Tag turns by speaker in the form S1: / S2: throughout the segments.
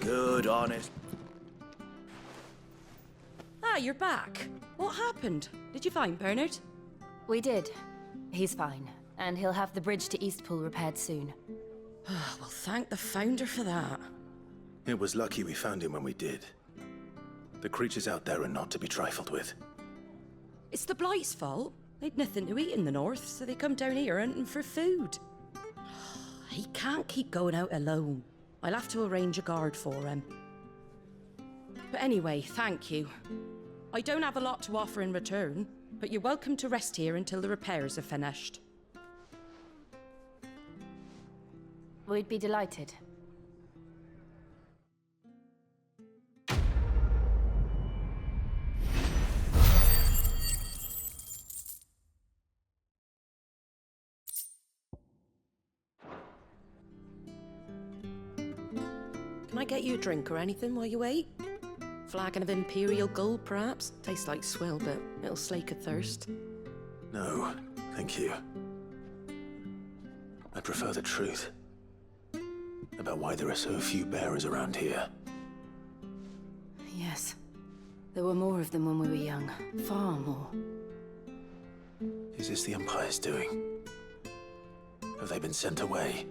S1: Good, honest.
S2: Ah, you're back. What happened? Did you find Bernard?
S3: We did. He's fine, and he'll have the bridge to Eastpool repaired soon.
S2: Well, thank the Founder for that.
S1: It was lucky we found him when we did. The creatures out there are not to be trifled with.
S2: It's the Blight's fault. They'd nothing to eat in the north, so they come down here hunting for food. He can't keep going out alone. I'll have to arrange a guard for him. But anyway, thank you. I don't have a lot to offer in return, but you're welcome to rest here until the repairs are finished.
S3: We'd be delighted.
S2: Can I get you a drink or anything while you wait? Flagon of Imperial Gold, perhaps? Tastes like swill, but it'll slake a thirst.
S1: No, thank you. I prefer the truth. About why there are so few bearers around here.
S3: Yes. There were more of them when we were young. Far more.
S1: Is this the Empire's doing? Have they been sent away?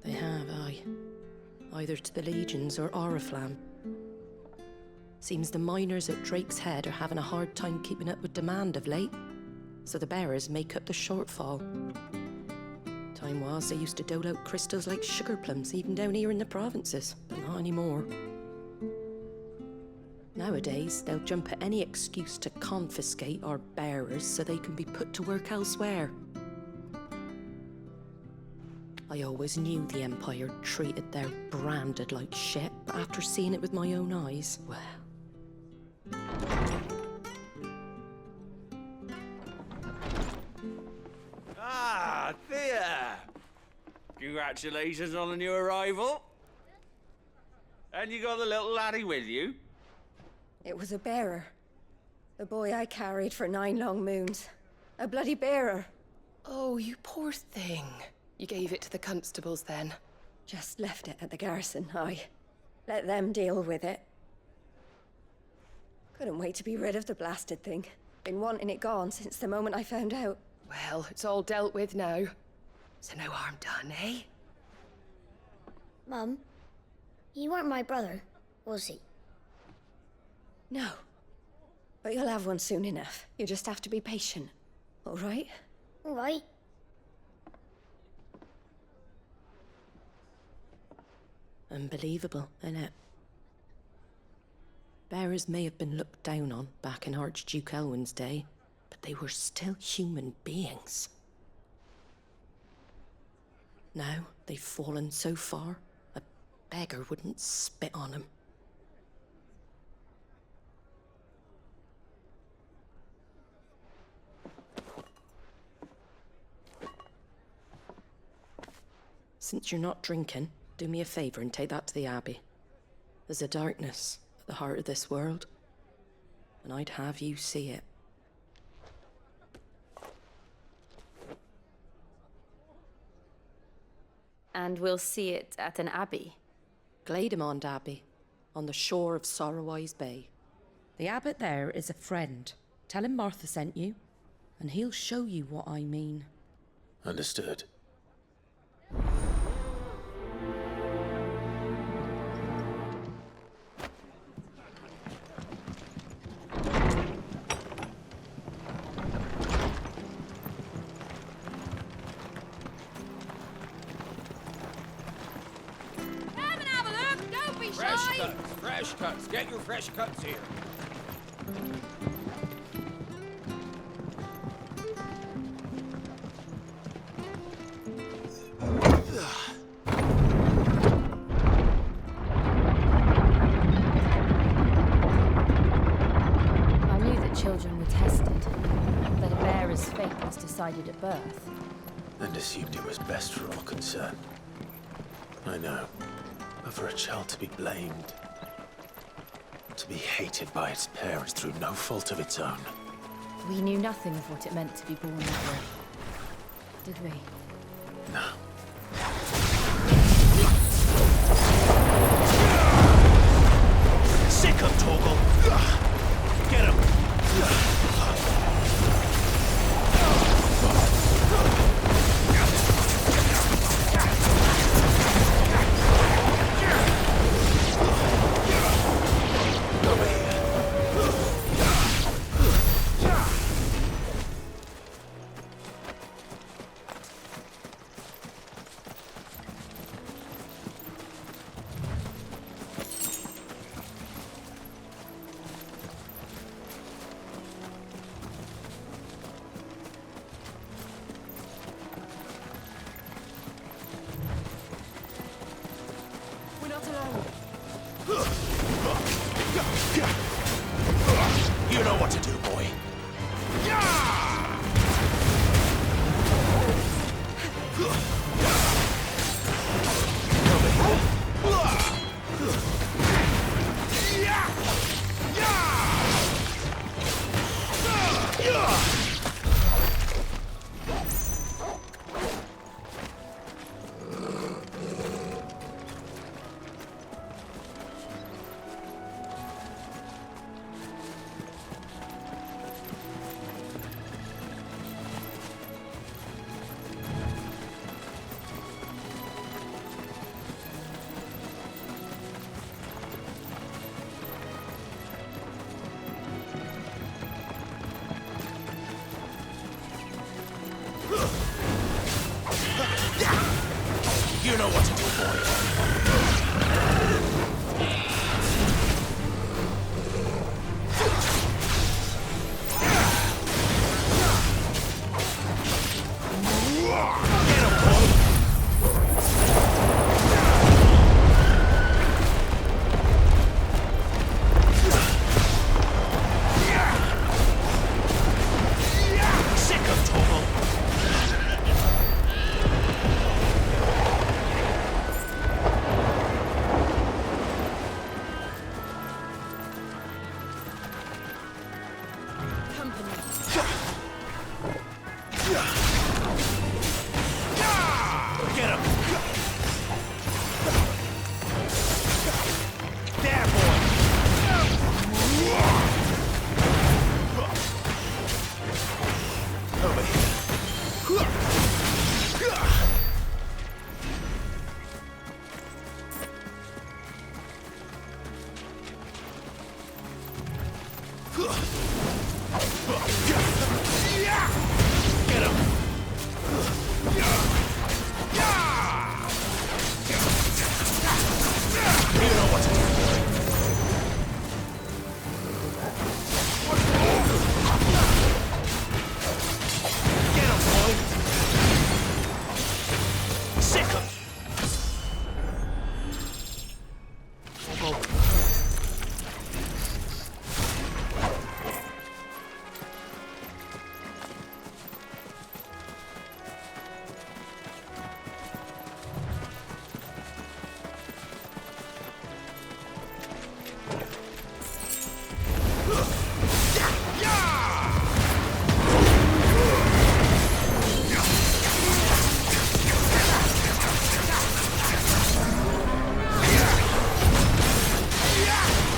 S2: They have, aye. Either to the Legions or Oriflamme. Seems the miners at Drake's Head are having a hard time keeping up with demand of late, so the bearers make up the shortfall. Time was they used to dole out crystals like sugar plums even down here in the provinces, but not anymore. Nowadays, they'll jump at any excuse to confiscate our bearers so they can be put to work elsewhere. I always knew the Empire treated their branded like shit, but after seeing it with my own eyes, well...
S4: Ah, Thea! Congratulations on the new arrival. And you got the little laddie with you?
S5: It was a bearer. The boy I carried for 9 long moons. A bloody bearer.
S6: Oh, you poor thing. You gave it to the constables then?
S5: Just left it at the garrison, aye. Let them deal with it. Couldn't wait to be rid of the blasted thing. Been wanting it gone since the moment I found out.
S6: Well, it's all dealt with now. So no harm done, eh?
S7: Mum, he weren't my brother, was he?
S5: No. But you'll have one soon enough. You just have to be patient. All right?
S7: All right.
S2: Unbelievable, innit? Bearers may have been looked down on back in Archduke Elwin's day, but they were still human beings. Now they've fallen so far, a beggar wouldn't spit on them. Since you're not drinking, do me a favour and take that to the Abbey. There's a darkness at the heart of this world, and I'd have you see it.
S3: And we'll see it at an abbey.
S2: Glademond Abbey, on the shore of Sorrowwise Bay. The abbot there is a friend. Tell him Martha sent you, and he'll show you what I mean.
S1: Understood.
S4: Fresh cuts. Get your fresh cuts here.
S3: I knew that children were tested, that a bearer's fate was decided at birth.
S1: And assumed it was best for all concerned. I know. But for a child to be blamed, to be hated by its parents through no fault of its own.
S3: We knew nothing of what it meant to be born that way, did we?
S1: Sick of Torgal! Get him!
S2: We're not alone.
S1: You know what to do, boy. You know what to do, boy.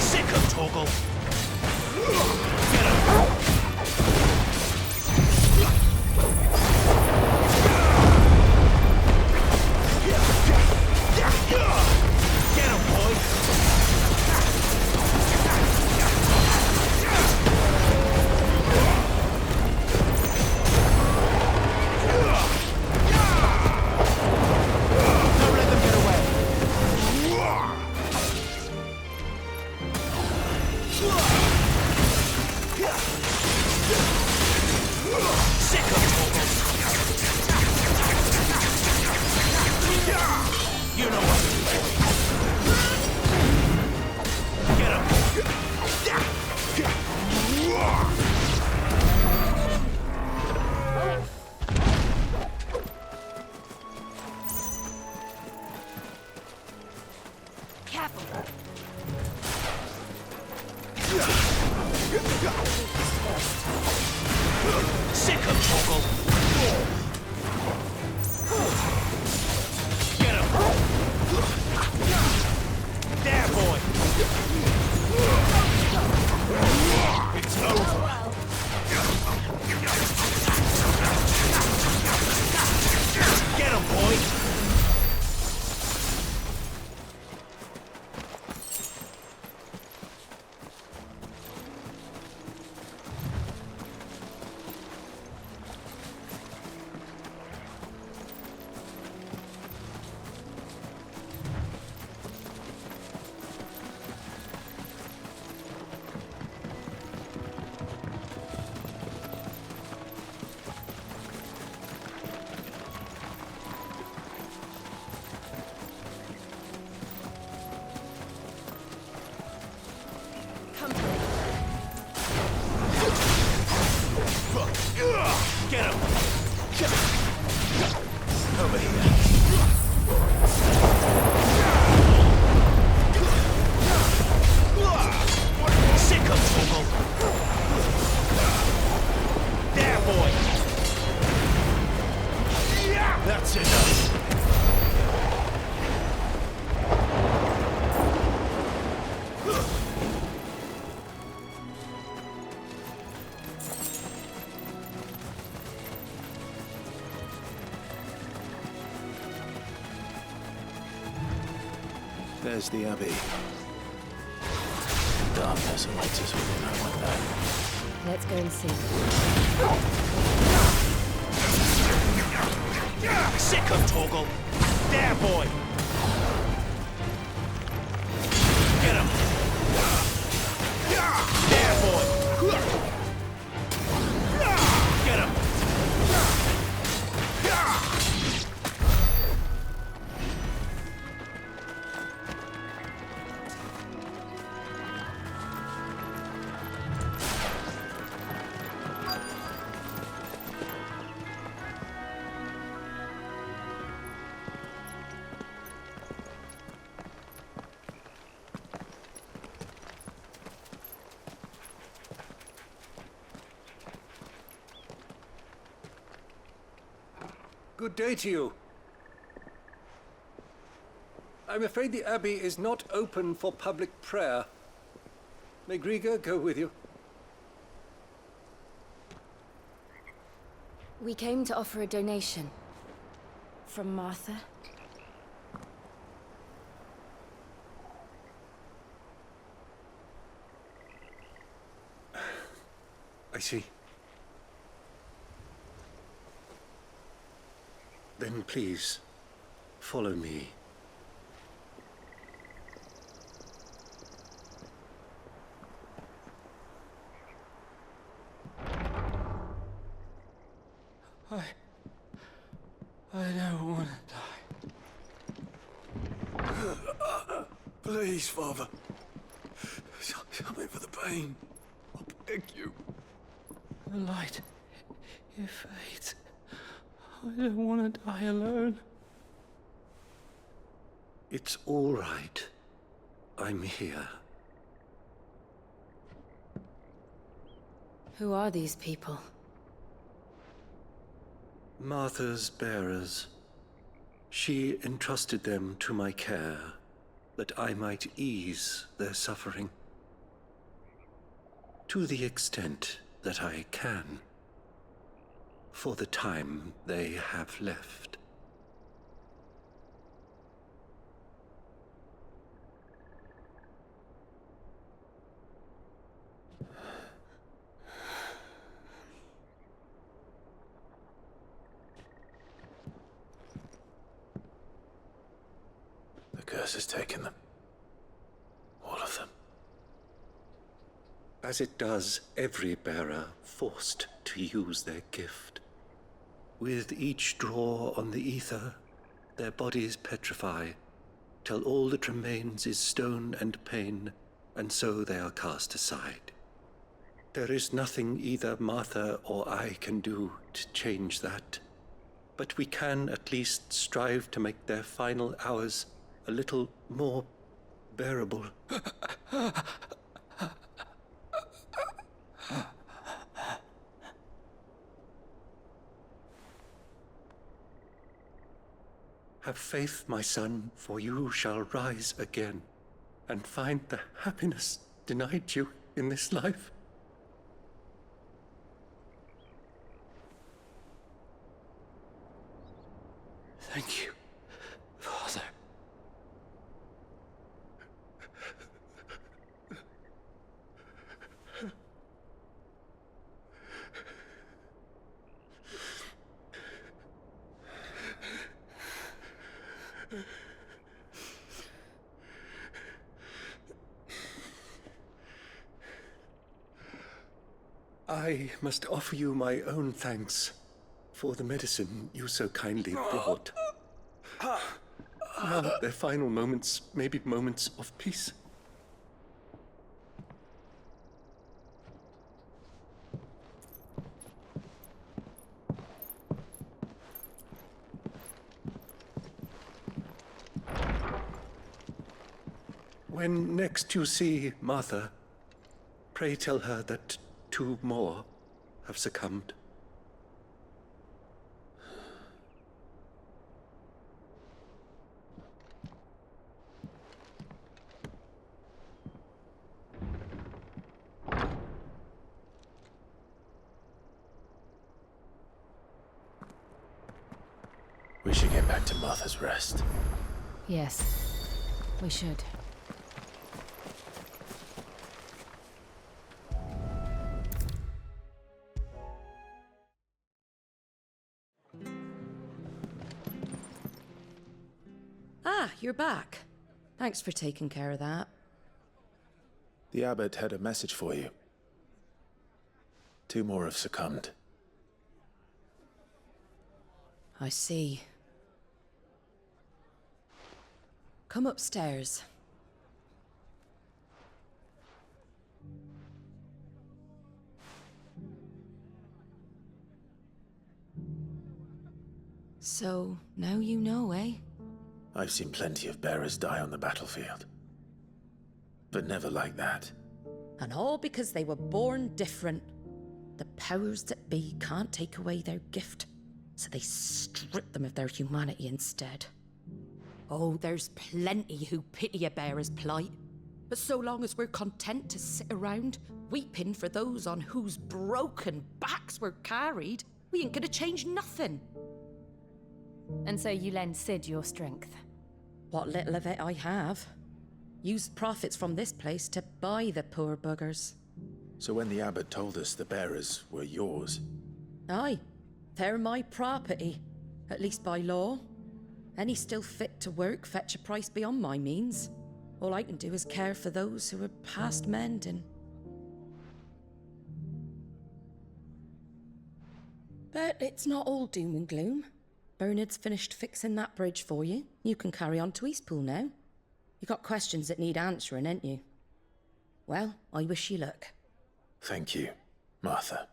S1: Sick of Torgal! There's the Abbey. Darkness awaits us within, I want that.
S3: Let's go and see.
S4: Sick of Torgal! There, boy! Get him! There, boy! Get him!
S8: Good day to you. I'm afraid the Abbey is not open for public prayer. May Griga go with you?
S3: We came to offer a donation. From Martha.
S8: I see. Then please, follow me.
S4: I don't want to die.
S1: Please, Father. Show me for the pain. I beg you.
S4: The light, it fades. I don't want to die alone.
S8: It's all right. I'm here.
S3: Who are these people?
S8: Martha's bearers. She entrusted them to my care, that I might ease their suffering. To the extent that I can. For the time they have left.
S1: The curse has taken them. All of them.
S8: As it does every bearer forced to use their gift. With each draw on the ether, their bodies petrify, till all that remains is stone and pain, and so they are cast aside. There is nothing either Martha or I can do to change that, but we can at least strive to make their final hours a little more bearable. Have faith, my son, for you shall rise again, and find the happiness denied you in this life.
S4: Thank you, Father.
S8: I must offer you my own thanks for the medicine you so kindly brought. Now their final moments may be moments of peace. When next you see Martha, pray tell her that 2 more have succumbed.
S1: We should get back to Martha's Rest.
S3: Yes. We should.
S2: Ah, you're back. Thanks for taking care of that.
S1: The abbot had a message for you. 2 more have succumbed.
S2: I see. Come upstairs. So, now you know, eh?
S1: I've seen plenty of bearers die on the battlefield. But never like that.
S2: And all because they were born different. The powers that be can't take away their gift, so they strip them of their humanity instead. Oh, there's plenty who pity a bearer's plight. But so long as we're content to sit around, weeping for those on whose broken backs we're carried, we ain't gonna change nothing.
S3: And so you lend Sid your strength.
S2: What little of it I have. Used profits from this place to buy the poor buggers.
S1: So when the abbot told us the bearers were yours...
S2: Aye, they're my property, at least by law. Any still fit to work fetch a price beyond my means. All I can do is care for those who are past mending. But it's not all doom and gloom. Bernard's finished fixing that bridge for you. You can carry on to Eastpool now. You got questions that need answering, ain't you? Well, I wish you luck.
S1: Thank you, Martha.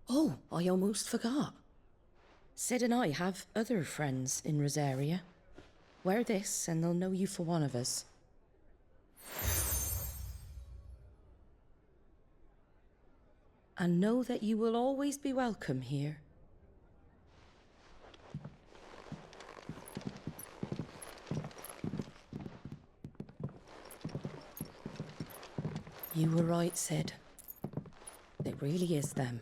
S2: Oh, I almost forgot. Sid and I have other friends in Rosaria. Wear this and they'll know you for one of us. And know that you will always be welcome here. You were right, Sid. It really is them.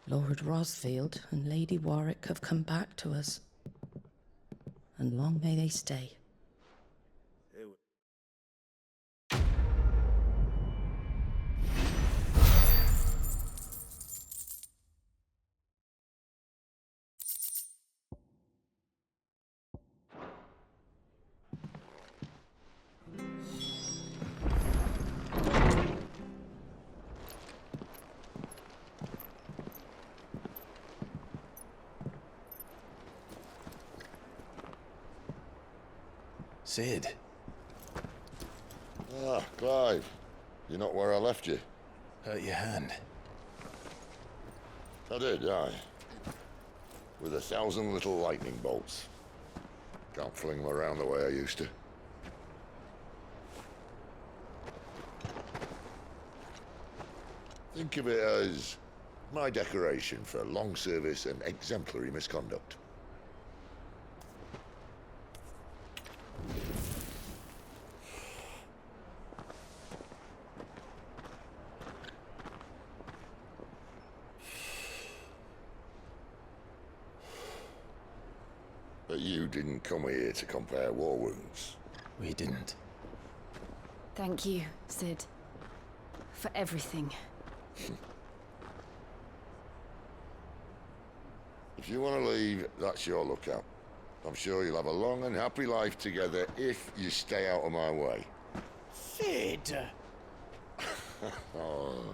S2: Lord Rosfield and Lady Warwick have come back to us. And long may they stay.
S1: Sid.
S9: Ah, Clive. You're not where I left you.
S1: Hurt your hand.
S9: I did, aye. With 1,000 little lightning bolts. Can't fling them around the way I used to. Think of it as my decoration for long service and exemplary misconduct. But you didn't come here to compare war wounds.
S1: We didn't.
S3: Thank you, Sid. For everything.
S9: If you want to leave, that's your lookout. I'm sure you'll have a long and happy life together if you stay out of my way.
S4: Sid!
S9: Oh.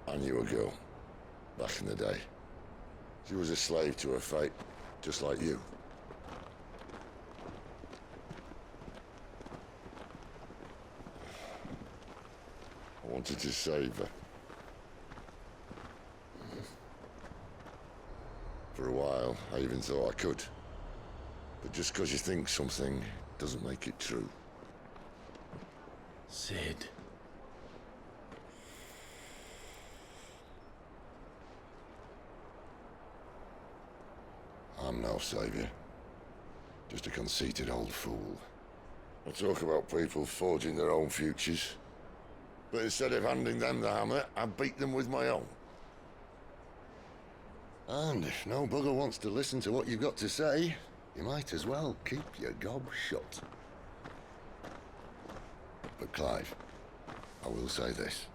S9: I knew a girl, back in the day. She was a slave to her fate, just like you. I wanted to save her. For a while, I even thought I could. But just because you think something doesn't make it true.
S1: Sid.
S9: I'm no savior. Just a conceited old fool. I talk about people forging their own futures. But instead of handing them the hammer, I beat them with my own. And if no bugger wants to listen to what you've got to say, you might as well keep your gob shut. But Clive, I will say this.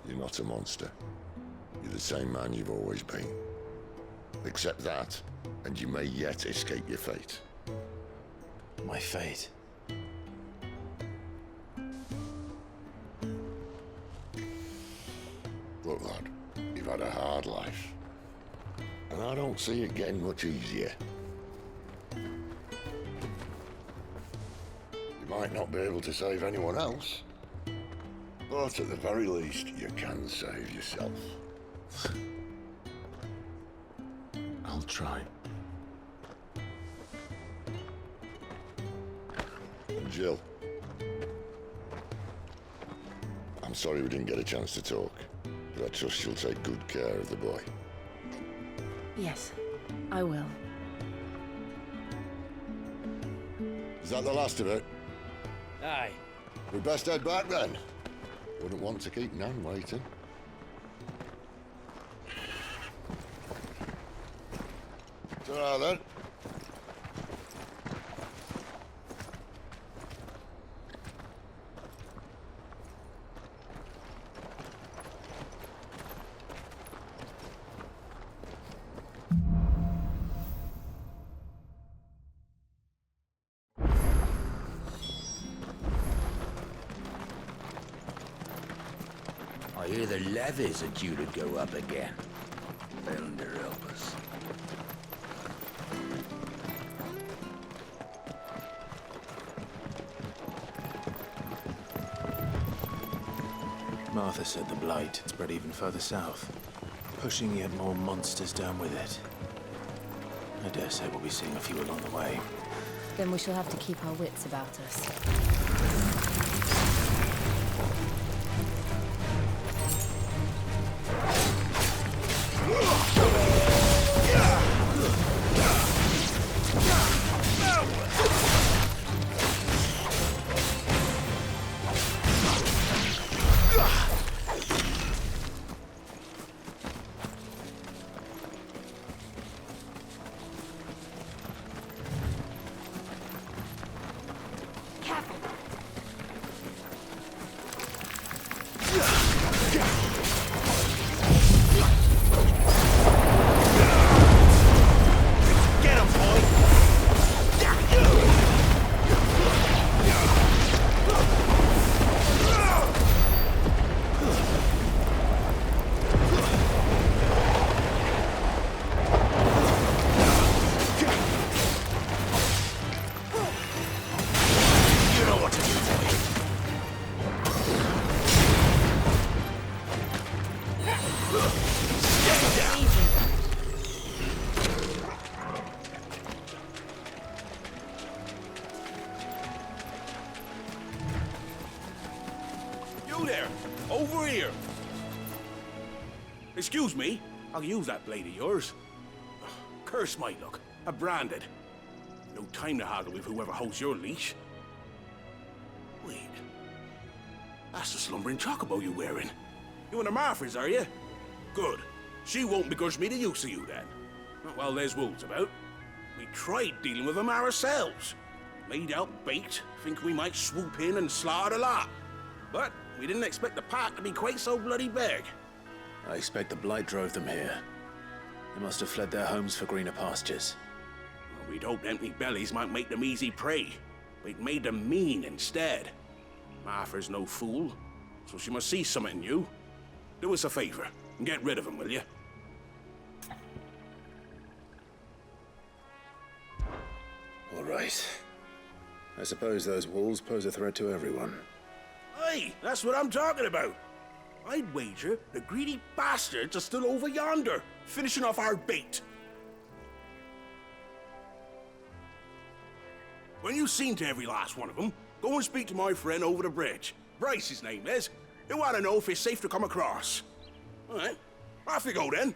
S9: You're not a monster. You're the same man you've always been. Accept that, and you may yet escape your fate.
S1: My fate.
S9: Look, lad, you've had a hard life. And I don't see it getting much easier. You might not be able to save anyone else, but at the very least, you can save yourself.
S1: I'll try.
S9: And Jill, I'm sorry we didn't get a chance to talk, but I trust she'll take good care of the boy.
S3: Yes, I will.
S9: Is that the last of it?
S4: Aye.
S9: We best head back then. Wouldn't want to keep Nan waiting. Ta-ra then.
S10: I hear the levies are due to go up again. Thunder help us.
S1: Martha said the blight had spread even further south, pushing yet more monsters down with it. I dare say we'll be seeing a few along the way.
S3: Then we shall have to keep our wits about us.
S4: You there! Over here! Excuse me, I'll use that blade of yours. Curse my luck. I'm branded. No time to haggle with whoever holds your leash. Wait. That's the slumbering chocobo you're wearing. You and the Marfors, are you? Good. She won't begrudge me the use of you, then. Not while there's wolves about. We tried dealing with them ourselves. Made out baked, think we might swoop in and slaughter the lot. But we didn't expect the pack to be quite so bloody big.
S1: I expect the blight drove them here. They must have fled their homes for greener pastures.
S4: Well, we'd hoped empty bellies might make them easy prey. We'd made them mean instead. Martha's no fool, so she must see something in you. Do us a favor and get rid of them, will you?
S1: All right. I suppose those wolves pose a threat to everyone.
S4: Hey, that's what I'm talking about. I'd wager the greedy bastards are still over yonder, finishing off our bait. When you've seen to every last one of them, go and speak to my friend over the bridge. Bryce, his name is. He'll want to know if it's safe to come across. All right, off you go then.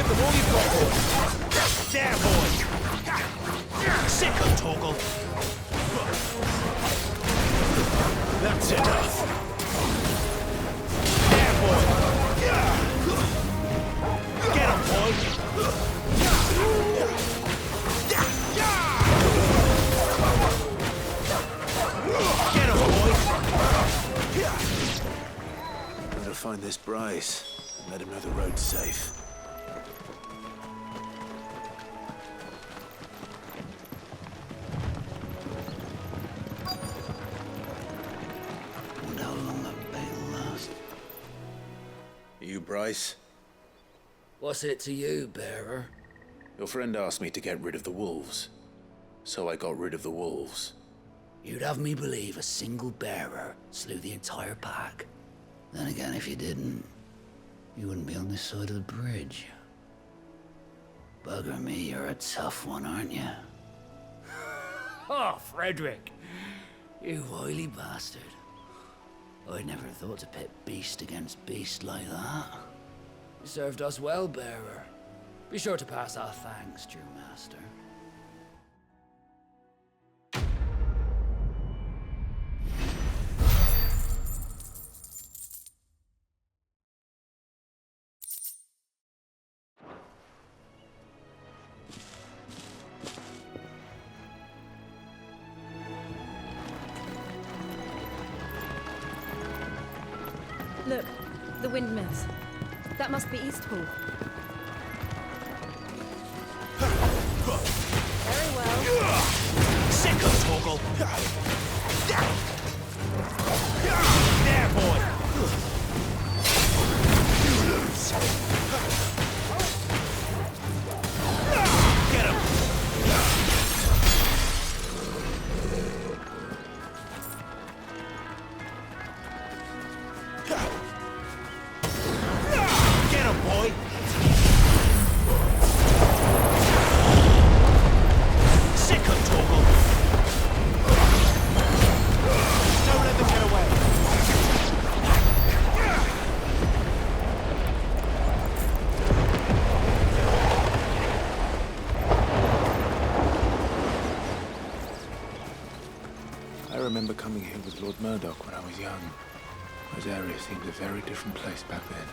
S1: Give them all you've got, boy. There, boy. Sick of Torgal. That's enough. There, boy. Get him, boy. Get him, boy. Better find this Bryce and let him know the road's safe.
S10: Wonder how long that bait'll last.
S1: You, Bryce?
S10: What's it to you, bearer?
S1: Your friend asked me to get rid of the wolves. So I got rid of the wolves.
S10: You'd have me believe a single bearer slew the entire pack. Then again, if you didn't, you wouldn't be on this side of the bridge. Bugger me, you're a tough one, aren't you? Oh, Frederick! You wily bastard. I'd never thought to pit beast against beast like that. You served us well, bearer. Be sure to pass our thanks, true master.
S3: Look, the windmills. That must be Eastpool. Very well.
S1: Sick of Torgal. There, boy. You lose. Get him. Get him, boy. Sick of Torgal. Don't let them get away. I remember coming here with Lord Murdoch when I was young. Those areas seemed a very different place back then.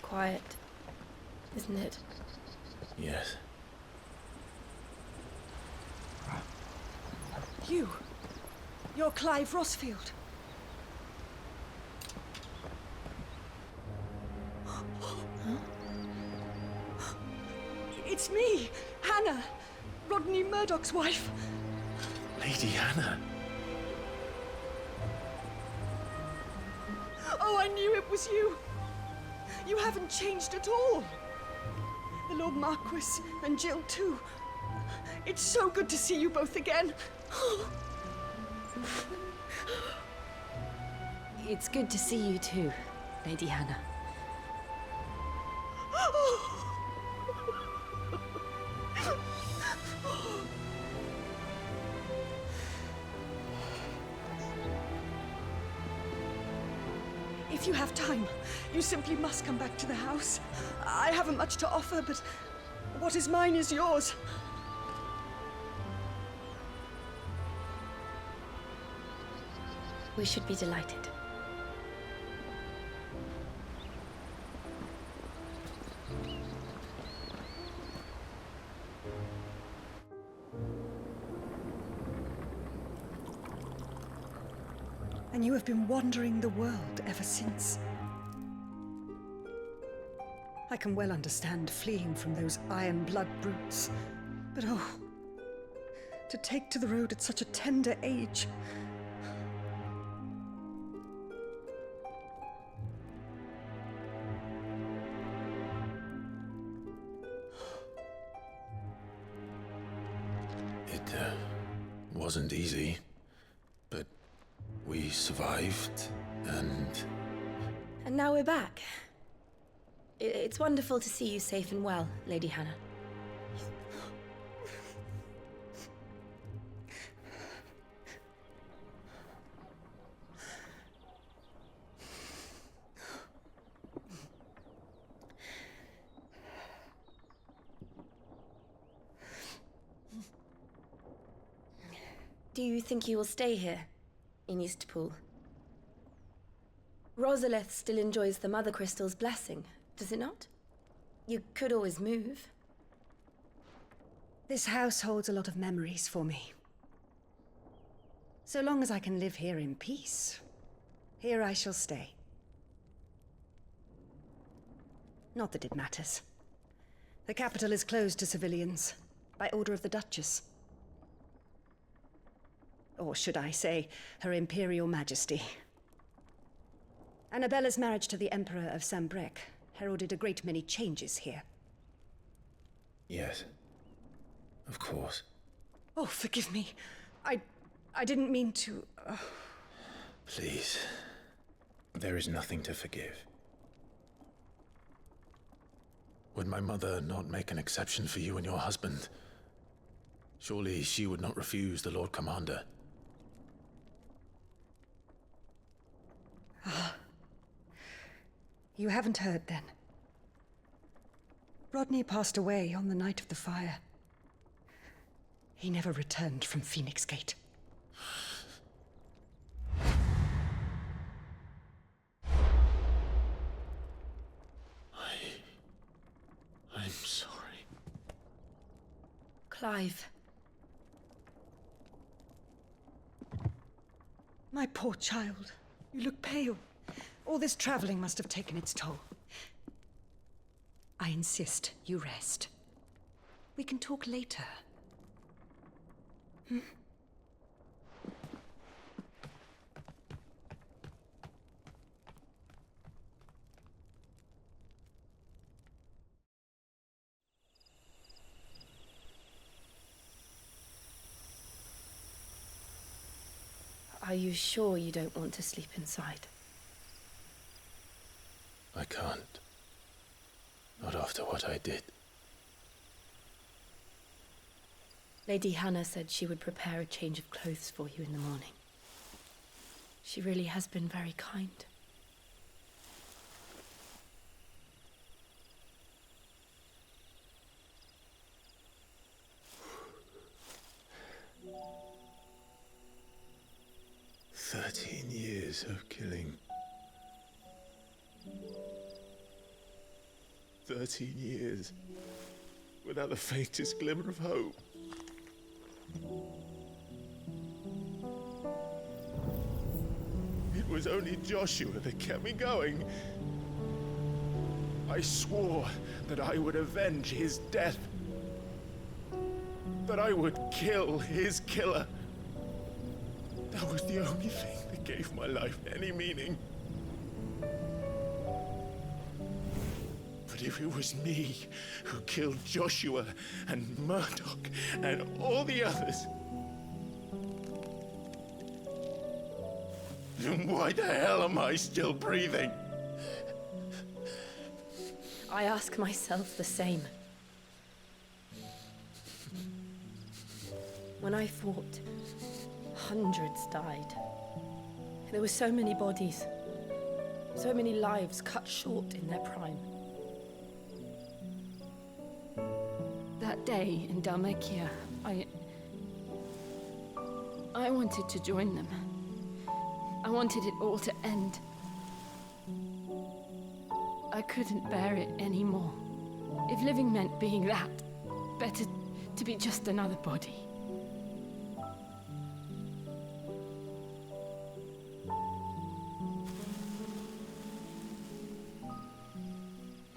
S2: Quiet, isn't it?
S1: Yes.
S5: You're Clive Rosfield. It's me, Hannah, Rodney Murdoch's wife.
S1: Lady Hannah.
S5: Oh, I knew it was you. You haven't changed at all. The Lord Marquis and Jill too. It's so good to see you both again.
S3: It's good to see you too, Lady Hannah.
S5: If you have time, you simply must come back to the house. I haven't much to offer, but what is mine is yours.
S2: We should be delighted.
S5: And you have been wandering the world ever since. I can well understand fleeing from those iron blood brutes, but oh, to take to the road at such a tender age.
S1: It wasn't easy, but we survived, and
S2: And now we're back.
S11: It's wonderful to see you safe and well, Lady Hannah. Do you think you will stay here, in Eastpool? Rosalith still enjoys the Mother Crystal's blessing, does it not? You could always move.
S12: This house holds a lot of memories for me. So long as I can live here in peace, here I shall stay. Not that it matters. The capital is closed to civilians, by order of the Duchess. Or should I say, Her Imperial Majesty. Annabella's marriage to the Emperor of Sambrec heralded a great many changes here.
S1: Yes. Of course.
S12: Oh, forgive me. I didn't mean to...
S1: Please. There is nothing to forgive. Would my mother not make an exception for you and your husband? Surely she would not refuse the Lord Commander.
S12: You haven't heard, then. Rodney passed away on the night of the fire. He never returned from Phoenix Gate.
S1: I'm sorry.
S11: Clive.
S12: My poor child. You look pale. All this traveling must have taken its toll. I insist you rest. We can talk later.
S11: Are you sure you don't want to sleep inside?
S1: I can't. Not after what I did.
S11: Lady Hannah said she would prepare a change of clothes for you in the morning. She really has been very kind.
S1: Years of killing. 13 years without the faintest glimmer of hope. It was only Joshua that kept me going. I swore that I would avenge his death. That I would kill his killer. That was the only thing that gave my life any meaning. But if it was me who killed Joshua and Murdoch and all the others, then why the hell am I still breathing?
S11: I ask myself the same. When I fought, hundreds died. There were so many bodies, so many lives cut short in their prime. That day in Dalmekia, I wanted to join them. I wanted it all to end. I couldn't bear it anymore. If living meant being that, better to be just another body.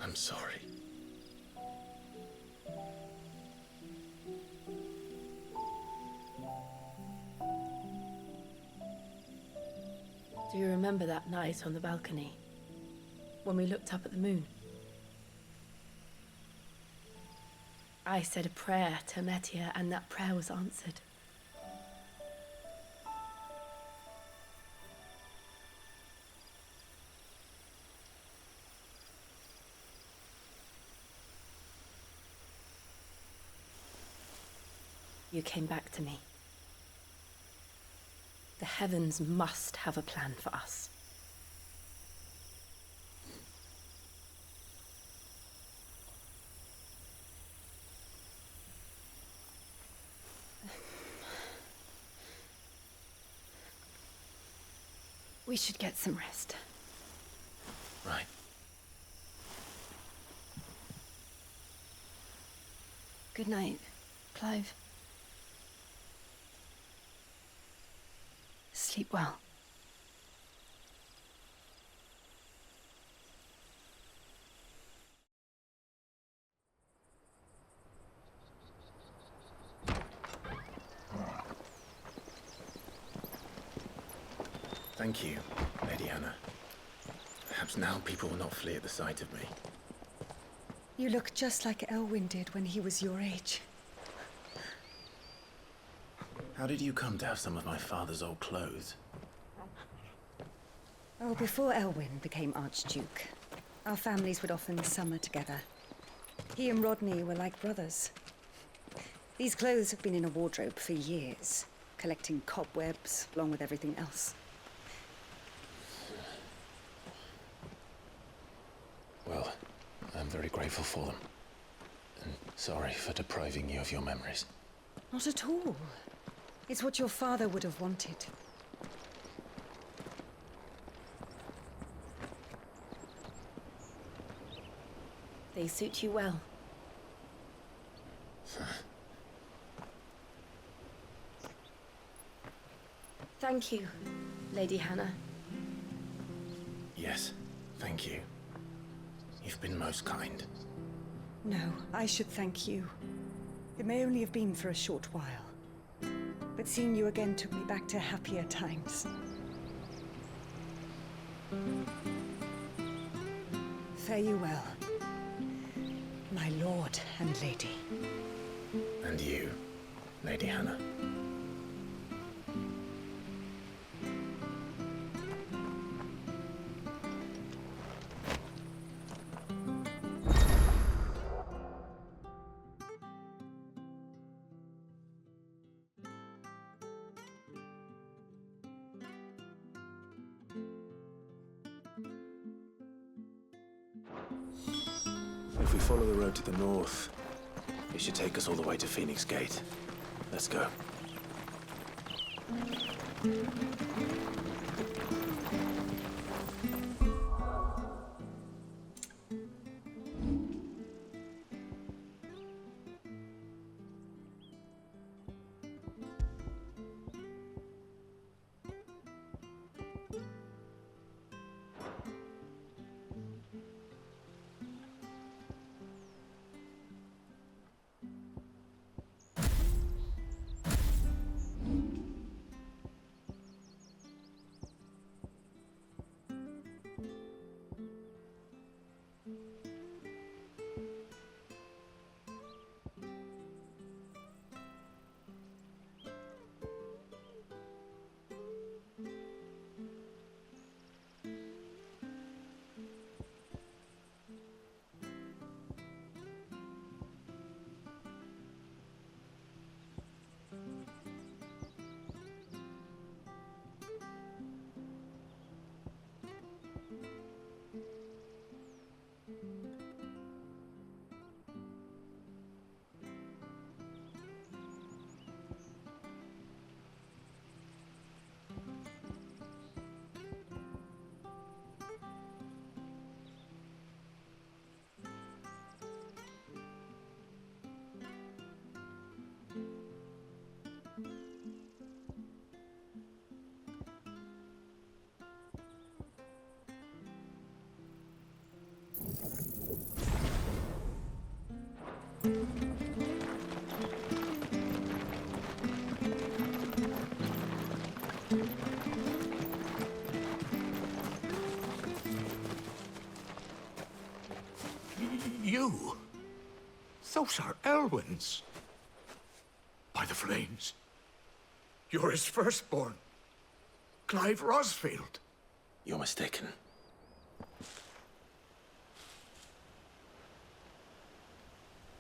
S1: I'm sorry.
S11: Do you remember that night on the balcony, when we looked up at the moon? I said a prayer to Metia, and that prayer was answered. You came back to me. The heavens must have a plan for us. We should get some rest.
S1: Right.
S11: Good night, Clive. Sleep well.
S1: Thank you, Lady Hannah. Perhaps now people will not flee at the sight of me.
S12: You look just like Elwyn did when he was your age.
S1: How did you come to have some of my father's old clothes?
S12: Oh, before Elwyn became Archduke, our families would often summer together. He and Rodney were like brothers. These clothes have been in a wardrobe for years, collecting cobwebs along with everything else.
S1: Well, I'm very grateful for them. And sorry for depriving you of your memories.
S12: Not at all. It's what your father would have wanted.
S11: They suit you well. Thank you, Lady Hannah.
S1: Yes, thank you. You've been most kind.
S12: No, I should thank you. It may only have been for a short while, but seeing you again took me back to happier times. Fare you well, my lord and lady.
S1: And you, Lady Hannah. If we follow the road to the north, it should take us all the way to Phoenix Gate. Let's go.
S4: You? Those are Elwyn's. By the flames. You're his firstborn. Clive Rosfield.
S1: You're mistaken.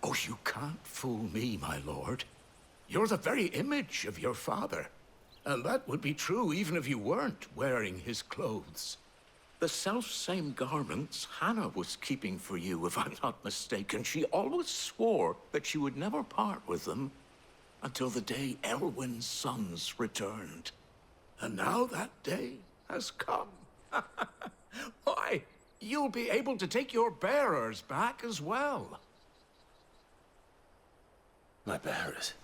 S4: Oh, you can't fool me, my lord. You're the very image of your father. And that would be true even if you weren't wearing his clothes. The self-same garments Hannah was keeping for you, if I'm not mistaken. She always swore that she would never part with them until the day Elwyn's sons returned. And now that day has come. Why, you'll be able to take your bearers back as well.
S1: My bearers?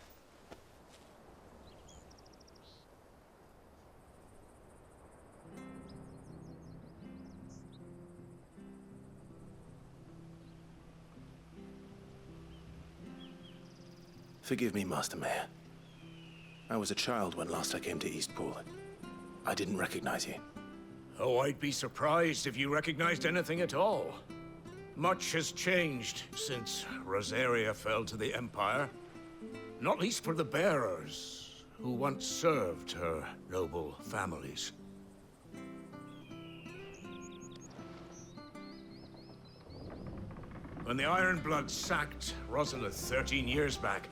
S1: Forgive me, Master Mayor. I was a child when last I came to Eastpool. I didn't recognize you.
S4: Oh, I'd be surprised if you recognized anything at all. Much has changed since Rosaria fell to the Empire. Not least for the bearers, who once served her noble families. When the Ironbloods sacked Rosalith 13 years back,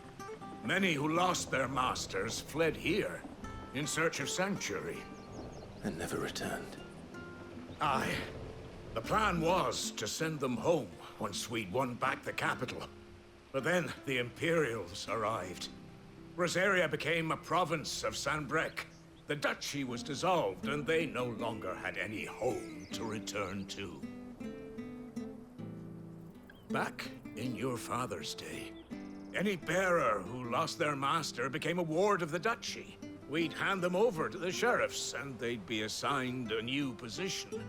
S4: many who lost their masters fled here in search of sanctuary.
S1: And never returned.
S4: Aye. The plan was to send them home once we'd won back the capital. But then the Imperials arrived. Rosaria became a province of Sanbreque. The duchy was dissolved, and they no longer had any home to return to. Back in your father's day, any bearer who lost their master became a ward of the duchy. We'd hand them over to the sheriffs, and they'd be assigned a new position.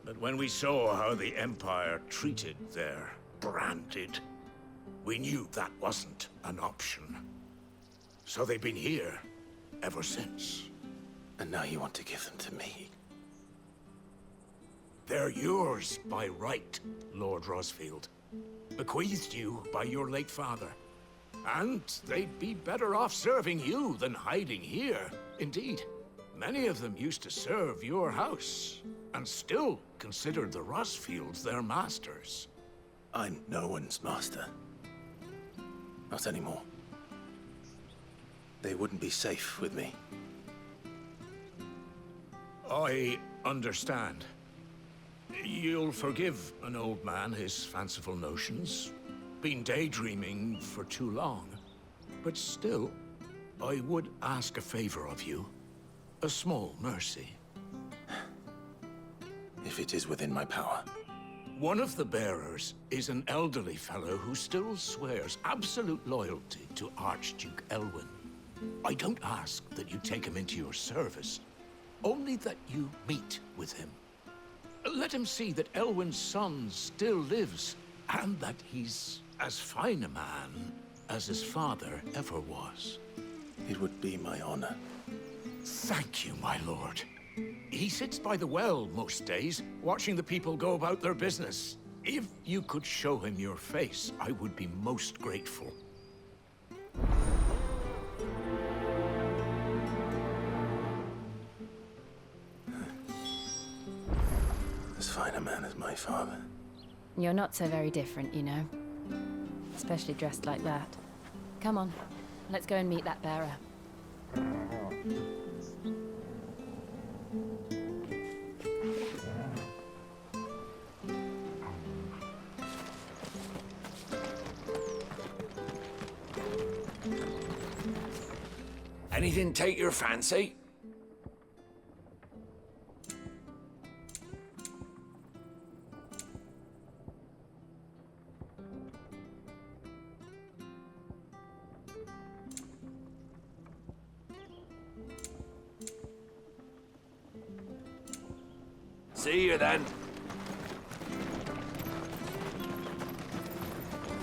S4: But when we saw how the Empire treated their branded, we knew that wasn't an option. So they've been here ever since.
S1: And now you want to give them to me?
S4: They're yours by right, Lord Rosfield. Bequeathed you by your late father. And they'd be better off serving you than hiding here. Indeed, many of them used to serve your house, and still considered the Rosfields their masters.
S1: I'm no one's master. Not anymore. They wouldn't be safe with me.
S4: I understand. You'll forgive an old man his fanciful notions. Been daydreaming for too long. But still, I would ask a favor of you. A small mercy.
S1: If it is within my power.
S4: One of the bearers is an elderly fellow who still swears absolute loyalty to Archduke Elwyn. I don't ask that you take him into your service, only that you meet with him. Let him see that Elwyn's son still lives, and that he's as fine a man as his father ever was.
S1: It would be my honor.
S4: Thank you, my lord. He sits by the well most days, watching the people go about their business. If you could show him your face, I would be most grateful.
S1: As fine a man as my father.
S3: You're not so very different, you know. Especially dressed like that. Come on, let's go and meet that bearer.
S10: Anything take your fancy? See you then.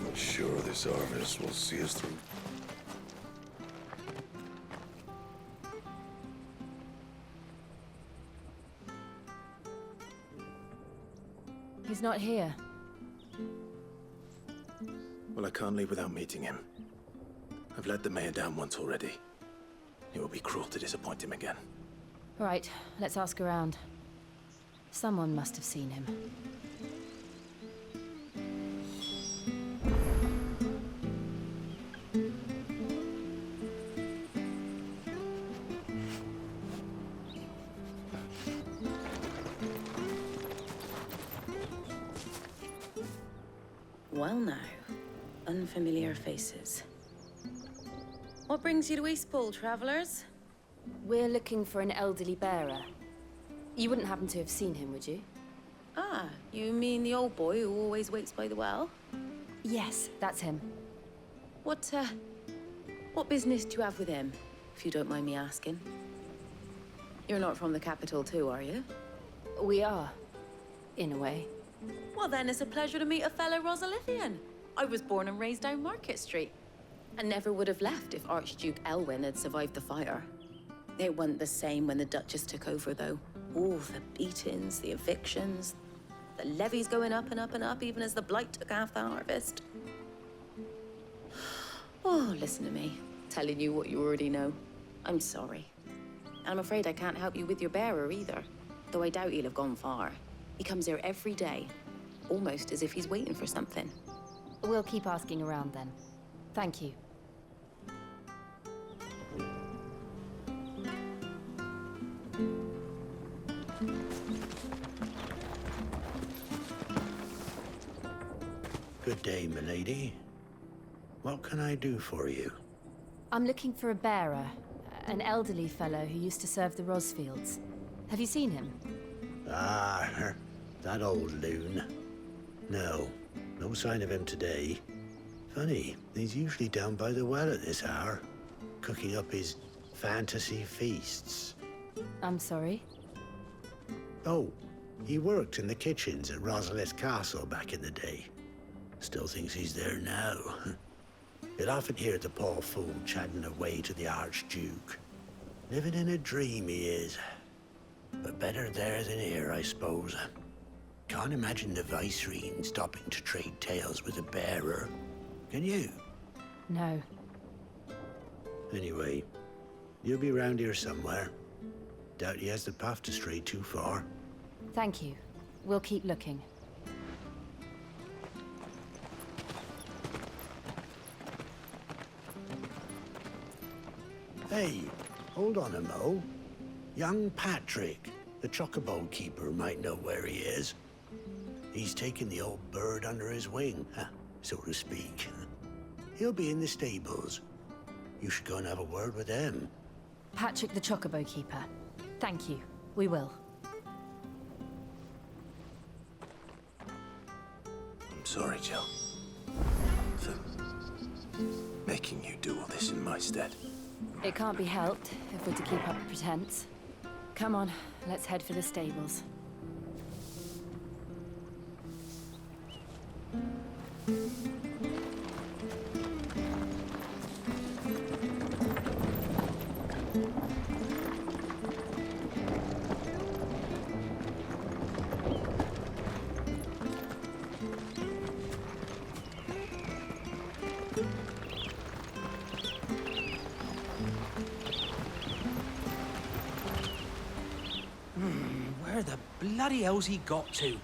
S9: Not sure this harvest will see us through.
S3: He's not here.
S1: Well, I can't leave without meeting him. I've let the mayor down once already. It would be cruel to disappoint him again.
S3: Right, let's ask around. Someone must have seen him.
S13: Well now, unfamiliar faces. What brings you to Eastpool, travellers?
S3: We're looking for an elderly bearer. You wouldn't happen to have seen him, would you?
S13: Ah, you mean the old boy who always waits by the well?
S3: Yes, that's him.
S13: What business do you have with him, if you don't mind me asking? You're not from the capital too, are you?
S3: We are, in a way.
S13: Well then, it's a pleasure to meet a fellow Rosalithian. I was born and raised down Market Street. And never would have left if Archduke Elwyn had survived the fire. It wasn't the same when the Duchess took over, though. All the beatings, the evictions, the levies going up and up and up, even as the blight took half the harvest. Oh, listen to me, telling you what you already know. I'm sorry. And I'm afraid I can't help you with your bearer either, though I doubt he'll have gone far. He comes here every day, almost as if he's waiting for something.
S3: We'll keep asking around then. Thank you.
S1: Good day, milady. What can I do for you?
S3: I'm looking for a bearer, an elderly fellow who used to serve the Rosfields. Have you seen him?
S1: Ah, that old loon. No sign of him today. Funny, he's usually down by the well at this hour, cooking up his fantasy feasts.
S3: I'm sorry?
S1: Oh, he worked in the kitchens at Rosalith Castle back in the day. Still thinks he's there now. You'll often hear the poor fool chatting away to the Archduke. Living in a dream he is. But better there than here, I suppose. Can't imagine the Vicereine stopping to trade tales with a bearer. Can you?
S3: No.
S1: Anyway, you'll be round here somewhere. Doubt he has the path to stray too far.
S3: Thank you. We'll keep looking.
S1: Hey, hold on a mo. Young Patrick, the chocobo keeper, might know where he is. He's taken the old bird under his wing, so to speak. He'll be in the stables. You should go and have a word with him.
S3: Patrick the chocobo keeper. Thank you. We will.
S1: I'm sorry, Jill. For making you do all this in my stead.
S3: It can't be helped if we're to keep up a pretense. Come on, let's head for the stables.
S10: Where the bloody hell's he got to?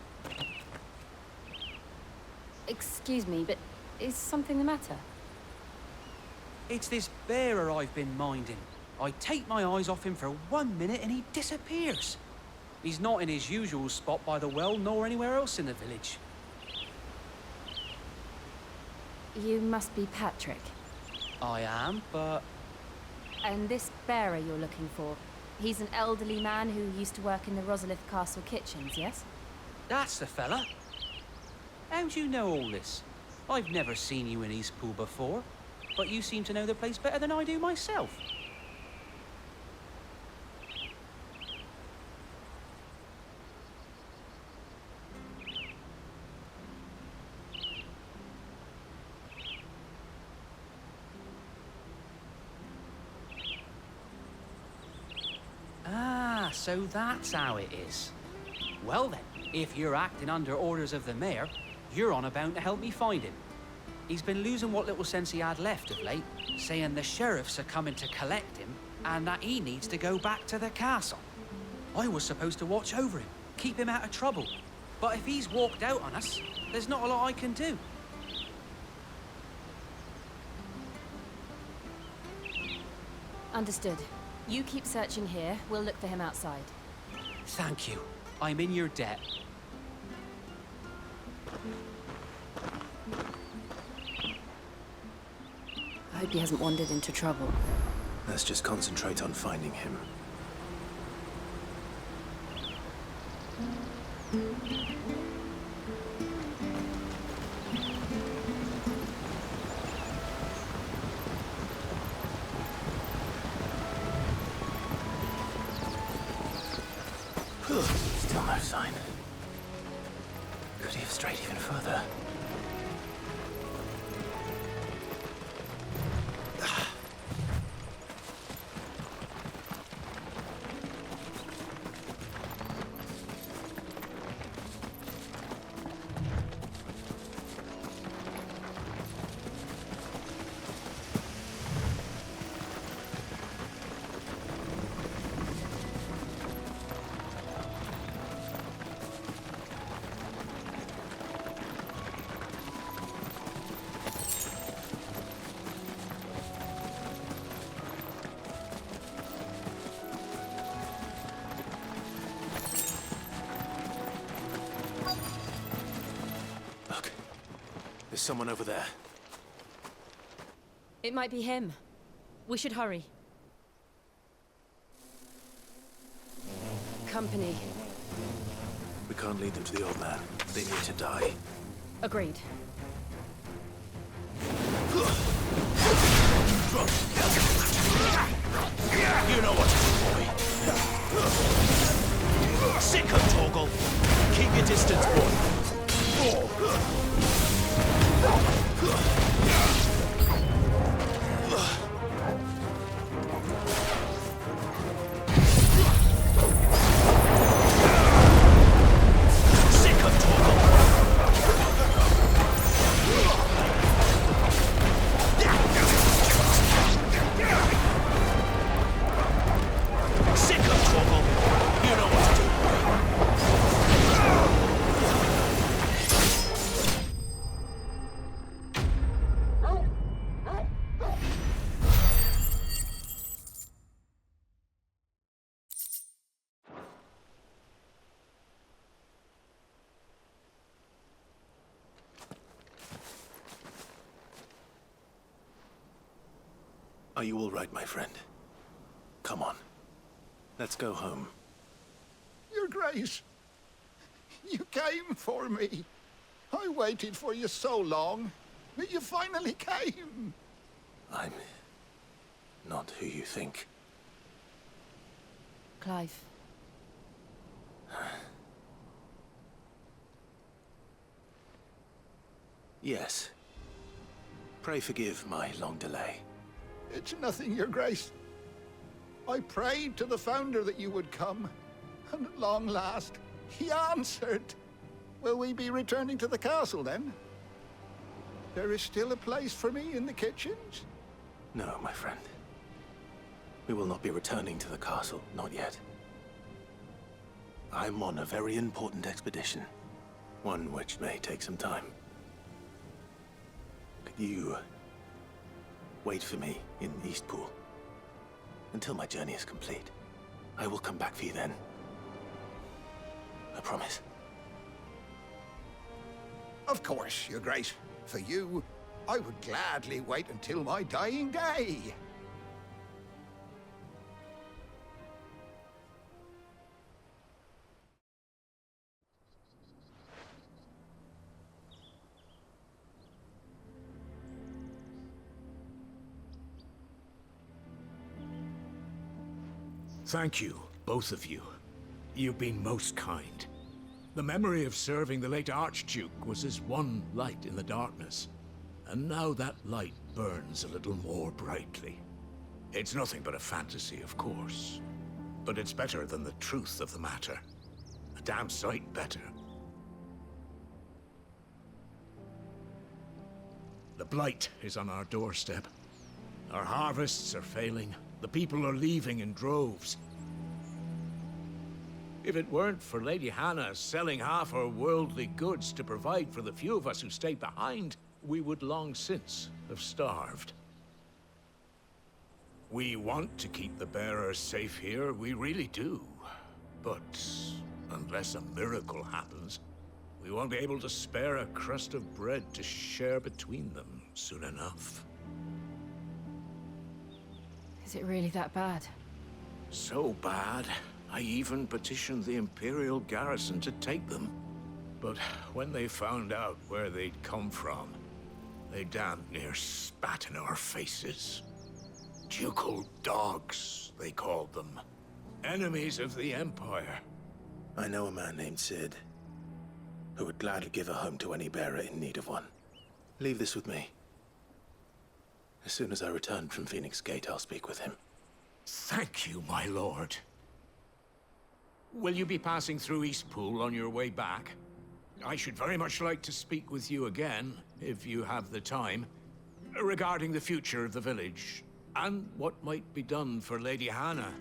S3: Excuse me, but is something the matter?
S10: It's this bearer I've been minding. I take my eyes off him for 1 minute and he disappears. He's not in his usual spot by the well, nor anywhere else in the village.
S3: You must be Patrick.
S10: I am, but...
S3: And this bearer you're looking for, he's an elderly man who used to work in the Rosalith Castle kitchens, yes?
S10: That's the fella. How do you know all this? I've never seen you in Eastpool before, but you seem to know the place better than I do myself. Ah, so that's how it is. Well then, if you're acting under orders of the mayor, you're on about to help me find him. He's been losing what little sense he had left of late, saying the sheriffs are coming to collect him and that he needs to go back to the castle. I was supposed to watch over him, keep him out of trouble. But if he's walked out on us, there's not a lot I can do.
S3: Understood. You keep searching here, we'll look for him outside.
S10: Thank you. I'm in your debt.
S3: he hasn't wandered into trouble.
S1: Let's just concentrate on finding him. Still no sign. Could he have strayed even further? There's someone over there.
S3: It might be him. We should hurry. Company.
S1: We can't lead them to the old man. They need to die.
S3: Agreed.
S1: You know what to do, boy. Sick of Torgal. Keep your distance, boy. Are you all right, my friend? Come on. Let's go home.
S14: Your Grace, you came for me. I waited for you so long, but you finally came.
S1: I'm not who you think.
S3: Clive.
S1: Yes. Pray forgive my long delay.
S14: It's nothing, Your Grace. I prayed to the Founder that you would come, and at long last, he answered. Will we be returning to the castle, then? There is still a place for me in the kitchens?
S1: No, my friend. We will not be returning to the castle, not yet. I'm on a very important expedition, one which may take some time. Could you wait for me in Eastpool until my journey is complete? I will come back for you then. I promise.
S14: Of course, Your Grace. For you, I would gladly wait until my dying day.
S4: Thank you, both of you. You've been most kind. The memory of serving the late Archduke was as one light in the darkness, and now that light burns a little more brightly. It's nothing but a fantasy, of course, but it's better than the truth of the matter. A damn sight better. The blight is on our doorstep. Our harvests are failing. The people are leaving in droves. If it weren't for Lady Hannah selling half her worldly goods to provide for the few of us who stayed behind, we would long since have starved. We want to keep the bearers safe here, we really do. But unless a miracle happens, we won't be able to spare a crust of bread to share between them soon enough.
S3: Is it really that bad?
S4: So bad, I even petitioned the Imperial garrison to take them. But when they found out where they'd come from, they damn near spat in our faces. Ducal dogs, they called them. Enemies of the Empire.
S1: I know a man named Sid, who would gladly give a home to any bearer in need of one. Leave this with me. As soon as I return from Phoenix Gate, I'll speak with him.
S4: Thank you, my lord. Will you be passing through Eastpool on your way back? I should very much like to speak with you again, if you have the time, regarding the future of the village, and what might be done for Lady Hannah,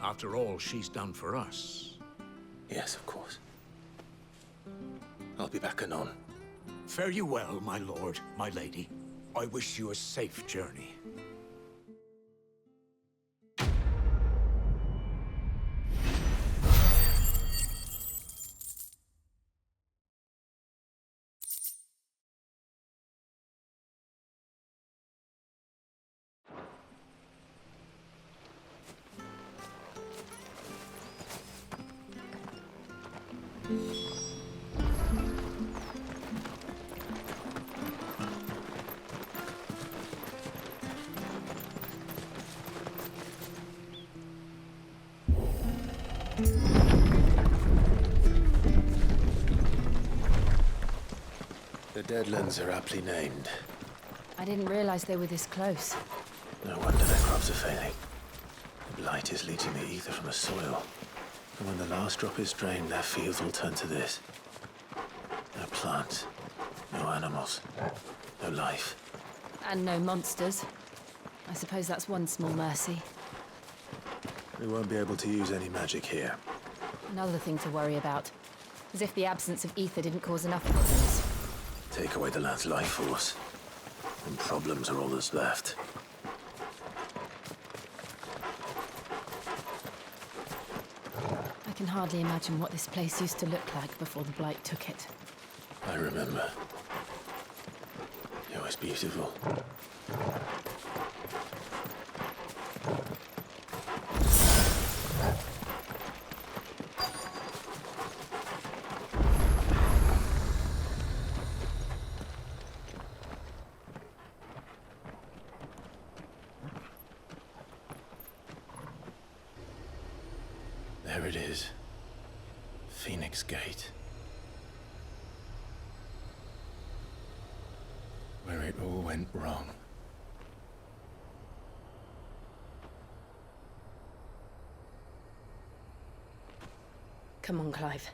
S4: after all she's done for us.
S1: Yes, of course. I'll be back anon.
S4: Fare you well, my lord, my lady. I wish you a safe journey.
S1: The Deadlands are aptly named.
S3: I didn't realize they were this close.
S1: No wonder their crops are failing. The blight is leaching the ether from the soil. And when the last drop is drained, their fields will turn to this. No plants, no animals, no life.
S3: And no monsters. I suppose that's one small mercy.
S1: We won't be able to use any magic here.
S3: Another thing to worry about. As if the absence of ether didn't cause enough problems.
S1: Take away the lad's life force, and problems are all that's left.
S3: I can hardly imagine what this place used to look like before the Blight took it.
S1: I remember. It was beautiful. There it is. Phoenix Gate. Where it all went wrong.
S11: Come on, Clive.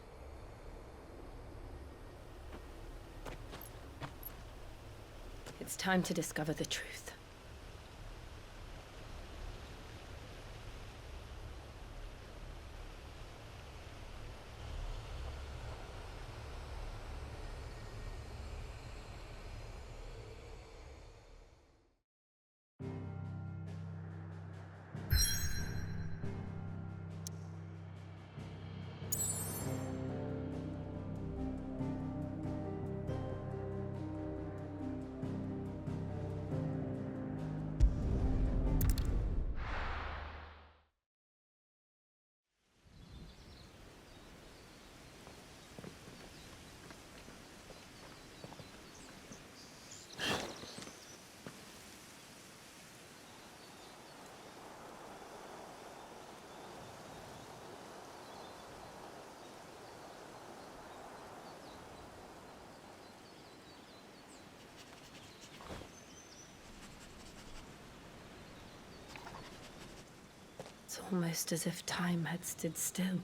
S11: It's time to discover the truth. It's almost as if time had stood still.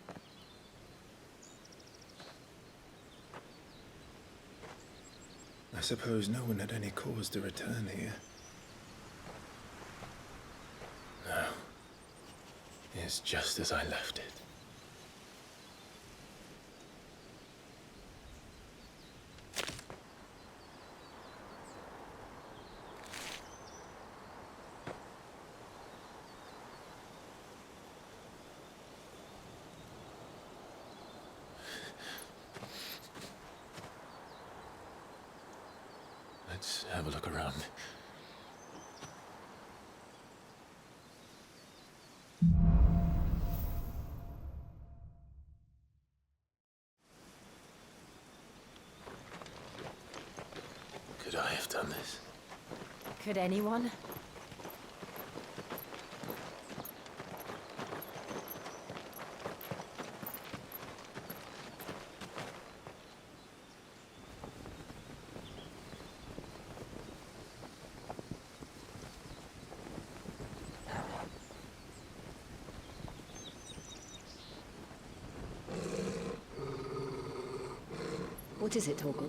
S1: I suppose no one had any cause to return here. No. It's just as I left it. Let's have a look around. Could I have done this?
S3: Could anyone? What is it, Torgal?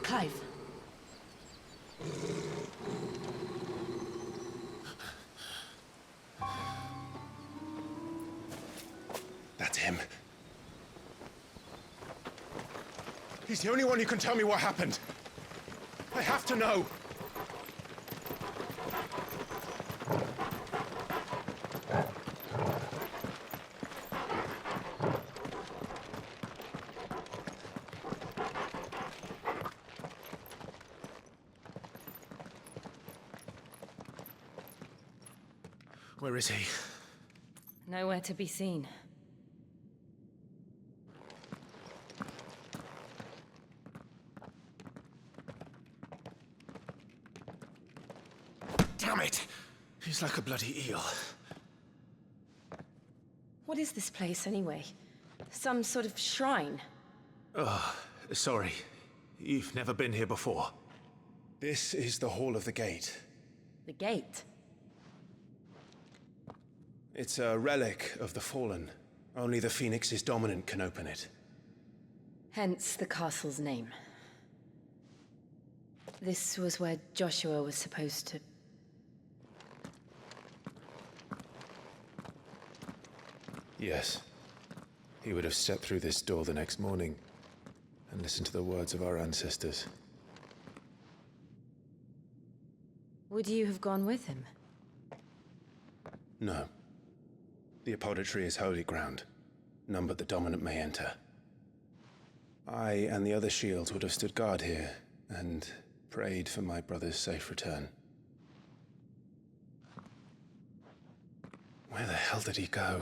S2: Clive.
S1: That's him. He's the only one who can tell me what happened. I have to know. Where is he?
S3: Nowhere to be seen.
S1: Damn it! He's like a bloody eel.
S2: What is this place, anyway? Some sort of shrine?
S1: Oh, sorry. You've never been here before. This is the Hall of the Gate.
S2: The gate?
S1: It's a relic of the Fallen. Only the Phoenix's dominant can open it.
S2: Hence the castle's name. This was where Joshua was supposed to...
S1: Yes. He would have stepped through this door the next morning and listened to the words of our ancestors.
S2: Would you have gone with him?
S1: No. The apodatory is holy ground. None but the dominant may enter. I and the other shields would have stood guard here and prayed for my brother's safe return. Where the hell did he go?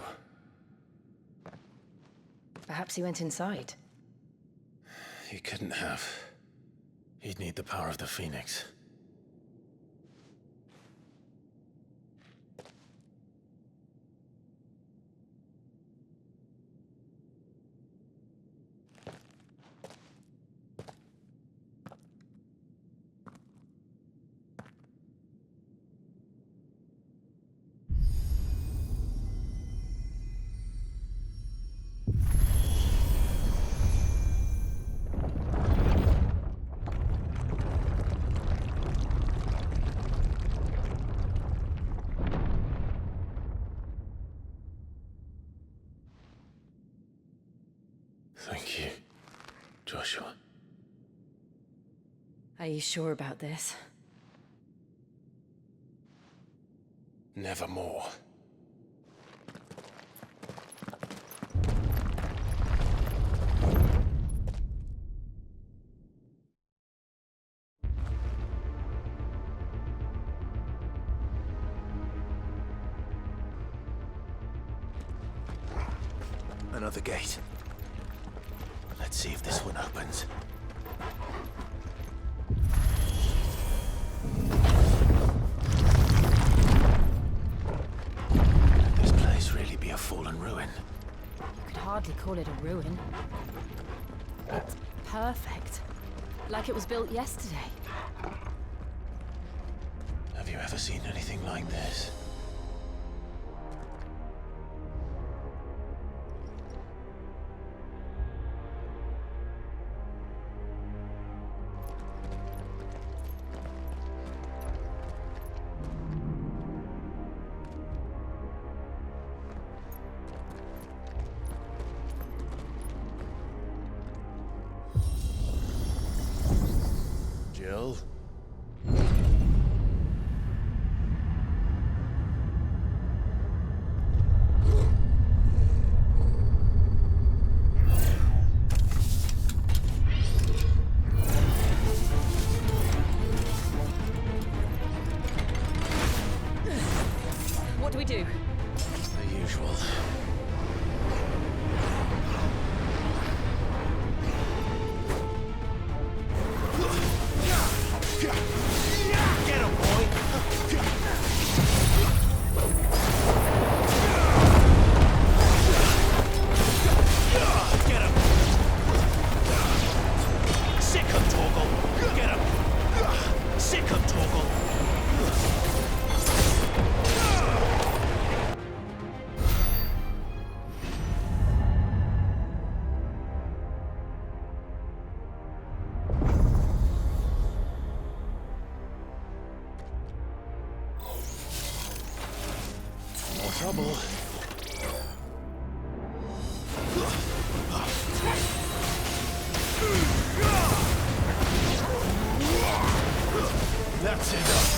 S2: Perhaps he went inside.
S1: He couldn't have. He'd need the power of the Phoenix. Thank you, Joshua.
S2: Are you sure about this?
S1: Nevermore. Another gate. Let's see if this one opens. Could this place really be a fallen ruin?
S3: You could hardly call it a ruin. It's perfect. Like it was built yesterday.
S1: Have you ever seen anything like this? Jill?
S2: What do we do?
S1: The usual. That's enough.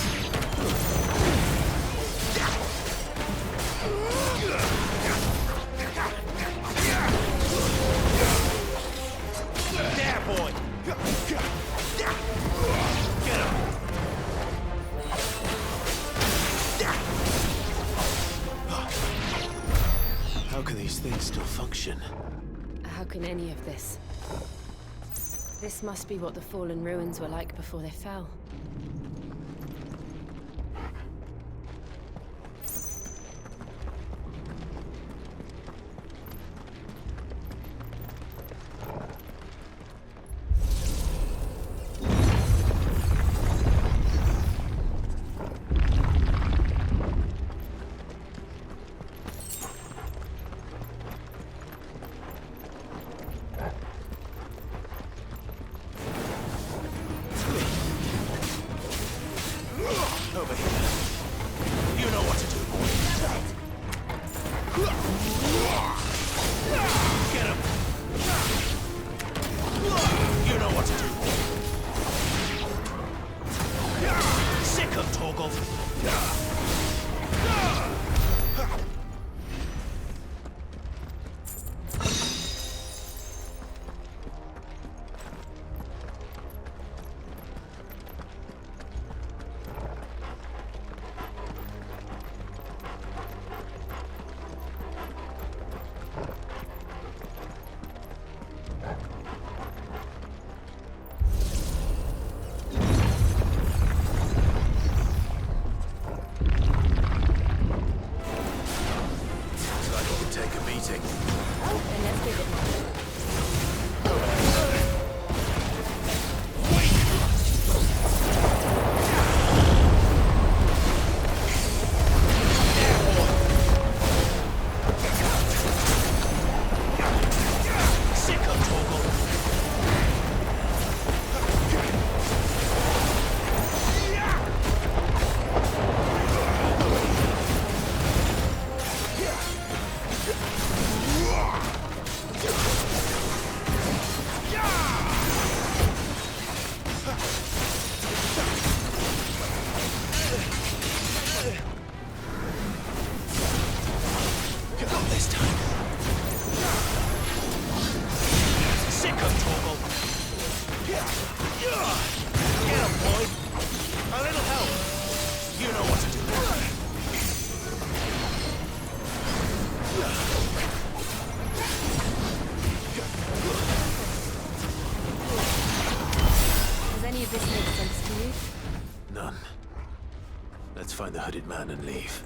S4: There, boy! Get him!
S1: How can these things still function?
S3: How can any of this? This must be what the fallen ruins were like before they fell.
S1: Over here. You know what to do, boy. Get him! You know what to do, boy. Sick of Torgal. Take a beating.
S3: Oh, then let's give it one.
S1: None. Let's find the hooded man and leave.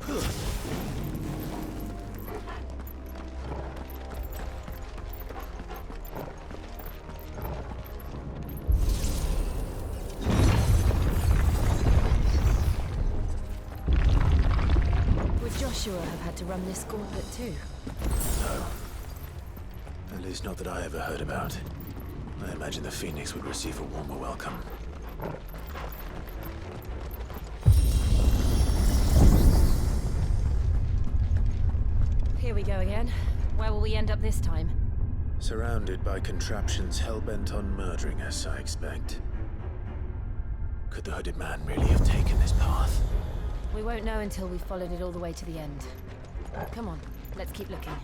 S3: Would Joshua have had to run this gauntlet too?
S1: No. At least not that I ever heard about. I imagine the Phoenix would receive a warmer welcome.
S3: Here we go again. Where will we end up this time?
S1: Surrounded by contraptions hell-bent on murdering us, I expect. Could the hooded man really have taken this path?
S3: We won't know until we've followed it all the way to the end. Come on, let's keep looking.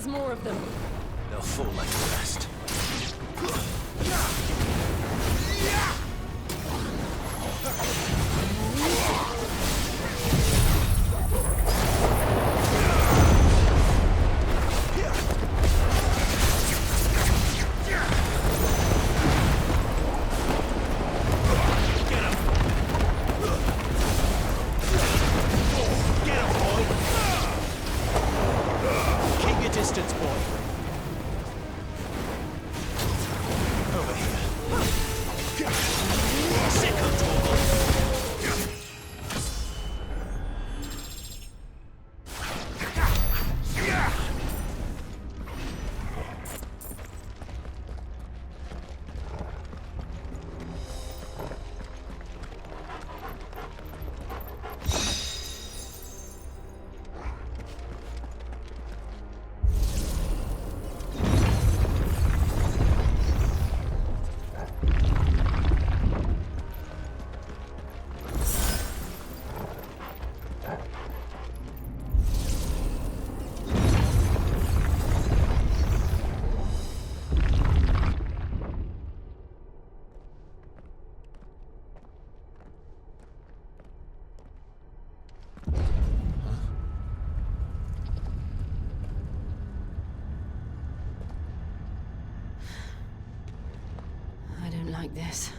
S3: More of them.
S1: They'll fall like the rest. Distance, boy. Over here. Sickle toggle.
S2: I don't like this.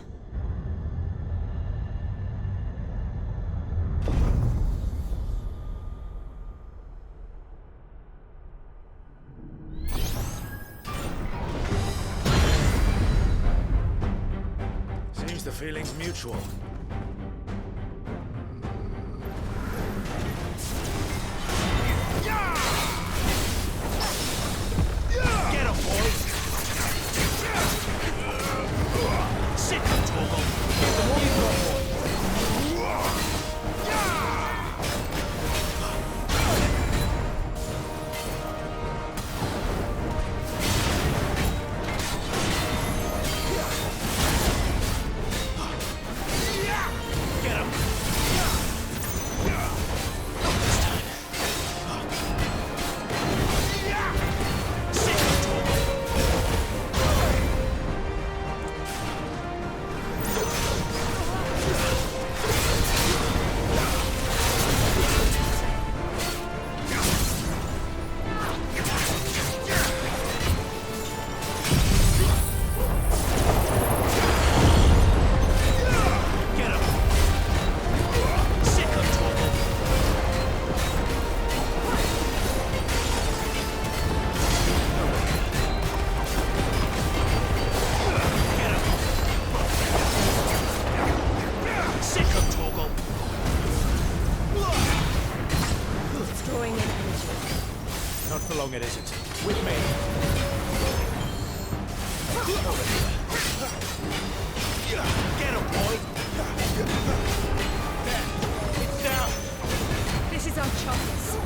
S1: Seems the feeling's mutual. Get him, boy! Sick control. Get him, boy! It's down!
S11: This is our chance.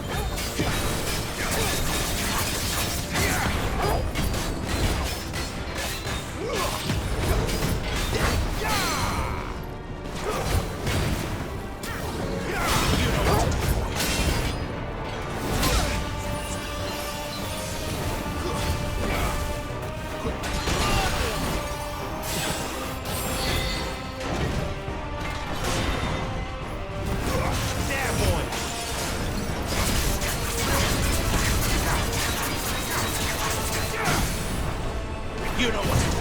S1: You know what to do.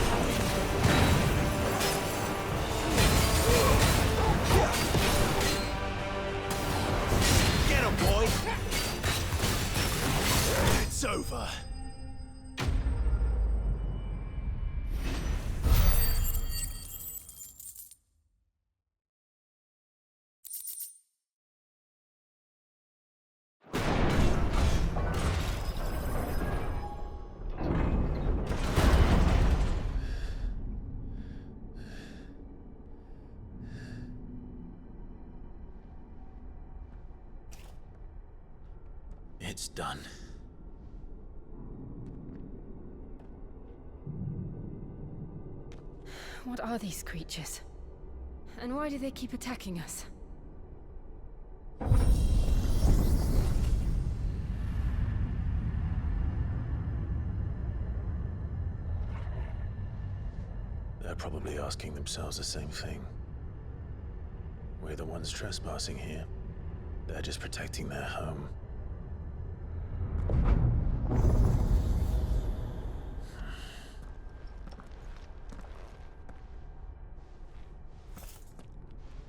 S1: Get him, boy! It's over. It's done.
S11: What are these creatures? And why do they keep attacking us?
S1: They're probably asking themselves the same thing. We're the ones trespassing here. They're just protecting their home.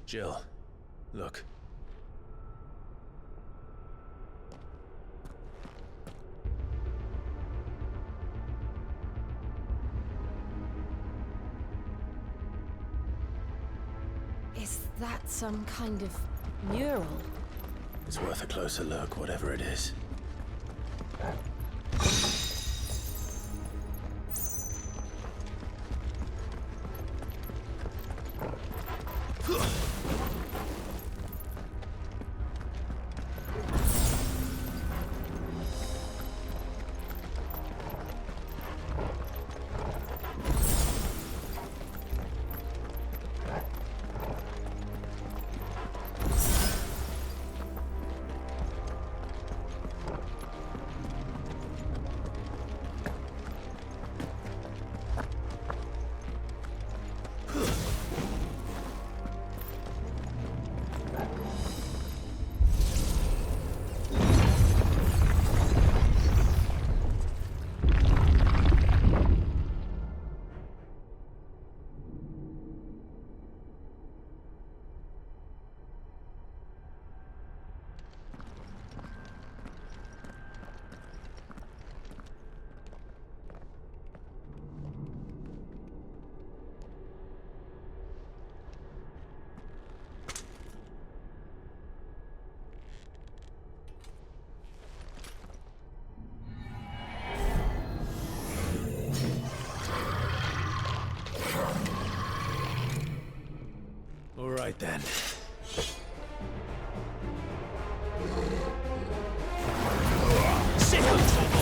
S1: Jill, look.
S11: Is that some kind of mural?
S1: It's worth a closer look, whatever it is. All right then. Sick of trouble.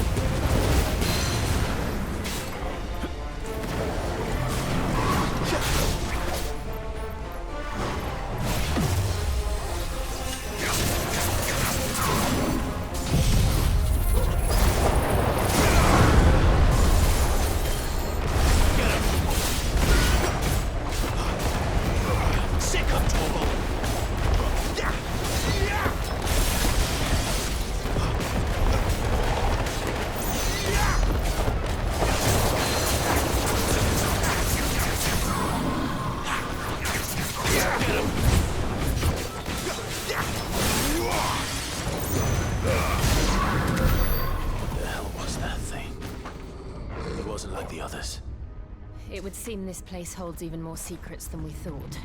S3: It would seem this place holds even more secrets than we thought.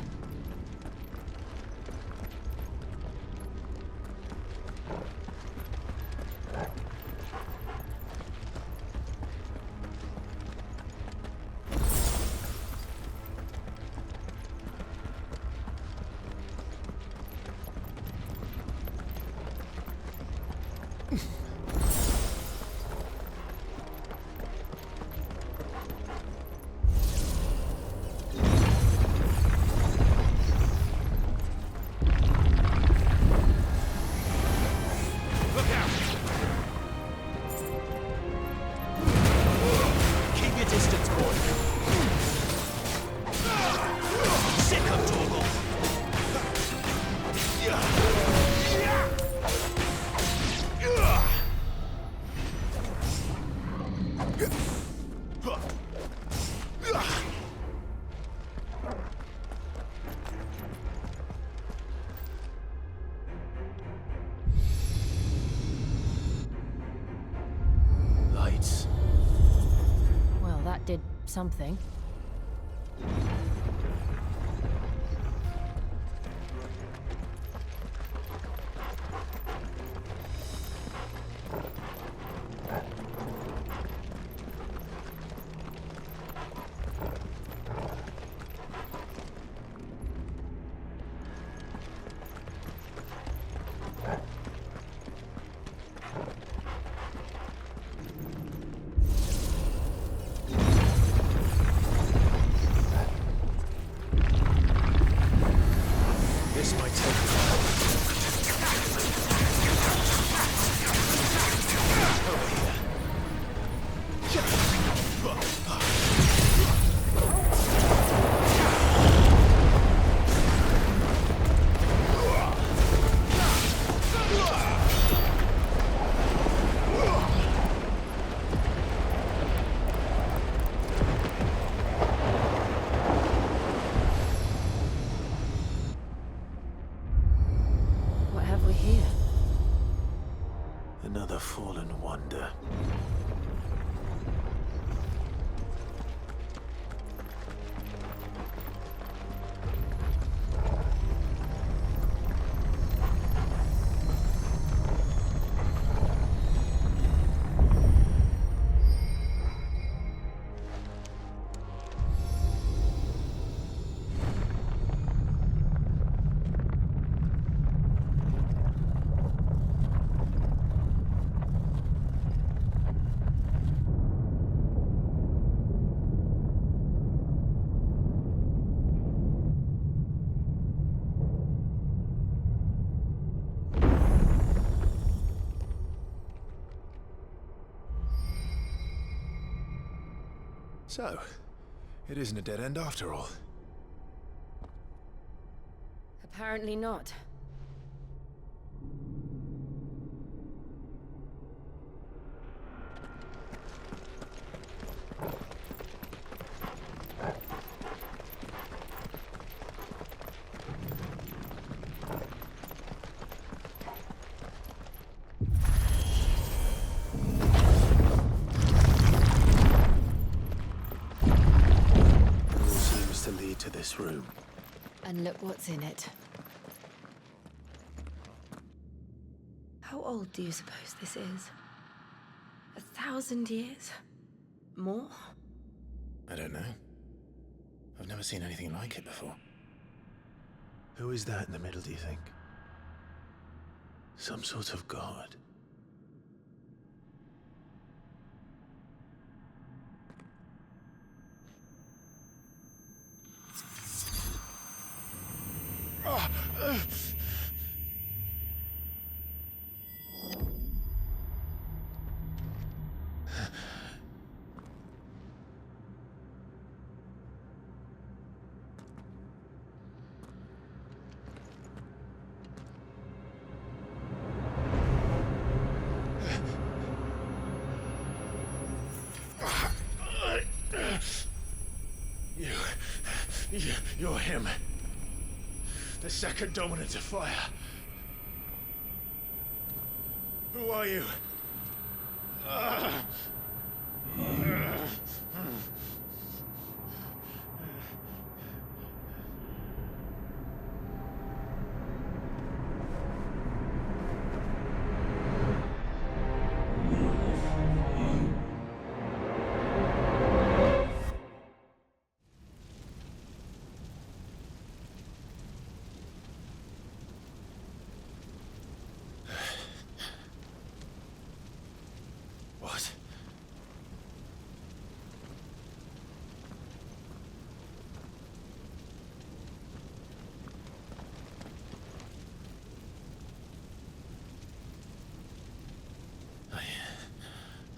S3: something.
S1: This might take a while.
S3: What have we here?
S1: Another fallen wonder.
S15: So, it isn't a dead end after all.
S3: Apparently not.
S1: To lead to this room.
S3: And look what's in it.
S11: How old do you suppose this is? 1,000 years? More?
S15: I don't know. I've never seen anything like it before.
S1: Who is that in the middle, do you think? Some sort of god?
S15: You're him. The second dominant of fire. Who are you? What?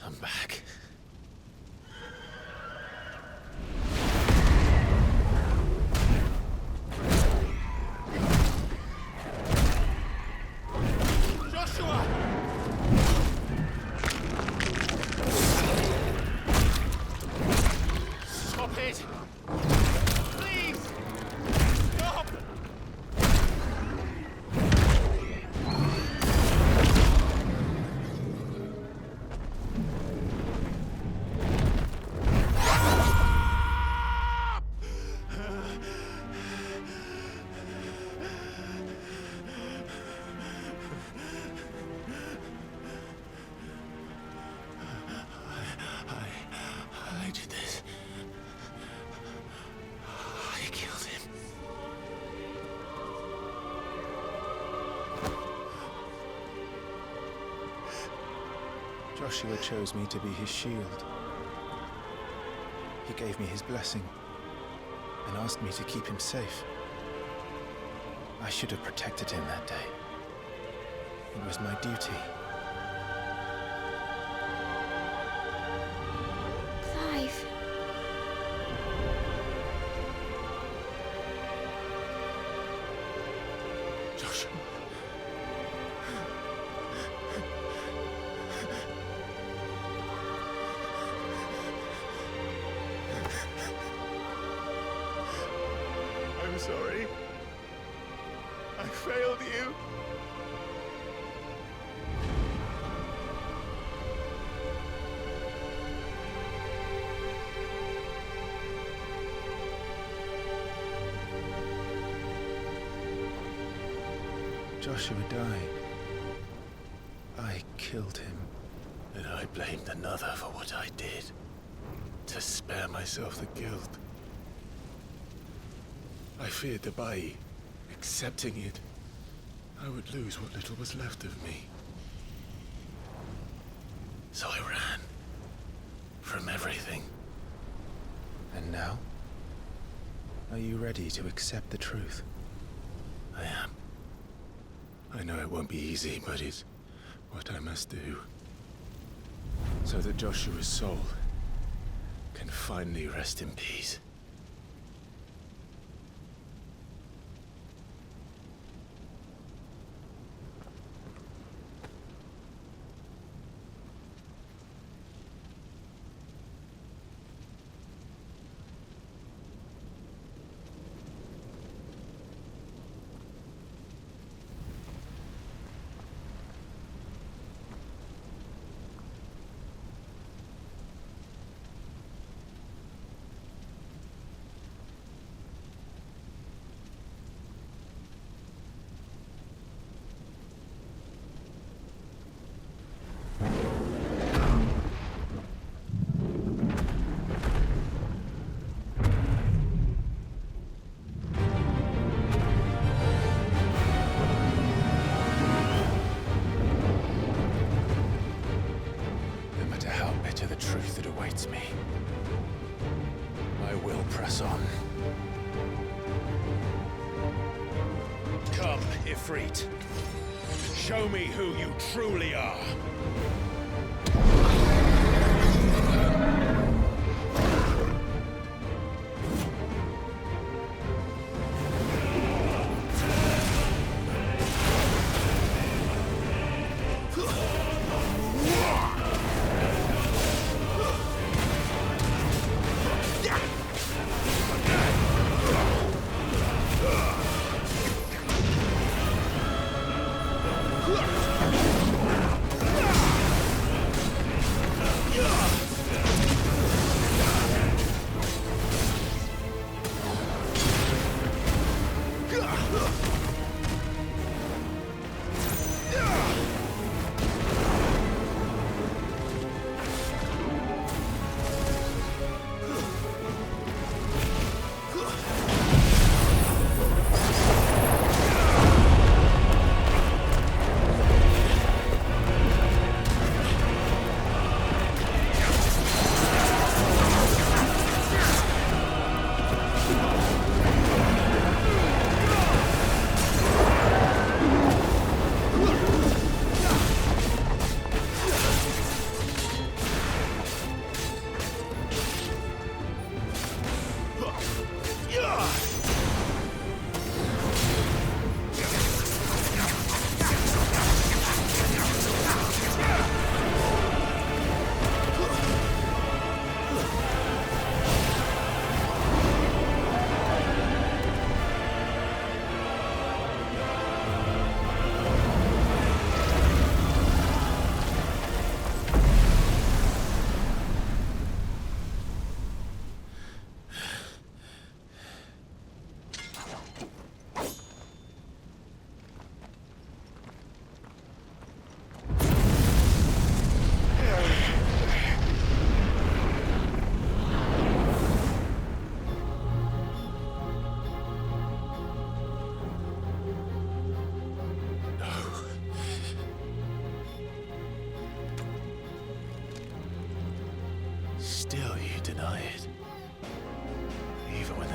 S15: I'm back. Joshua chose me to be his shield. He gave me his blessing and asked me to keep him safe. I should have protected him that day. It was my duty.
S7: Clive.
S1: Joshua.
S14: I'm sorry. I failed you.
S15: Joshua died. I killed him.
S1: And I blamed another for what I did. To spare myself the guilt. I feared that by accepting it, I would lose what little was left of me. So I ran. From everything.
S15: And now? Are you ready to accept the truth?
S1: I am. I know it won't be easy, but it's what I must do. So that Joshua's soul can finally rest in peace. Me. I will press on. Come, Ifrit. Show me who you truly are.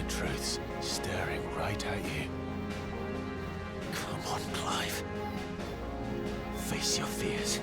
S1: sad truths staring right at you. Come on, Clive. Face your fears.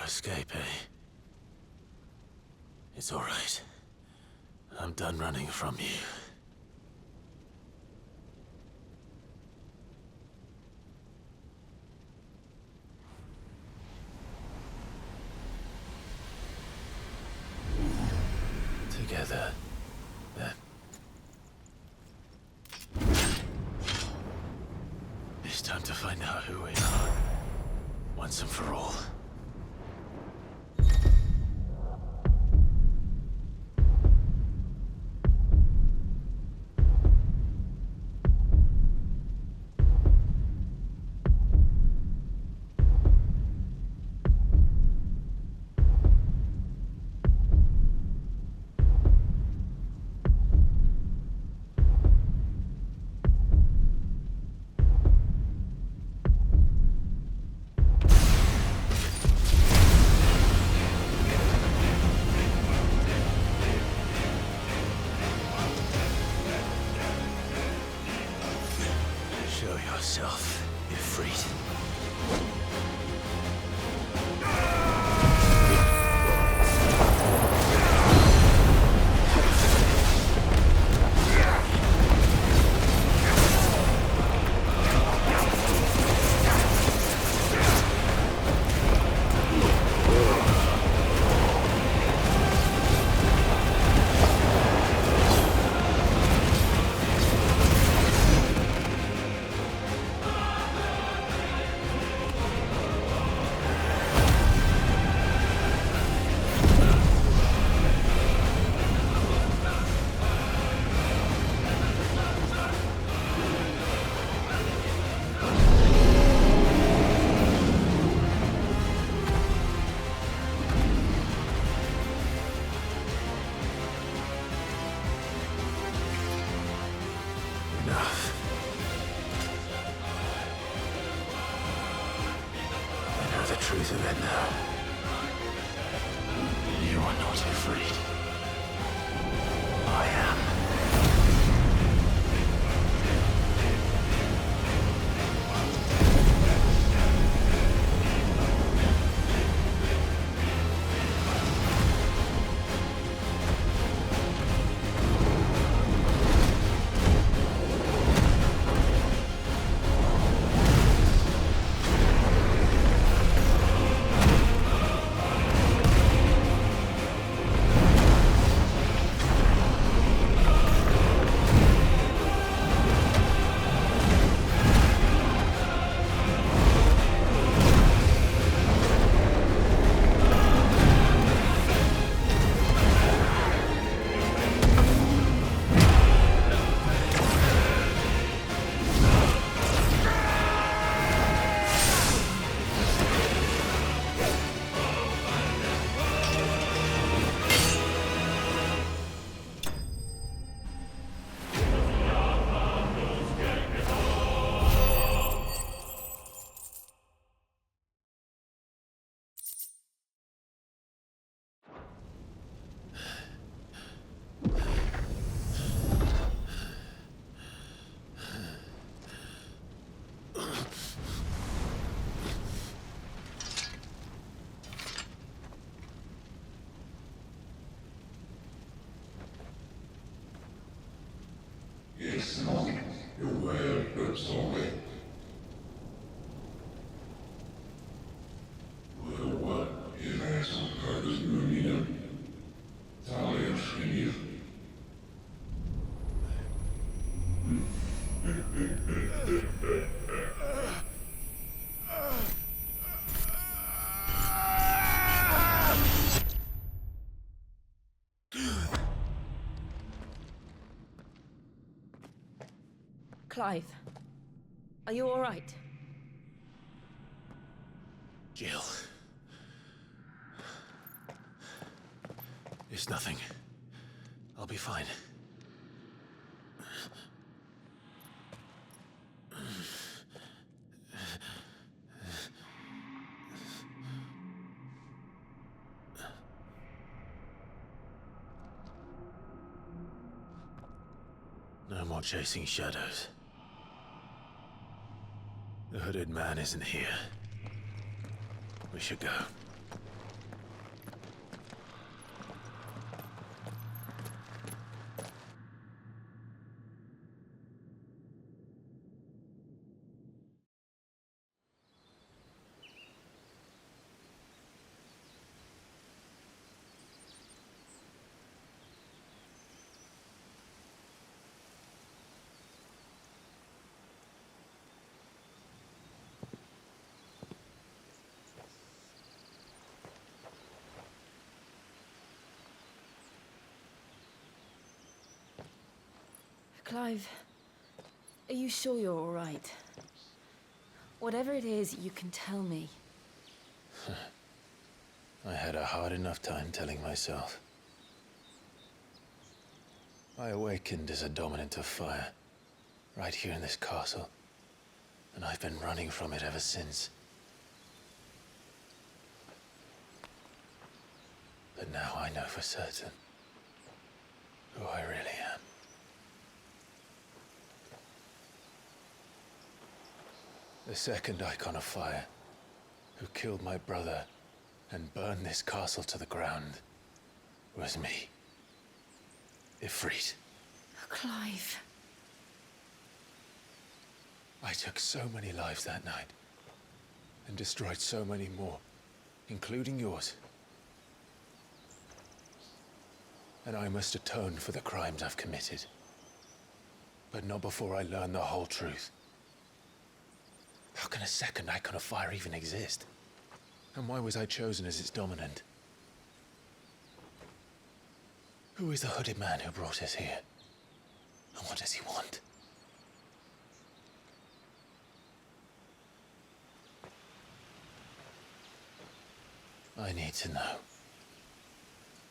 S1: Escape, eh? It's all right. I'm done running from you. Together, then. It's time to find out who we are, once and for all. enough. I know the truth of it now. You are not afraid. I am.
S11: Clive, are you all right?
S1: Jill. It's nothing. I'll be fine. No more chasing shadows. The hooded man isn't here. We should go.
S11: Clive, are you sure you're all right? Whatever it is, you can tell me.
S1: I had a hard enough time telling myself. I awakened as a dominant of fire, right here in this castle, and I've been running from it ever since. But now I know for certain who I really am. The second Eikon of Fire, who killed my brother and burned this castle to the ground, was me. Ifrit.
S11: Clive.
S1: I took so many lives that night, and destroyed so many more, including yours. And I must atone for the crimes I've committed. But not before I learn the whole truth. How can a second Eikon of Fire even exist? And why was I chosen as its dominant? Who is the hooded man who brought us here? And what does he want? I need to know.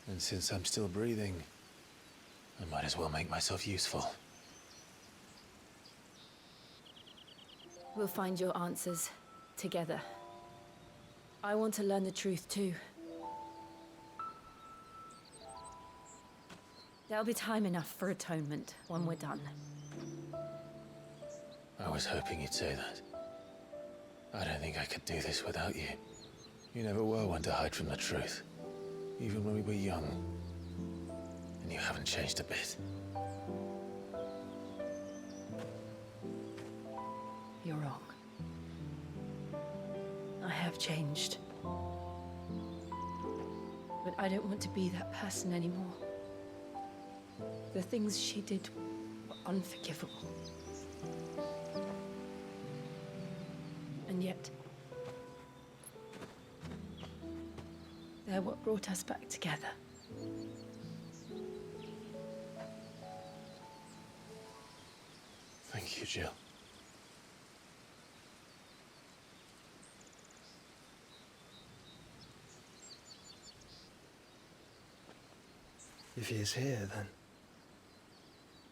S1: And since I'm still breathing, I might as well make myself useful.
S11: We'll find your answers together. I want to learn the truth too. There'll be time enough for atonement when we're done.
S1: I was hoping you'd say that. I don't think I could do this without you. You never were one to hide from the truth, even when we were young. And you haven't changed a bit.
S11: You're wrong. I have changed. But I don't want to be that person anymore. The things she did were unforgivable. And yet, they're what brought us back together.
S1: Thank you, Jill.
S16: If he is here, then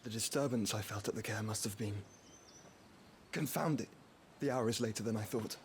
S16: the disturbance I felt at the care must have been confounded. The hour is later than I thought.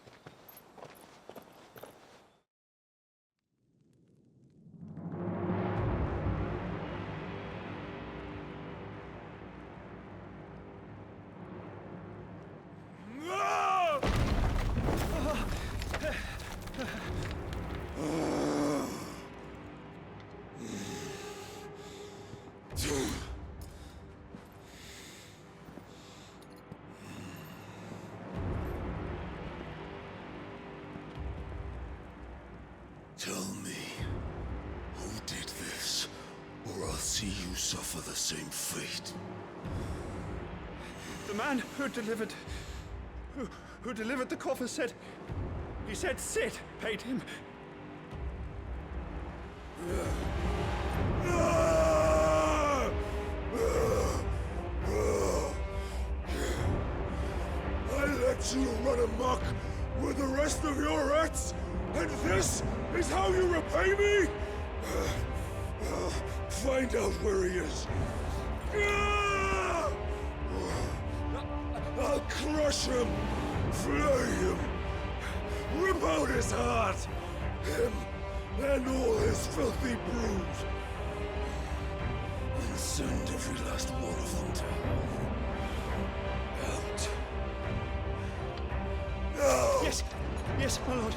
S17: Tell me, who did this, or I'll see you suffer the same fate.
S16: The man who delivered the coffer said... He said Sid paid him.
S17: I let you run amok with the rest of your rats, and this is how you repay me? Find out where he is. I'll crush him, flay him, rip out his heart, him and all his filthy brood, and send every last one of them to hell. Out. Now!
S16: Yes, yes, my lord.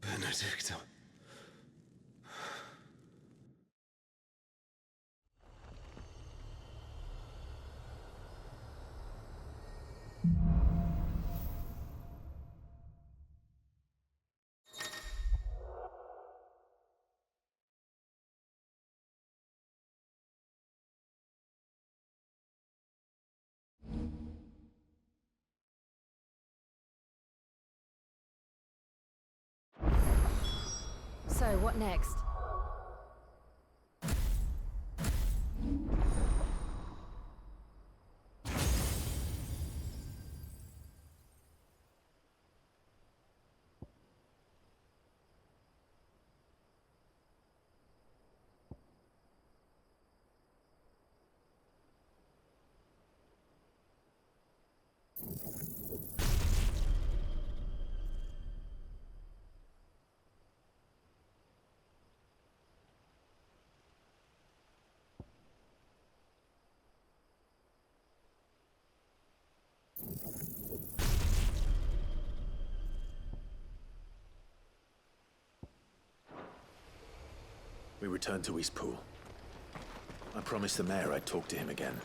S17: Benedicta.
S3: So, what next?
S1: We returned to Eastpool. I promised the mayor I'd talk to him again.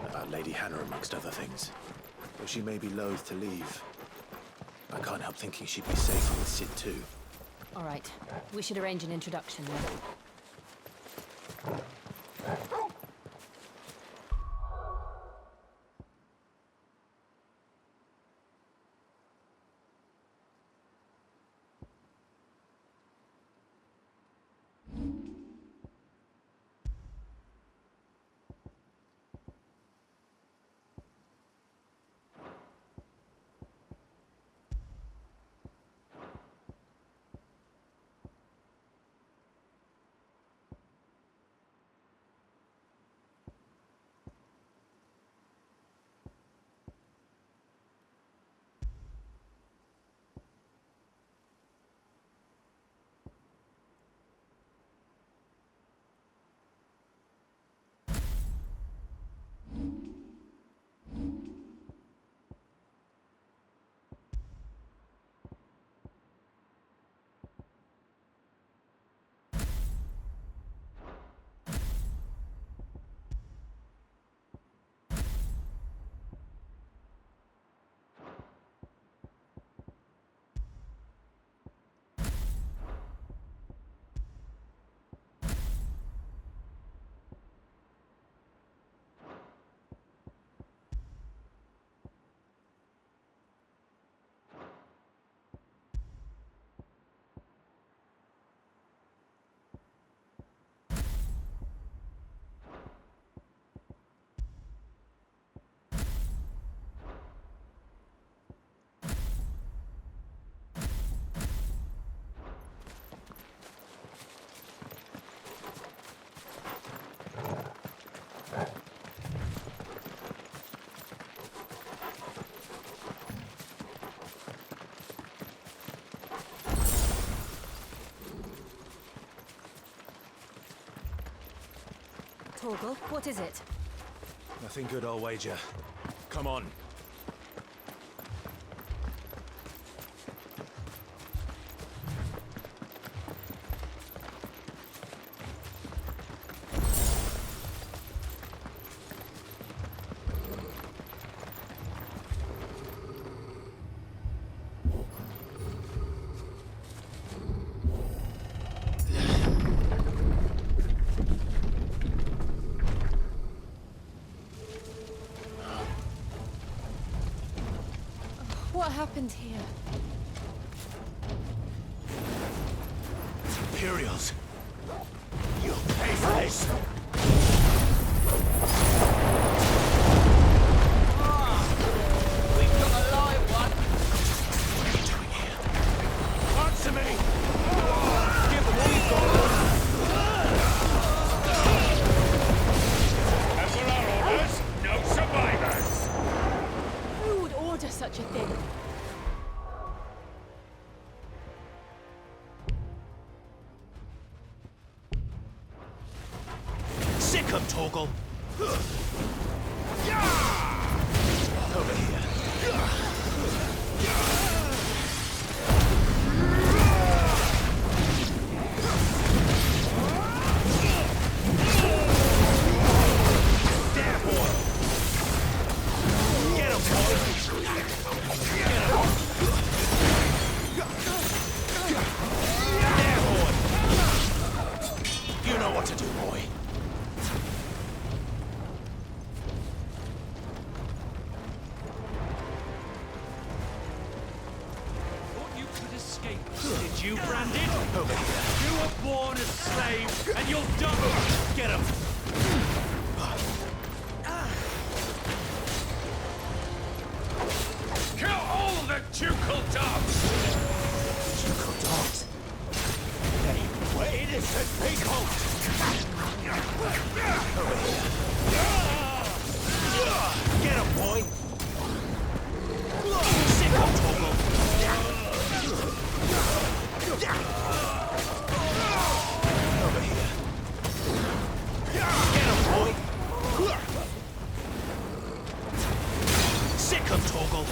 S1: About Lady Hannah, amongst other things. Though she may be loath to leave, I can't help thinking she'd be safer with Sid too.
S3: All right. We should arrange an introduction then. Torgal, what is it?
S15: Nothing good, I'll wager. Come on.
S3: What happened here?
S1: Imperials! You'll pay for this!
S17: We've got a live one!
S1: What are you doing here? Answer me!
S17: Give them all you've got!
S4: As for our orders, no survivors!
S3: Who would order such a thing?
S1: Sick 'em, Torgal! Over here. There, boy! Get him, boy! Get him! There, boy! You know what to do, boy.
S17: Thought you could escape, did you, Branded?
S1: Over here.
S17: You were born a slave, and you'll die!
S1: Get him!
S17: Kill all the ducal dogs!
S1: Ducal dogs? Hey, we're innocent people! Over here. Get him, boy! Sick of Torgal! Over here. Get him, boy! Sick of Torgal!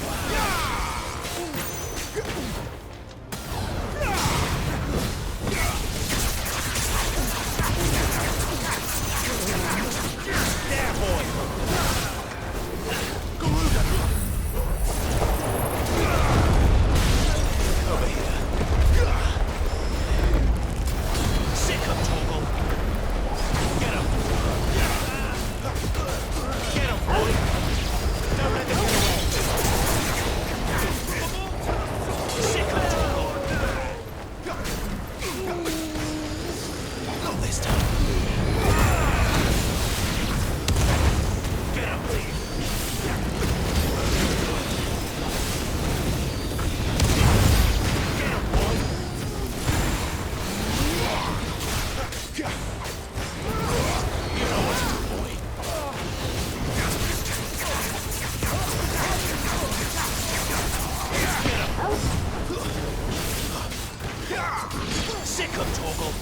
S17: Sick of Torgal!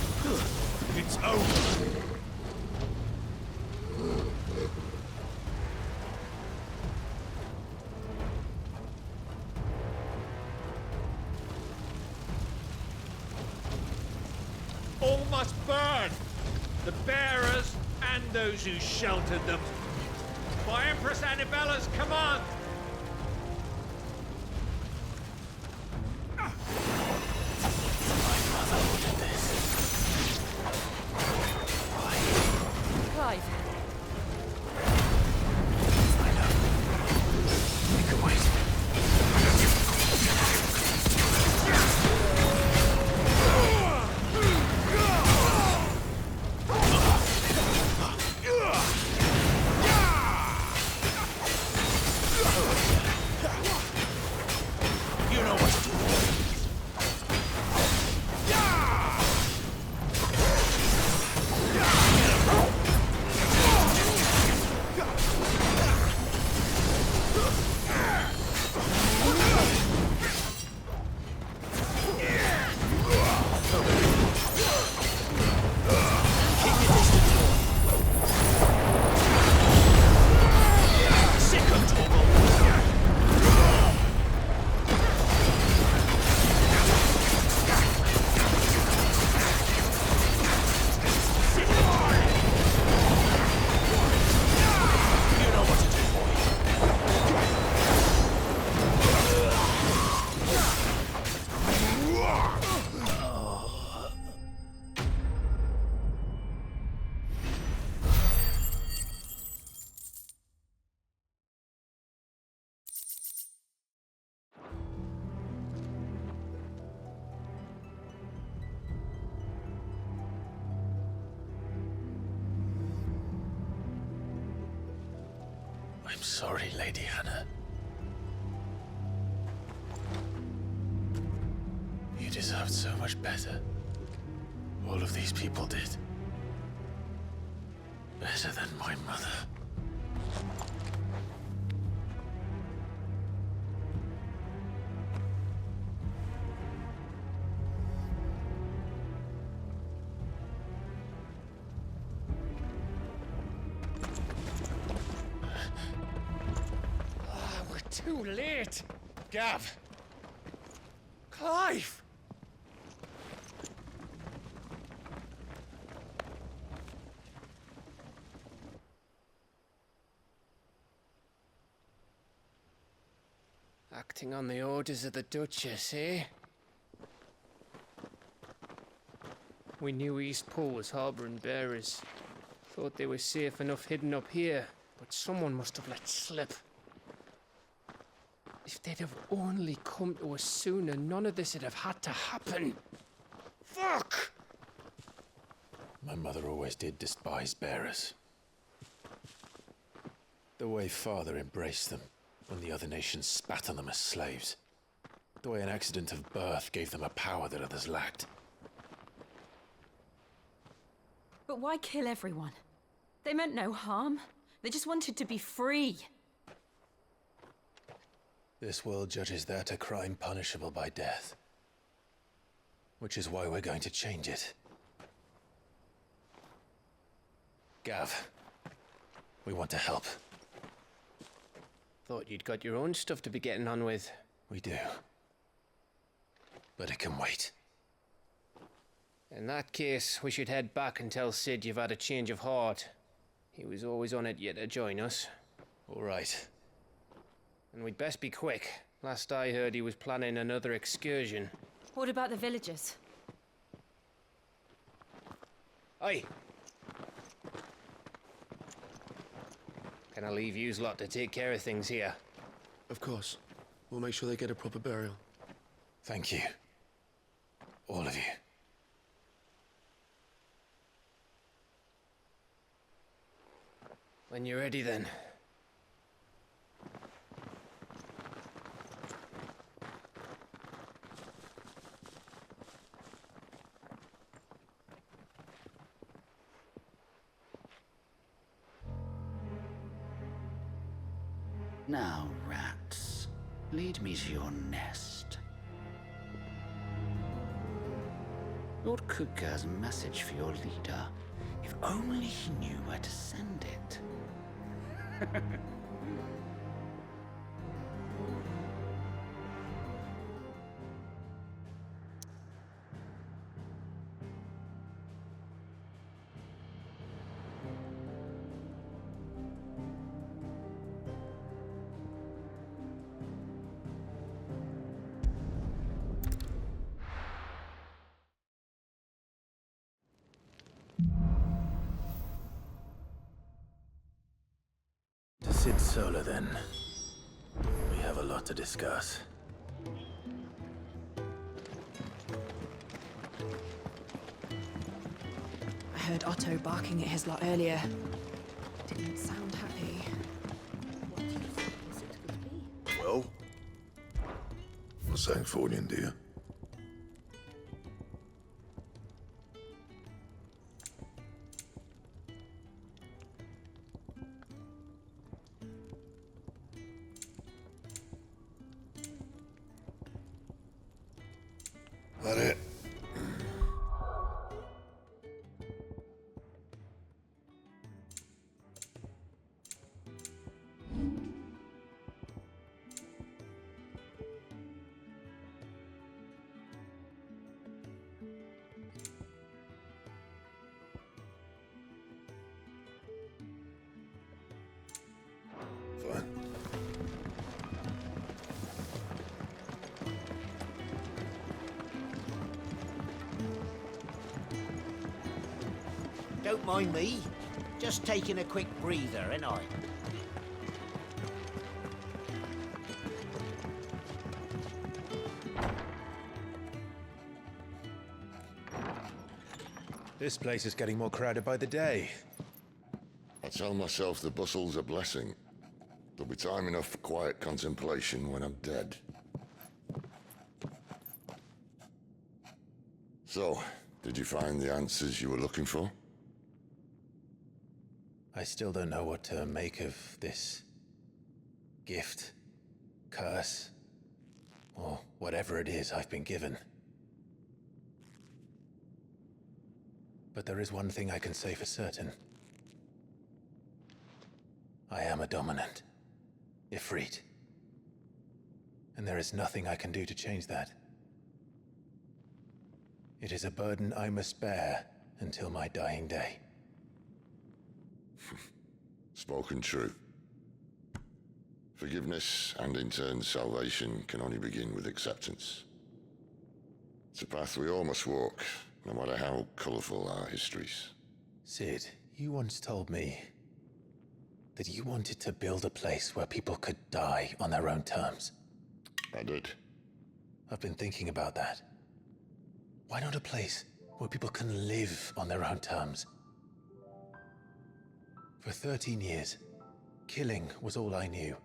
S17: It's over! All must burn! The bearers and those who sheltered them. By Empress Annabella's command!
S3: Clive.
S1: I'm sorry, Lady Hannah. You deserved so much better. All of these people did. Better than my mother.
S17: Too late! Gav! Clive!
S18: Acting on the orders of the Duchess, eh? We knew Eastpool was harbouring bearers. Thought they were safe enough hidden up here, but someone must have let slip. If they'd have only come to us sooner, none of this would have had to happen. Fuck!
S1: My mother always did despise bearers. The way Father embraced them when the other nations spat on them as slaves. The way an accident of birth gave them a power that others lacked.
S3: But why kill everyone? They meant no harm. They just wanted to be free.
S1: This world judges that a crime punishable by death. Which is why we're going to change it. Gav, we want to help.
S18: Thought you'd got your own stuff to be getting on with.
S1: We do. But it can wait.
S18: In that case, we should head back and tell Sid you've had a change of heart. He was always on it yet to join us.
S1: All right.
S18: And we'd best be quick. Last I heard, he was planning another excursion.
S3: What about the villagers?
S18: Aye. Can I leave yous lot to take care of things here?
S19: Of course. We'll make sure they get a proper burial.
S1: Thank you. All of you.
S18: When you're ready, then.
S10: Now, rats, lead me to your nest. Lord Kuka has a message for your leader. If only he knew where to send it.
S1: To Sid Solar, then. We have a lot to discuss.
S20: I heard Otto barking at his lot earlier. Didn't sound happy.
S17: Well? What's Sanktfordian, dear? That it? Fine.
S21: Don't mind me. Just taking a quick breather, ain't I?
S15: This place is getting more crowded by the day.
S9: I tell myself the bustle's a blessing. There'll be time enough for quiet contemplation when I'm dead. So, did you find the answers you were looking for?
S1: I still don't know what to make of this gift, curse, or whatever it is I've been given. But there is one thing I can say for certain. I am a dominant, Ifrit. And there is nothing I can do to change that. It is a burden I must bear until my dying day.
S9: Spoken true. Forgiveness, and in turn salvation, can only begin with acceptance. It's a path we all must walk, no matter how colourful our histories.
S1: Sid, you once told me that you wanted to build a place where people could die on their own terms.
S9: I did.
S1: I've been thinking about that. Why not a place where people can live on their own terms? For 13 years, killing was all I knew.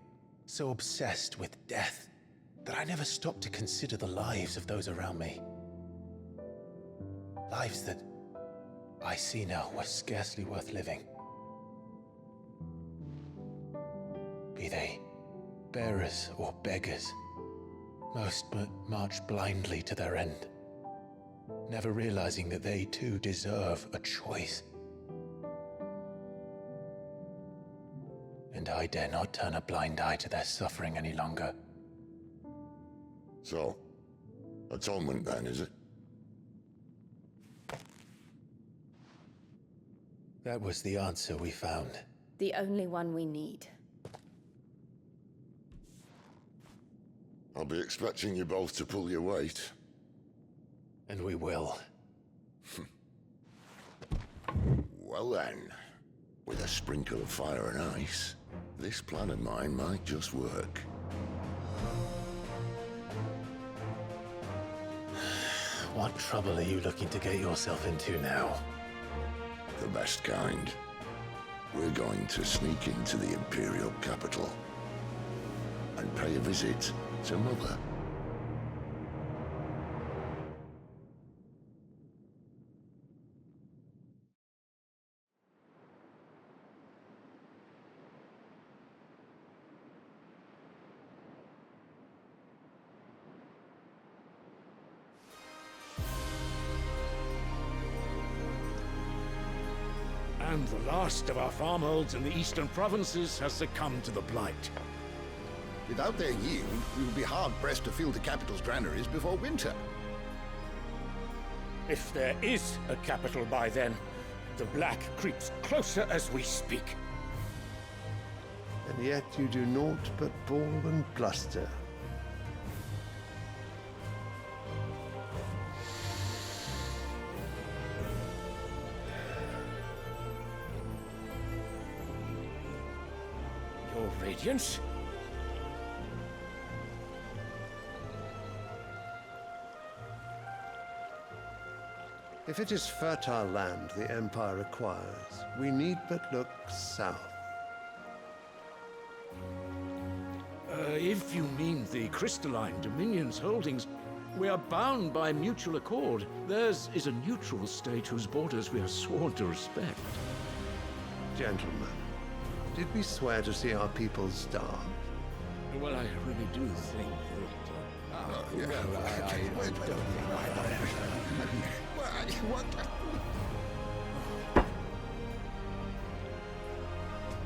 S1: So obsessed with death that I never stopped to consider the lives of those around me. Lives that I see now were scarcely worth living. Be they bearers or beggars, most march blindly to their end, never realizing that they too deserve a choice. And I dare not turn a blind eye to their suffering any longer.
S9: So, atonement then, is it?
S1: That was the answer we found.
S3: The only one we need.
S9: I'll be expecting you both to pull your weight.
S1: And we will.
S9: Well then, with a sprinkle of fire and ice, this plan of mine might just work.
S1: What trouble are you looking to get yourself into now?
S9: The best kind. We're going to sneak into the Imperial capital and pay a visit to Mother.
S4: And the last of our farmholds in the eastern provinces has succumbed to the blight.
S14: Without their yield, we will be hard-pressed to fill the capital's granaries before winter.
S4: If there is a capital by then, the black creeps closer as we speak.
S8: And yet you do naught but bawl and bluster.
S4: Your Radiance?
S8: If it is fertile land the Empire requires, we need but look south.
S4: If you mean the crystalline Dominion's holdings, we are bound by mutual accord. Theirs is a neutral state whose borders we are sworn to respect.
S8: Gentlemen, did we swear to see our people starve?
S4: Well, I really do think that...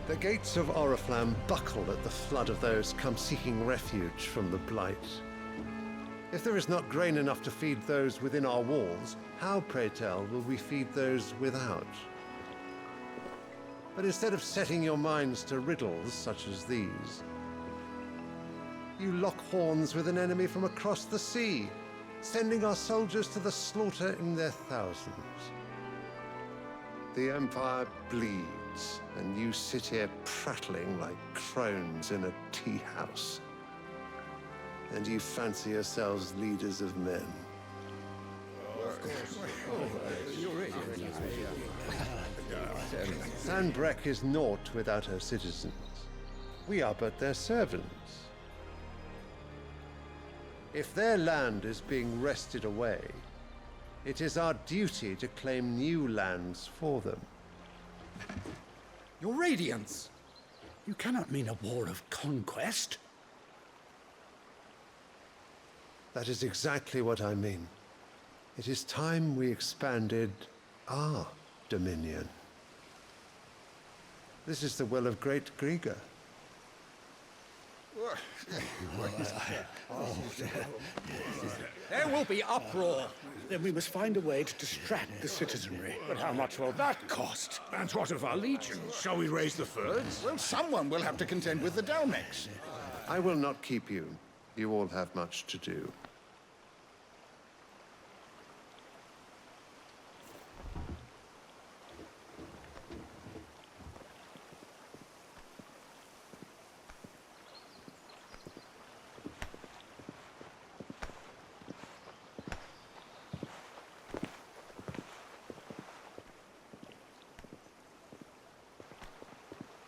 S8: The gates of Oriflamme buckle at the flood of those come seeking refuge from the blight. If there is not grain enough to feed those within our walls, how, pray tell, will we feed those without? But instead of setting your minds to riddles such as these, you lock horns with an enemy from across the sea, sending our soldiers to the slaughter in their thousands. The Empire bleeds, and you sit here prattling like crones in a tea house. And you fancy yourselves leaders of men. Sanbreque is naught without her citizens. We are but their servants. If their land is being wrested away, it is our duty to claim new lands for them.
S4: Your Radiance! You cannot mean a war of conquest.
S8: That is exactly what I mean. It is time we expanded our dominion. This is the will of great Grieger.
S4: There will be uproar. Then we must find a way to distract the citizenry. But how much will that cost? And what of our legions? Shall we raise the furs?
S14: Well, someone will have to contend with the Dalmex.
S8: I will not keep you. You all have much to do.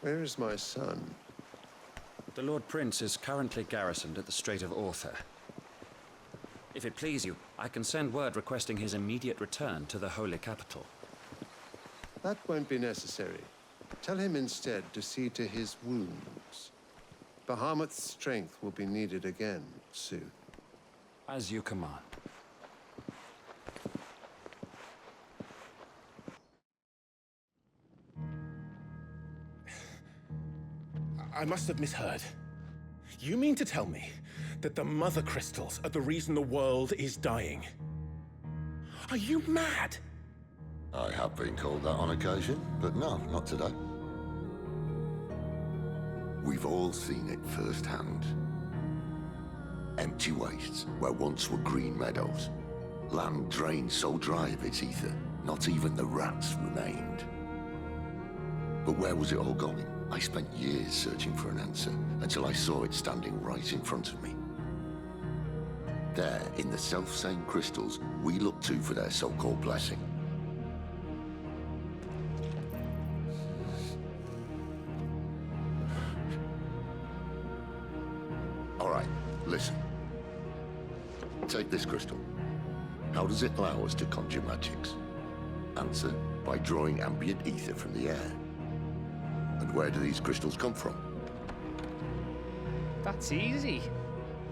S8: Where is my son?
S6: The Lord Prince is currently garrisoned at the Strait of Author. If it please you, I can send word requesting his immediate return to the Holy Capital.
S8: That won't be necessary. Tell him instead to see to his wounds. Bahamut's strength will be needed again soon.
S6: As you command.
S1: I must have misheard. You mean to tell me that the Mother Crystals are the reason the world is dying? Are you mad?
S9: I have been called that on occasion, but no, not today. We've all seen it firsthand. Empty wastes where once were green meadows. Land drained so dry of its ether, not even the rats remained. But where was it all going? I spent years searching for an answer, until I saw it standing right in front of me. There, in the self-same crystals, we look to for their so-called blessing. All right, listen. Take this crystal. How does it allow us to conjure magics? Answer, by drawing ambient ether from the air. And where do these crystals come from?
S18: That's easy.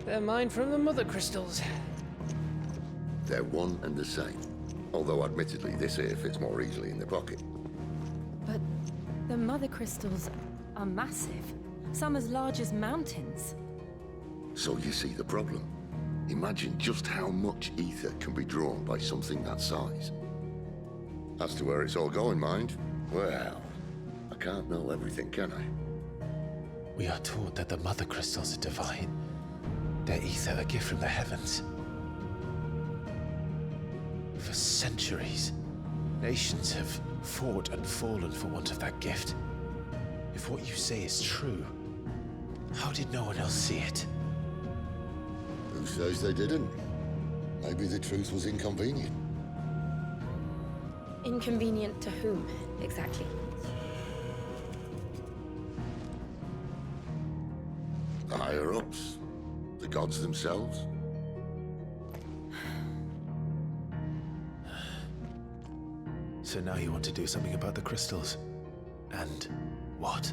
S18: They're mine from the Mother Crystals.
S9: They're one and the same. Although admittedly this here fits more easily in the pocket.
S11: But the mother crystals are massive. Some as large as mountains.
S9: So you see the problem. Imagine just how much ether can be drawn by something that size. As to where it's all going, mind, well, I can't know everything, can I?
S1: We are taught that the mother crystals are divine. Their ether a gift from the heavens. For centuries, nations have fought and fallen for want of that gift. If what you say is true, how did no one else see it?
S9: Who says they didn't? Maybe the truth was inconvenient.
S11: Inconvenient to whom, exactly?
S9: The higher-ups? The gods themselves?
S1: So now you want to do something about the crystals? And what?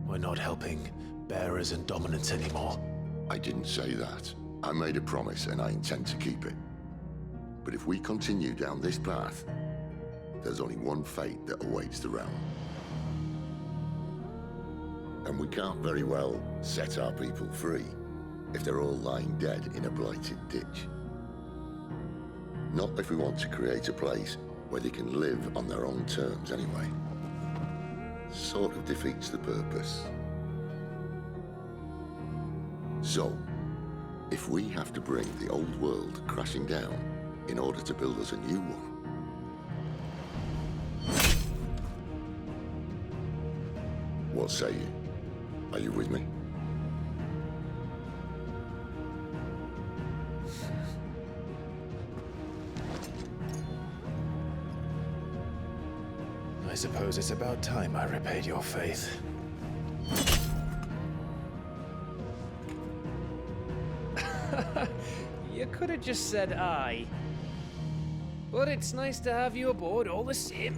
S1: We're not helping bearers and dominants anymore.
S9: I didn't say that. I made a promise and I intend to keep it. But if we continue down this path, there's only one fate that awaits the realm. And we can't very well set our people free if they're all lying dead in a blighted ditch. Not if we want to create a place where they can live on their own terms anyway. Sort of defeats the purpose. So, if we have to bring the old world crashing down in order to build us a new one, what say you? Are you with me?
S1: I suppose it's about time I repaid your faith.
S18: You could have just said aye. But it's nice to have you aboard all the same.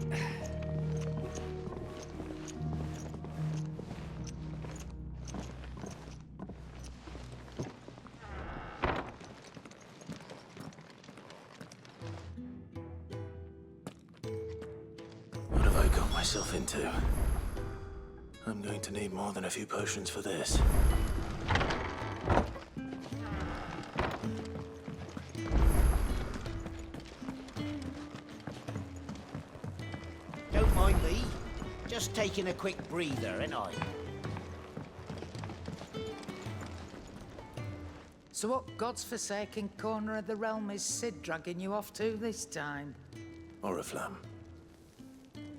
S1: What have I got myself into? I'm going to need more than a few potions for this.
S21: Don't mind me. Just taking a quick breather, ain't I?
S10: So what God's forsaken corner of the realm is Sid dragging you off to this time?
S1: Oriflamme.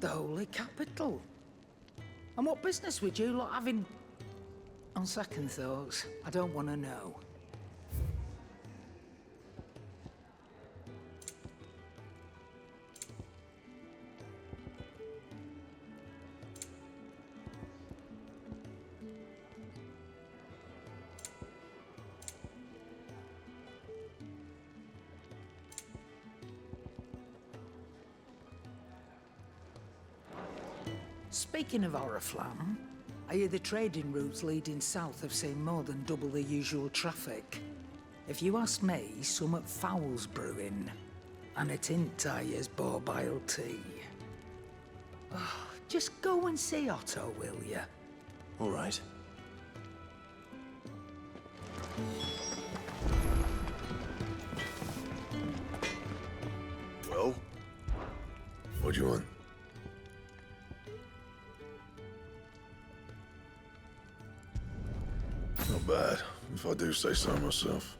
S10: The Holy Capital. And what business would you lot having... On second thoughts, I don't want to know. Speaking of Oriflamme, I hear the trading routes leading south have seen more than double the usual traffic. If you ask me, some foul's brewing, and it ain't Tyre's borbile tea. Oh, just go and see Otto, will ya?
S1: All right.
S17: Well? What do you want? Not bad, if I do say so myself.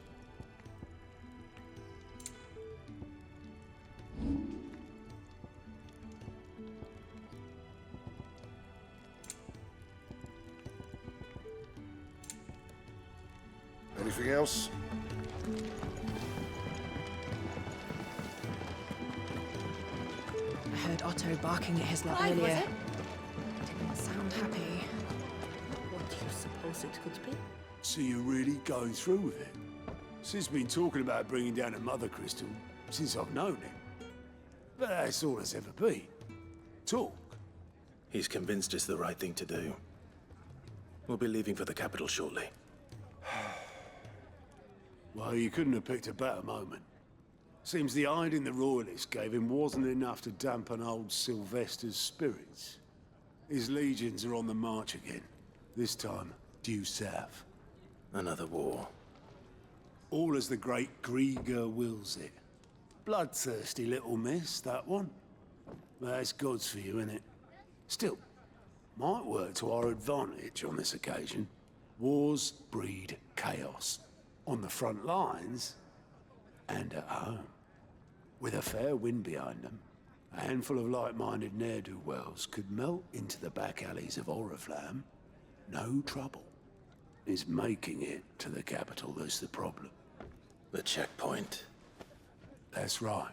S17: Anything else?
S20: I heard Otto barking at his lot
S11: Clive, was
S20: earlier.
S11: it?
S20: Didn't sound happy.
S11: What do you suppose it could be?
S4: So you're really going through with it? Sid's been talking about bringing down a mother crystal since I've known him. But that's all it's ever been. Talk.
S1: He's convinced it's the right thing to do. We'll be leaving for the capital shortly.
S4: Well, you couldn't have picked a better moment.
S5: Seems the hiding the royalists gave him wasn't enough to dampen old Sylvester's spirits. His legions are on the march again, this time due south.
S1: Another war.
S5: All as the great Grieger wills it. Bloodthirsty little miss, that one. But it's God's for you, innit? Still, might work to our advantage on this occasion. Wars breed chaos. On the front lines, and at home. With a fair wind behind them, a handful of like-minded ne'er-do-wells could melt into the back alleys of Oriflamme. No trouble. It's making it to the capital that's the problem.
S1: The checkpoint.
S5: That's right.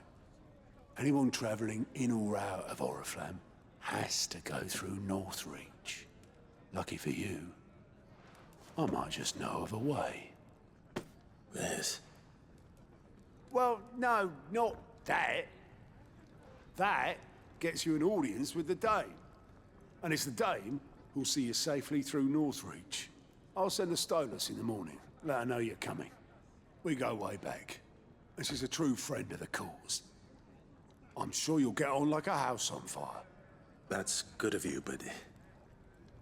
S5: Anyone travelling in or out of Oriflamme has to go through Northreach. Lucky for you, I might just know of a way.
S1: Yes.
S5: Well, no, not that. That gets you an audience with the Dame. And it's the Dame who'll see you safely through Northreach. I'll send a Stolas in the morning. Let her know you're coming. We go way back. And she's a true friend of the cause. I'm sure you'll get on like a house on fire.
S1: That's good of you, but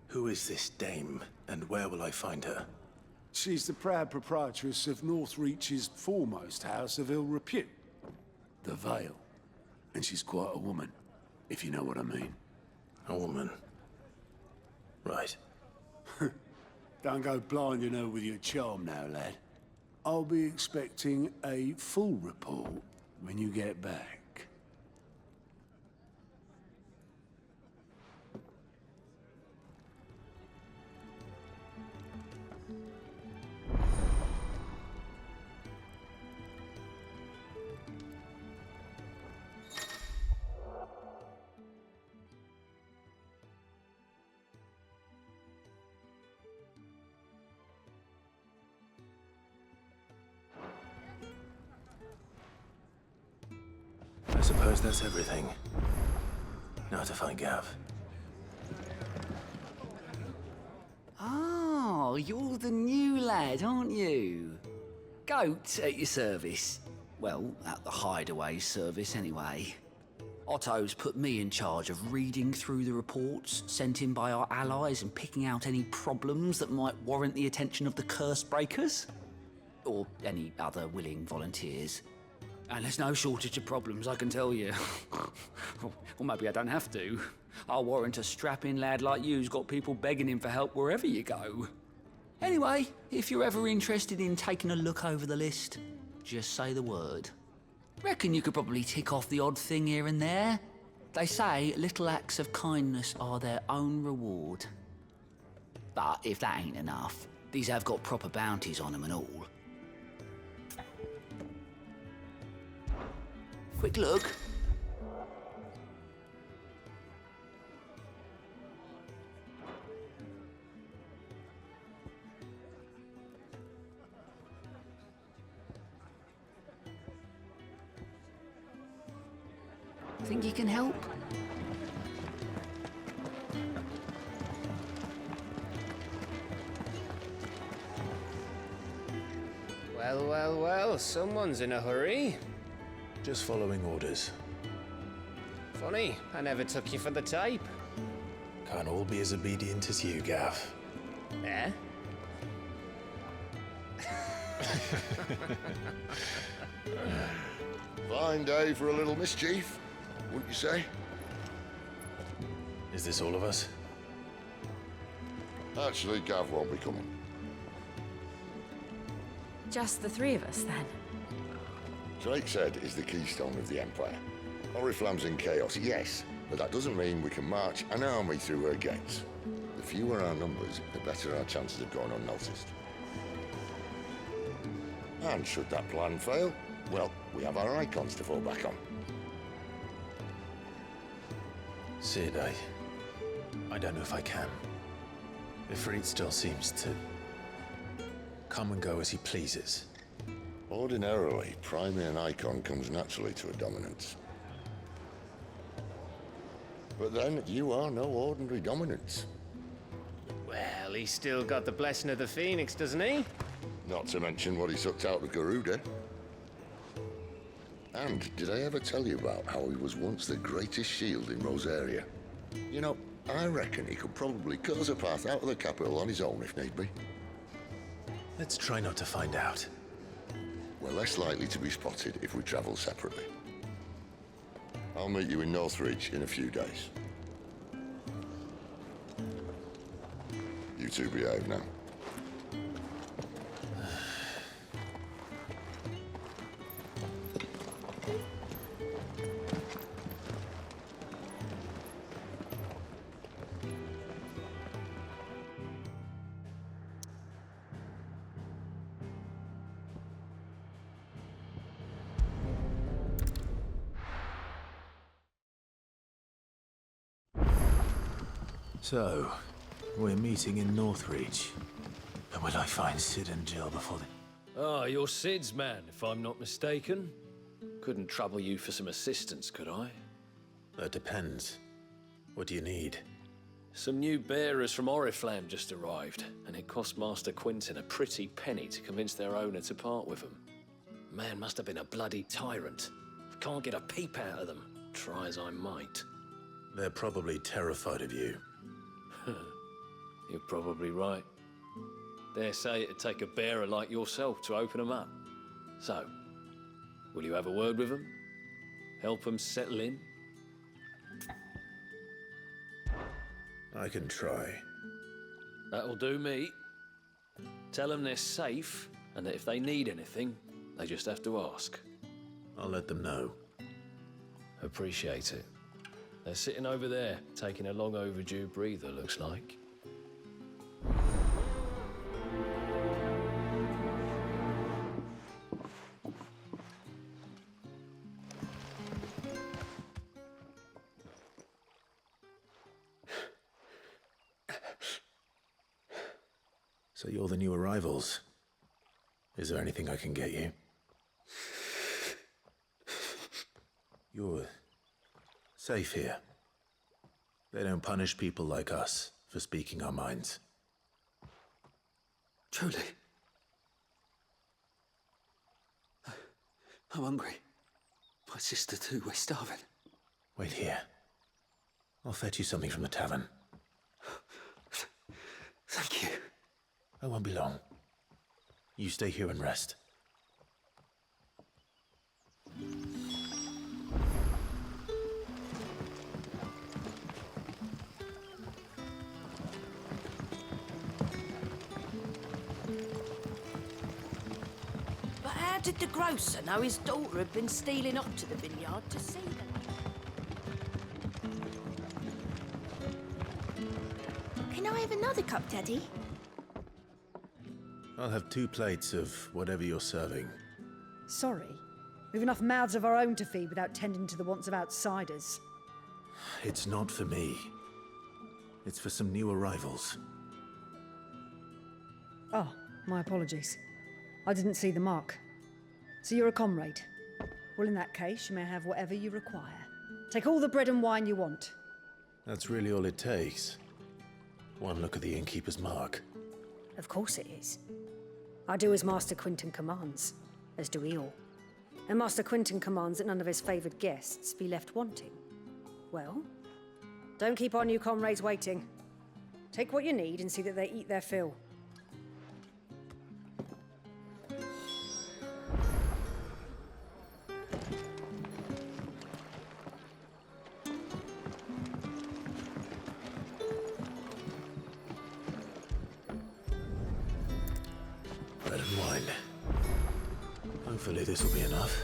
S1: who is this Dame, and where will I find her?
S5: She's the proud proprietress of Northreach's foremost house of ill repute, the Vale. And she's quite a woman, if you know what I mean.
S1: A woman? Right.
S5: Don't go blinding her with your charm now, lad. I'll be expecting a full report when you get back.
S1: I suppose that's everything. Now to find Gav.
S10: Oh, you're the new lad, aren't you? Goat at your service. Well, at the hideaway service, anyway. Otto's put me in charge of reading through the reports sent in by our allies and picking out any problems that might warrant the attention of the curse breakers. Or any other willing volunteers. And there's no shortage of problems, I can tell you. Or maybe I don't have to. I'll warrant a strapping lad like you's got people begging him for help wherever you go. Anyway, if you're ever interested in taking a look over the list, just say the word. Reckon you could probably tick off the odd thing here and there. They say little acts of kindness are their own reward. But if that ain't enough, these have got proper bounties on them and all. Quick look. Think you can help?
S18: Well, well, well, someone's in a hurry.
S1: Just following orders.
S18: Funny, I never took you for the type.
S1: Can't all be as obedient as you, Gav.
S18: Eh?
S9: Fine day for a little mischief, wouldn't you say?
S1: Is this all of us?
S9: Actually, Gav won't be coming.
S3: Just the three of us, then?
S9: Drake's Head is the keystone of the Empire. Oriflamme's in chaos, yes, but that doesn't mean we can march an army through her gates. The fewer our numbers, the better our chances of going unnoticed. And should that plan fail, well, we have our Eikons to fall back on.
S1: Sid, I don't know if I can. Ifrit still seems to come and go as he pleases.
S9: Ordinarily, priming an Eikon comes naturally to a dominance. But then, you are no ordinary dominance.
S18: Well, he's still got the blessing of the Phoenix, doesn't he?
S9: Not to mention what he sucked out of Garuda. And did I ever tell you about how he was once the greatest shield in Rosaria? You know, I reckon he could probably cut us a path out of the capital on his own if need be.
S1: Let's try not to find out.
S9: We're less likely to be spotted if we travel separately. I'll meet you in Northridge in a few days. You two behave now.
S1: So, we're meeting in Northridge. And will I find Sid and Jill before they...
S12: Ah, you're Sid's man, if I'm not mistaken. Couldn't trouble you for some assistance, could I?
S1: That depends. What do you need?
S12: Some new bearers from Oriflamme just arrived, and it cost Master Quinton a pretty penny to convince their owner to part with them. Man must have been a bloody tyrant. Can't get a peep out of them, try as I might.
S1: They're probably terrified of you.
S12: You're probably right. Dare say it'd take a bearer like yourself to open them up. So, will you have a word with them? Help them settle in?
S1: I can try.
S12: That'll do me. Tell them they're safe, and that if they need anything, they just have to ask.
S1: I'll let them know.
S12: Appreciate it. They're sitting over there, taking a long overdue breather, looks like.
S1: So you're the new arrivals. Is there anything I can get you? You're safe here. They don't punish people like us for speaking our minds.
S22: Truly. I'm hungry. My sister too, we're starving.
S1: Wait here. I'll fetch you something from the tavern.
S22: Thank you.
S1: I won't be long. You stay here and rest.
S23: But how did the grocer know his daughter had been stealing up to the vineyard to see them?
S24: Can I have another cup, Daddy?
S1: I'll have 2 plates of whatever you're serving.
S25: Sorry. We've enough mouths of our own to feed without tending to the wants of outsiders.
S1: It's not for me. It's for some new arrivals.
S25: Oh, my apologies. I didn't see the mark. So you're a comrade. Well, in that case, you may have whatever you require. Take all the bread and wine you want.
S1: That's really all it takes. One look at the innkeeper's mark.
S25: Of course it is. I do as Master Quinton commands, as do we all. And Master Quinton commands that none of his favoured guests be left wanting. Well, don't keep our new comrades waiting. Take what you need and see that they eat their fill.
S1: Bread and wine. Hopefully this will be enough.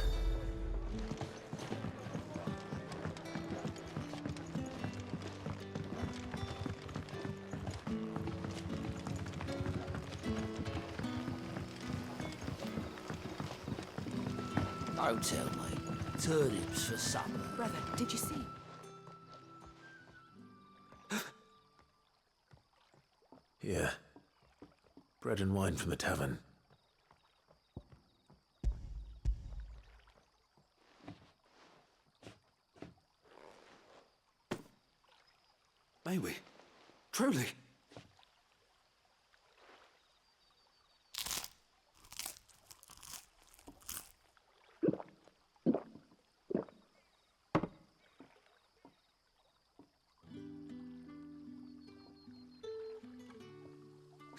S21: Don't tell me. Turnips for supper.
S23: Brother, did you see?
S1: Here. Bread and wine from the tavern.
S22: May we? Truly?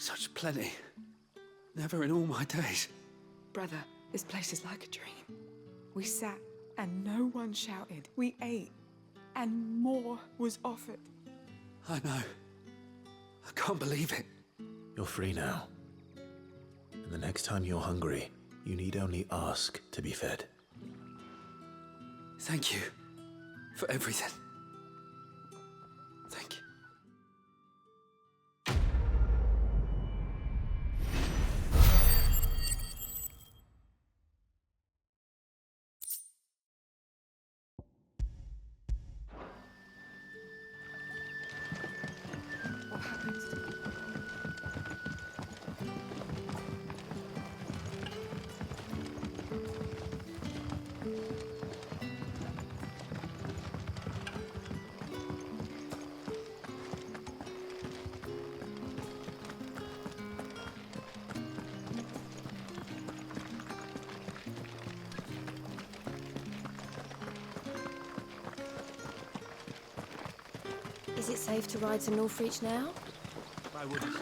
S22: Such plenty. Never in all my days.
S2: Brother, this place is like a dream. We sat and no one shouted. We ate and more was offered.
S22: I know. I can't believe it.
S1: You're free now. And the next time you're hungry, you need only ask to be fed.
S22: Thank you for everything. Thank you.
S2: What happened?
S3: Is it safe to ride to Northreach now?
S4: I wouldn't.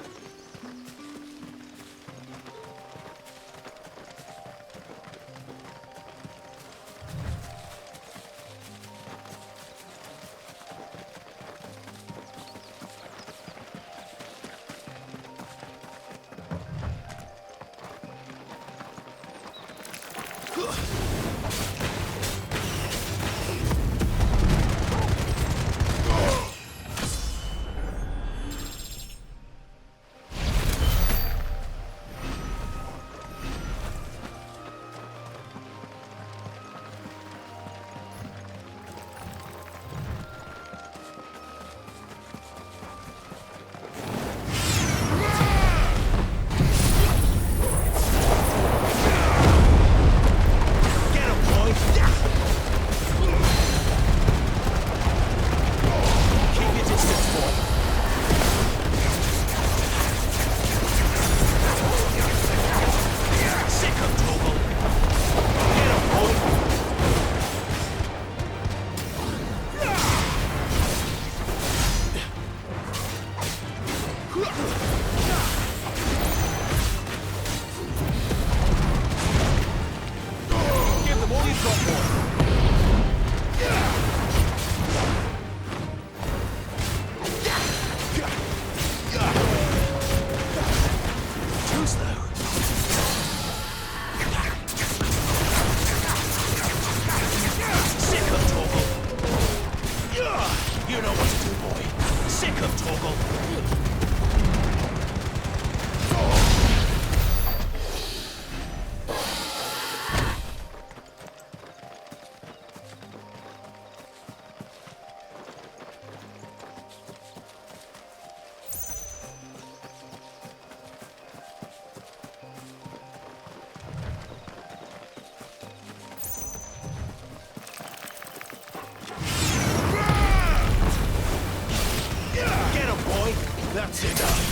S17: That's enough.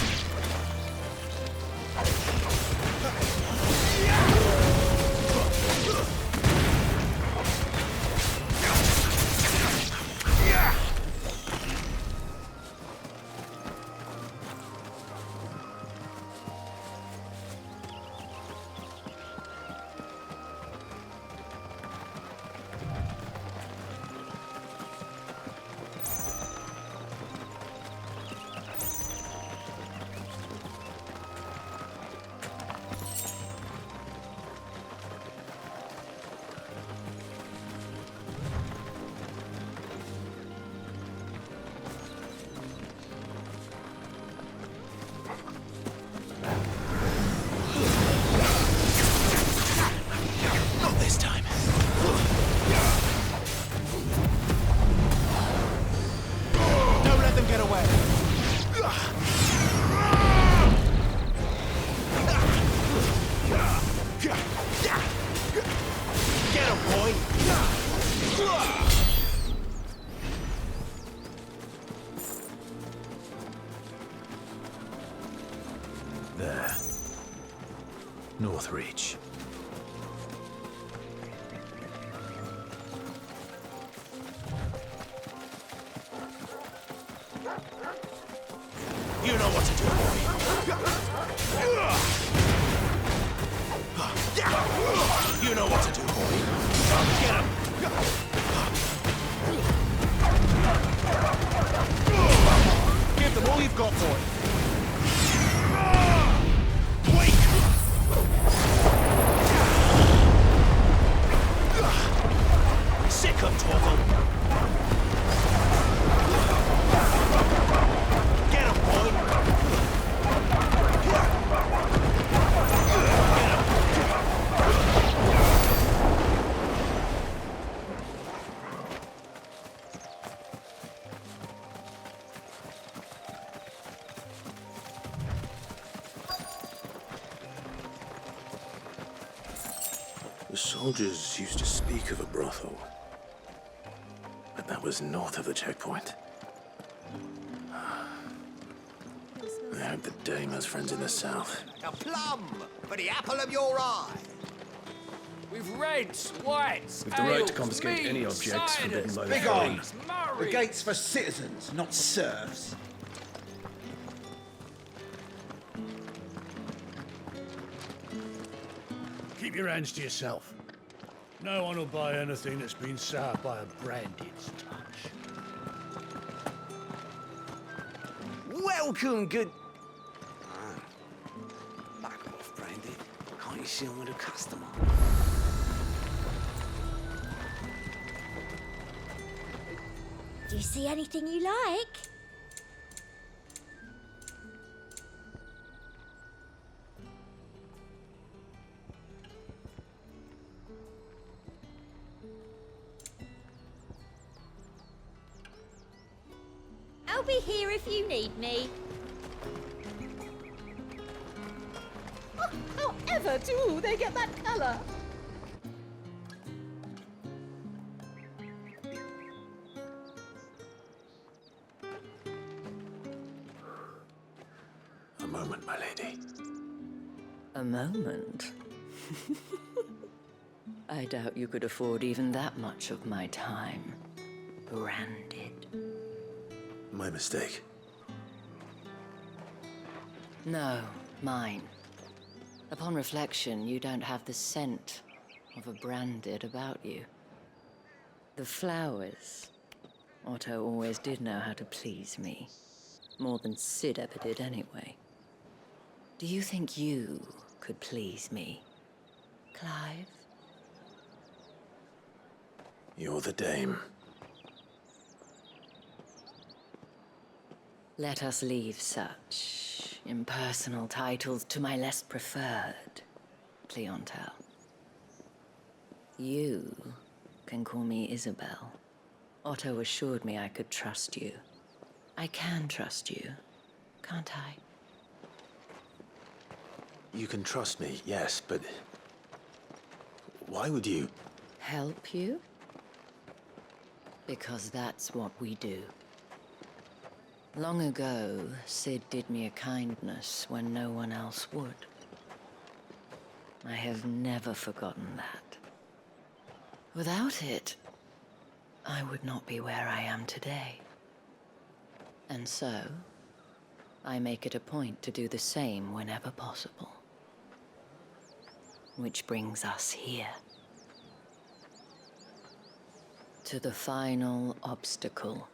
S1: There. Northreach.
S17: You know what to do, boy.
S1: You know what to do, boy. Get him! Give them all you've got, boy. Wait! Sick of Torgal. Get him, boy. The soldiers used to speak of a brothel, but that was north of the checkpoint. I hope the dame has friends in the south.
S21: A plum for the apple of your eye.
S7: With reds, whites,
S1: With the right to
S7: ales,
S1: confiscate
S7: mead,
S1: any objects forbidden
S7: ciders,
S1: by the
S7: beggars,
S1: faith.
S7: Murray.
S13: The gate's for citizens, not serfs.
S5: Keep your hands to yourself. No one will buy anything that's been soured by a branded's touch.
S21: Welcome, good... Back off, Brandy. Can't you see I'm with a customer?
S24: Do you see anything you like? I'll be here if you need me.
S11: Oh, however do they get that colour?
S1: A moment, my lady.
S15: A moment? I doubt you could afford even that much of my time. Branded.
S1: My mistake.
S15: No, mine. Upon reflection, you don't have the scent of a branded about you. The flowers. Otto always did know how to please me. More than Sid ever did anyway. Do you think you could please me, Clive?
S1: You're the dame.
S15: Let us leave such impersonal titles to my less preferred clientele. You can call me Isabel. Otto assured me I could trust you. I can trust you, can't I?
S1: You can trust me, yes, but... why would you?
S15: Help you? Because that's what we do. Long ago, Sid did me a kindness when no one else would. I have never forgotten that. Without it, I would not be where I am today. And so, I make it a point to do the same whenever possible. Which brings us here. To the final obstacle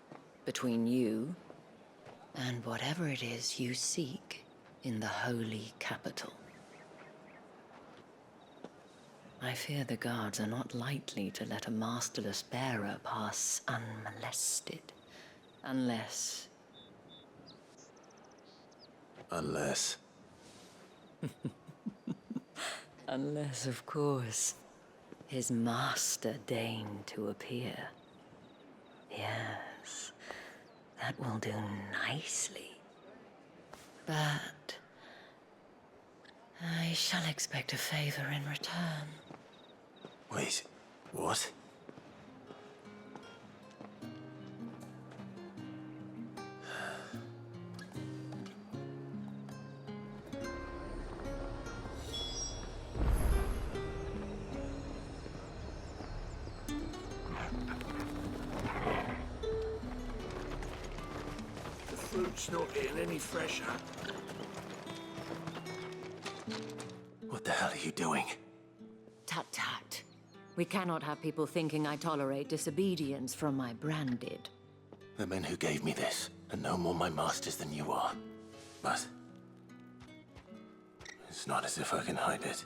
S15: between you and whatever it is you seek in the holy capital. I fear the guards are not likely to let a masterless bearer pass unmolested, unless...
S1: Unless...
S15: Unless, of course, his master deigned to appear. Yes, that will do nicely. But I shall expect a favor in return.
S1: Wait, what?
S17: The fruit's not getting any fresher.
S1: What the hell are you doing?
S15: Tut tut. We cannot have people thinking I tolerate disobedience from my branded.
S1: The men who gave me this are no more my masters than you are. But it's not as if I can hide it.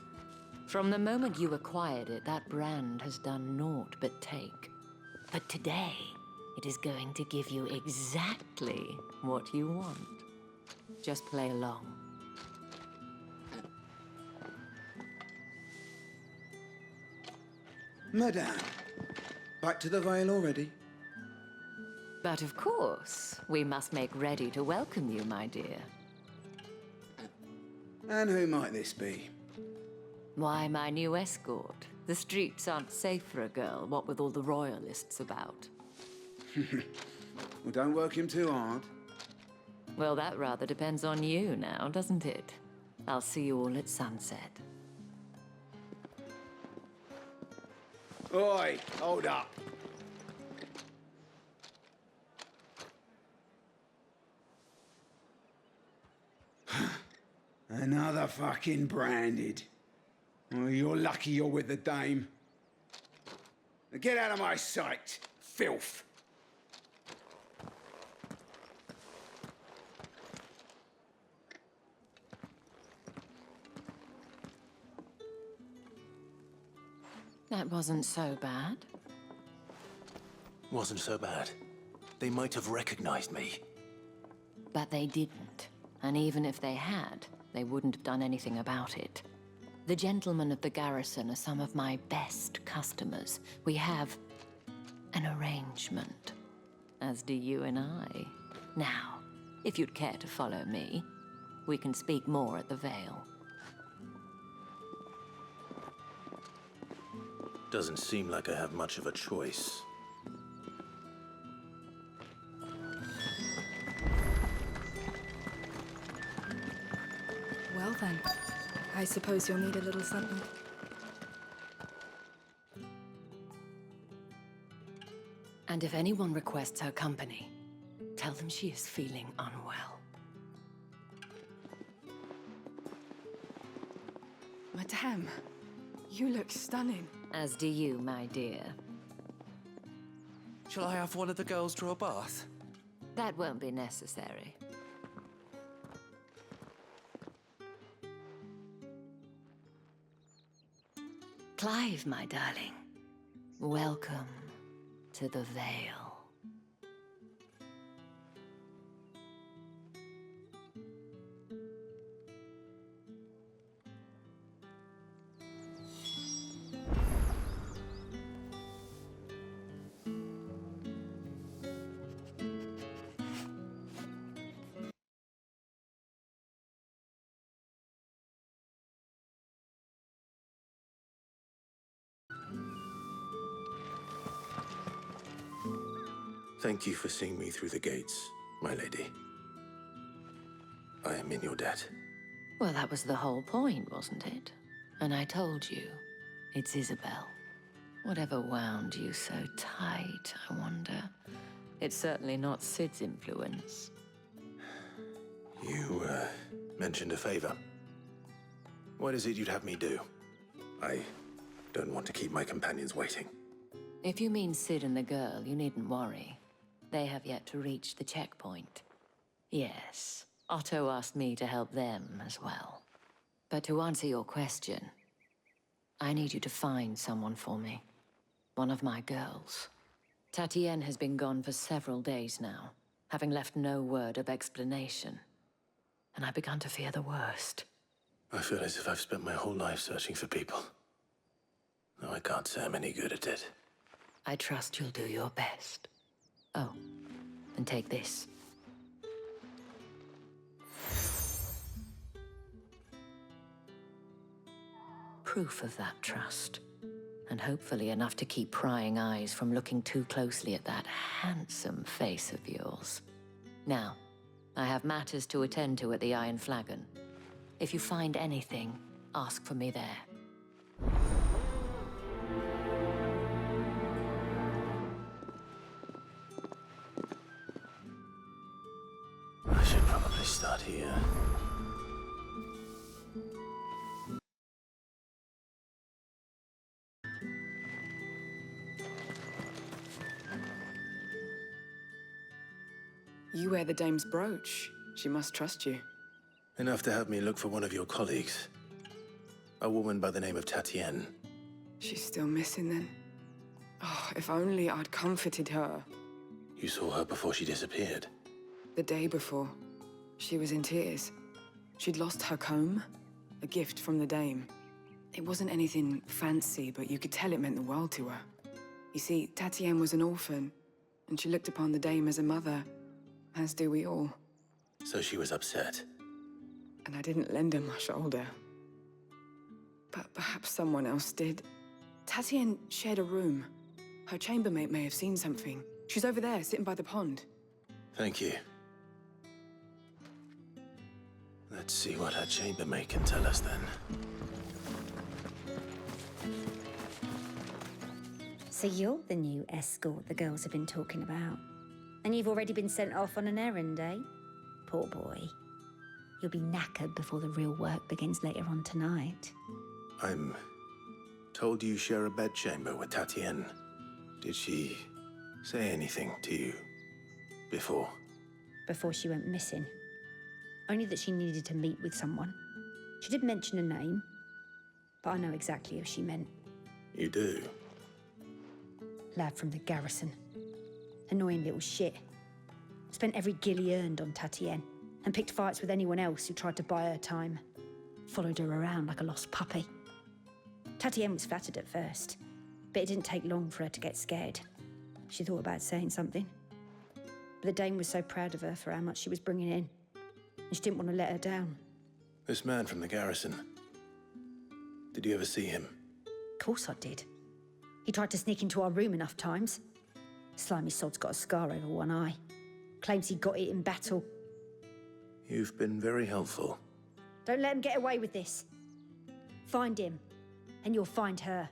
S15: From the moment you acquired it, that brand has done naught but take. But today, it is going to give you exactly what you want. Just play along.
S13: Madame, back to the Vale already?
S15: But of course, we must make ready to welcome you, my dear.
S13: And who might this be?
S15: Why, my new escort. The streets aren't safe for a girl, what with all the royalists about.
S13: Well, don't work him too hard.
S15: Well, that rather depends on you now, doesn't it? I'll see you all at sunset.
S13: Oi, hold up. Another fucking branded. Oh, you're lucky you're with the dame. Now get out of my sight, filth.
S15: That wasn't so bad.
S1: Wasn't so bad. They might have recognized me.
S15: But they didn't. And even if they had, they wouldn't have done anything about it. The gentlemen of the garrison are some of my best customers. We have an arrangement, as do you and I. Now, if you'd care to follow me, we can speak more at the Vale.
S1: Doesn't seem like I have much of a choice.
S20: Well then, I suppose you'll need a little something.
S15: And if anyone requests her company, tell them she is feeling unwell.
S2: Madame, you look stunning.
S15: As do you, my dear.
S6: Shall I have one of the girls draw a bath?
S15: That won't be necessary. Clive, my darling. Welcome to the Vale.
S1: Thank you for seeing me through the gates, my lady. I am in your debt.
S15: Well, that was the whole point, wasn't it? And I told you, it's Isabel. Whatever wound you so tight, I wonder. It's certainly not Sid's influence.
S1: You, mentioned a favor. What is it you'd have me do? I don't want to keep my companions waiting.
S15: If you mean Sid and the girl, you needn't worry. They have yet to reach the checkpoint. Yes, Otto asked me to help them as well. But to answer your question, I need you to find someone for me. One of my girls. Tatienne has been gone for several days now, having left no word of explanation. And I've begun to fear the worst.
S1: I feel as if I've spent my whole life searching for people. Though I can't say I'm any good at it.
S15: I trust you'll do your best. Oh, and take this. Proof of that trust. And hopefully enough to keep prying eyes from looking too closely at that handsome face of yours. Now, I have matters to attend to at the Iron Flagon. If you find anything, ask for me there.
S1: I should probably start here.
S2: You wear the dame's brooch. She must trust you.
S1: Enough to have me look for one of your colleagues. A woman by the name of Tatienne.
S2: She's still missing then. Oh, if only I'd comforted her.
S1: You saw her before she disappeared?
S2: The day before. She was in tears. She'd lost her comb, a gift from the dame. It wasn't anything fancy, but you could tell it meant the world to her. You see, Tatienne was an orphan, and she looked upon the dame as a mother, as do we all.
S1: So she was upset.
S2: And I didn't lend her my shoulder. But perhaps someone else did. Tatienne shared a room. Her chambermaid may have seen something. She's over there, sitting by the pond.
S1: Thank you. Let's see what her chambermaid can tell us then.
S25: So you're the new escort the girls have been talking about. And you've already been sent off on an errand, eh? Poor boy. You'll be knackered before the real work begins later on tonight.
S1: I'm told you share a bedchamber with Tatienne. Did she say anything to you before?
S25: Before she went missing. Only that she needed to meet with someone. She did mention a name, but I know exactly who she meant.
S1: You do?
S25: Lad from the garrison. Annoying little shit. Spent every guil he earned on Tatienne, and picked fights with anyone else who tried to buy her time. Followed her around like a lost puppy. Tatienne was flattered at first, but it didn't take long for her to get scared. She thought about saying something. But the dame was so proud of her for how much she was bringing in, and she didn't want to let her down.
S1: This man from the garrison. Did you ever see him?
S25: Of course I did. He tried to sneak into our room enough times. Slimy sod's got a scar over one eye. Claims he got it in battle.
S1: You've been very helpful.
S25: Don't let him get away with this. Find him, and you'll find her.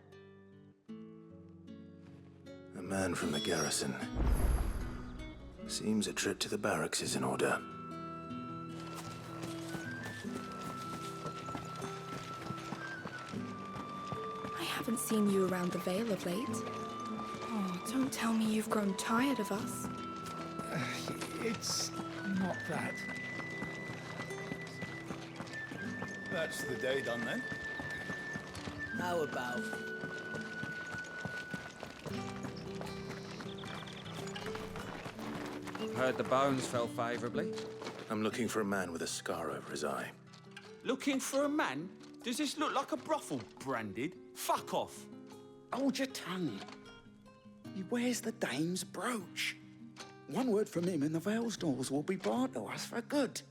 S1: A man from the garrison. Seems a trip to the barracks is in order.
S20: I haven't seen you around the Vale of late. Oh, don't tell me you've grown tired of us.
S8: It's not that. That's the day done then.
S21: How about?
S7: Heard the bones fell favourably.
S1: I'm looking for a man with a scar over his eye.
S4: Looking for a man? Does this look like a brothel, Branded? Fuck off.
S13: Hold your tongue. He wears the dame's brooch. One word from him and the Vale's doors will be barred to us for good.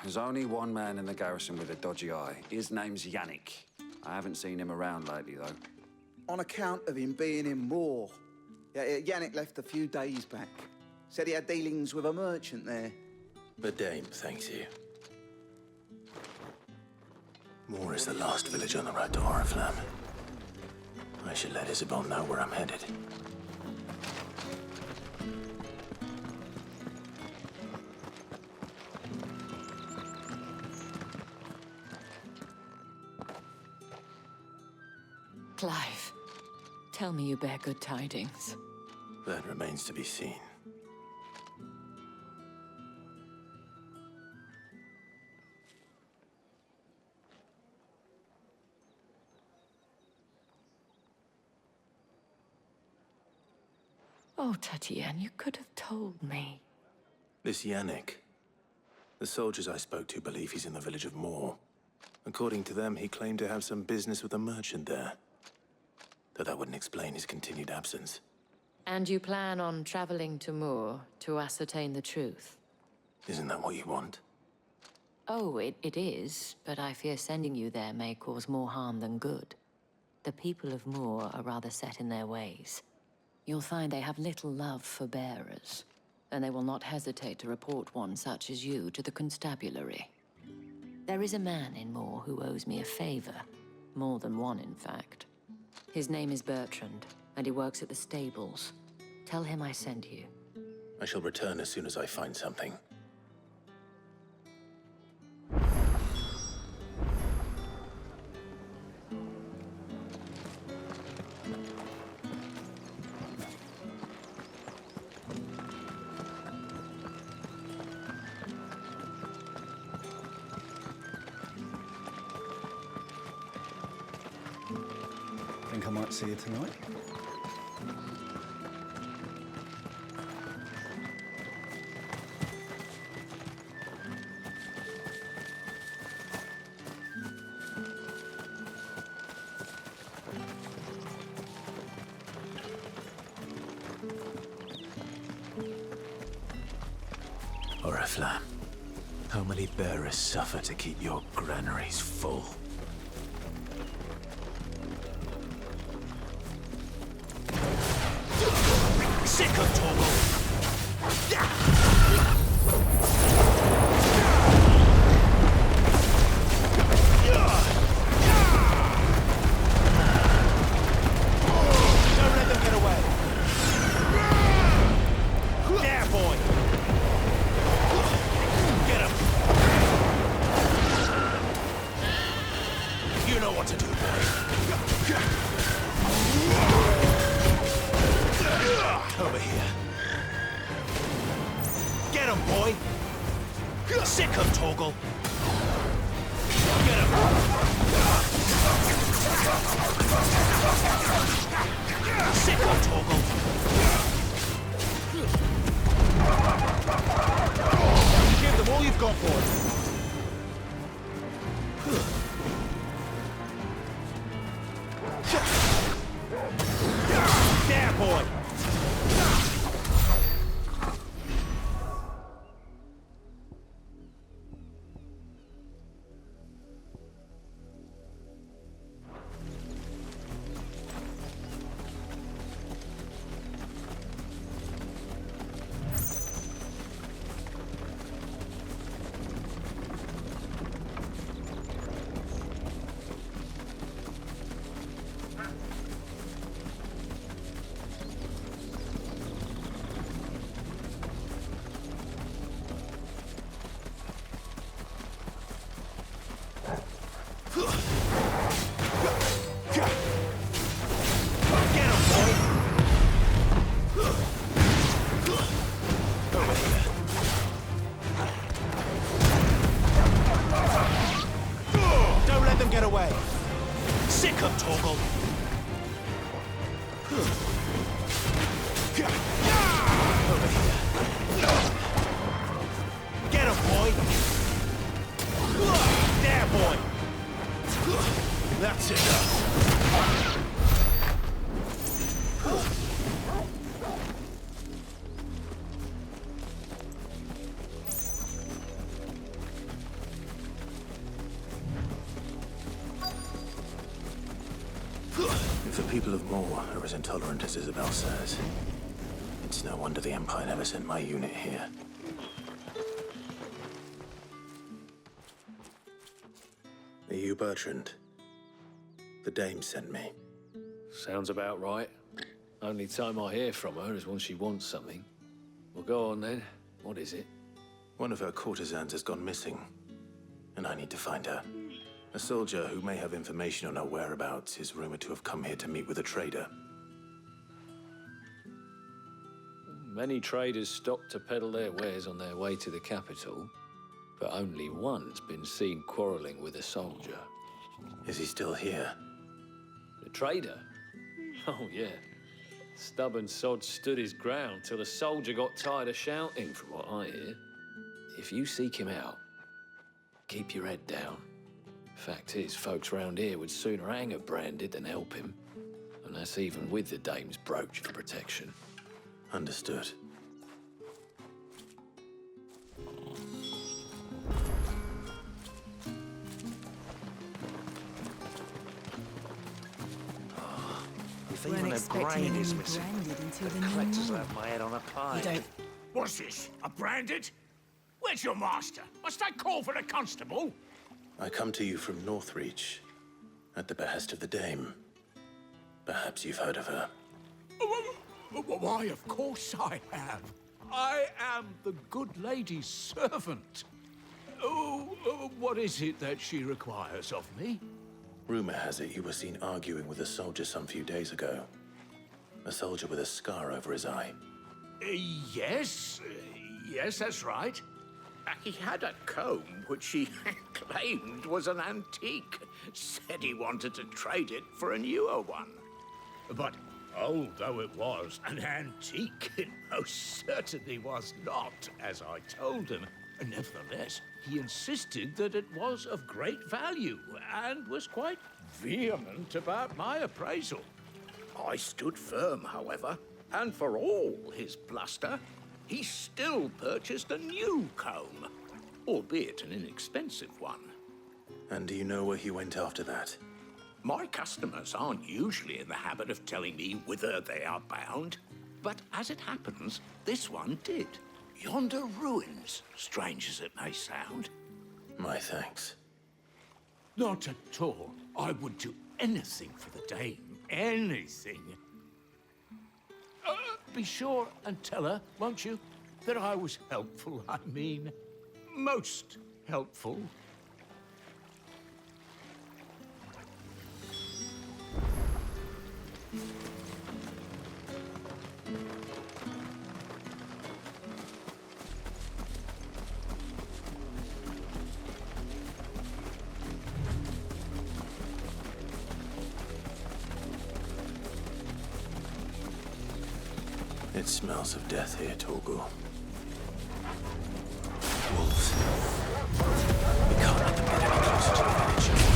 S7: There's only one man in the garrison with a dodgy eye. His name's Yannick. I haven't seen him around lately, though.
S13: On account of him being in war. Yeah, Yannick left a few days back. Said he had dealings with a merchant there.
S1: The dame thanks you. Moor is the last village on the road to Oriflamme. I should let Isabel know where I'm headed.
S15: Clive, tell me you bear good tidings.
S1: That remains to be seen.
S15: Oh, Tatienne, you could have told me.
S1: This Yannick. The soldiers I spoke to believe he's in the village of Moor. According to them, he claimed to have some business with a merchant there. Though that wouldn't explain his continued absence.
S15: And you plan on traveling to Moor to ascertain the truth?
S1: Isn't that what you want?
S15: Oh, it is, but I fear sending you there may cause more harm than good. The people of Moor are rather set in their ways. You'll find they have little love for bearers, and they will not hesitate to report one such as you to the constabulary. There is a man in Moor who owes me a favor. More than one, in fact. His name is Bertrand, and he works at the stables. Tell him I sent you.
S1: I shall return as soon as I find something.
S8: Think I might see you tonight?
S1: Oriflamme, how many bearers suffer to keep your granaries full?
S17: Sick of Torgal! Don't let them get away! There, boy! Get him! You know what to do, boy. Over here. Get him, boy! Sick of Torgal! Get him! Sick of Torgal! Give them all you've got, boy! There, boy! Get away! Sick of Torgal! Over here. Get him, boy! There, boy! That's enough!
S1: If the people of Moor are as intolerant as Isabel says, it's no wonder the Empire never sent my unit here. Are you Bertrand? The Dame sent me.
S12: Sounds about right. Only time I hear from her is when she wants something. Well, go on then. What is it?
S1: One of her courtesans has gone missing, and I need to find her. A soldier who may have information on her whereabouts is rumored to have come here to meet with a trader.
S12: Many traders stop to peddle their wares on their way to the capital, but only one's been seen quarreling with a soldier.
S1: Is he still here?
S12: The trader? Oh, yeah. Stubborn sod stood his ground till the soldier got tired of shouting, from what I hear. If you seek him out, keep your head down. Fact is, folks round here would sooner hang a branded than help him. And that's even with the Dame's brooch for protection.
S1: Understood.
S17: If even a brain is missing, the collectors will have my head on a pie.
S23: You don't...
S4: What's this? A branded? Where's your master? Must I call for the constable?
S1: I come to you from Northreach, at the behest of the Dame. Perhaps you've heard of her.
S4: Why, of course I have. I am the good lady's servant. What is it that she requires of me?
S1: Rumor has it you were seen arguing with a soldier some few days ago. A soldier with a scar over his eye.
S4: Yes, that's right.
S10: He had a comb which he claimed was an antique. Said he wanted to trade it for a newer one. But old though it was, an antique it most certainly was not, as I told him. Nevertheless, he insisted that it was of great value, and was quite vehement about my appraisal. I stood firm, however, and for all his bluster, he still purchased a new comb, albeit an inexpensive one.
S1: And do you know where he went after that?
S10: My customers aren't usually in the habit of telling me whither they are bound, but as it happens, this one did. Yonder ruins, strange as it may sound.
S1: My thanks.
S10: Not at all. I would do anything for the dame. Anything. Be sure and tell her, won't you, that I was helpful, I mean, most helpful.
S1: It smells of death here, Torgor. Wolves. We can't let them get any closer to the village.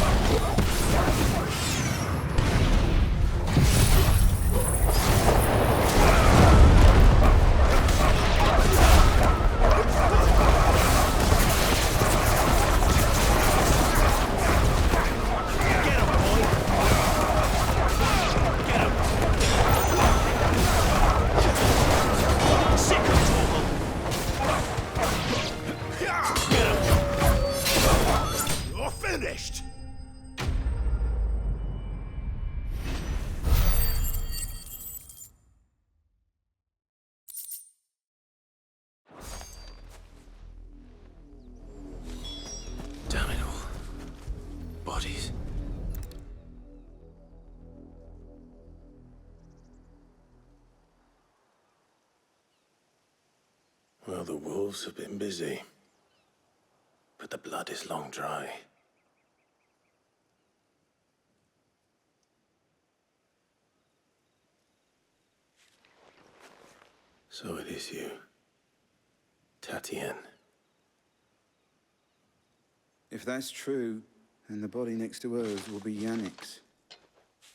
S1: Damn it all. Bodies. Well, the wolves have been busy. But the blood is long dry. So it is you, Tatienne.
S13: If that's true, then the body next to hers will be Yannick's.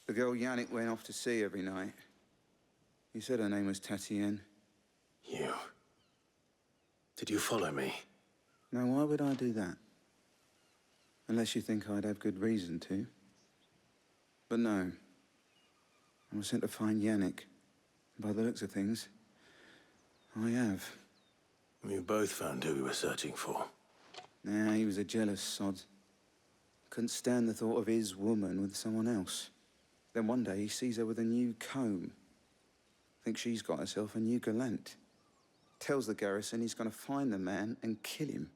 S13: The girl Yannick went off to sea every night. He said her name was Tatienne.
S1: You. Did you follow me?
S13: Now, why would I do that? Unless you think I'd have good reason to. But no. I was sent to find Yannick. By the looks of things, I have.
S1: We both found who we were searching for.
S13: Nah, he was a jealous sod. Couldn't stand the thought of his woman with someone else. Then one day he sees her with a new comb. Thinks she's got herself a new gallant. Tells the garrison he's going to find the man and kill him.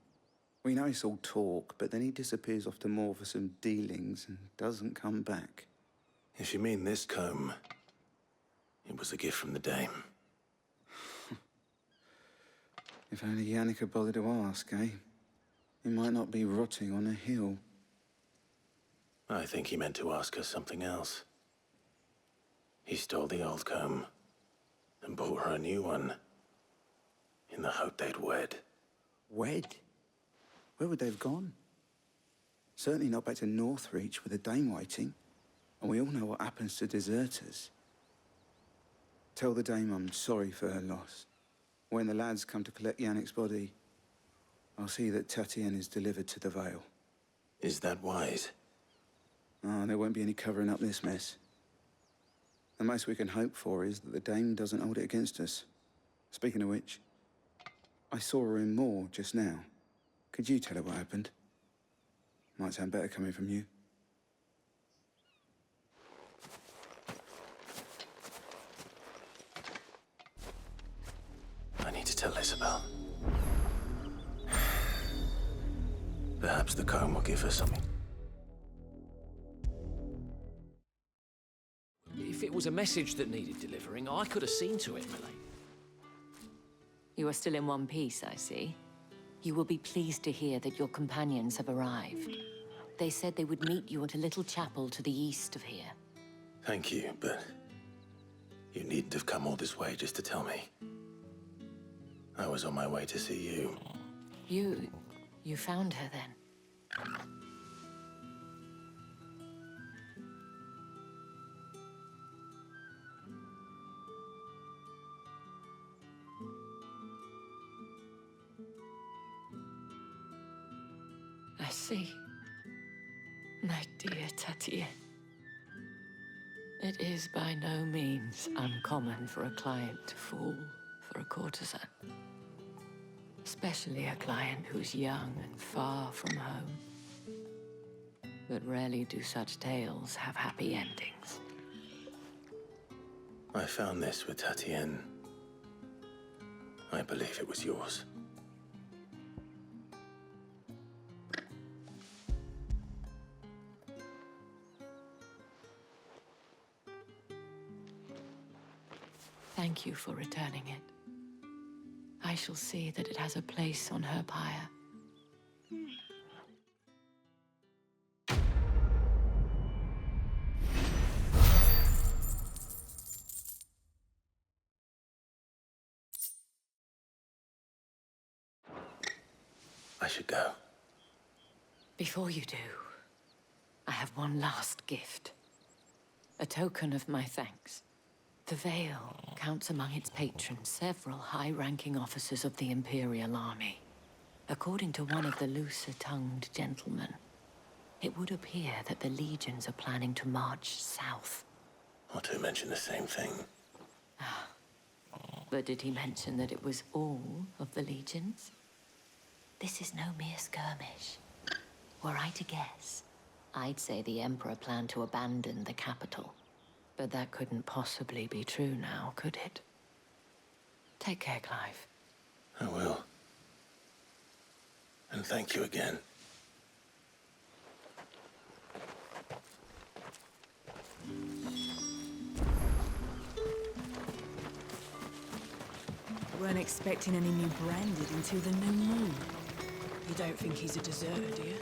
S13: We know it's all talk, but then he disappears off to Moor for some dealings and doesn't come back.
S1: If you mean this comb, it was a gift from the dame.
S13: If only Yannick had bothered to ask, eh? He might not be rotting on a hill.
S1: I think he meant to ask her something else. He stole the old comb and bought her a new one in the hope they'd wed.
S13: Wed? Where would they have gone? Certainly not back to Northreach with the dame waiting. And we all know what happens to deserters. Tell the dame I'm sorry for her loss. When the lads come to collect Yannick's body, I'll see that Tatienne is delivered to the Vale.
S1: Is that wise?
S13: Oh, there won't be any covering up this mess. The most we can hope for is that the dame doesn't hold it against us. Speaking of which, I saw her in Moor just now. Could you tell her what happened? Might sound better coming from you.
S1: I need to tell Isabel. Perhaps the comb will give her something.
S12: If it was a message that needed delivering, I could have seen to it, Milady.
S15: You are still in one piece, I see. You will be pleased to hear that your companions have arrived. They said they would meet you at a little chapel to the east of here.
S1: Thank you, but you needn't have come all this way just to tell me. I was on my way to see you.
S15: You found her then? I see. My dear Tatienne. It is by no means uncommon for a client to fall for a courtesan. Especially a client who's young and far from home. But rarely do such tales have happy endings.
S1: I found this with Tatienne. I believe it was yours.
S15: Thank you for returning it. I shall see that it has a place on her pyre.
S1: I should go.
S15: Before you do, I have one last gift. A token of my thanks. The Vale counts among its patrons several high-ranking officers of the Imperial Army. According to one of the looser-tongued gentlemen, it would appear that the legions are planning to march south.
S1: Or to mention the same thing.
S15: But did he mention that it was all of the legions? This is no mere skirmish. Were I to guess, I'd say the Emperor planned to abandon the capital. But that couldn't possibly be true now, could it? Take care, Clive.
S1: I will. And thank you again.
S2: Weren't expecting any new branded until the new moon. You don't think he's a deserter, do you?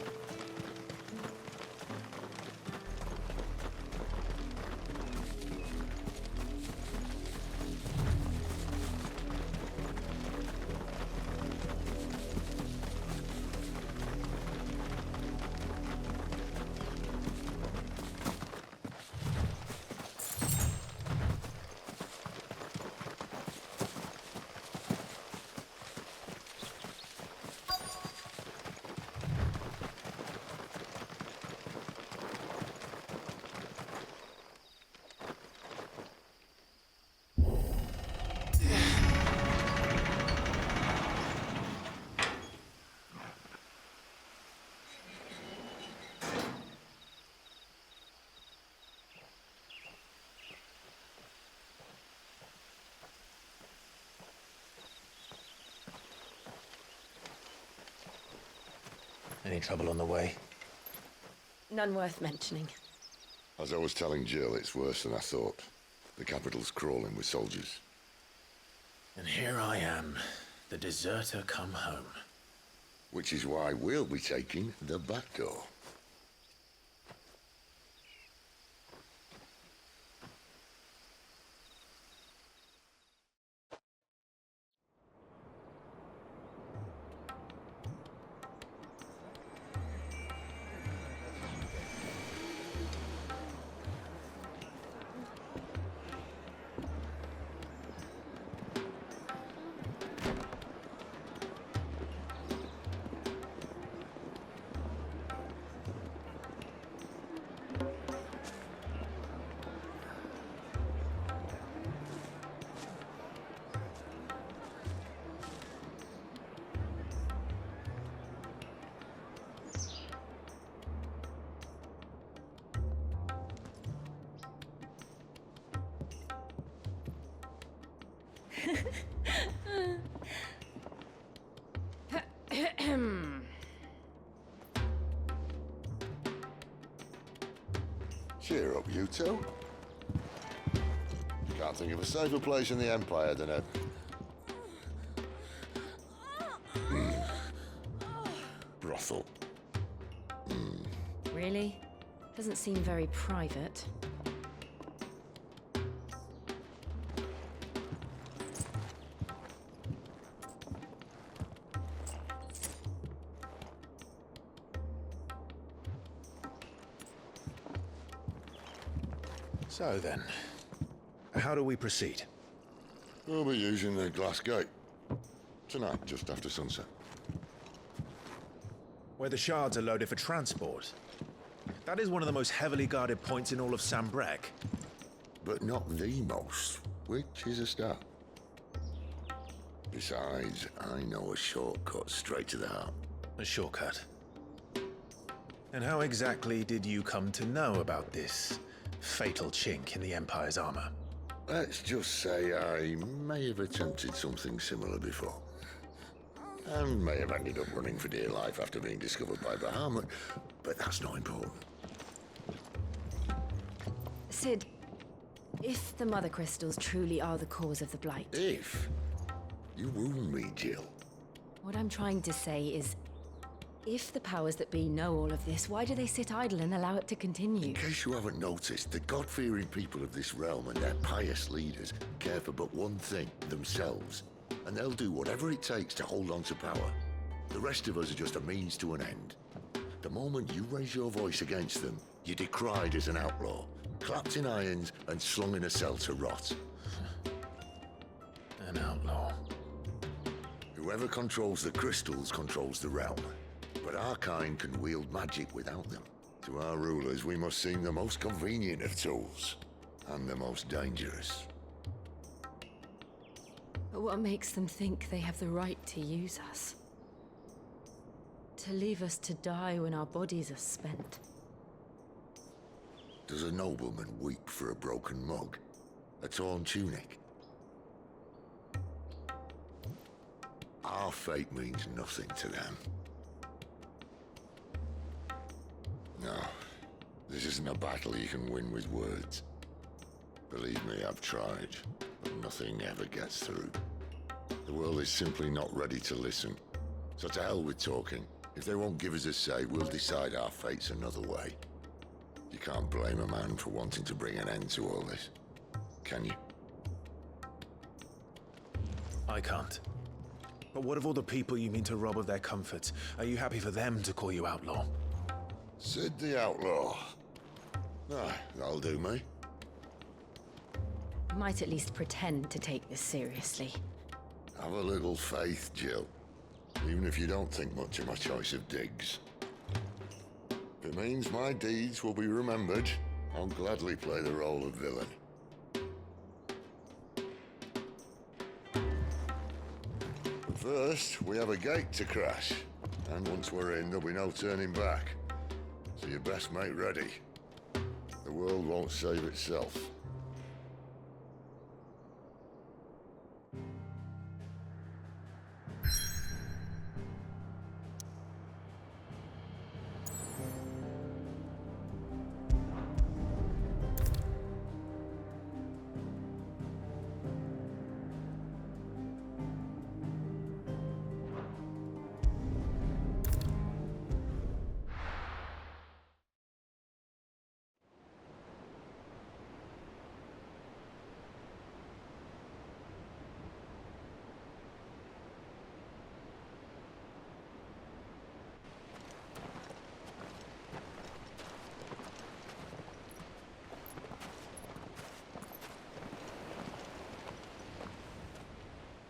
S1: Any trouble on the way?
S11: None worth mentioning.
S9: As I was telling Jill, it's worse than I thought. The capital's crawling with soldiers.
S1: And here I am, the deserter come home.
S9: Which is why we'll be taking the back door. Cheer up, you two. Can't think of a safer place in the Empire than a... brothel.
S25: Really? Doesn't seem very private.
S1: So then, how do we proceed?
S9: We'll be using the glass gate. Tonight, just after sunset.
S1: Where the shards are loaded for transport. That is one of the most heavily guarded points in all of Sambrek.
S9: But not the most, which is a start. Besides, I know a shortcut straight to the heart.
S1: A shortcut? And how exactly did you come to know about this fatal chink in the Empire's armor?
S9: Let's just say I may have attempted something similar before. And may have ended up running for dear life after being discovered by Bahamut, but that's not important.
S25: Sid, if the Mother Crystals truly are the cause of the Blight...
S9: If? You wound me, Jill.
S25: What I'm trying to say is, if the powers that be know all of this, why do they sit idle and allow it to continue?
S9: In case you haven't noticed, the God-fearing people of this realm and their pious leaders care for but one thing, themselves. And they'll do whatever it takes to hold on to power. The rest of us are just a means to an end. The moment you raise your voice against them, you're decried as an outlaw, clapped in irons and slung in a cell to rot.
S1: An outlaw.
S9: Whoever controls the crystals controls the realm. But our kind can wield magic without them. To our rulers, we must seem the most convenient of tools, and the most dangerous.
S25: But what makes them think they have the right to use us? To leave us to die when our bodies are spent?
S9: Does a nobleman weep for a broken mug? A torn tunic? Our fate means nothing to them. No, this isn't a battle you can win with words. Believe me, I've tried, but nothing ever gets through. The world is simply not ready to listen. So to hell with talking. If they won't give us a say, we'll decide our fates another way. You can't blame a man for wanting to bring an end to all this, can you?
S1: I can't. But what of all the people you mean to rob of their comforts? Are you happy for them to call you outlaw?
S9: Sid the Outlaw. Ah, that'll do me.
S25: Might at least pretend to take this seriously.
S9: Have a little faith, Jill. Even if you don't think much of my choice of digs. If it means my deeds will be remembered, I'll gladly play the role of villain. But first, we have a gate to crash. And once we're in, there'll be no turning back. So you best make ready. The world won't save itself.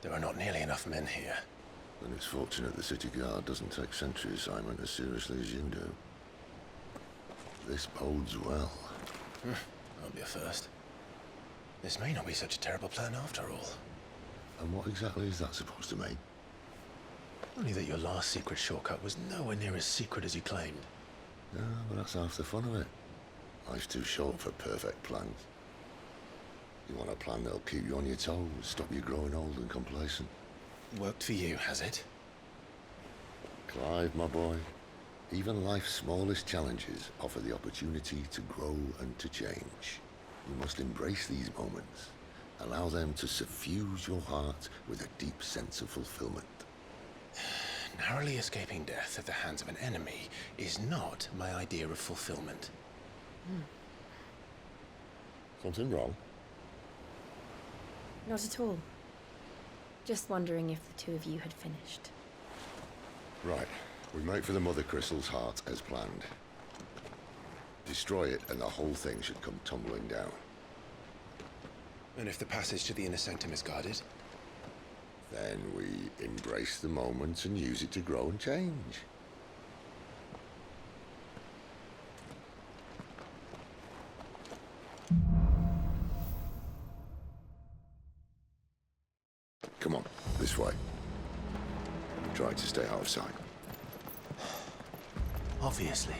S1: There are not nearly enough men here.
S9: Then it's fortunate the city guard doesn't take sentry assignment as seriously as you do. This bodes well.
S1: Won't be a first. This may not be such a terrible plan after all.
S9: And what exactly is that supposed to mean?
S1: Only that your last secret shortcut was nowhere near as secret as you claimed.
S9: Yeah, but that's half the fun of it. Life's too short for perfect plans. You want a plan that'll keep you on your toes, stop you growing old and complacent.
S1: Worked for you, has it?
S9: Clive, my boy, even life's smallest challenges offer the opportunity to grow and to change. You must embrace these moments. Allow them to suffuse your heart with a deep sense of fulfillment.
S1: Narrowly escaping death at the hands of an enemy is not my idea of fulfillment.
S9: Something wrong?
S11: Not at all. Just wondering if the two of you had finished.
S9: Right. We make for the Mother Crystal's heart as planned. Destroy it and the whole thing should come tumbling down.
S1: And if the passage to the inner sanctum is guarded?
S9: Then we embrace the moment and use it to grow and change. Come on, this way. Try to stay out of sight.
S1: Obviously.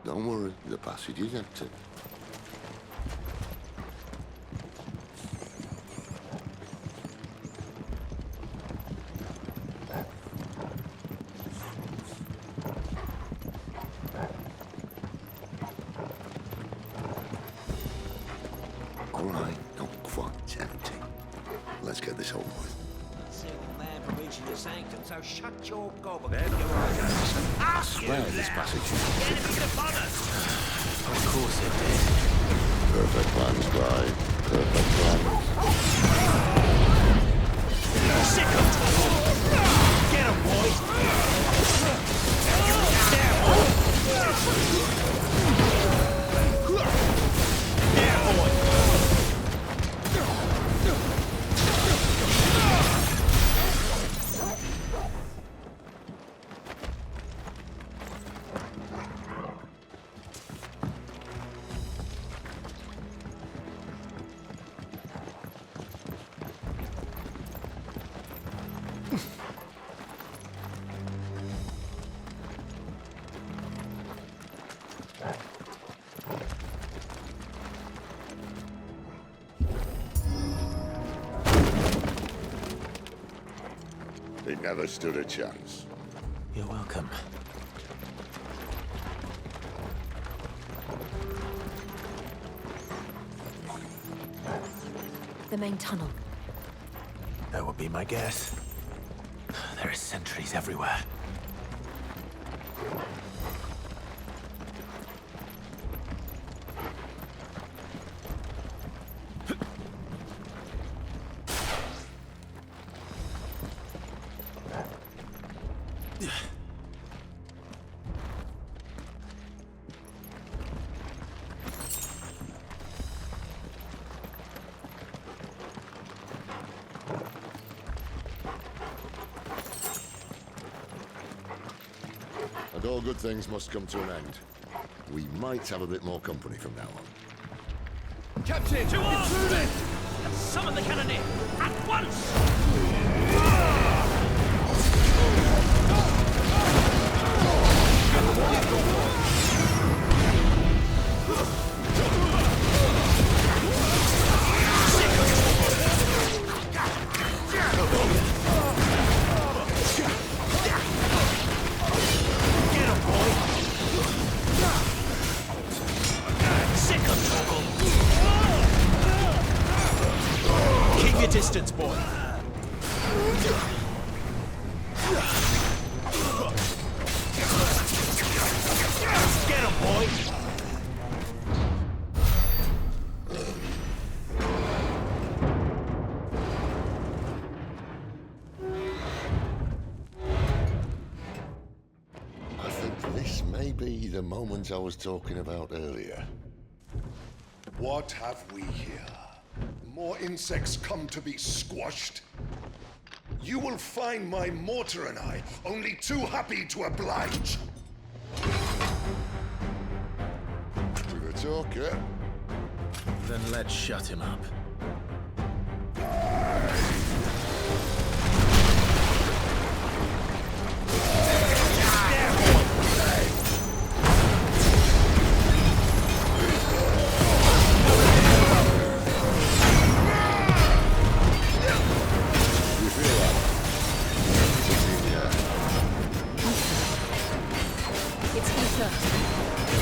S9: Don't worry, the passage is empty. All right, not quite empty. Let's get this over with.
S21: Single man for reaching the sanctum, so shut your gob and get your eyes.
S9: I swear this passage is
S21: Enemies upon us!
S1: Of course it did.
S9: perfect plans, Clive. Perfect plans.
S21: Sick of talk! Get him, boys! Yeah, boy!
S9: never stood a chance.
S1: You're welcome.
S25: The main tunnel.
S1: That would be my guess. There are sentries everywhere.
S9: And all good things must come to an end. We might have a bit more company from now on.
S21: Captain! To intruders! Summon the cannoneer! At once!
S1: Keep your distance, boy. Get him, boy.
S9: I think this may be the moment I was talking about earlier.
S17: What have we here? More insects come to be squashed? You will find my mortar and I only too happy to oblige.
S9: With a talker.
S1: Then let's shut him up.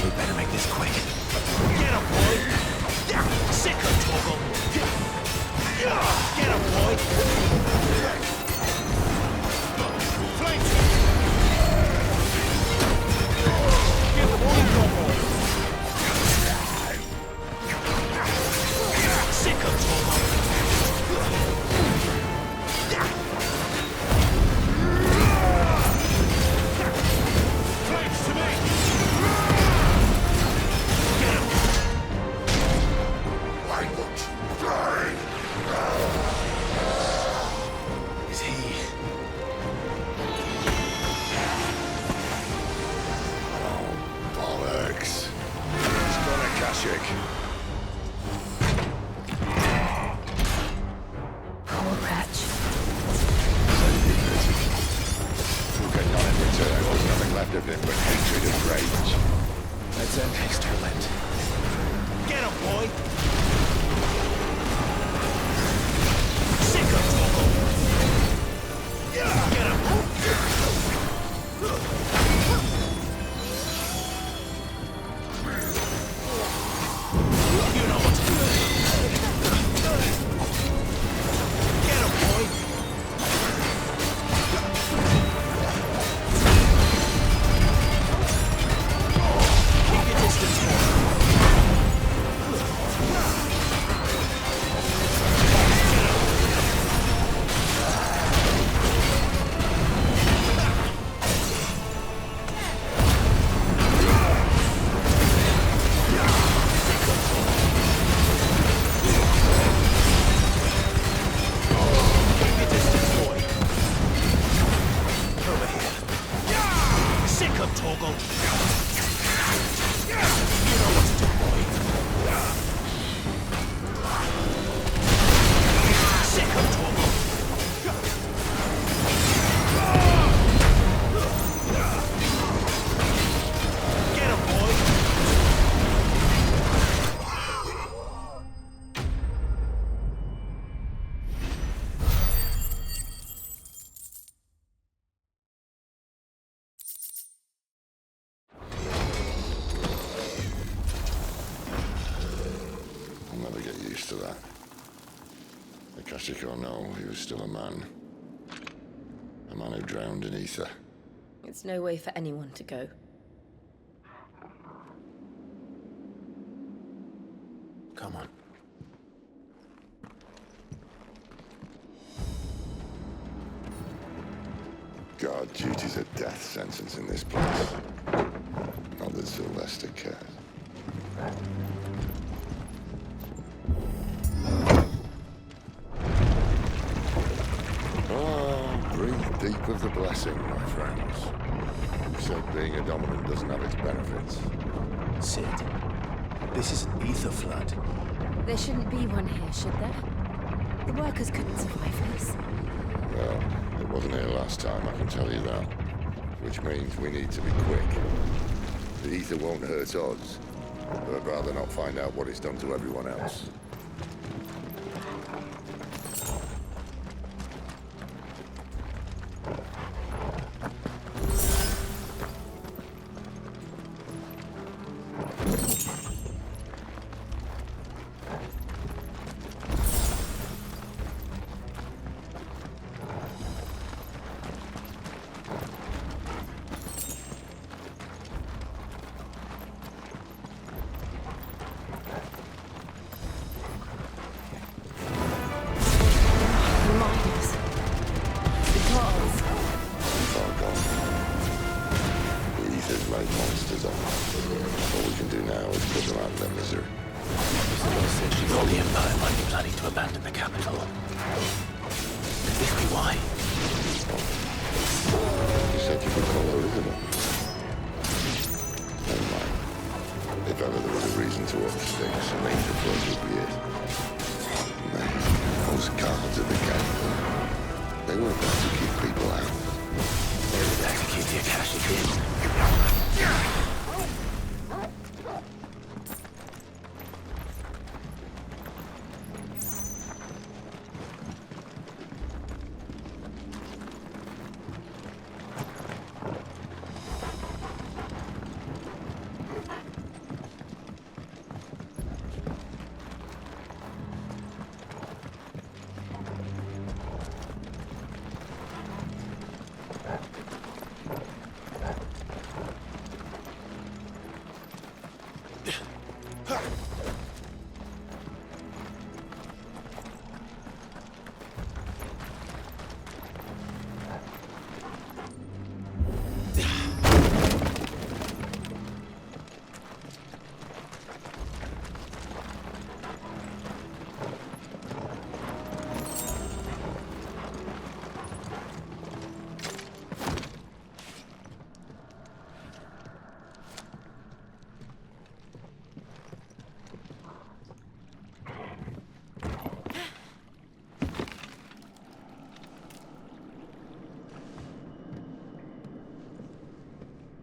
S1: We better make this quick. Get him, boy! Sick of Toggle! Get him, boy! Flank! Get the boy, Toggle! Sick of Toggle! Flanks to me! Is he?
S9: Oh, bollocks. He's gonna Kashik.
S25: Poor wretch.
S9: We'll get none in return. There's nothing left of him but hatred and rage.
S1: Let's end Exterland. Get him, boy! Sick of Toggle! Get him! You know what to do. Get him, boy! Keep your distance, boy.
S9: to that. Akashic or no, he was still a man. A man who drowned in ether.
S11: It's no way for anyone to go.
S1: Come on.
S9: Guard duty's a death sentence in this place. Not that Sylvester cares. Oh, breathe deep of the blessing, my friends. You said being a dominant doesn't have its benefits.
S1: Sid, this is an ether flood.
S3: There shouldn't be one here, should there? The workers couldn't survive this.
S9: Well, it wasn't here last time, I can tell you that. Which means we need to be quick. The ether won't hurt us, but I'd rather not find out what it's done to everyone else.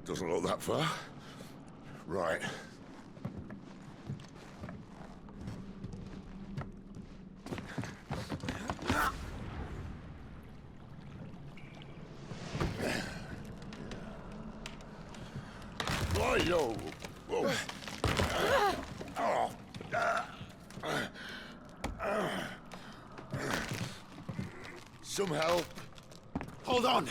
S9: Doesn't look that far. Right. Yo. Whoa. Some help.
S1: Hold on.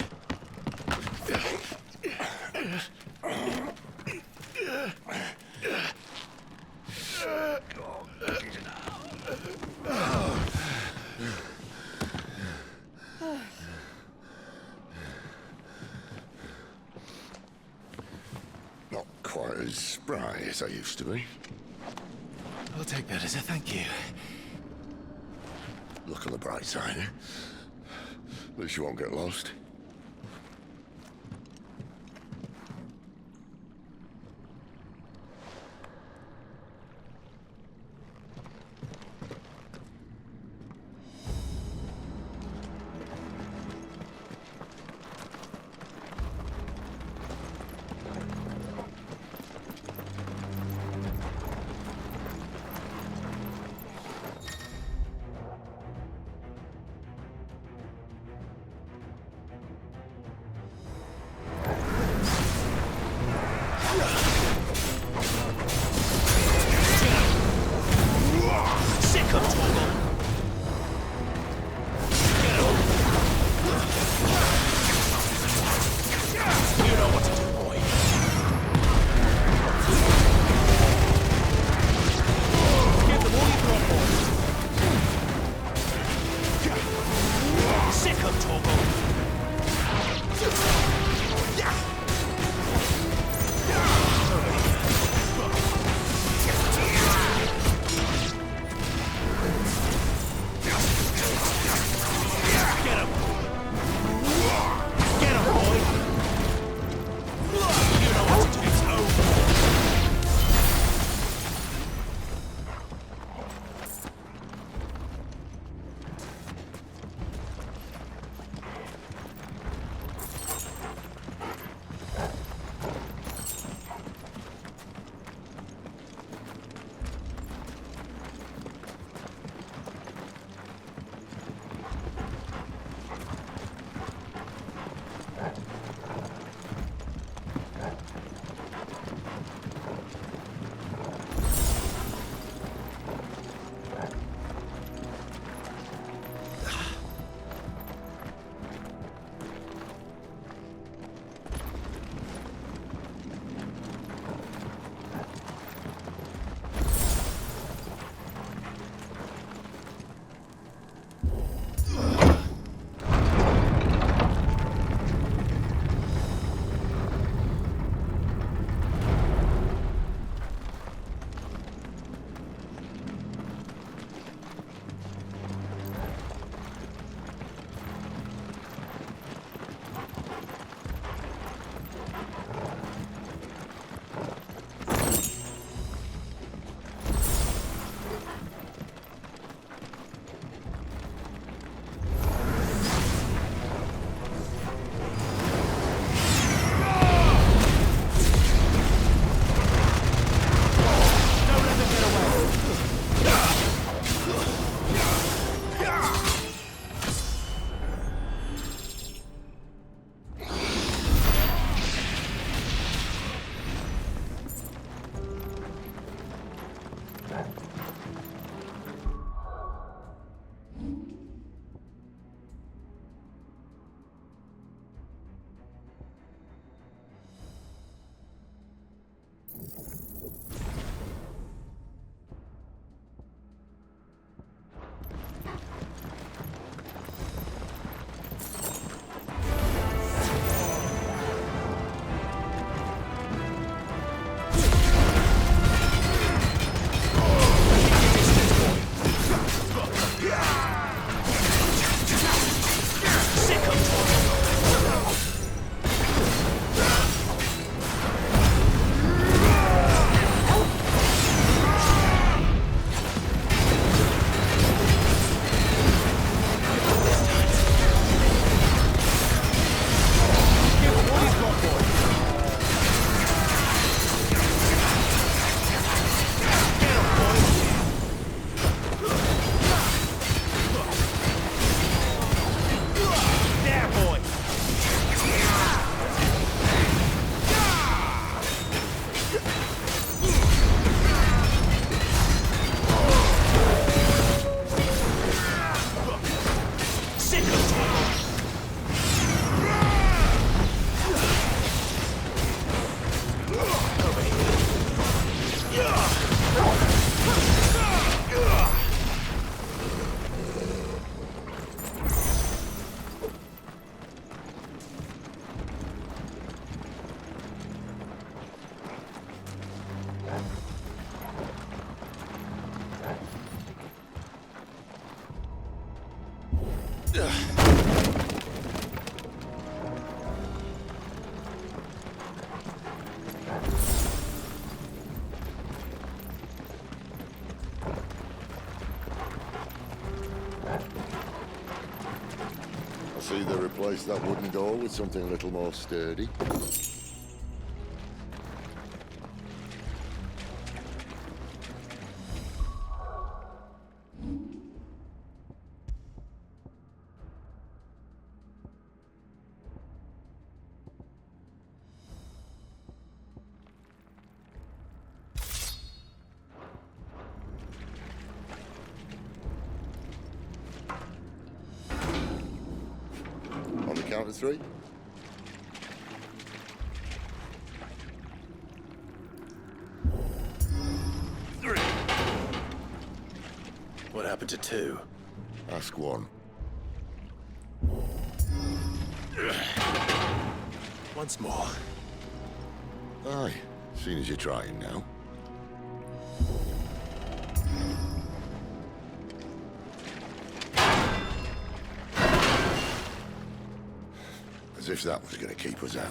S9: Not quite as spry as I used to be.
S1: I'll take that as a thank you.
S9: Look on the bright side, eh? At least you won't get lost. replace that wooden door with something a little more sturdy. On the count of 3.
S1: What happened to 2?
S9: Ask 1.
S1: Once more.
S9: Aye, seeing as you're trying now. As if that was going to keep us out.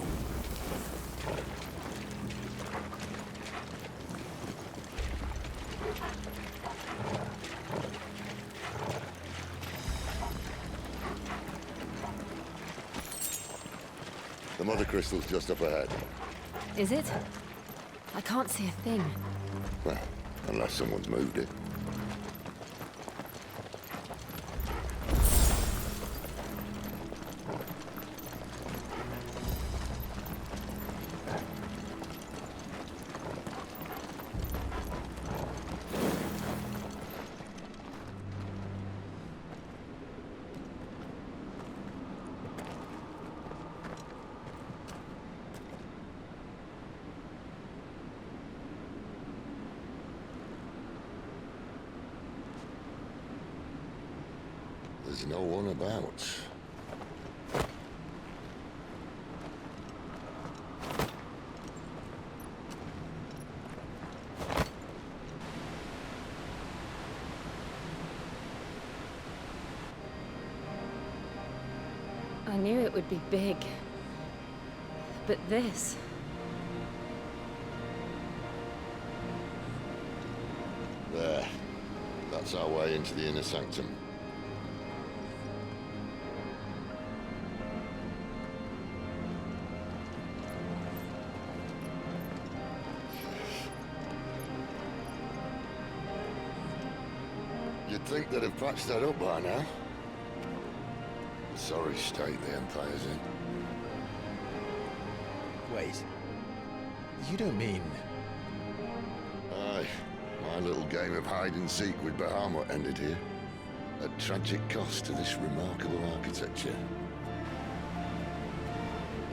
S9: The mother crystal's just up ahead.
S3: Is it? I can't see a thing.
S9: Well, unless someone's moved it. There's no one about.
S3: I knew it would be big. But this...
S9: There. That's our way into the inner sanctum. You'd think they'd have patched that up by now. Sorry state the Empire's in.
S1: Wait. You don't mean...
S9: Aye. My little game of hide-and-seek with Bahamut ended here. At tragic cost to this remarkable architecture.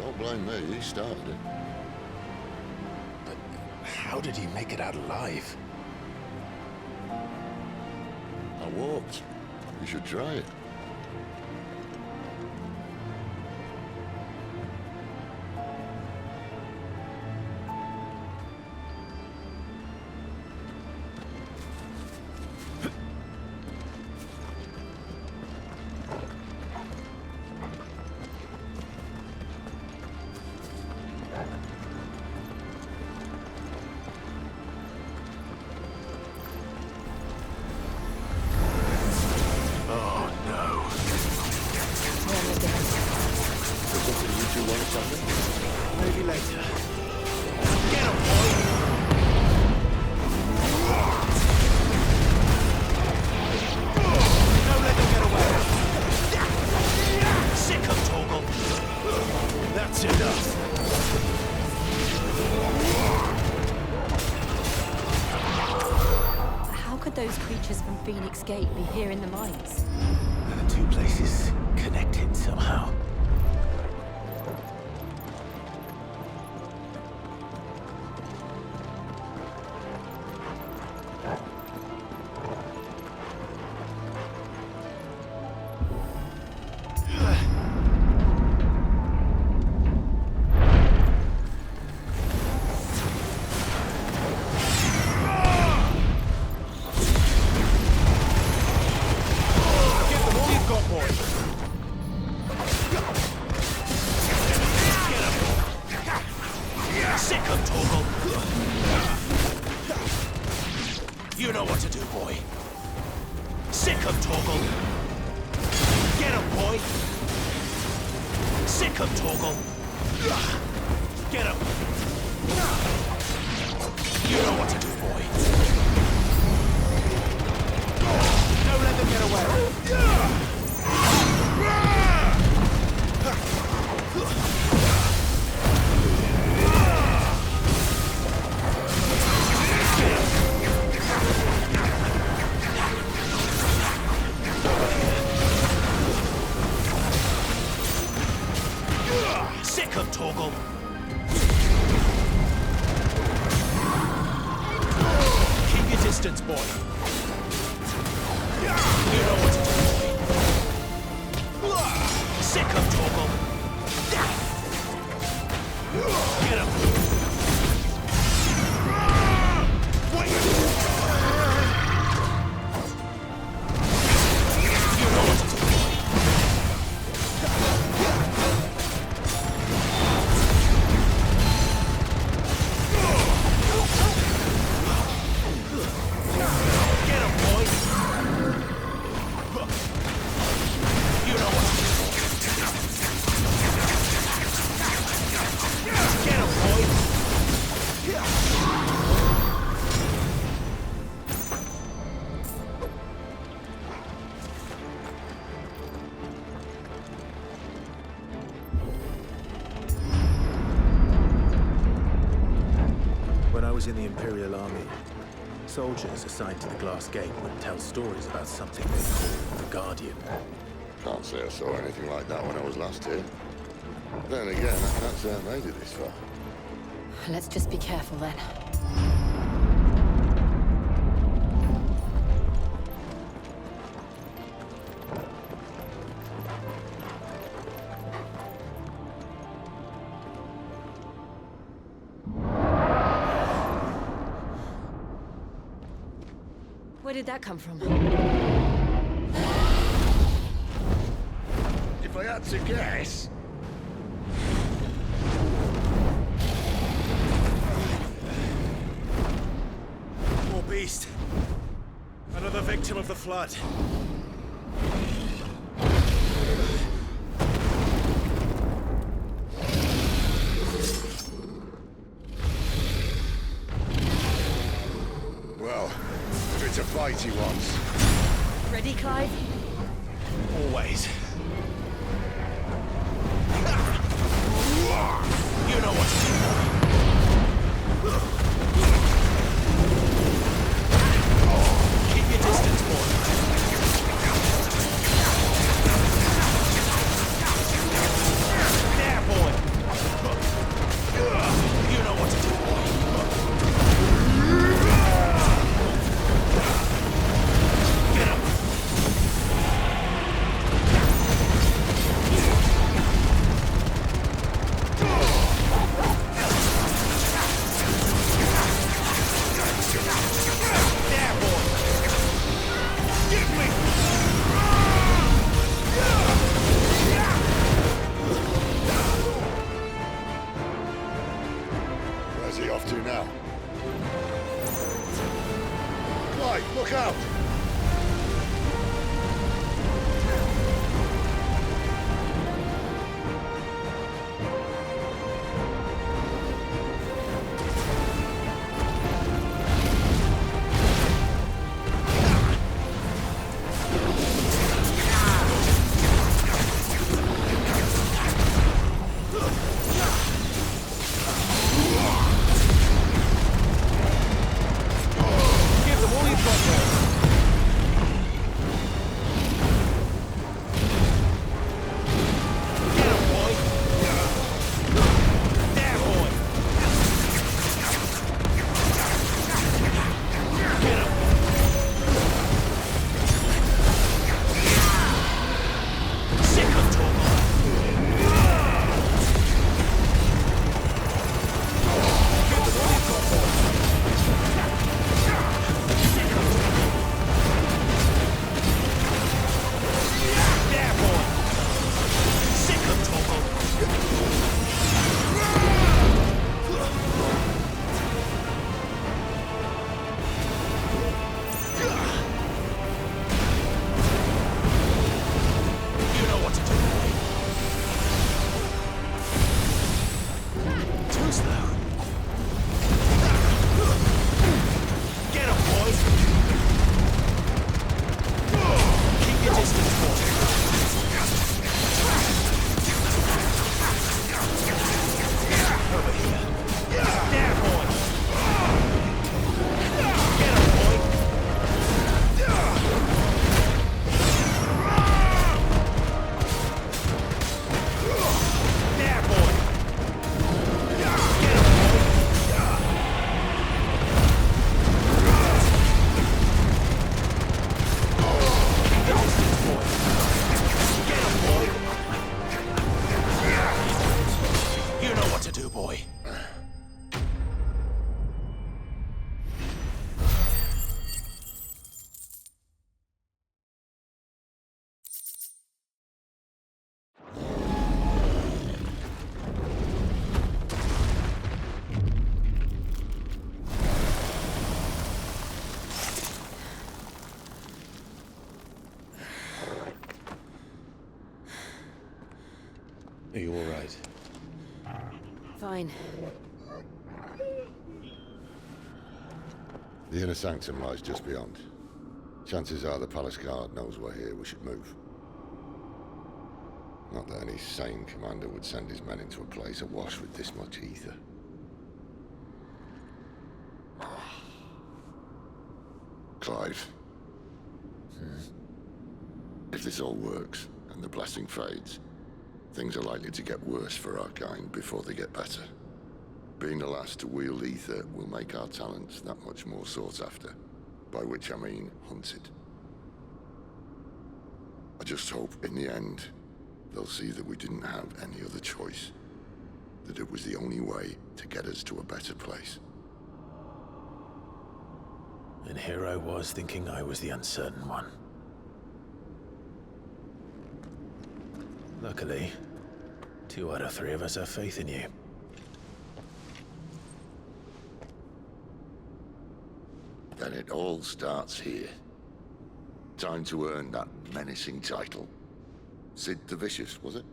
S9: Don't blame me, he started it.
S1: But how did he make it out alive?
S9: I walked. You should try it.
S1: Maybe later.
S21: Get him, boy! Don't let them get away. Sick of Torgal.
S1: That's enough.
S3: How could those creatures from Phoenix Gate be here in the mines?
S1: Are the two places connected somehow?
S21: You know what to do, boy. Sick of Torgal. Get him, boy. Sick him, Torgal! Get him! You know what to do, boy. Don't let them get away. Sick him, Torgal! Keep your distance, boy. You know what to do, boy. Sick him, Torgal! Get him! Wait! You know what to do, boy. Get him, boy! You know what to do. Get him, boy!
S1: When I was in the Imperial Army, soldiers assigned to the Glass Gate would tell stories about something they called the Guardian.
S9: Can't say I saw anything like that when I was last here. Then again, I can't say I made it this far.
S3: Let's just be careful then. Where did that come from?
S17: If I had to guess...
S21: Poor beast. Another victim of the Flood.
S17: Well, if it's a fight he wants.
S3: Ready, Clive?
S21: Always. You know what to do, boy. Keep your distance, boy. There, boy. You know what to do, boy. Get him. There, boy. Get me.
S17: Where's he off to now? Clive, look out!
S21: Give them all you've got, boy.
S1: Are you all right?
S3: Fine.
S9: The inner sanctum lies just beyond. Chances are the palace guard knows we're here. We should move. Not that any sane commander would send his men into a place awash with this much ether. Clive. If this all works, and the blessing fades, things are likely to get worse for our kind before they get better. Being the last to wield ether will make our talents that much more sought after, by which I mean hunted. I just hope, in the end, they'll see that we didn't have any other choice. That it was the only way to get us to a better place.
S1: And here I was thinking I was the uncertain one. Luckily, 2 out of 3 of us have faith in you.
S9: Then it all starts here. Time to earn that menacing title. Sid the Vicious, was it?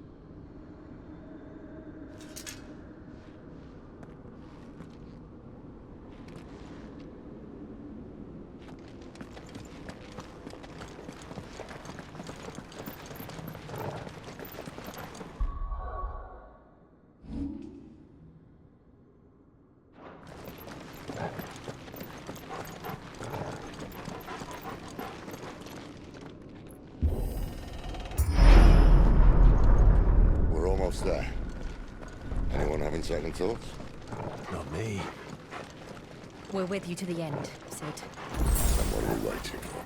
S9: There. Anyone having second thoughts?
S1: Not me.
S3: We're with you to the end, Sid.
S9: Then what are we waiting for?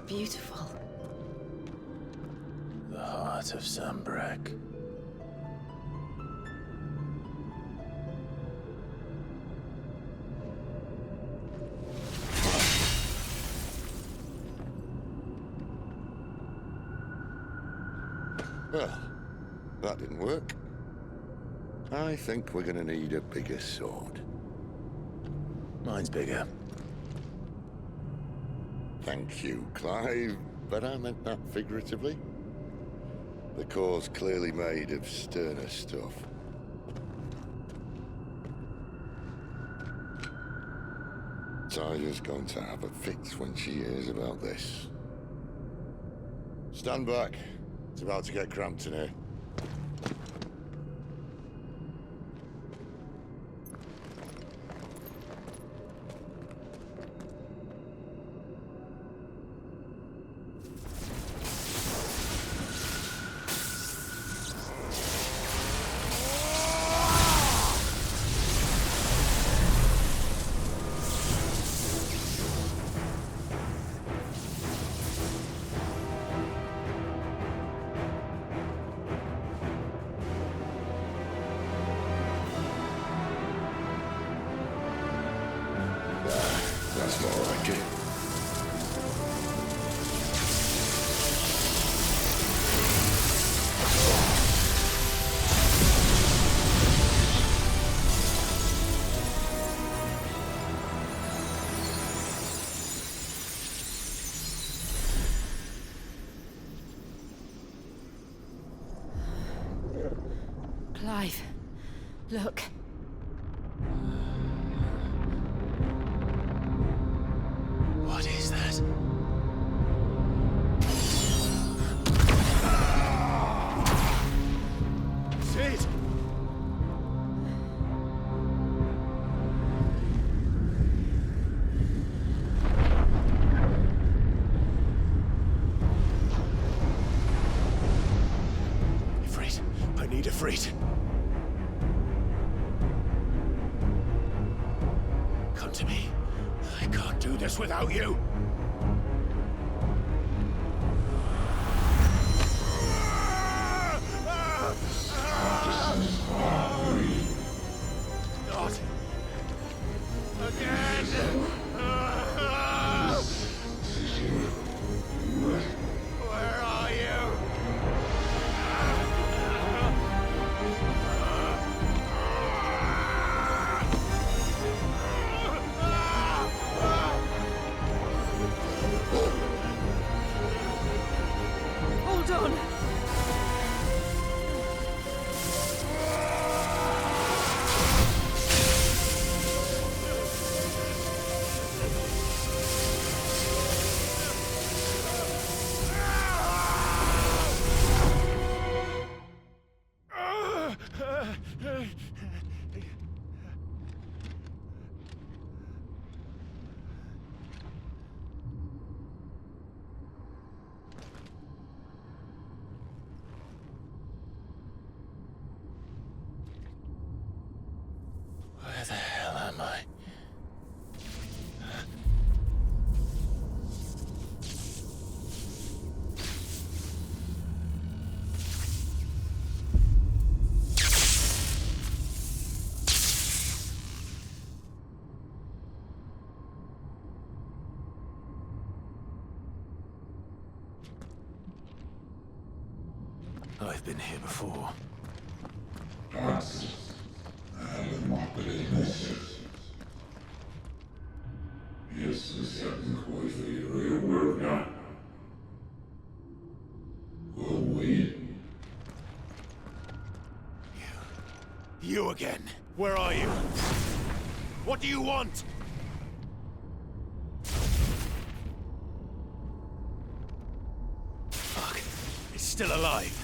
S3: Beautiful.
S1: The heart of Sambrek.
S9: Well, that didn't work. I think we're gonna need a bigger sword.
S1: Mine's bigger.
S9: Thank you, Clive, but I meant that figuratively. The core's clearly made of sterner stuff. Tyler's going to have a fit when she hears about this. Stand back. It's about to get cramped in here. That's more like it.
S3: Clive, look.
S1: What is that?
S4: Sid!
S1: Ifrit, I need Ifrit.
S4: us without you. Not again. Where are you?
S11: Hold on.
S1: Where the hell am I? I've been here before.
S4: You again. Where are you? What do you want? Fuck. It's still alive.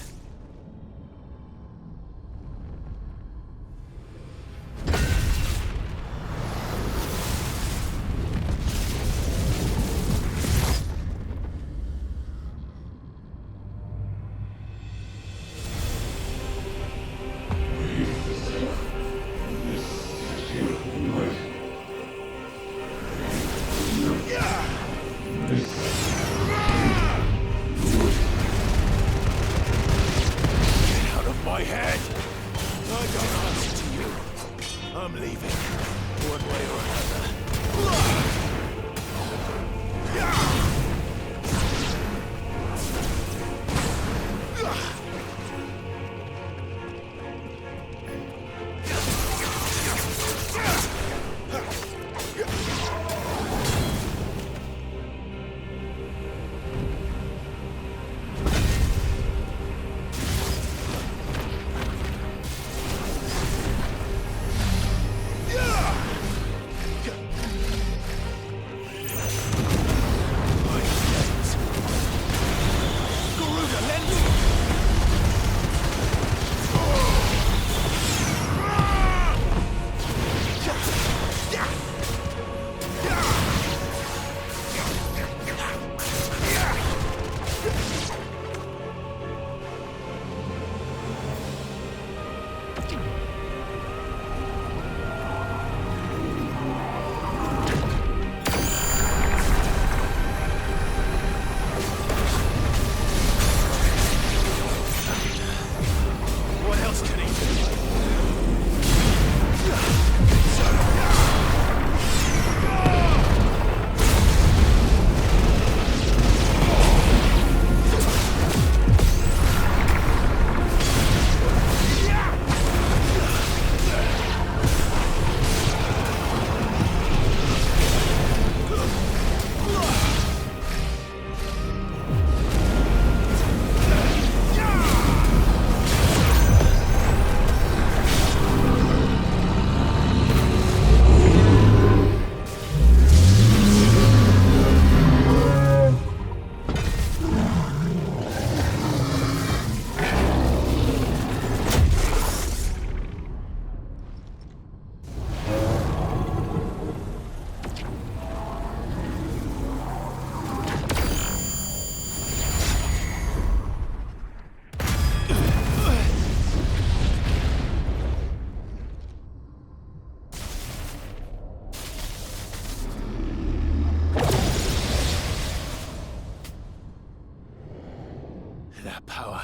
S1: That power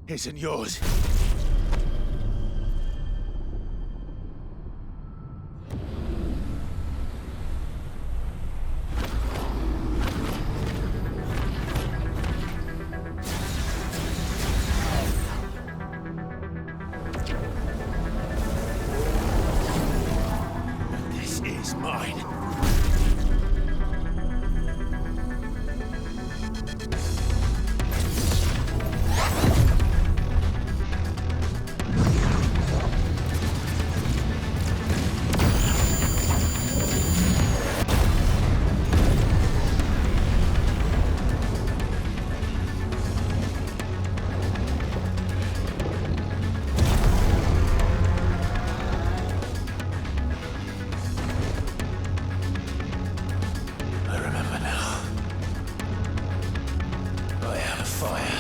S1: isn't yours. This is mine. I remember now. I am fire.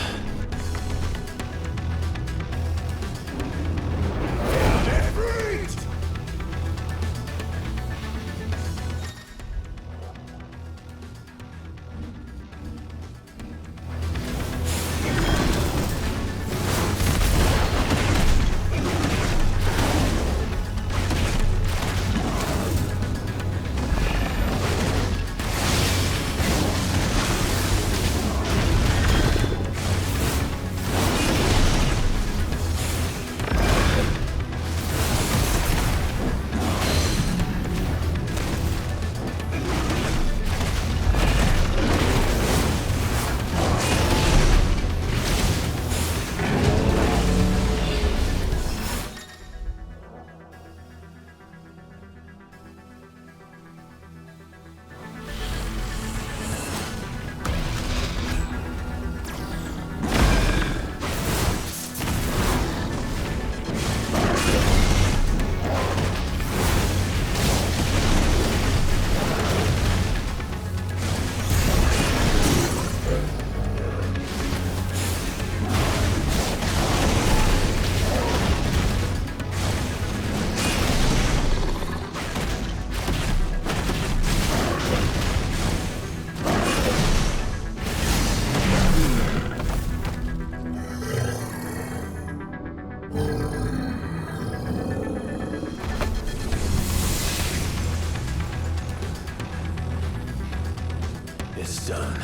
S1: It's done.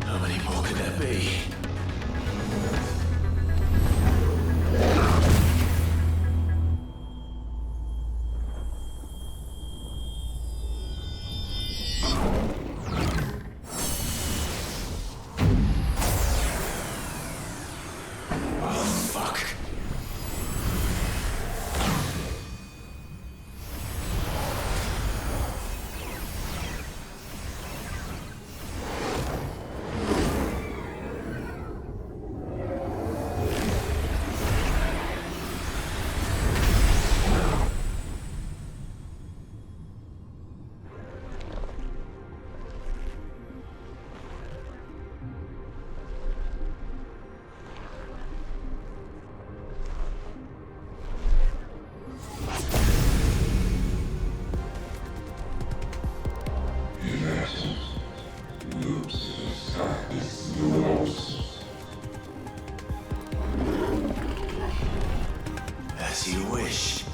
S1: How many more could there be? As you wish.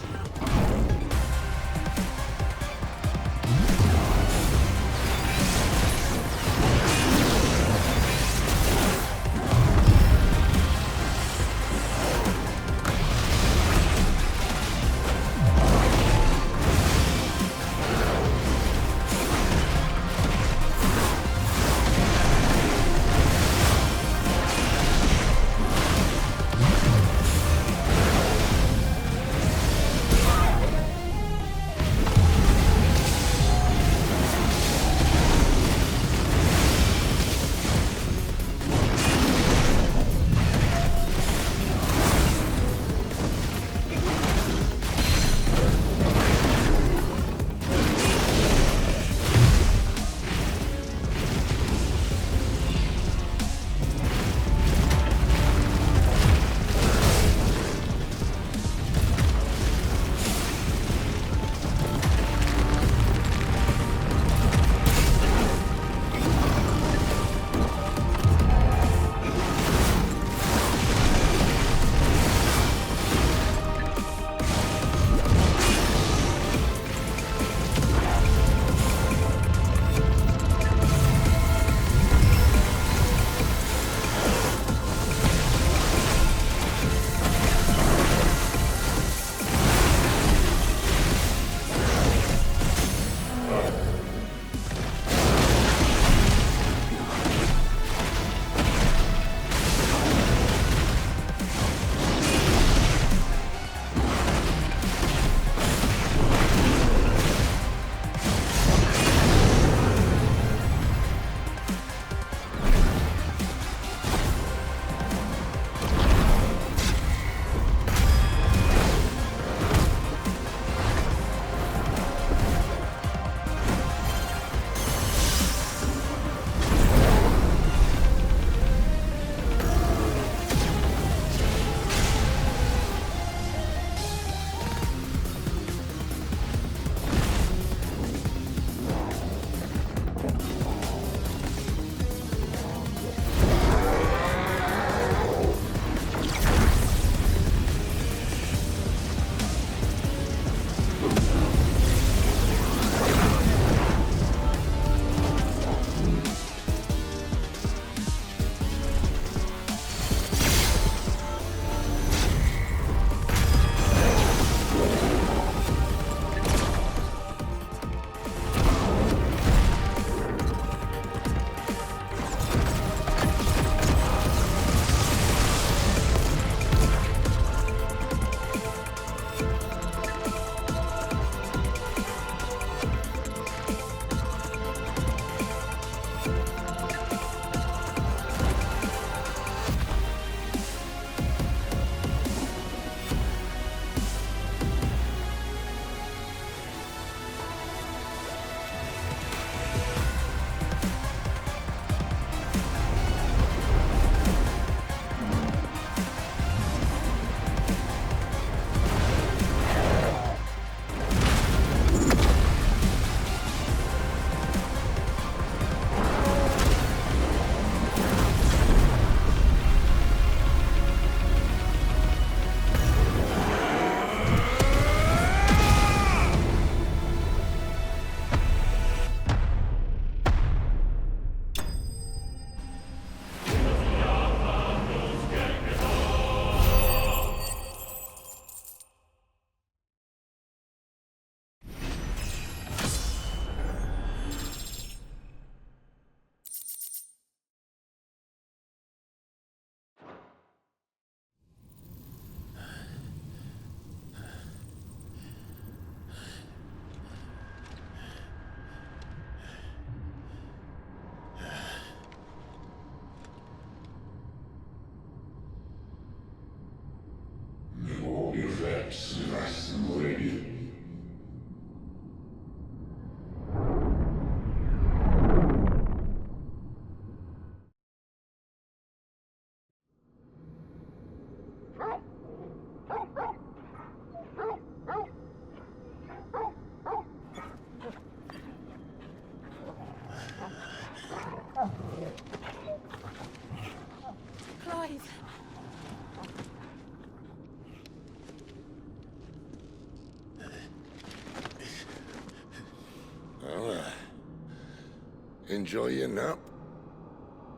S9: Enjoy your nap?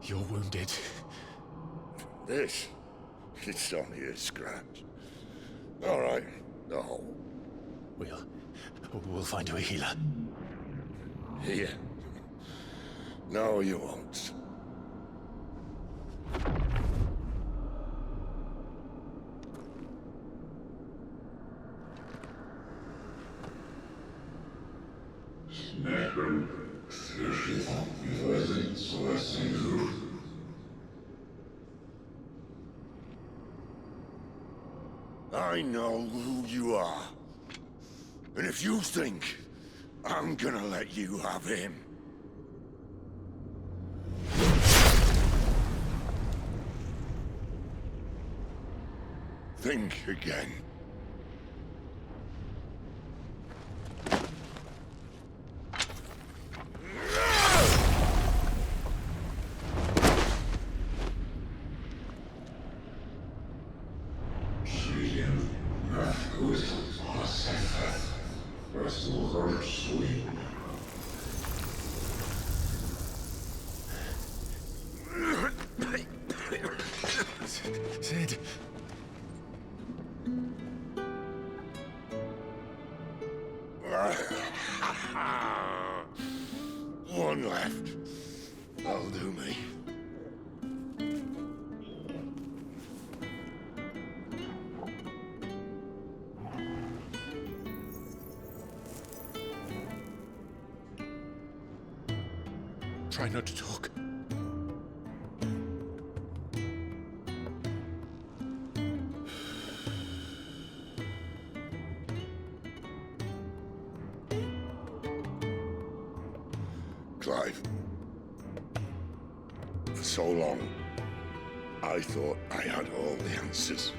S1: You're wounded.
S9: This? It's only a scratch. All right, the hole.
S1: We'll find you a healer.
S9: Here. No, you won't. I know who you are. And if you think I'm gonna let you have him... think again.
S1: Sid.
S9: One left. That'll do me.
S1: Try not to talk.
S9: Clive. For so long, I thought I had all the answers.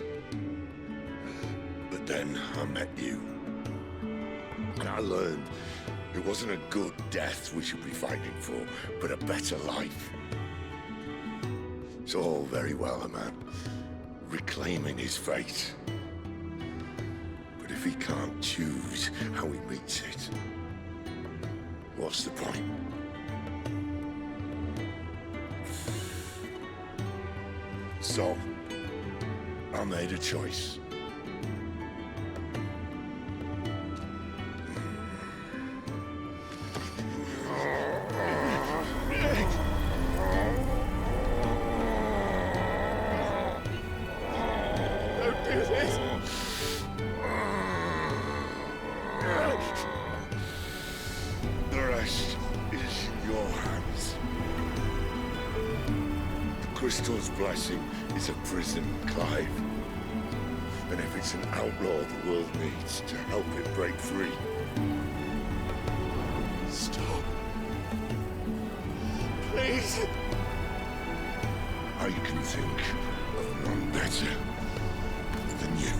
S9: But then I met you. And I learned it wasn't a good death we should be fighting for, but a better life. It's all very well, a man reclaiming his fate. But if he can't choose how he meets it, what's the point? So, I made a choice.
S1: Don't do this!
S9: The rest is in your hands. The Crystal's blessing is a prison, Clive. And if it's an outlaw the world needs to help it break free...
S1: Stop. Please.
S9: I can think of none better than you.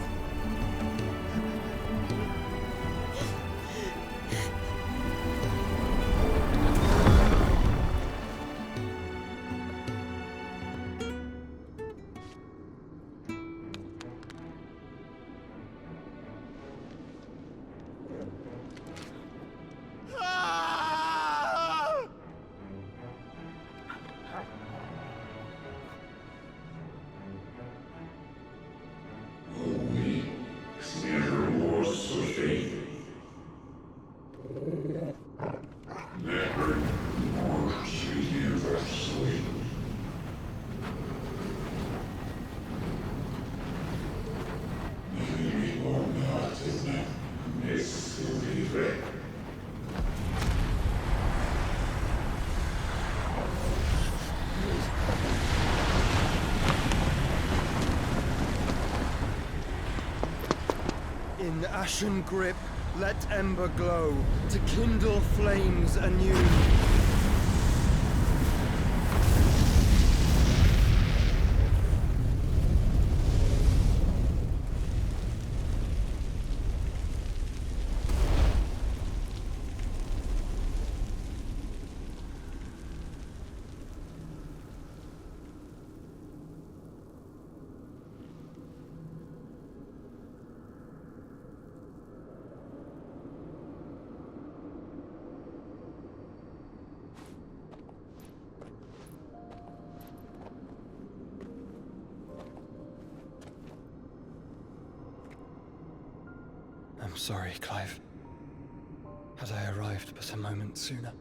S14: In ashen grip, let ember glow, to kindle flames anew. I'm sorry, Clive. Had I arrived but a moment sooner.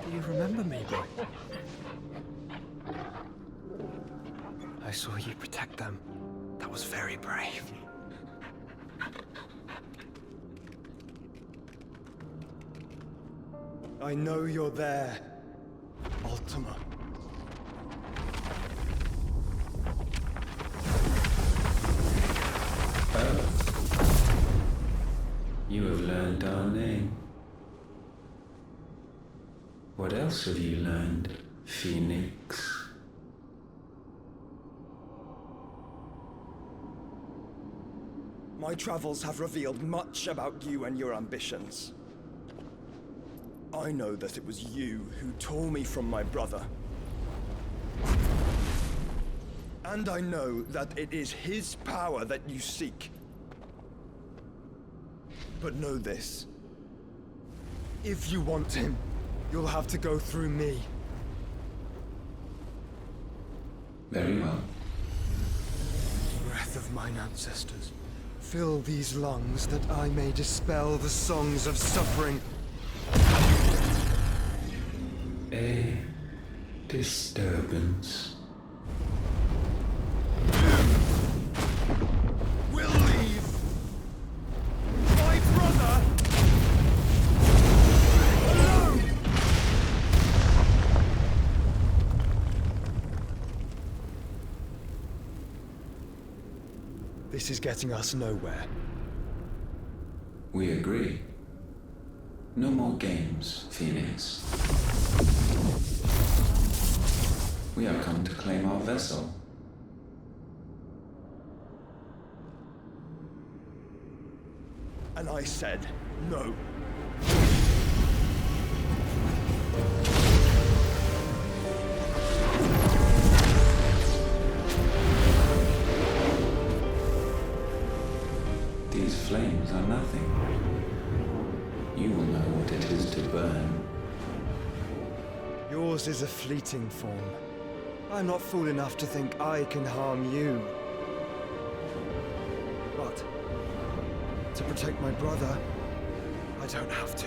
S14: Do you remember me, boy? I saw you protect them. That was very brave. I know you're there, Ultima.
S5: You have learned our name. What else have you learned, Phoenix?
S14: My travels have revealed much about you and your ambitions. I know that it was you who tore me from my brother. And I know that it is his power that you seek. But know this. If you want him, you'll have to go through me.
S5: Very well.
S14: Breath of mine ancestors, fill these lungs that I may dispel the songs of suffering.
S5: A disturbance.
S14: We'll leave! My brother! Alone! This is getting us nowhere.
S5: We agree. No more games, Phoenix. We have come to claim our vessel.
S14: And I said no.
S5: These flames are nothing. You will know what it is to burn.
S14: Yours is a fleeting form. I'm not fool enough to think I can harm you. But to protect my brother, I don't have to.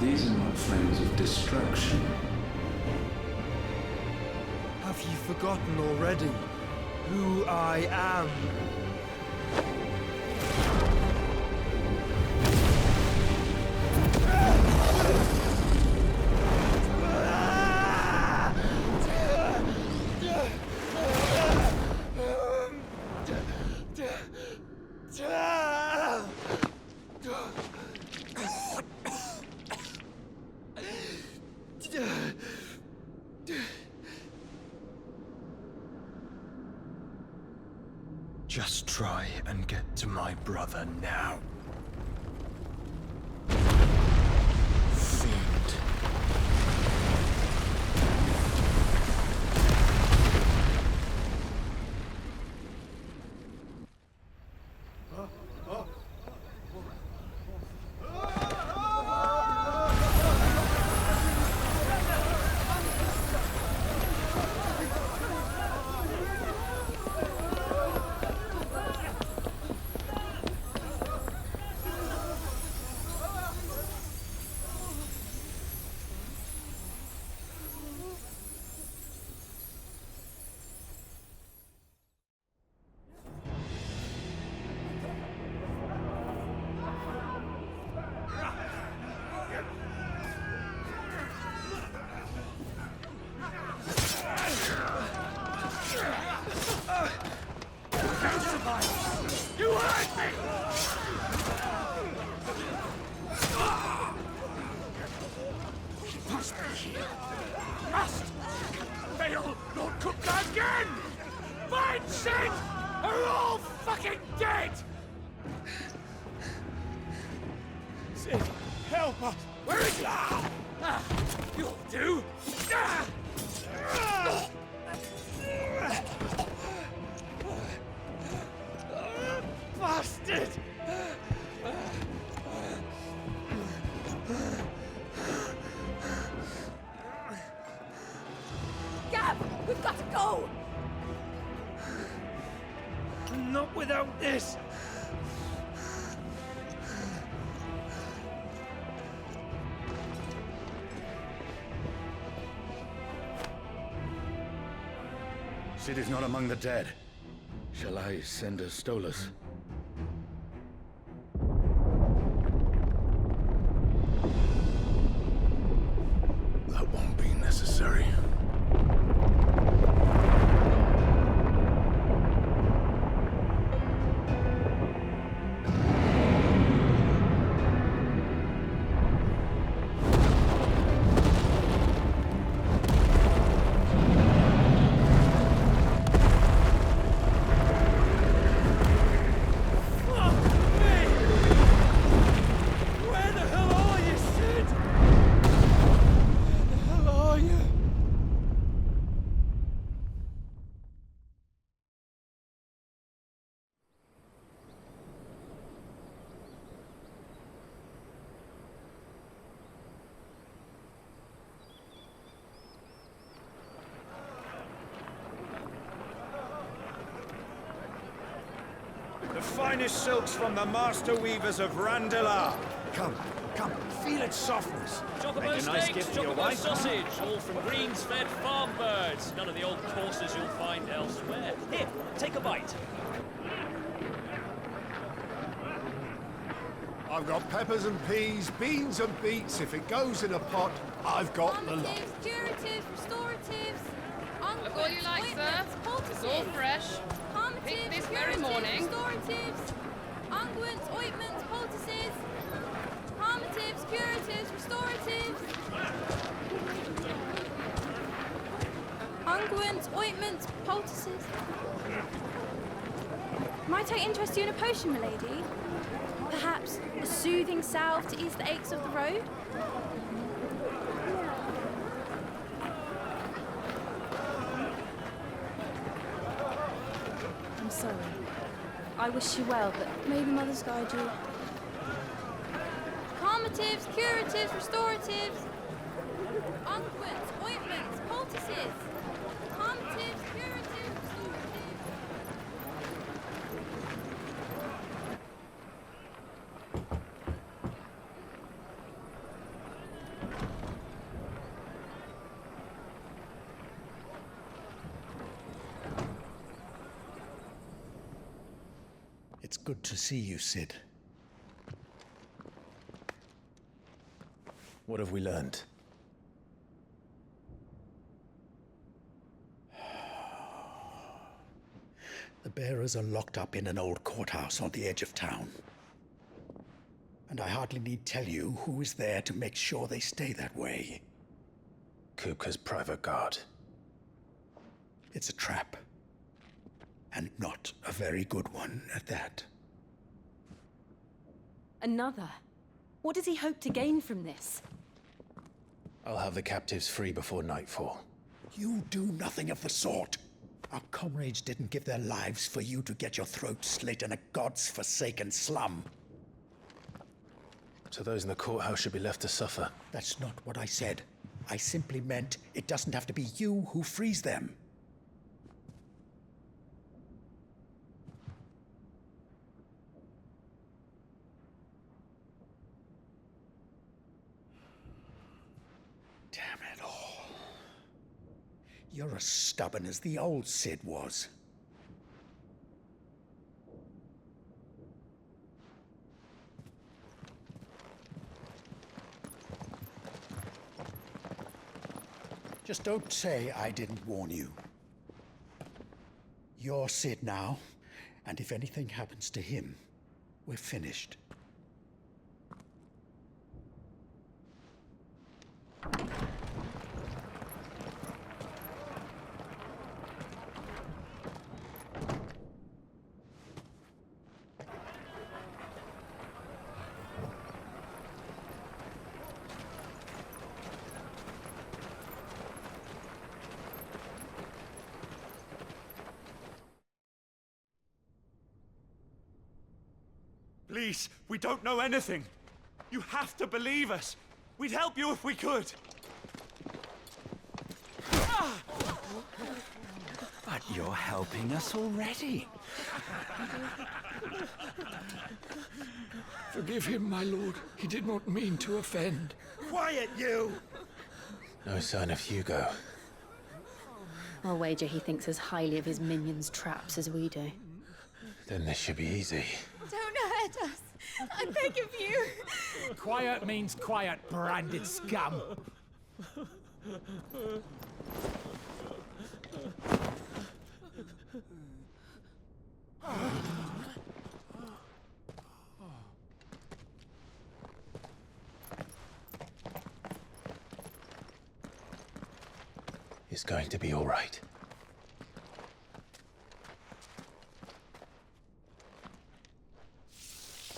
S5: These are not flames of destruction.
S14: Have you forgotten already who I am? Just try and get to my brother now. Fiend.
S21: Sid, help us! Where is he? You'll do! Bastard!
S23: Gab, we've got to go!
S21: Not without this!
S8: Sid is not among the dead. Shall I send a Stolas?
S1: That won't be necessary.
S16: The finest silks from the master weavers of Randalar. Come, feel its softness.
S21: Chocobo
S16: Make a nice
S21: steaks,
S16: gift for your
S21: chocobo
S16: wife.
S21: sausage, all from greens-fed farm birds. None of the old courses you'll find elsewhere. Here, take a bite.
S17: I've got peppers and peas, beans and beets. If it goes in a pot, I've got the lot.
S18: Curatives, restoratives,
S19: Look all you like, sir. It's all fresh. Picked this very morning.
S18: restoratives, unguents, ointments, poultices, palmatives, curatives, restoratives, unguents, ointments, poultices. Might I interest you in a potion, milady? Perhaps a soothing salve to ease the aches of the road? I'm sorry. I wish you well, but may the mothers guide you. Calmatives, curatives, restoratives, unguents, ointments, poultices. Calmatives, curatives, restoratives.
S8: It's good to see you, Sid.
S1: What have we learned?
S8: The bearers are locked up in an old courthouse on the edge of town. And I hardly need tell you who is there to make sure they stay that way.
S1: Kupka's private guard.
S8: It's a trap. And not a very good one at that.
S3: Another? What does he hope to gain from this?
S1: I'll have the captives free before nightfall.
S8: You do nothing of the sort. Our comrades didn't give their lives for you to get your throat slit in a god's forsaken slum.
S1: So those in the courthouse should be left to suffer.
S8: That's not what I said. I simply meant it doesn't have to be you who frees them. Damn it all. You're as stubborn as the old Sid was. Just don't say I didn't warn you. You're Sid now, and if anything happens to him, we're finished.
S16: Please, we don't know anything. You have to believe us. We'd help you if we could.
S6: But you're helping us already.
S7: Forgive him, my lord. He did not mean to offend.
S16: Quiet, you!
S1: No sign of Hugo.
S3: I'll wager he thinks as highly of his minions' traps as we do.
S1: Then this should be easy.
S20: Don't hurt us. I beg of you.
S6: Quiet means quiet, branded scum.
S1: It's going to be all right.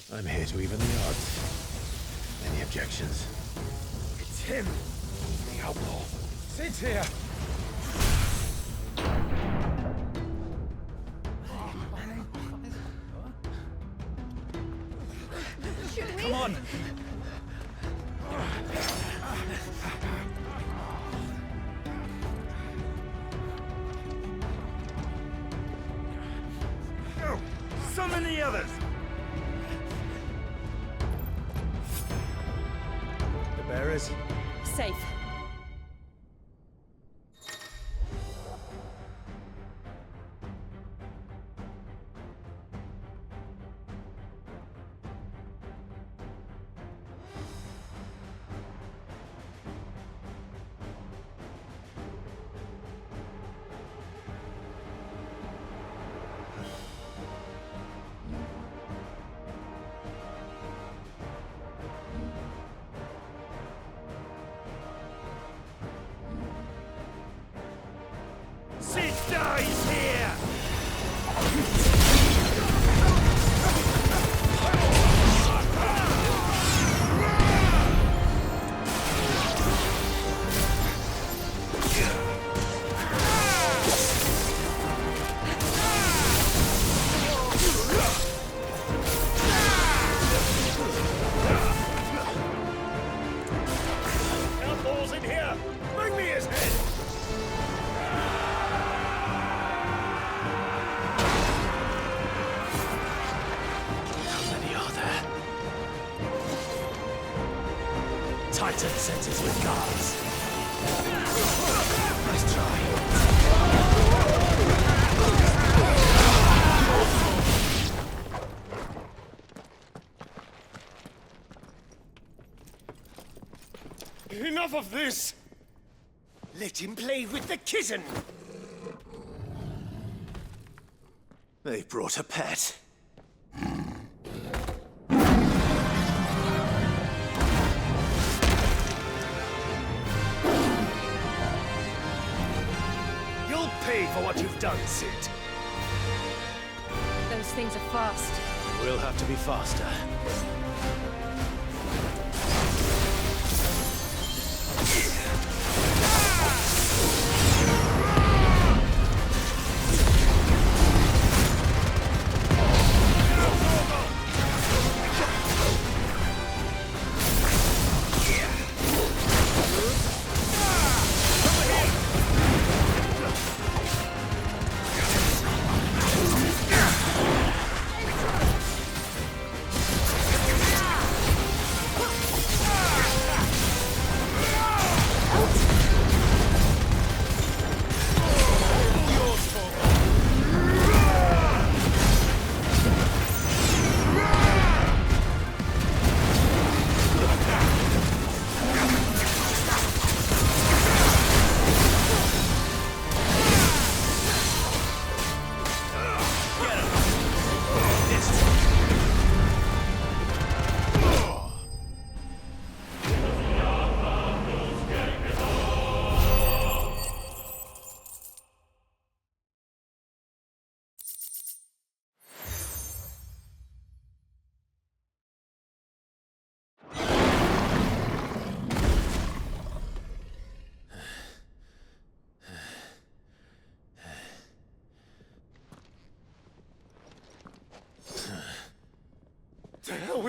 S1: I'm here to even the odds. Any objections?
S16: It's him! The outlaw. Sit here!
S20: Should we?
S16: Come on! Go! Summon the others! The bearers?
S11: Safe.
S16: Sid dies here! Outlaws in here! Bring me his head!
S1: Titan centers with guards. Nice try.
S16: Enough of this! Let him play with the kitten!
S1: They brought a pet.
S16: You'll pay for what you've done, Sid.
S11: Those things are fast.
S1: We'll have to be faster.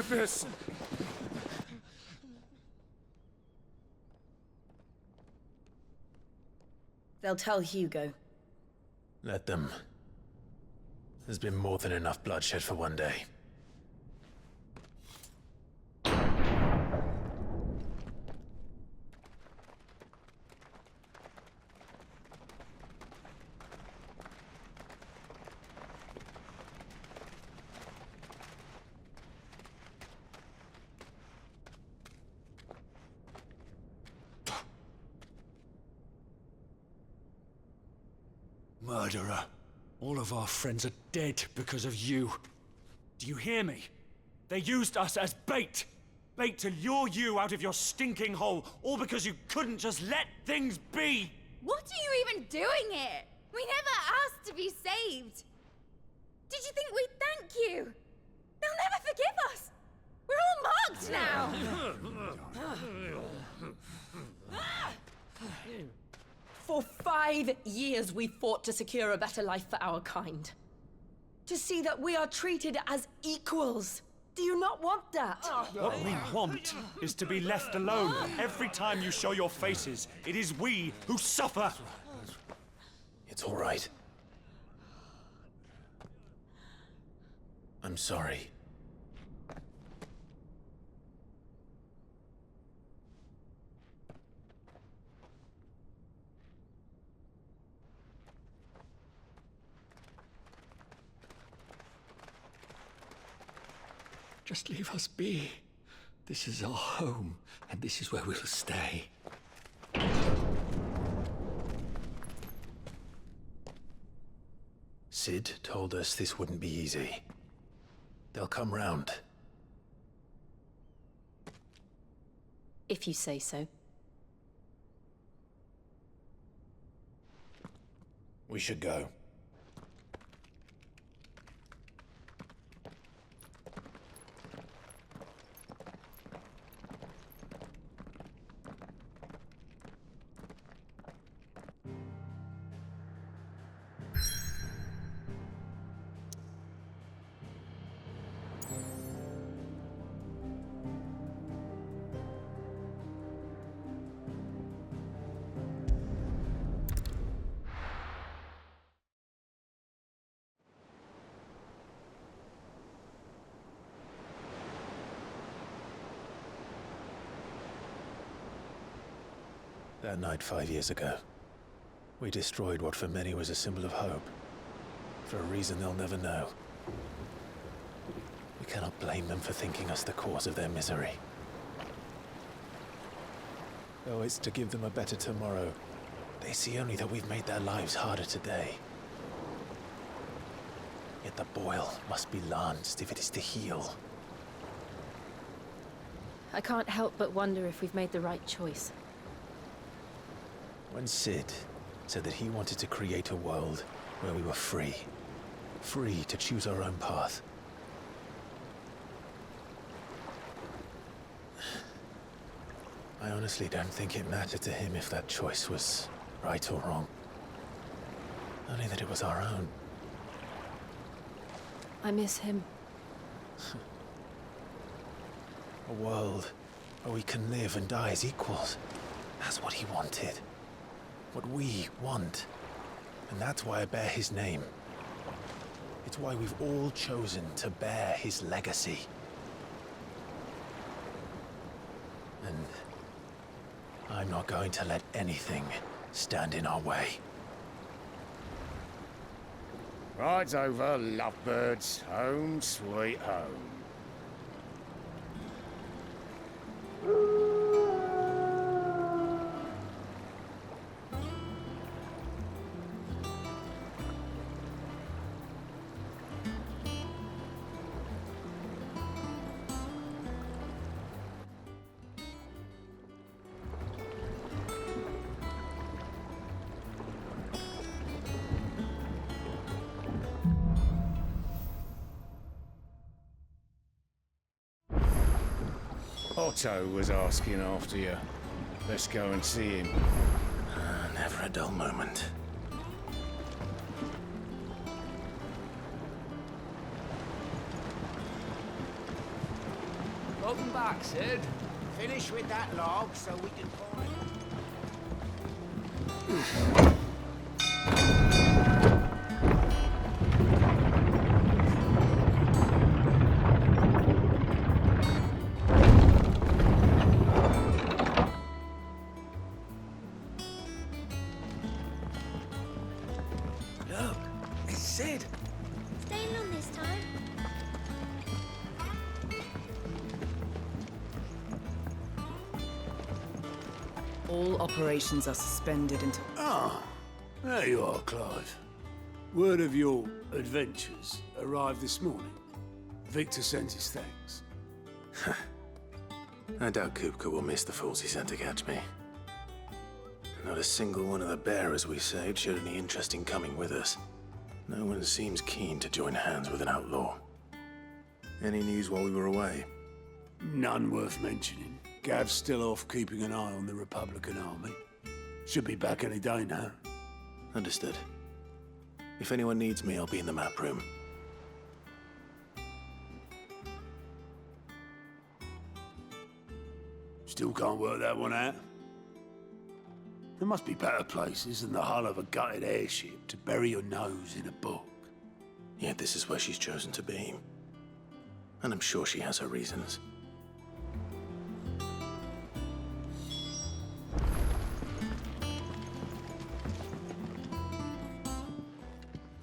S16: this!
S11: They'll tell Hugo.
S1: Let them. There's been more than enough bloodshed for one day.
S16: Murderer. All of our friends are dead because of you. Do you hear me? They used us as bait. Bait to lure you out of your stinking hole, all because you couldn't just let things be.
S20: What are you even doing here? We never asked to be saved. Did you think we'd thank you? They'll never forgive us. We're all marked now.
S11: For 5 years we fought to secure a better life for our kind. To see that we are treated as equals. Do you not want that?
S16: What we want is to be left alone. Every time you show your faces, it is we who suffer.
S1: It's all right. I'm sorry.
S7: Just leave us be. This is our home, and this is where we'll stay.
S1: Sid told us this wouldn't be easy. They'll come round.
S11: If you say so.
S1: We should go. That night 5 years ago, we destroyed what for many was a symbol of hope. For a reason they'll never know. We cannot blame them for thinking us the cause of their misery. Though it's to give them a better tomorrow, they see only that we've made their lives harder today. Yet the boil must be lanced if it is to heal.
S3: I can't help but wonder if we've made the right choice.
S1: When Sid said that he wanted to create a world where we were free. Free to choose our own path. I honestly don't think it mattered to him if that choice was right or wrong. Only that it was our own.
S3: I miss him.
S1: A world where we can live and die as equals. That's what he wanted. What we want. And that's why I bear his name. It's why we've all chosen to bear his legacy. And I'm not going to let anything stand in our way.
S10: Rides over, lovebirds. Home, sweet home. Otto was asking after you. Let's go and see him.
S1: Never a dull moment.
S6: back, Sid.
S12: Finish with that log so we can call it.
S1: Look, it's Sid.
S20: Staying on this time.
S2: All operations are suspended until...
S10: Ah, there you are, Clive. Word of your adventures arrived this morning. Victor sends his thanks.
S1: I doubt Kupka will miss the fools he sent to catch me. Not a single one of the bearers we saved showed any interest in coming with us. No one seems keen to join hands with an outlaw. Any news while we were away?
S10: None worth mentioning. Gav's still off keeping an eye on the Republican army. Should be back any day now.
S1: Understood. If anyone needs me, I'll be in the map room.
S10: Still can't work that one out. There must be better places than the hull of a gutted airship to bury your nose in a book.
S1: Yet this is where she's chosen to be. And I'm sure she has her reasons.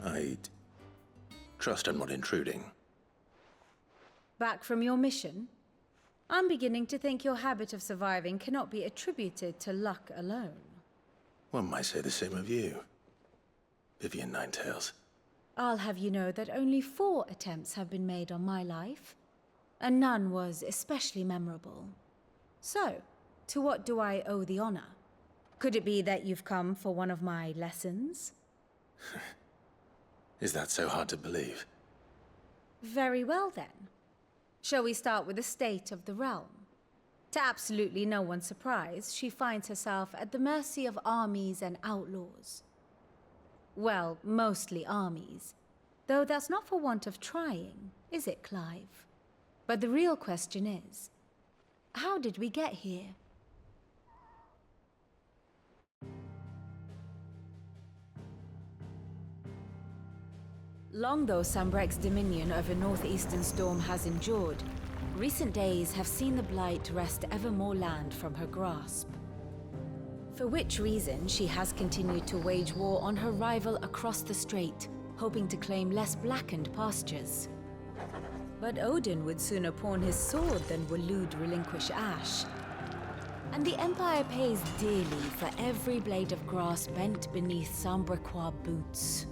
S1: I'd trust I'm not intruding.
S25: Back from your mission? I'm beginning to think your habit of surviving cannot be attributed to luck alone.
S1: One might say the same of you, Vivian Ninetails.
S25: I'll have you know that only 4 attempts have been made on my life, and none was especially memorable. So, to what do I owe the honor? Could it be that you've come for one of my lessons?
S1: Is that so hard to believe?
S25: Very well then. Shall we start with the state of the realm? To absolutely no one's surprise, she finds herself at the mercy of armies and outlaws. Well, mostly armies. Though that's not for want of trying, is it, Clive? But the real question is, how did we get here? Long though Sambrek's dominion over northeastern Storm has endured, recent days have seen the Blight wrest ever more land from her grasp. For which reason she has continued to wage war on her rival across the strait, hoping to claim less blackened pastures. But Odin would sooner pawn his sword than Waloed relinquish Ash. And the Empire pays dearly for every blade of grass bent beneath Sambrequois boots.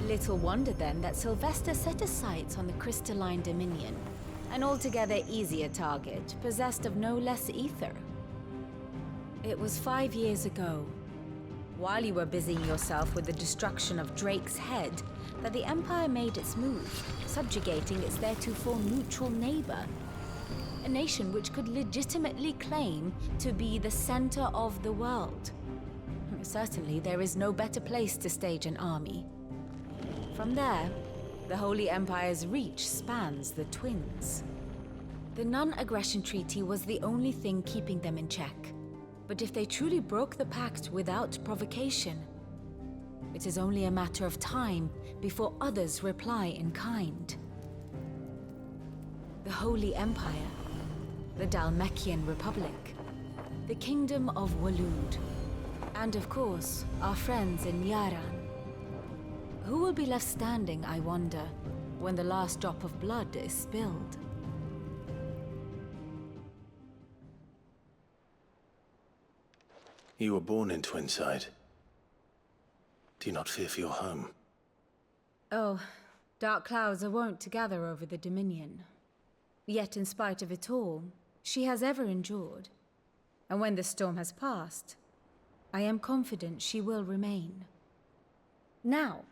S25: Little wonder then that Sylvester set his sights on the Crystalline Dominion, an altogether easier target, possessed of no less ether. It was 5 years ago, while you were busying yourself with the destruction of Drake's head, that the Empire made its move, subjugating its theretofore neutral neighbor. A nation which could legitimately claim to be the center of the world. Certainly, there is no better place to stage an army. From there, the Holy Empire's reach spans the Twins. The non-aggression treaty was the only thing keeping them in check. But if they truly broke the pact without provocation, it is only a matter of time before others reply in kind. The Holy Empire, the Dhalmekian Republic, the Kingdom of Waloed, and of course, our friends in Yaran. Who will be left standing, I wonder, when the last drop of blood is spilled?
S1: You were born in Twinside. Do you not fear for your home?
S25: Oh, dark clouds are wont to gather over the Dominion. Yet in spite of it all, she has ever endured. And when the storm has passed, I am confident she will remain. Now,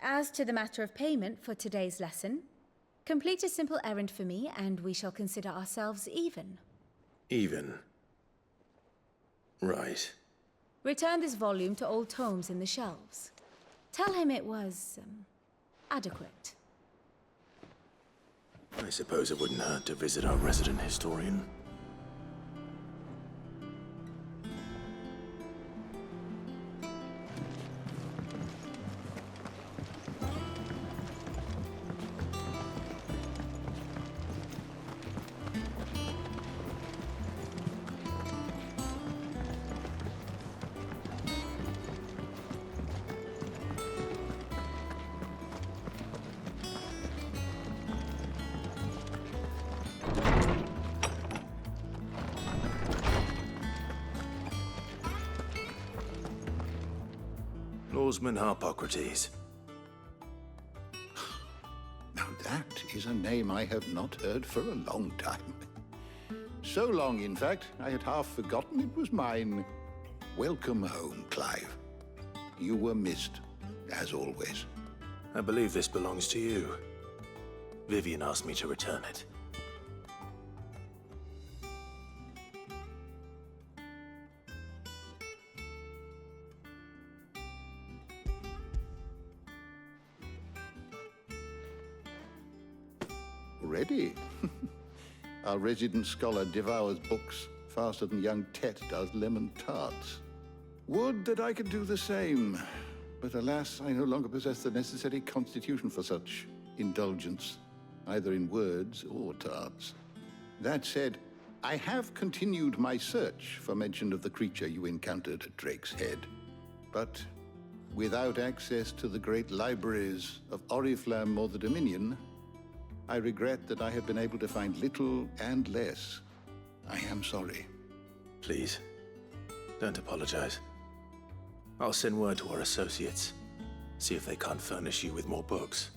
S25: as to the matter of payment for today's lesson, complete a simple errand for me and we shall consider ourselves even.
S1: Even? Right.
S25: Return this volume to old tomes in the shelves. Tell him it was, adequate.
S1: I suppose it wouldn't hurt to visit our resident historian. Lawsman Harpocrates.
S4: Now that is a name I have not heard for a long time. So long, in fact, I had half forgotten it was mine. Welcome home, Clive. You were missed, as always.
S1: I believe this belongs to you. Vivian asked me to return it.
S4: Already? Our resident scholar devours books faster than young Tet does lemon tarts. Would that I could do the same. But alas, I no longer possess the necessary constitution for such indulgence, either in words or tarts. That said, I have continued my search for mention of the creature you encountered at Drake's Head. But without access to the great libraries of Oriflamme or the Dominion, I regret that I have been able to find little and less. I am sorry.
S1: Please, don't apologize. I'll send word to our associates. See if they can't furnish you with more books.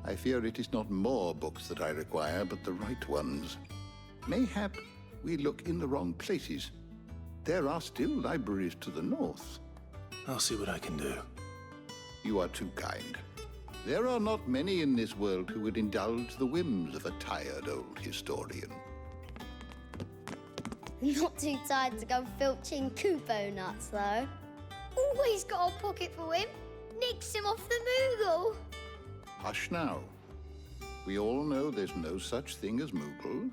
S4: I fear it is not more books that I require, but the right ones. Mayhap we look in the wrong places. There are still libraries to the north.
S1: I'll see what I can do.
S4: You are too kind. There are not many in this world who would indulge the whims of a tired old historian.
S13: Not too tired to go filching Kupo nuts, though. Always got a pocket for him. Nicks him off the Moogle.
S4: Hush now. We all know there's no such thing as Moogles.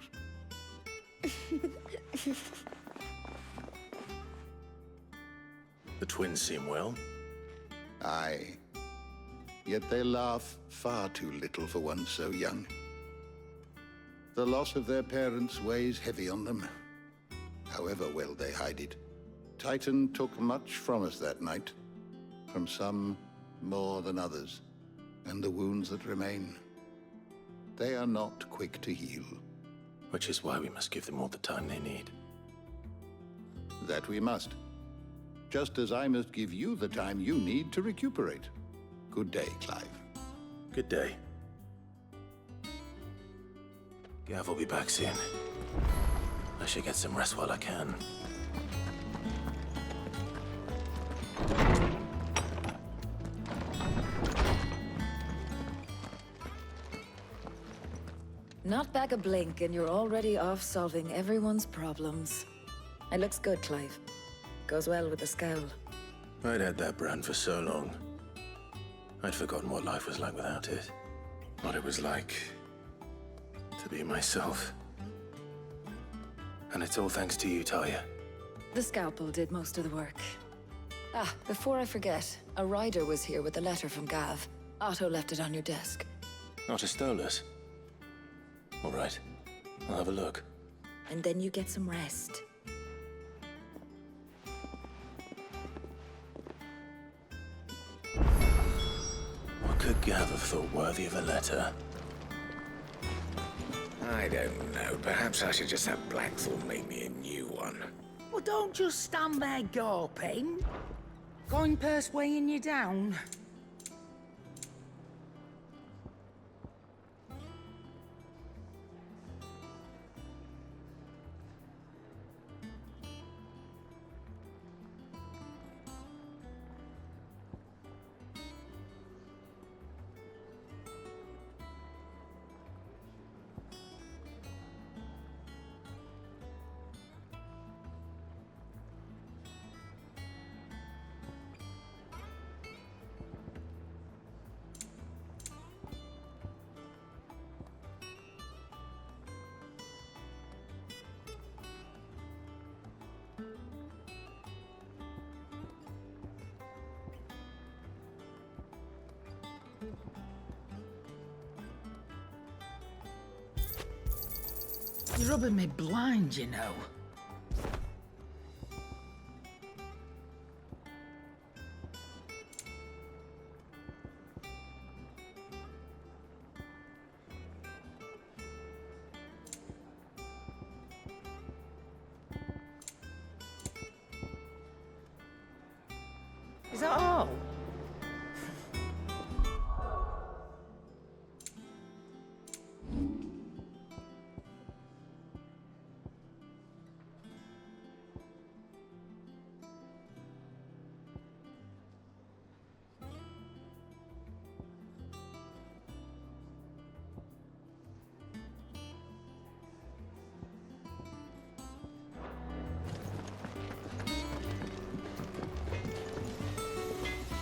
S1: The twins seem well.
S4: Aye. Yet they laugh far too little for one so young. The loss of their parents weighs heavy on them, however well they hide it. Titan took much from us that night, from some more than others, and the wounds that remain, they are not quick to heal.
S1: Which is why we must give them all the time they need.
S4: That we must. Just as I must give you the time you need to recuperate. Good day, Clive.
S1: Good day. Gav will be back soon. I should get some rest while I can.
S15: Not back a blink and you're already off solving everyone's problems. It looks good, Clive. Goes well with the scowl.
S1: I'd had that brand for so long. I'd forgotten what life was like without it. What it was like to be myself. And it's all thanks to you, Talia.
S15: The scalpel did most of the work. Ah, before I forget, a rider was here with a letter from Gav. Otto left it on your desk.
S1: Not a Stolas. All right, I'll have a look.
S15: And then you get some rest.
S1: What could Gav have thought worthy of a letter?
S12: I don't know. Perhaps I should just have Blackthorn make me a new one.
S22: Well, don't just stand there gawping. Going purse weighing you down. You're rubbing me blind, you know. Is that all?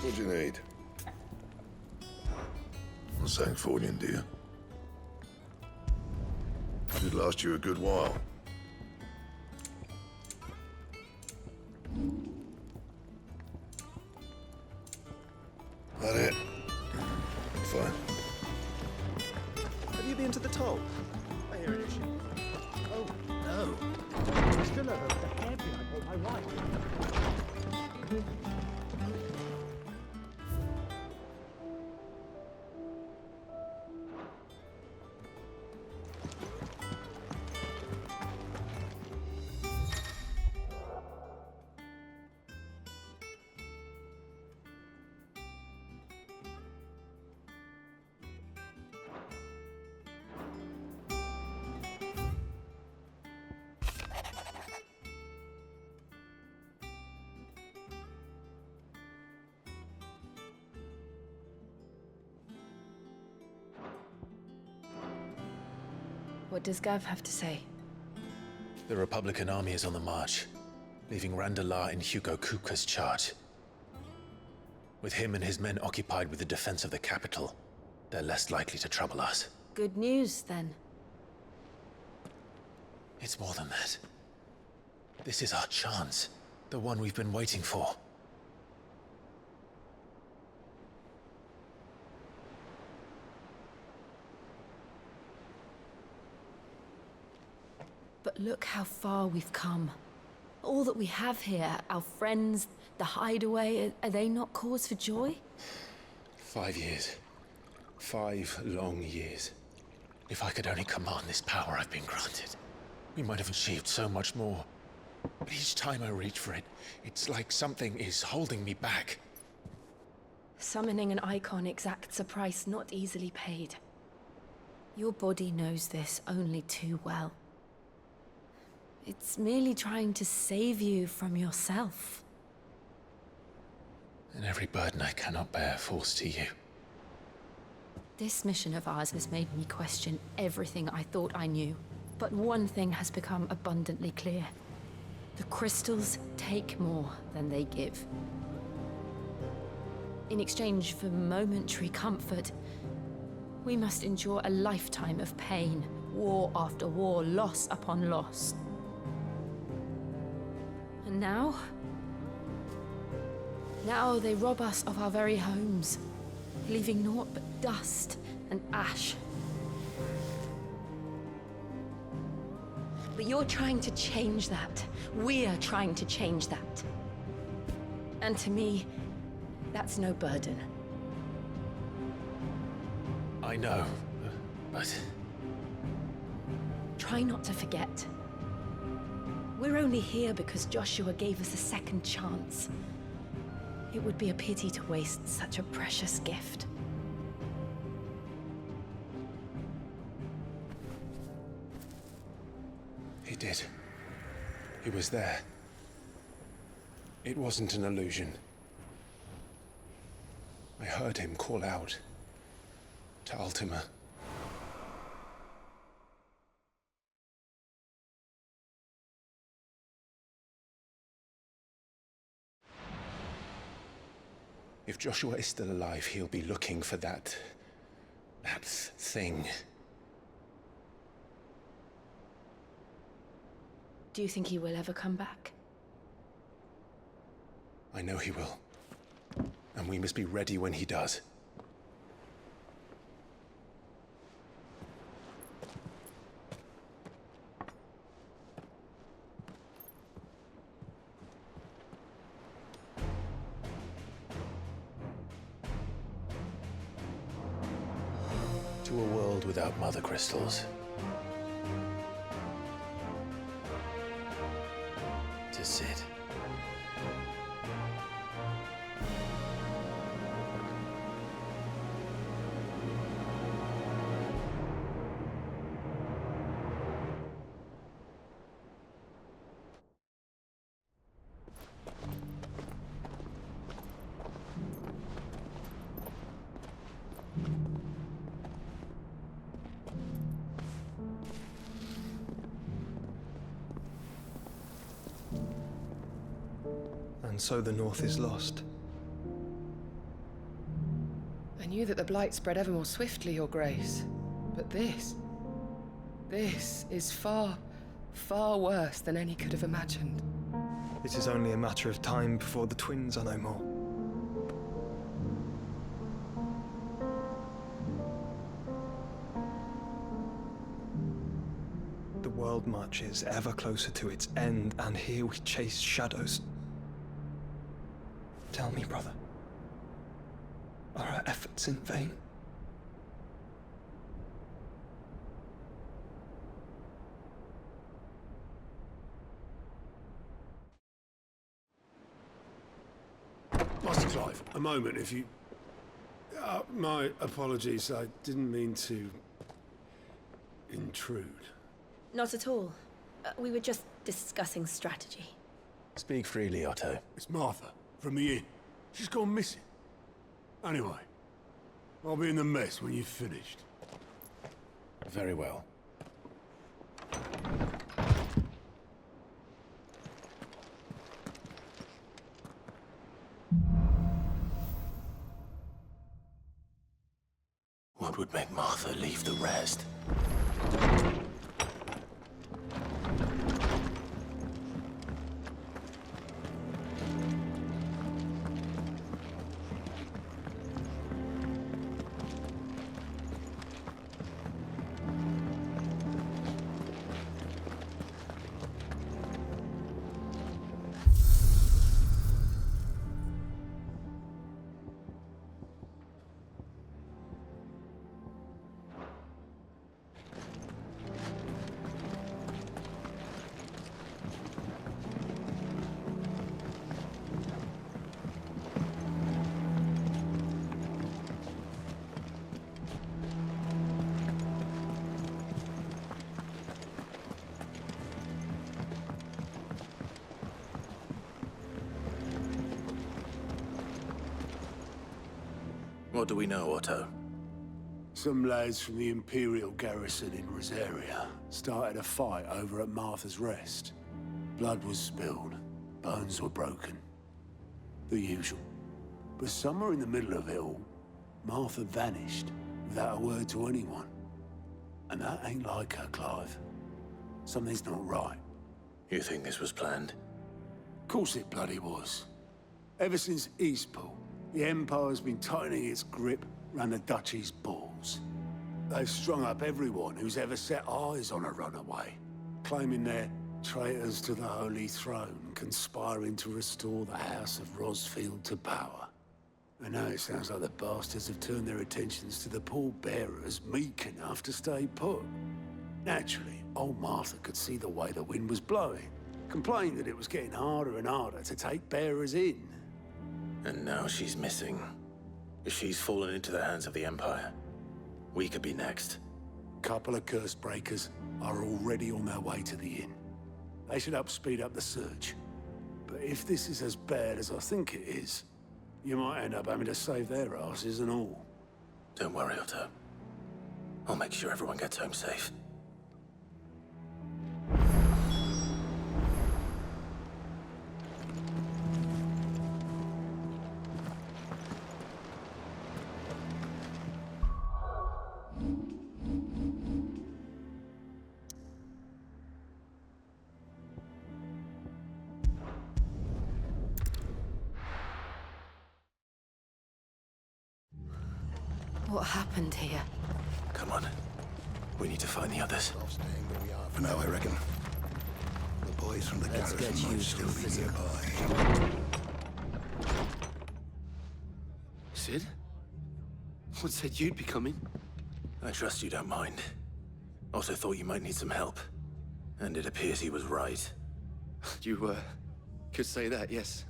S17: What do you need? Not saying fortune, do you? Should last you a good while. That it? Fine.
S5: Have you been to the toll? I hear an issue. Oh, no. I still have the hairpin I bought my wife.
S3: What does Gav have to say?
S1: The Republican army is on the march, leaving Randalar in Hugo Kupka's charge. With him and his men occupied with the defense of the capital, they're less likely to trouble us.
S3: Good news, then.
S1: It's more than that. This is our chance, the one we've been waiting for.
S3: But look how far we've come. All that we have here, our friends, the hideaway, are they not cause for joy?
S1: 5 years. 5 long years. If I could only command this power I've been granted, we might have achieved so much more. But each time I reach for it, it's like something is holding me back.
S3: Summoning an Eikon exacts a price not easily paid. Your body knows this only too well. It's merely trying to save you from yourself.
S1: And every burden I cannot bear falls to you.
S3: This mission of ours has made me question everything I thought I knew. But one thing has become abundantly clear. The crystals take more than they give. In exchange for momentary comfort, we must endure a lifetime of pain, war after war, loss upon loss. And now they rob us of our very homes, leaving naught but dust and ash. But you're trying to change that. We're trying to change that. And to me, that's no burden.
S1: I know, but...
S3: Try not to forget. We're only here because Joshua gave us a second chance. It would be a pity to waste such a precious gift.
S1: He did. He was there. It wasn't an illusion. I heard him call out to Ultima. If Joshua is still alive, he'll be looking for that thing.
S3: Do you think he will ever come back?
S1: I know he will. And we must be ready when he does. without mother crystals. To sit.
S9: And so the North is lost.
S14: I knew that the Blight spread ever more swiftly, Your Grace. But this is far, far worse than any could have imagined.
S9: It is only a matter of time before the twins are no more. The world marches ever closer to its end, and here we chase shadows. Tell me, brother, are our efforts in vain?
S10: Master Clive, a moment, if you... my apologies, I didn't mean to... intrude.
S11: Not at all. We were just discussing strategy.
S1: Speak freely, Otto.
S10: It's Martha, from the inn. She's gone missing. Anyway, I'll be in the mess when you've finished.
S1: Very well. What would make Martha leave the rest? What do we know, Otto?
S10: Some lads from the Imperial garrison in Rosaria started a fight over at Martha's Rest. Blood was spilled, bones were broken. The usual. But somewhere in the middle of it all, Martha vanished without a word to anyone. And that ain't like her, Clive. Something's not right.
S1: You think this was planned?
S10: Of course it bloody was. Ever since Eastpool, the Empire's been tightening its grip round the Duchy's balls. They've strung up everyone who's ever set eyes on a runaway, claiming they're traitors to the Holy Throne, conspiring to restore the House of Rosfield to power. And now it sounds like the bastards have turned their attentions to the pallbearers meek enough to stay put. Naturally, old Martha could see the way the wind was blowing, complained that it was getting harder and harder to take bearers in.
S1: And now she's missing. If she's fallen into the hands of the Empire, we could be next.
S10: Couple of curse breakers are already on their way to the inn. They should help speed up the search. But if this is as bad as I think it is, you might end up having to save their asses and all.
S1: Don't worry, Otto. I'll make sure everyone gets home safe.
S11: What happened here?
S1: Come on. We need to find the others.
S4: For now, I reckon. The boys from the garrison might still be nearby.
S21: Sid? What said you'd be coming?
S1: I trust you don't mind. Also thought you might need some help. And it appears he was right.
S18: You, could say that, yes.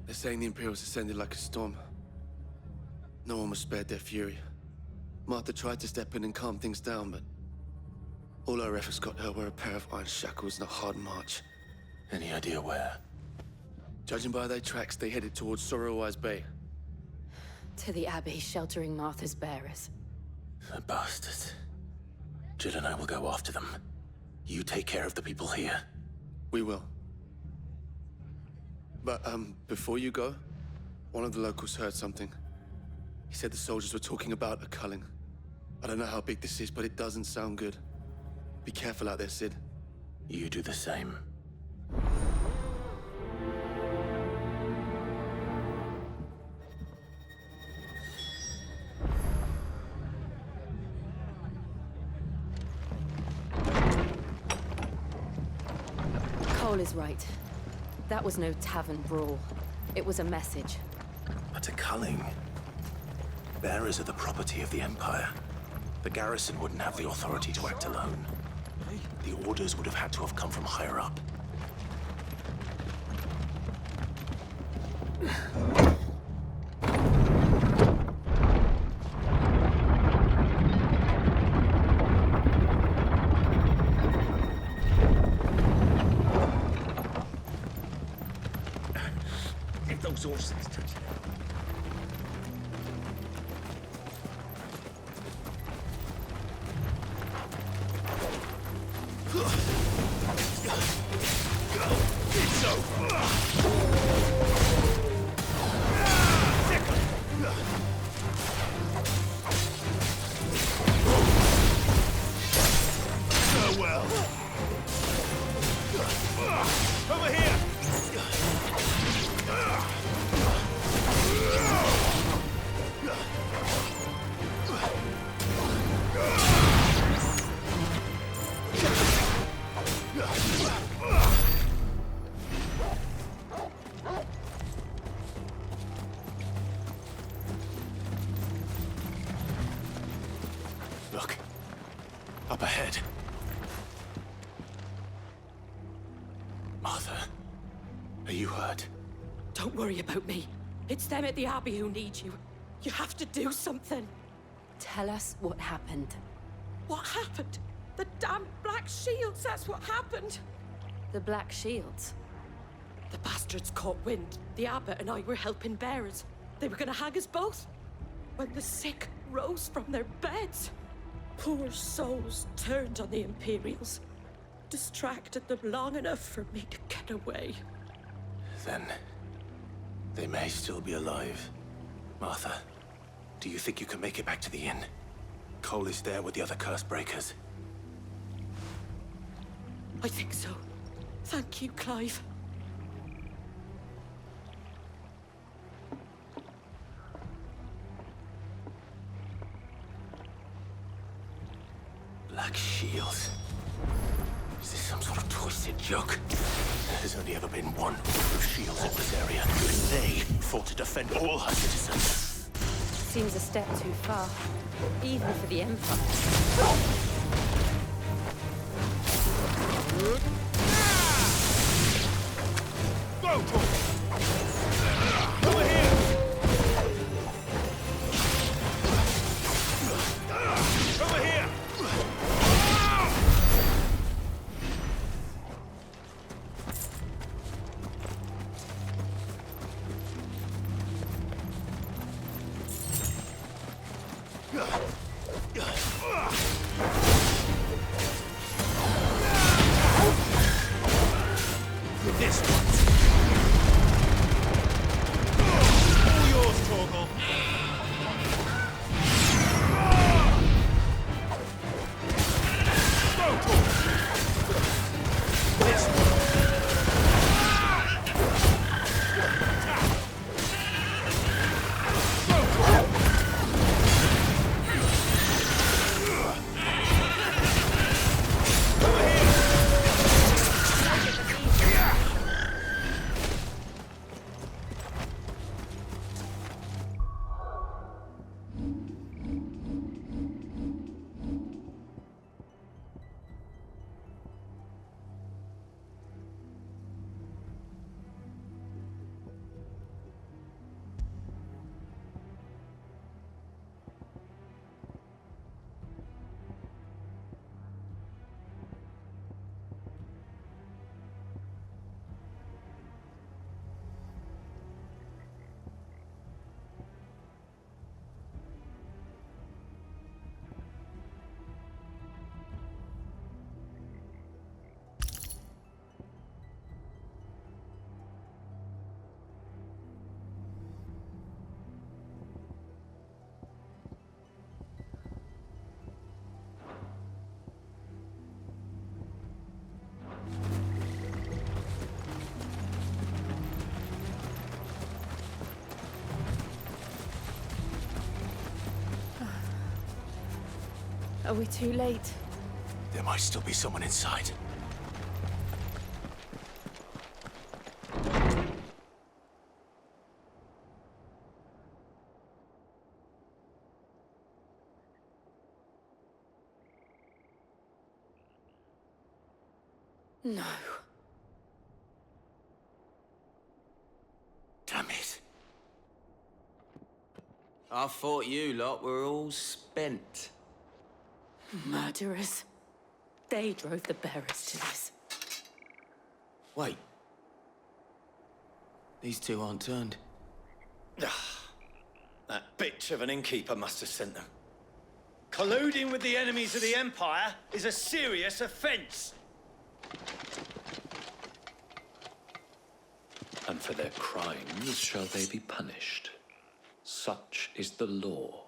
S18: They're saying the Imperials ascended like a storm. No one was spared their fury. Martha tried to step in and calm things down, but all her efforts got her were a pair of iron shackles and a hard march.
S1: Any idea where?
S18: Judging by their tracks, they headed towards Sorrowwise Bay.
S3: To the Abbey, sheltering Martha's bearers.
S1: The bastards. Jill and I will go after them. You take care of the people here.
S18: We will. But, before you go, one of the locals heard something. He said the soldiers were talking about a culling. I don't know how big this is, but it doesn't sound good. Be careful out there, Sid.
S1: You do the same.
S3: Cole is right. That was no tavern brawl. It was a message.
S1: But a culling. Bearers are the property of the Empire. The garrison wouldn't have the authority to act alone. The orders would have had to have come from higher up.
S12: If those horses touch it. It's over. So well. Over here.
S1: Look. Up ahead. Martha. Are you hurt?
S11: Don't worry about me. It's them at the Abbey who need you. You have to do something.
S3: Tell us what happened.
S11: What happened? The damn Black Shields, that's what happened.
S3: The Black Shields?
S11: The bastards caught wind. The Abbot and I were helping bearers. They were gonna hang us both. When the sick rose from their beds, poor souls turned on the Imperials. Distracted them long enough for me to get away.
S1: Then they may still be alive. Martha, do you think you can make it back to the inn? Cole is there with the other curse breakers.
S11: I think so. Thank you, Clive.
S1: Black Shields. Is this some sort of twisted joke? There's only ever been one order of shields in this area, and they fought to defend all her citizens.
S3: Seems a step too far, even for the Empire.
S12: Go, over here! Over here! This one. All yours, Torgal. Go, Torgal. This one. Go, Torgal. Over here.
S3: Are we too late?
S1: There might still be someone inside.
S3: No.
S1: Damn it.
S8: I thought you lot were all spent.
S11: Murderers. They drove the bearers to this.
S8: Wait. These two aren't turned.
S19: That bitch of an innkeeper must have sent them. Colluding with the enemies of the Empire is a serious offense.
S7: And for their crimes shall they be punished. Such is the law.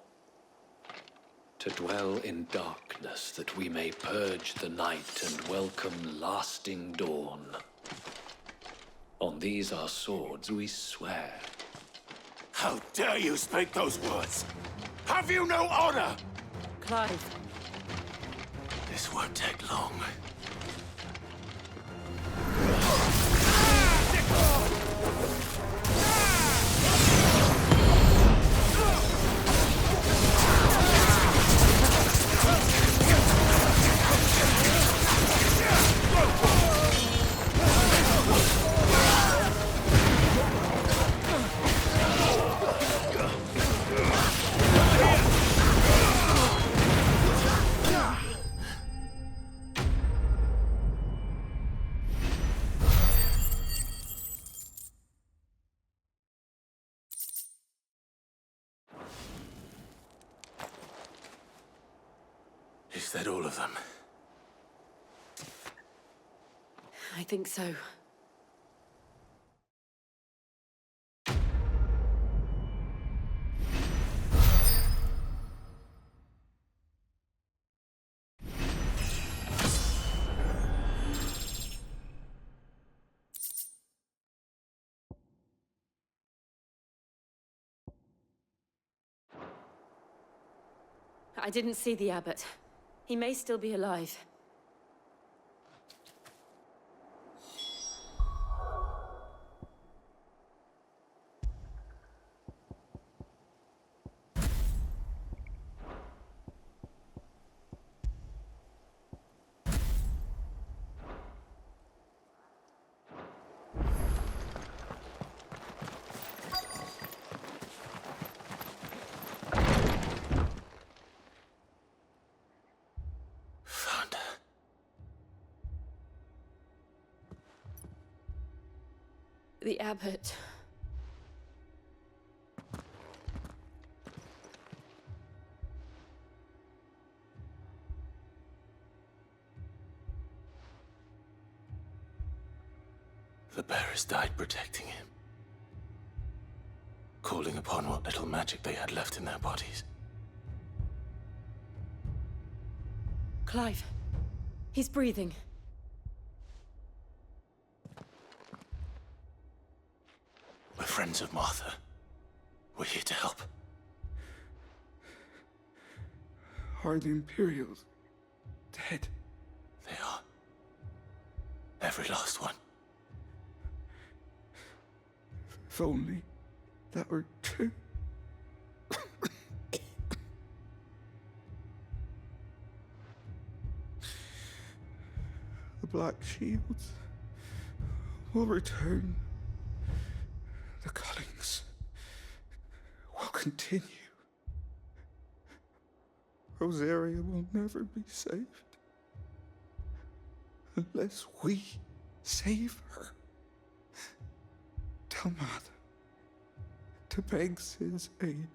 S7: To dwell in darkness that we may purge the night and welcome lasting dawn. On these our swords we swear.
S1: How dare you speak those words? Have you no honor?
S11: Clive.
S1: This won't take long. Is that all of them?
S11: I think so. I didn't see the abbot. He may still be alive. The abbot.
S1: The bearers died protecting him. Calling upon what little magic they had left in their bodies.
S11: Clive. He's breathing.
S1: We're friends of Martha. We're here to help.
S21: Are the Imperials dead?
S1: They are. Every last one.
S21: If only that were true. The Black Shields will return. The cullings will continue. Rosaria will never be saved unless we save her. Tell Mother to beg Sid's aid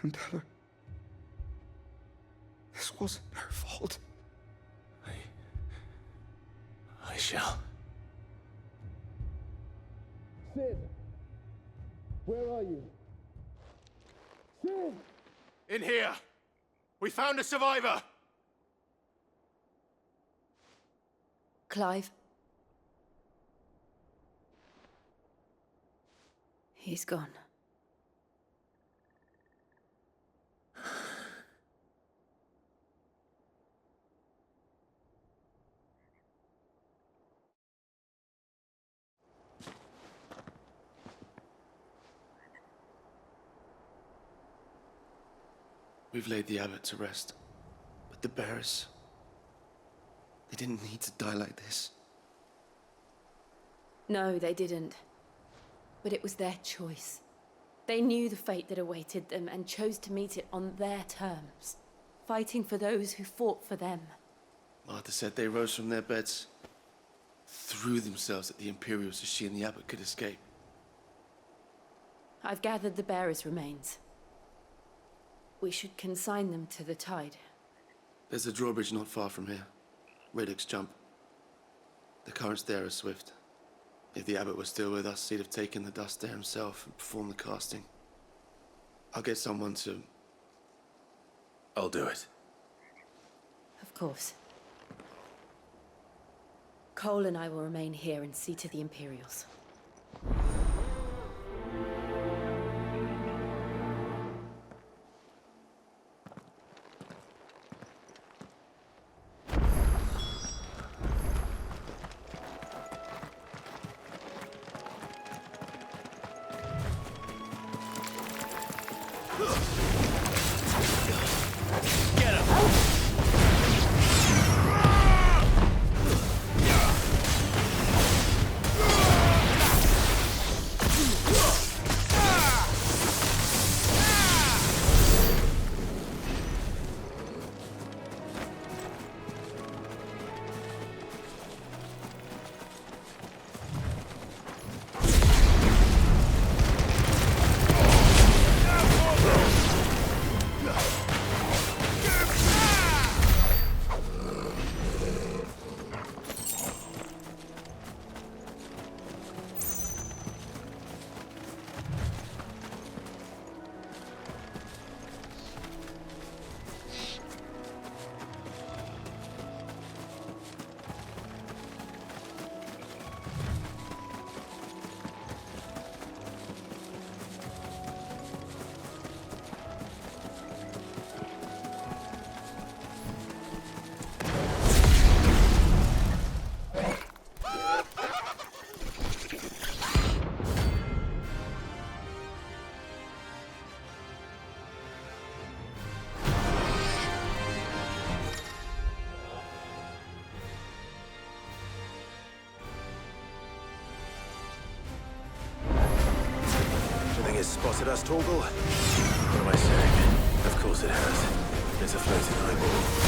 S21: and tell her this wasn't her fault.
S1: I shall.
S23: Sid! Where are you? Sid!
S1: In here! We found a survivor!
S3: Clive. He's gone.
S18: We've laid the abbot to rest. But the bearers... they didn't need to die like this.
S3: No, they didn't. But it was their choice. They knew the fate that awaited them and chose to meet it on their terms, fighting for those who fought for them.
S18: Martha said they rose from their beds, threw themselves at the Imperials so she and the abbot could escape.
S3: I've gathered the bearers' remains. We should consign them to the tide.
S18: There's a drawbridge not far from here. Radix jump. The currents there are swift. If the abbot was still with us, he'd have taken the dust there himself and performed the casting. I'll get someone to...
S1: I'll do it.
S3: Of course. Cole and I will remain here and see to the Imperials.
S1: Spotted us, Torgal? What am I saying? Of course it has. It's a floating eyeball.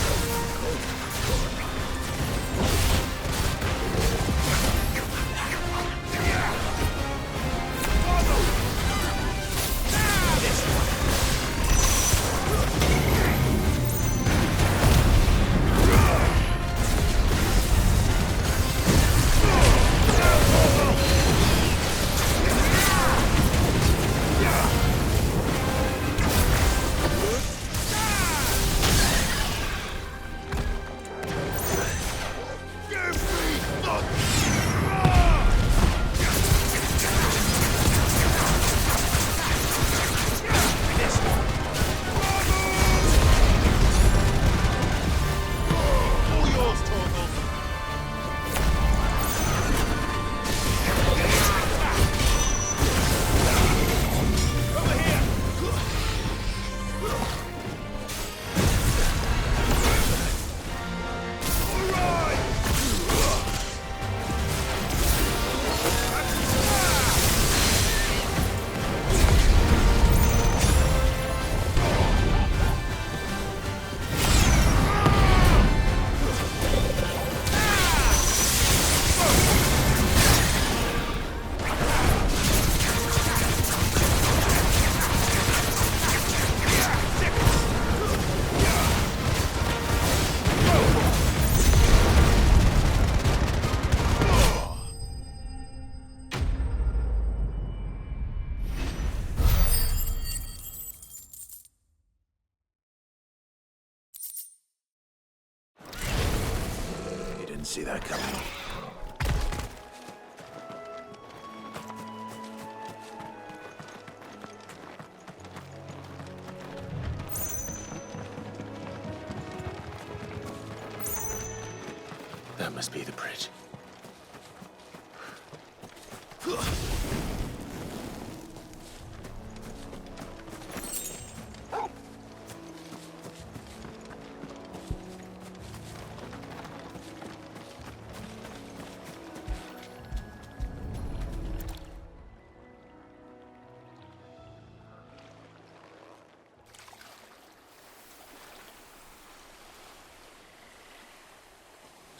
S1: Didn't see that coming. That must be the bridge.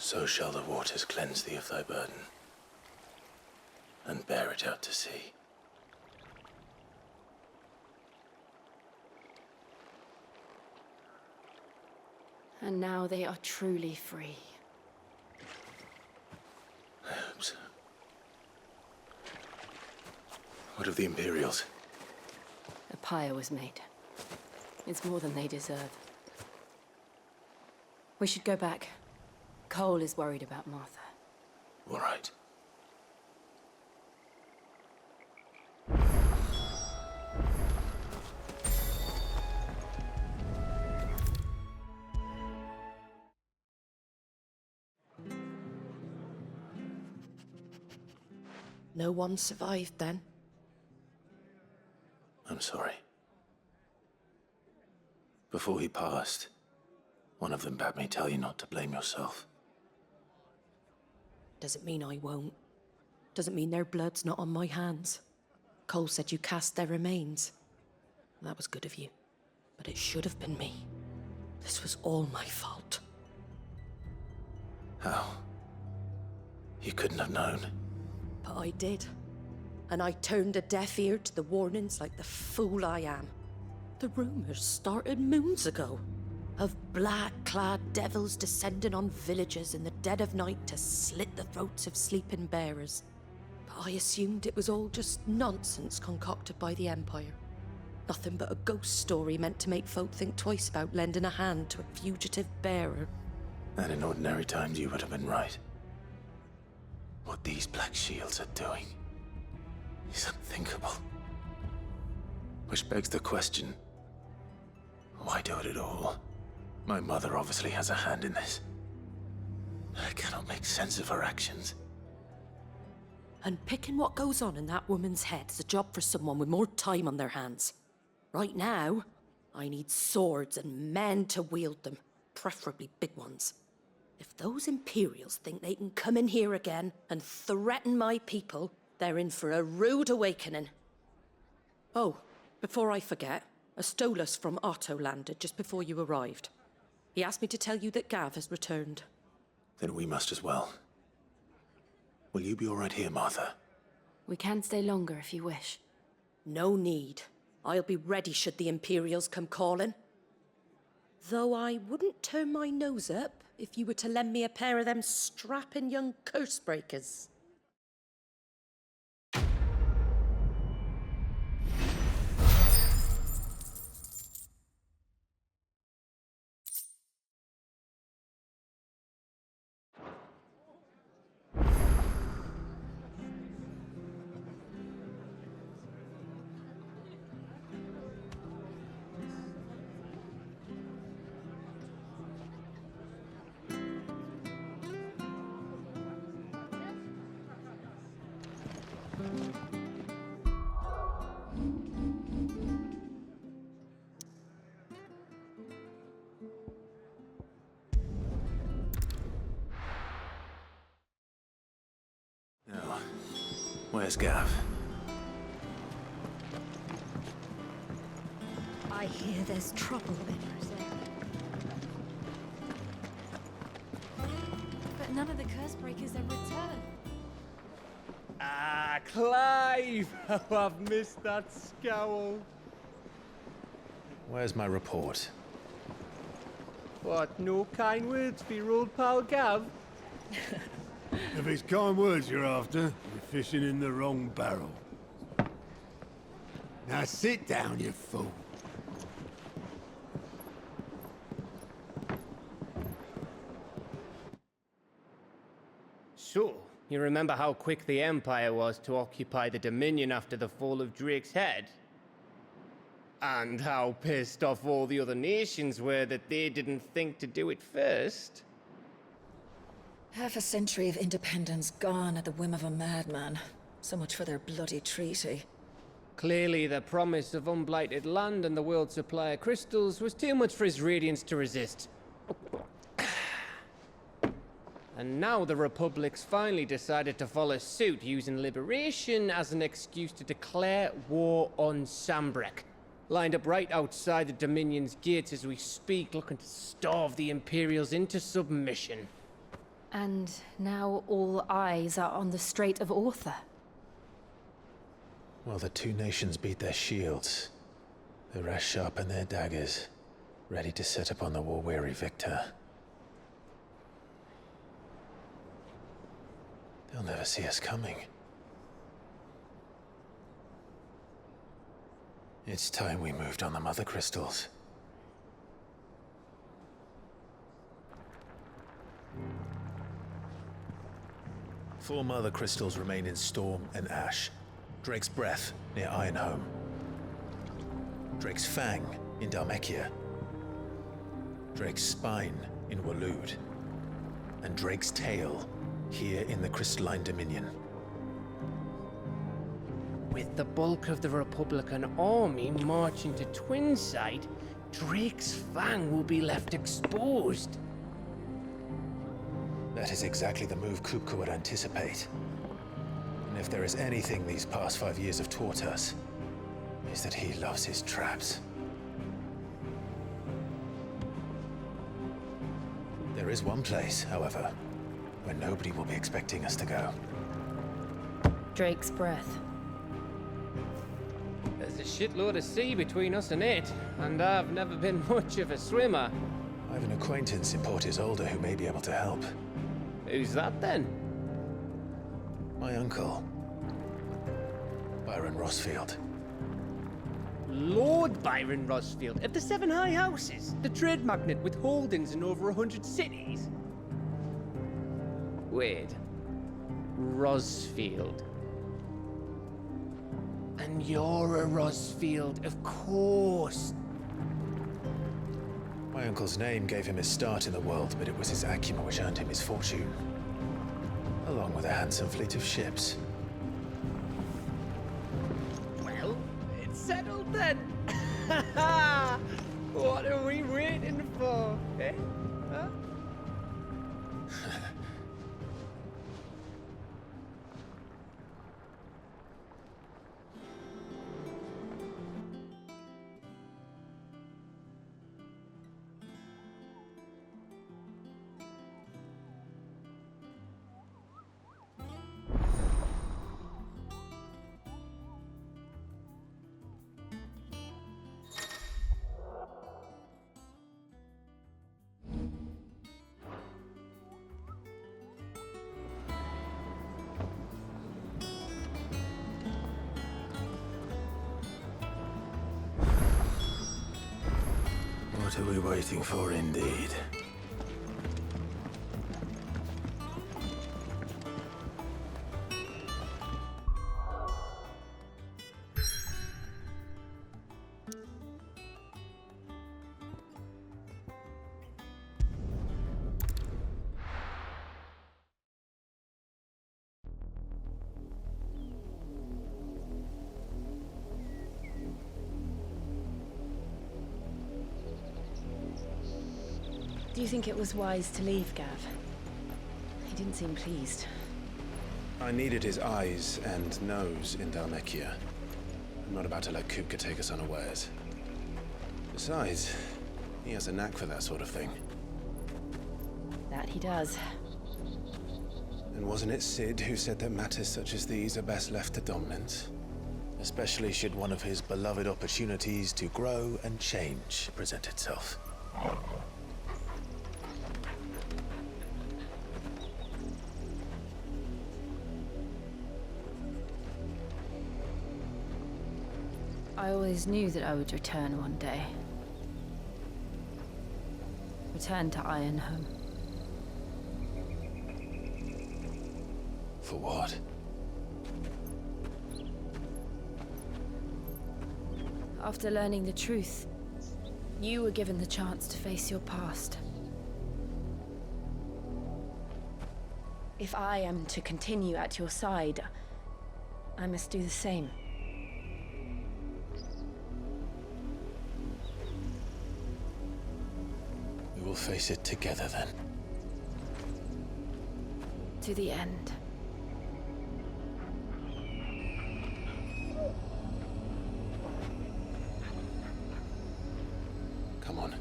S1: So shall the waters cleanse thee of thy burden, and bear it out to sea.
S3: And now they are truly free.
S1: I hope so. What of the Imperials?
S3: A pyre was made. It's more than they deserve. We should go back. Cole is worried about Martha.
S1: All right.
S11: No one survived then?
S1: I'm sorry. Before he passed, one of them bade me tell you not to blame yourself.
S11: Doesn't mean I won't. Doesn't mean their blood's not on my hands. Cole said you cast their remains. That was good of you. But it should have been me. This was all my fault.
S1: How? You couldn't have known.
S11: But I did. And I turned a deaf ear to the warnings like the fool I am. The rumors started moons ago. Of black-clad devils descending on villages in the dead of night to slit the throats of sleeping bearers. But I assumed it was all just nonsense concocted by the Empire. Nothing but a ghost story meant to make folk think twice about lending a hand to a fugitive bearer.
S1: And in ordinary times you would have been right. What these Black Shields are doing is unthinkable. Which begs the question, why do it at all? My mother obviously has a hand in this. I cannot make sense of her actions.
S11: And picking what goes on in that woman's head is a job for someone with more time on their hands. Right now, I need swords and men to wield them, preferably big ones. If those Imperials think they can come in here again and threaten my people, they're in for a rude awakening. Oh, before I forget, a Stolas from Otto landed just before you arrived. He asked me to tell you that Gav has returned.
S1: Then we must as well. Will you be all right here, Martha?
S3: We can stay longer if you wish.
S11: No need. I'll be ready should the Imperials come calling. Though I wouldn't turn my nose up if you were to lend me a pair of them strapping young curse breakers.
S1: Now, where's Gav?
S25: I hear there's trouble in
S3: But none of the curse breakers have returned.
S5: Ah, Clive! Oh, I've missed that scowl.
S1: Where's my report?
S5: What, no kind words for your old pal Gav?
S10: If it's kind words you're after, you're fishing in the wrong barrel. Now sit down, you fool.
S5: So, you remember how quick the Empire was to occupy the Dominion after the fall of Drake's head? And how pissed off all the other nations were that they didn't think to do it first?
S15: Half a century of independence gone at the whim of a madman. So much for their bloody treaty.
S5: Clearly, the promise of unblighted land and the world's supply of crystals was too much for his radiance to resist. And now the Republic's finally decided to follow suit, using liberation as an excuse to declare war on Sambrek. Lined up right outside the Dominion's gates as we speak, looking to starve the Imperials into submission.
S3: And now all eyes are on the Strait of Author.
S1: While the two nations beat their shields, the rest sharpen their daggers, ready to set upon the war-weary victor. They'll never see us coming. It's time we moved on the Mother Crystals. Four Mother Crystals remain in Storm and Ash. Drake's Breath near Ironhome. Drake's Fang in Dhalmekia. Drake's Spine in Waloed. And Drake's Tail here in the Crystalline Dominion.
S5: With the bulk of the Republican army marching to Twinside, Drake's Fang will be left exposed.
S1: That is exactly the move Kupka would anticipate. And if there is anything these past 5 years have taught us, is that he loves his traps. There is one place, however, where nobody will be expecting us to go.
S3: Drake's Breath.
S5: There's a shitload of sea between us and it, and I've never been much of a swimmer.
S1: I have an acquaintance in Port Isolde who may be able to help.
S5: Who's that then?
S1: My uncle, Byron Rosfield.
S5: Lord Byron Rosfield of the Seven High Houses, the trade magnate with holdings in over 100 cities. Wait, Rosfield. And you're a Rosfield, of course.
S1: My uncle's name gave him his start in the world, but it was his acumen which earned him his fortune. Along with a handsome fleet of ships.
S5: Well, it's settled then. What are we waiting for, eh? Huh?
S1: What are we waiting for, indeed?
S3: Do you think it was wise to leave, Gav? He didn't seem pleased.
S1: I needed his eyes and nose in Dhalmekia. I'm not about to let Kupka take us unawares. Besides, he has a knack for that sort of thing.
S3: That he does.
S1: And wasn't it Sid who said that matters such as these are best left to dominance? Especially should one of his beloved opportunities to grow and change present itself.
S3: I always knew that I would return one day. Return to Ironhome.
S1: For what?
S3: After learning the truth, you were given the chance to face your past. If I am to continue at your side, I must do the same.
S1: We will face it together, then.
S3: To the end.
S1: Come on.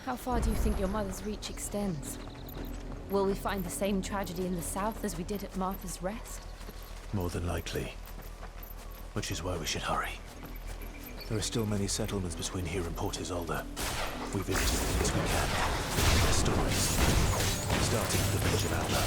S3: How far do you think your mother's reach extends? Will we find the same tragedy in the south as we did at Martha's Rest?
S1: More than likely. Which is why we should hurry. There are still many settlements between here and Port Isolde. We visit as many as we can. Their stories, starting at the village of Alba.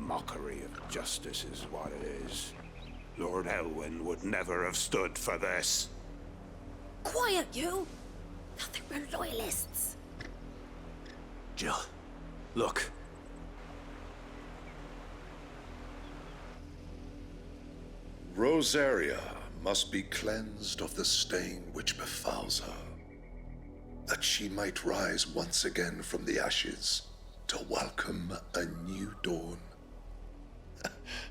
S10: Mockery of justice is what it is. Lord Elwyn would never have stood for this.
S11: Quiet, you! Thought they were loyalists.
S1: Jill, look.
S17: Rosaria must be cleansed of the stain which befouls her, that she might rise once again from the ashes to welcome a new dawn.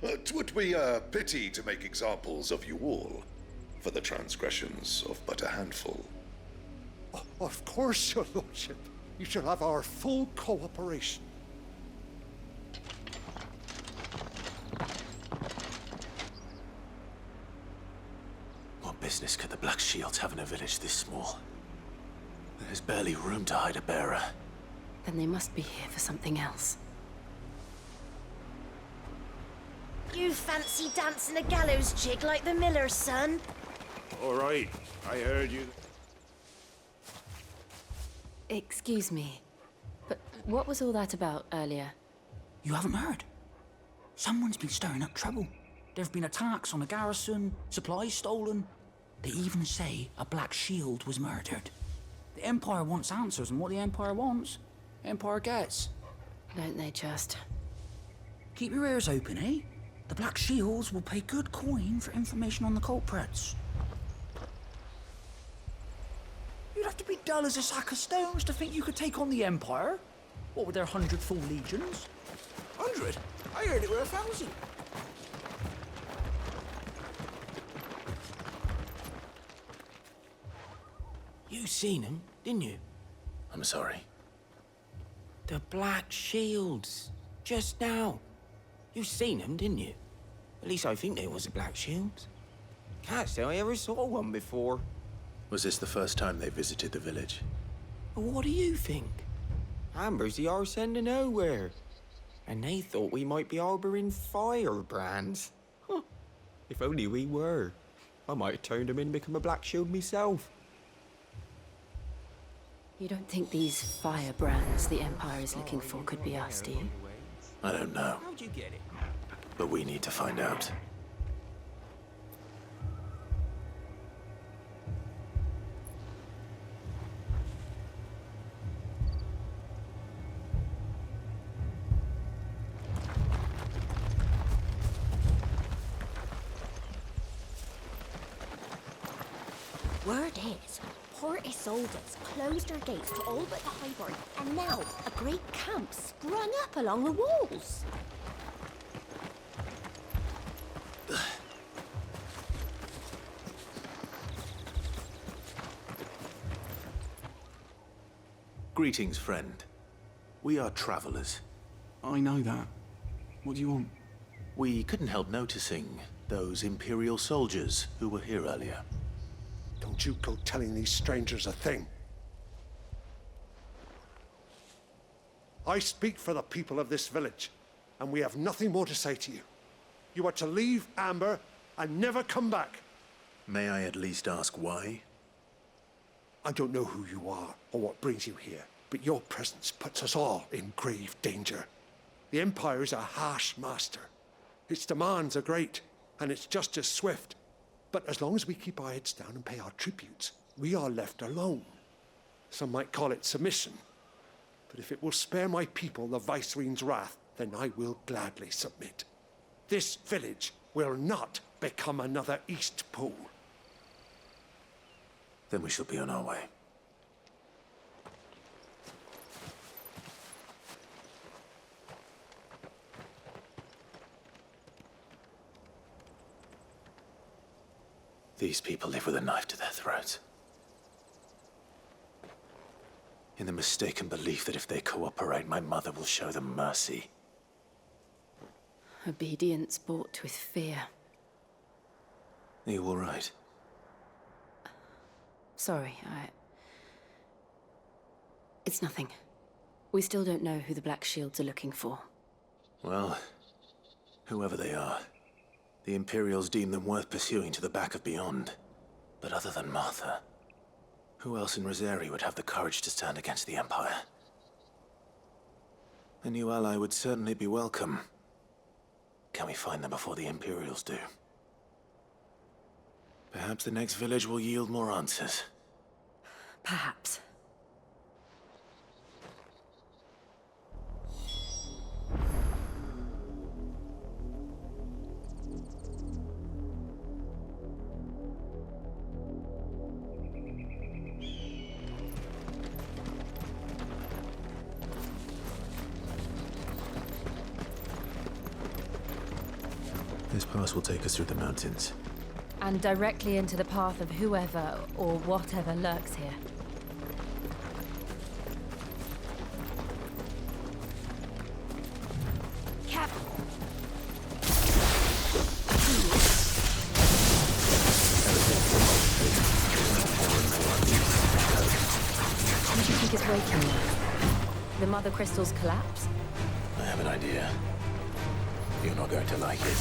S17: 'Twould be a pity to make examples of you all, for the transgressions of but a handful.
S2: Of course, your lordship. You shall have our full cooperation.
S1: What business could the Black Shields have in a village this small? There's barely room to hide a bearer.
S3: Then they must be here for something else.
S6: You fancy dancing a gallows jig like the miller's son?
S10: All right, I heard you.
S3: Excuse me, but what was all that about earlier?
S16: You haven't heard? Someone's been stirring up trouble. There have been attacks on the garrison, supplies stolen. They even say a Black Shield was murdered. The Empire wants answers, and what the Empire wants, the Empire gets.
S3: Don't they just?
S16: Keep your ears open, eh? The Black Shields will pay good coin for information on the culprits. You'd have to be dull as a sack of stones to think you could take on the Empire. What with their 100 full legions?
S12: 100? I heard it were 1,000.
S8: You seen them, didn't you?
S1: I'm sorry.
S8: The Black Shields. Just now. You seen them, didn't you? At least I think there was a Black Shields. Can't say I ever saw one before.
S1: Was this the first time they visited the village?
S8: Well, what do you think? Amber's the arse end of nowhere. And they thought we might be harboring firebrands. Huh. If only we were. I might have turned them in and become a Black Shield myself.
S3: You don't think these firebrands the Empire is looking for could be us, do you?
S1: I don't know.
S8: How'd you get it?
S1: But we need to find out.
S6: Word is, Port Isolde's closed her gates to all but the Highborn, and now a great camp sprung up along the walls.
S1: Greetings, friend. We are travelers.
S13: I know that. What do you want?
S1: We couldn't help noticing those Imperial soldiers who were here earlier.
S2: Don't you go telling these strangers a thing. I speak for the people of this village, and we have nothing more to say to you. You are to leave Amber and never come back.
S1: May I at least ask why?
S2: I don't know who you are or what brings you here, but your presence puts us all in grave danger. The Empire is a harsh master. Its demands are great, and its justice swift. But as long as we keep our heads down and pay our tributes, we are left alone. Some might call it submission. But if it will spare my people the Viceroy's wrath, then I will gladly submit. This village will not become another East Pool.
S1: Then we shall be on our way. These people live with a knife to their throats. In the mistaken belief that if they cooperate, my mother will show them mercy.
S3: Obedience bought with fear.
S1: Are you all right?
S3: Sorry, It's nothing. We still don't know who the Black Shields are looking for.
S1: Well, whoever they are, the Imperials deem them worth pursuing to the back of beyond. But other than Martha, who else in Rosari would have the courage to stand against the Empire? A new ally would certainly be welcome. Can we find them before the Imperials do? Perhaps the next village will yield more answers.
S3: Perhaps.
S1: This pass will take us through the mountains.
S3: And directly into the path of whoever or whatever lurks here.
S6: Cap!
S3: What do you think is waking them? The Mother Crystal's collapse?
S1: I have an idea. You're not going to like it.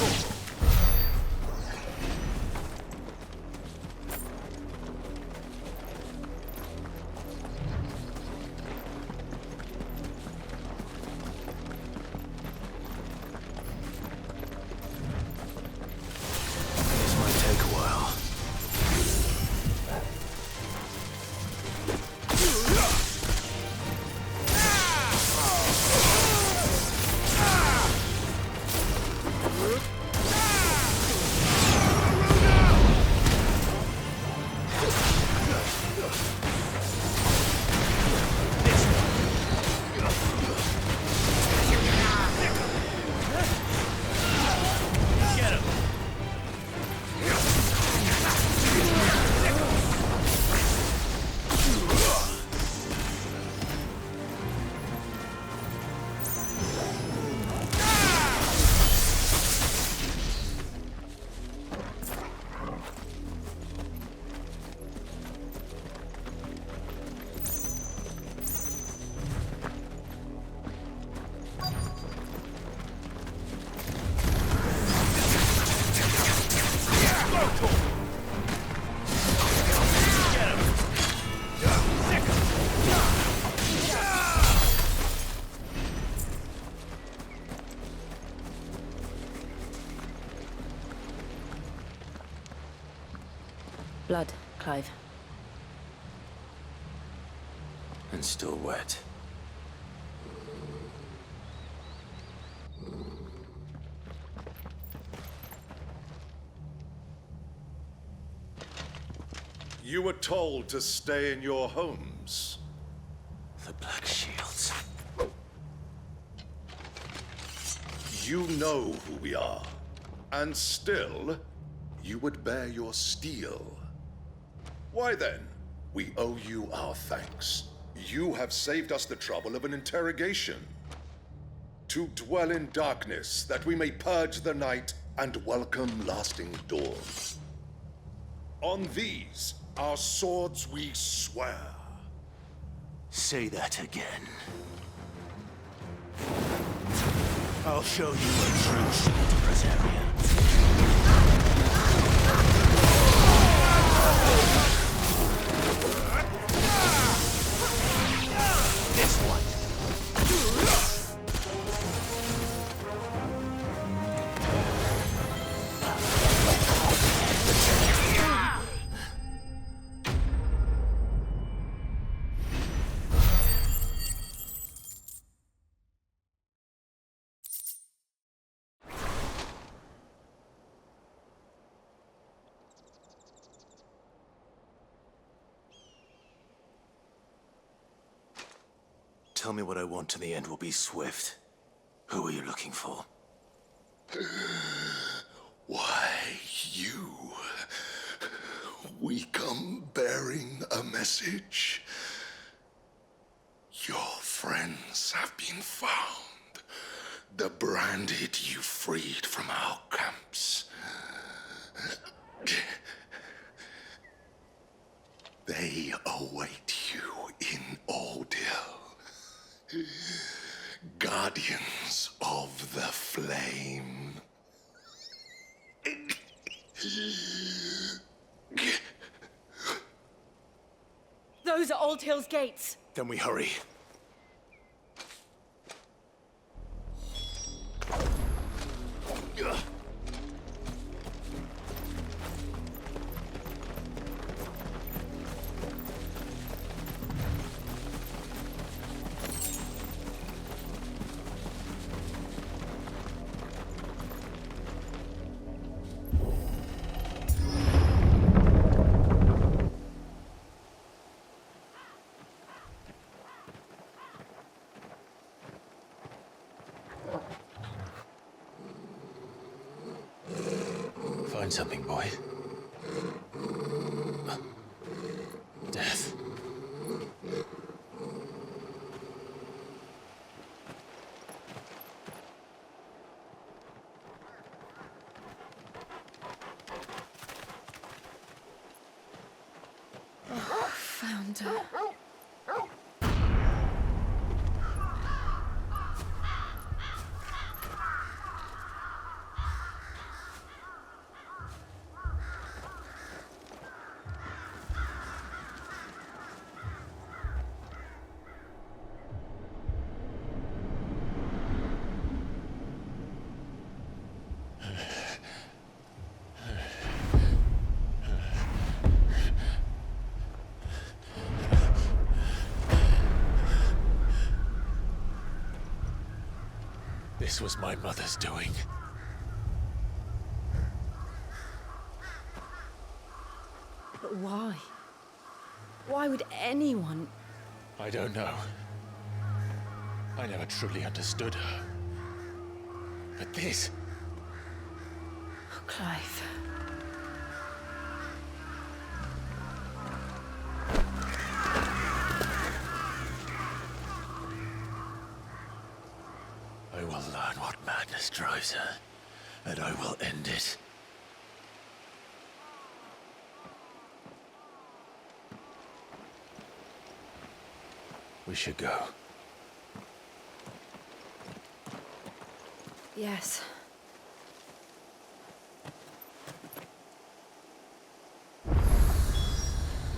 S1: This might take a while.
S3: Blood, Clive.
S1: And still wet.
S17: You were told to stay in your homes.
S1: The Black Shields.
S17: You know who we are. And still, you would bear your steel. Why then? We owe you our thanks. You have saved us the trouble of an interrogation. To dwell in darkness, that we may purge the night and welcome lasting dawn. On these, our swords we swear.
S1: Say that again. I'll show you a true shield Brasaria. This one. Tell me what I want and the end will be swift. Who are you looking for?
S17: Why, you. We come bearing a message. Your friends have been found. The branded you freed from our camps. They await you in Ordeal. Guardians of the Flame.
S11: Those are Old Hill's gates.
S1: Then we hurry. Find something, boy. Death.
S3: Found her.
S1: This was my mother's doing.
S3: But why? Why would anyone...
S1: I don't know. I never truly understood her. But this...
S3: Oh, Clive.
S1: I will learn what madness drives her, and I will end it. We should go.
S3: Yes.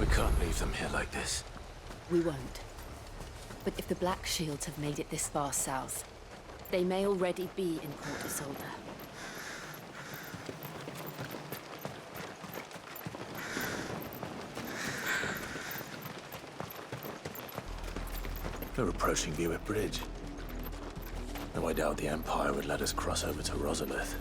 S1: We can't leave them here like this.
S3: We won't. But if the Black Shields have made it this far south, they may already be in Port Isolde.
S1: They're approaching Buick Bridge. Though I doubt the Empire would let us cross over to Rosalith.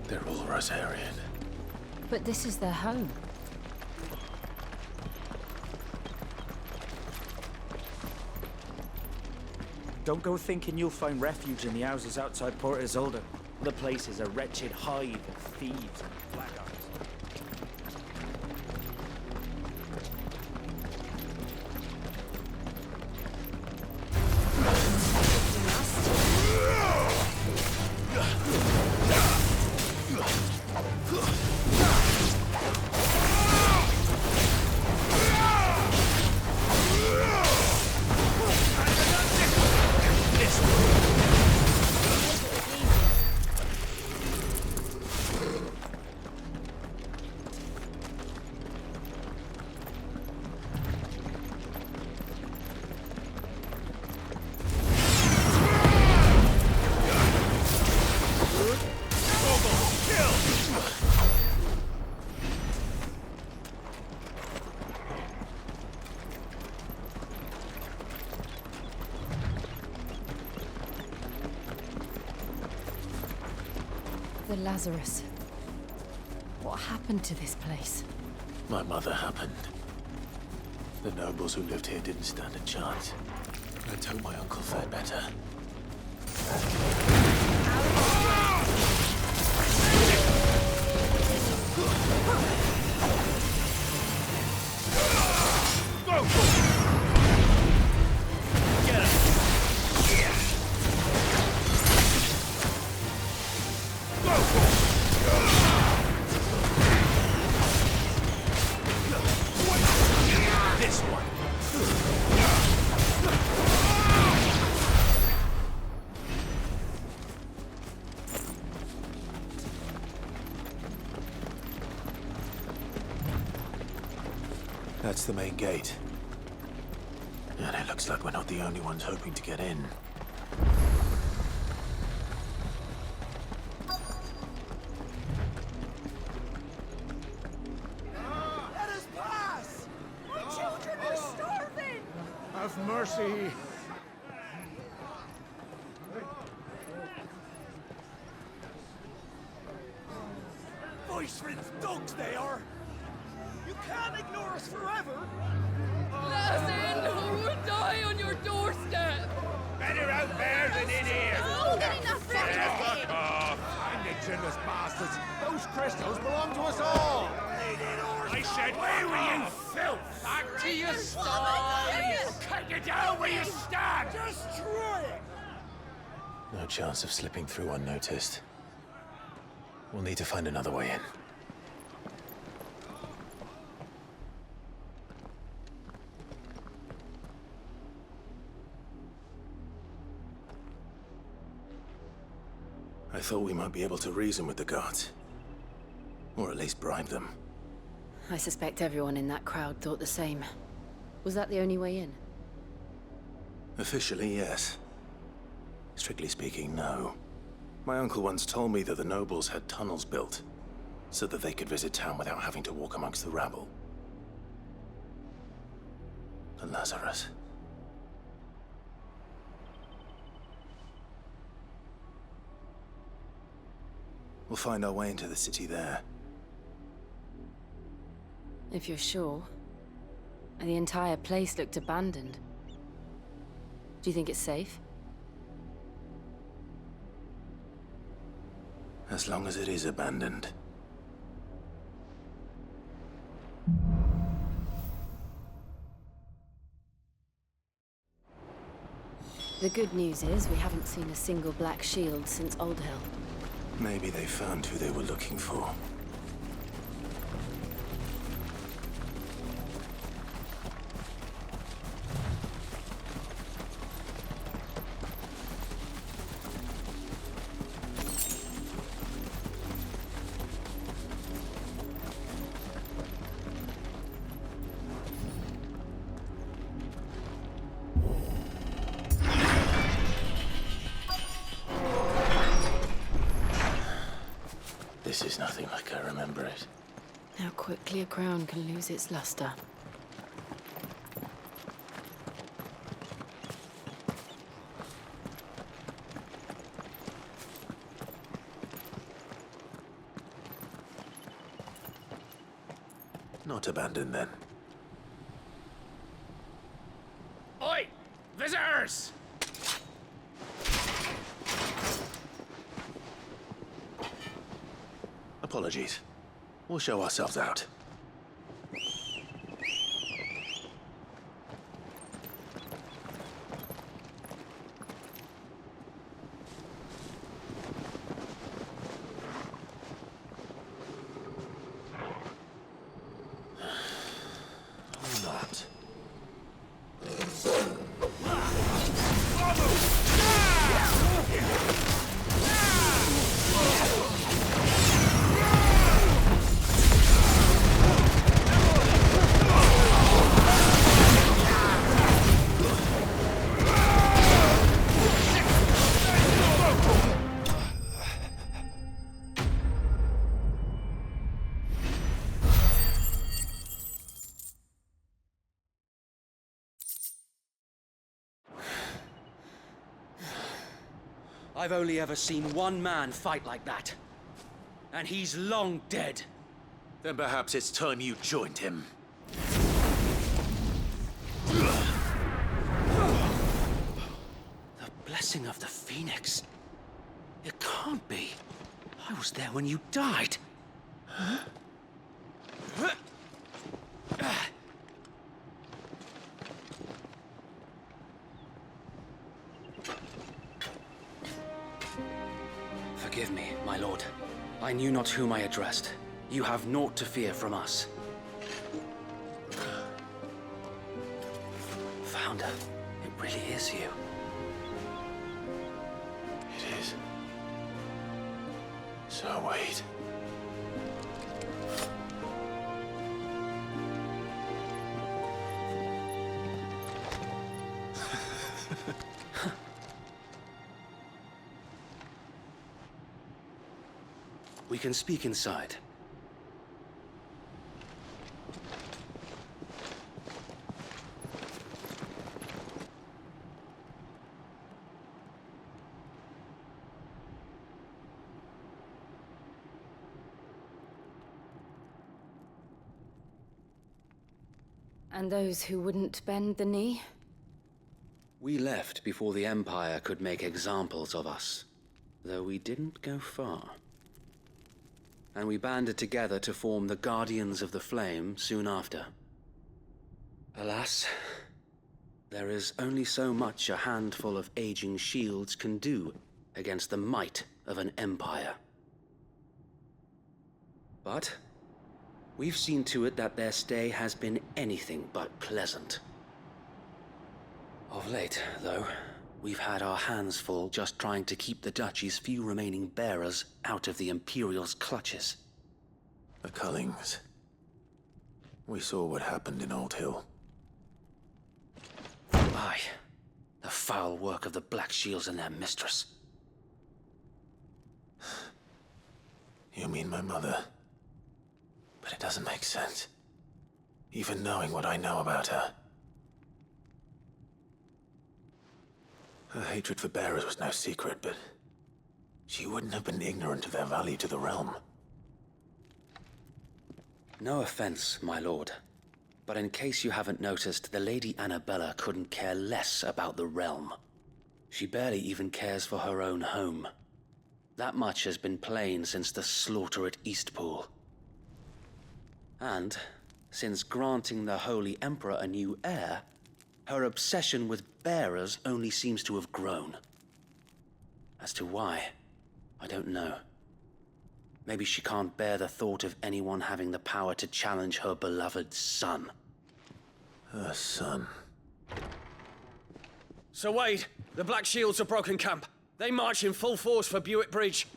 S1: They're all Rosarian.
S3: But this is their home.
S9: Don't go thinking you'll find refuge in the houses outside Port Isolde. The place is a wretched hive of thieves and blackguards.
S3: The Lazarus. What happened to this place?
S1: My mother happened. The nobles who lived here didn't stand a chance. Let's hope my uncle fared better. That's the main gate. And it looks like we're not the only ones hoping to get in.
S23: Let us pass! My children are starving!
S2: Have mercy!
S23: Voice-rinsed dogs they are! You can't ignore us forever!
S11: Let us in, or we'll die on your doorstep!
S23: Better out there than in here!
S11: Oh, getting that
S23: Fuck off! And you chinless bastards! Those crystals belong to us all! I said, where were you, filth? Back to your sties! Cut you down where you stand! Destroy it!
S1: No chance of slipping through unnoticed. We'll need to find another way in. I thought we might be able to reason with the guards. Or at least bribe them.
S3: I suspect everyone in that crowd thought the same. Was that the only way in?
S1: Officially, yes. Strictly speaking, no. My uncle once told me that the nobles had tunnels built, so that they could visit town without having to walk amongst the rabble. The Lazarus. We'll find our way into the city there.
S3: If you're sure. The entire place looked abandoned. Do you think it's safe?
S1: As long as it is abandoned.
S3: The good news is we haven't seen a single black shield since Old Hill.
S1: Maybe they found who they were looking for. This is nothing like I remember it.
S3: How quickly a crown can lose its luster.
S1: Not abandoned, then.
S23: Oi! Visitors!
S1: Apologies. We'll show ourselves out. Or not.
S9: I've only ever seen one man fight like that. And he's long dead.
S1: Then perhaps it's time you joined him.
S9: The blessing of the Phoenix. It can't be. I was there when you died. Huh? Forgive me, my lord. I knew not whom I addressed. You have naught to fear from us. Founder, it really is you.
S1: It is. So wait.
S9: We can speak inside.
S3: And those who wouldn't bend the knee?
S9: We left before the Empire could make examples of us, though we didn't go far. And we banded together to form the Guardians of the Flame soon after. Alas, there is only so much a handful of aging shields can do against the might of an empire. But we've seen to it that their stay has been anything but pleasant. Of late, though, we've had our hands full just trying to keep the Duchy's few remaining bearers out of the Imperial's clutches.
S1: The Cullings. We saw what happened in Old Hill.
S9: Aye. The foul work of the Black Shields and their mistress.
S1: You mean my mother? But it doesn't make sense. Even knowing what I know about her. Her hatred for bearers was no secret, but she wouldn't have been ignorant of their value to the realm.
S9: No offense, my lord. But in case you haven't noticed, the Lady Annabella couldn't care less about the realm. She barely even cares for her own home. That much has been plain since the slaughter at Eastpool. And, since granting the Holy Emperor a new heir, her obsession with bearers only seems to have grown. As to why, I don't know. Maybe she can't bear the thought of anyone having the power to challenge her beloved son.
S1: Her son?
S4: Sir Wade, the Black Shields have broken camp. They march in full force for Buick Bridge.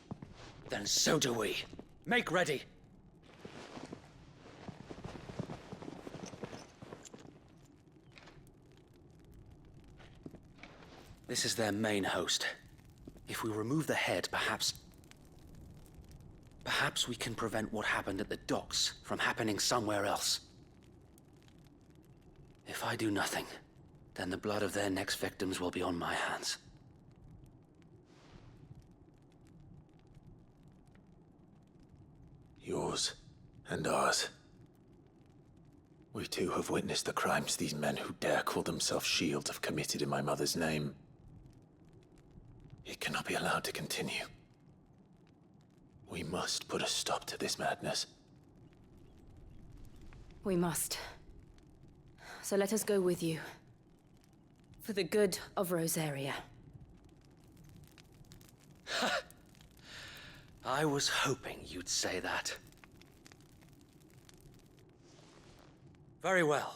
S9: Then so do we.
S4: Make ready.
S9: This is their main host. If we remove the head, perhaps we can prevent what happened at the docks from happening somewhere else. If I do nothing, then the blood of their next victims will be on my hands.
S1: Yours and ours. We too have witnessed the crimes these men who dare call themselves shields have committed in my mother's name. It cannot be allowed to continue. We must put a stop to this madness.
S3: We must. So let us go with you. For the good of Rosaria.
S9: I was hoping you'd say that. Very well.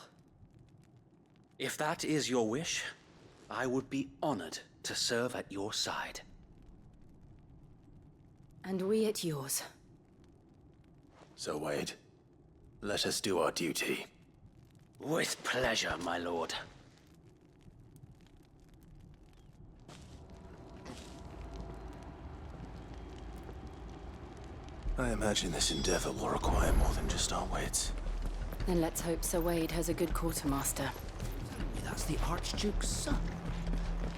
S9: If that is your wish, I would be honored to serve at your side.
S3: And we at yours.
S1: So, Wade, let us do our duty.
S9: With pleasure, my lord.
S1: I imagine this endeavor will require more than just our wits.
S3: Then let's hope Sir Wade has a good quartermaster.
S16: That's the Archduke's son.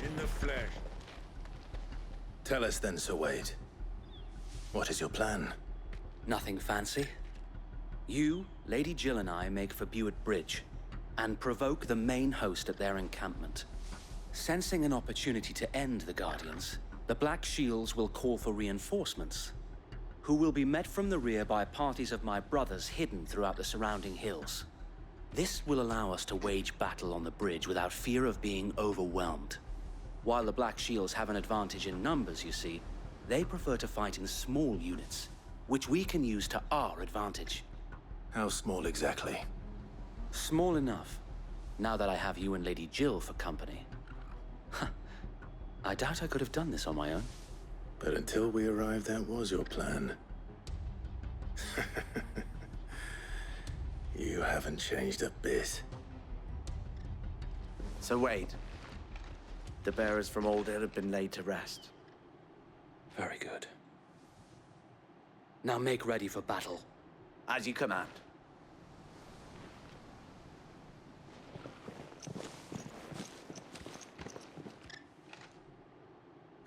S23: In the flesh.
S1: Tell us then, Sir Wade. What is your plan?
S9: Nothing fancy. You, Lady Jill and I make for Buick Bridge, and provoke the main host at their encampment. Sensing an opportunity to end the Guardians, the Black Shields will call for reinforcements, who will be met from the rear by parties of my brothers hidden throughout the surrounding hills. This will allow us to wage battle on the bridge without fear of being overwhelmed. While the Black Shields have an advantage in numbers, you see, they prefer to fight in small units, which we can use to our advantage.
S1: How small exactly?
S9: Small enough, now that I have you and Lady Jill for company. I doubt I could have done this on my own.
S1: But until we arrived, that was your plan. You haven't changed a bit.
S4: Sir Wade, the bearers from Old Hill have been laid to rest.
S9: Very good. Now make ready for battle.
S4: As you command.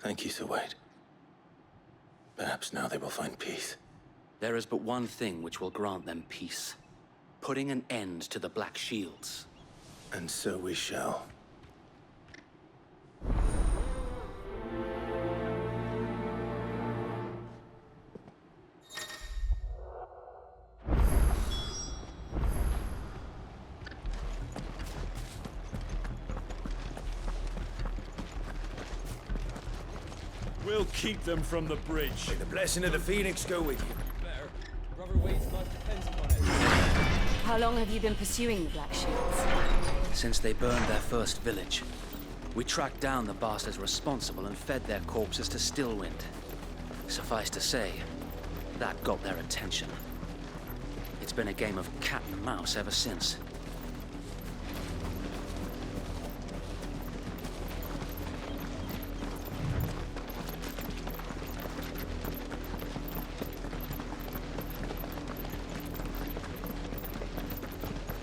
S1: Thank you, Sir Wade. Perhaps now they will find peace.
S9: There is but one thing which will grant them peace. Putting an end to the Black Shields.
S1: And so we shall.
S23: We'll keep them from the bridge.
S4: May the blessing of the Phoenix go with you.
S14: Brother Wade's life depends upon it.
S3: How long have you been pursuing the Black Shields?
S9: Since they burned their first village. We tracked down the bastards responsible and fed their corpses to Stillwind. Suffice to say, that got their attention. It's it's been a game of cat and mouse ever since.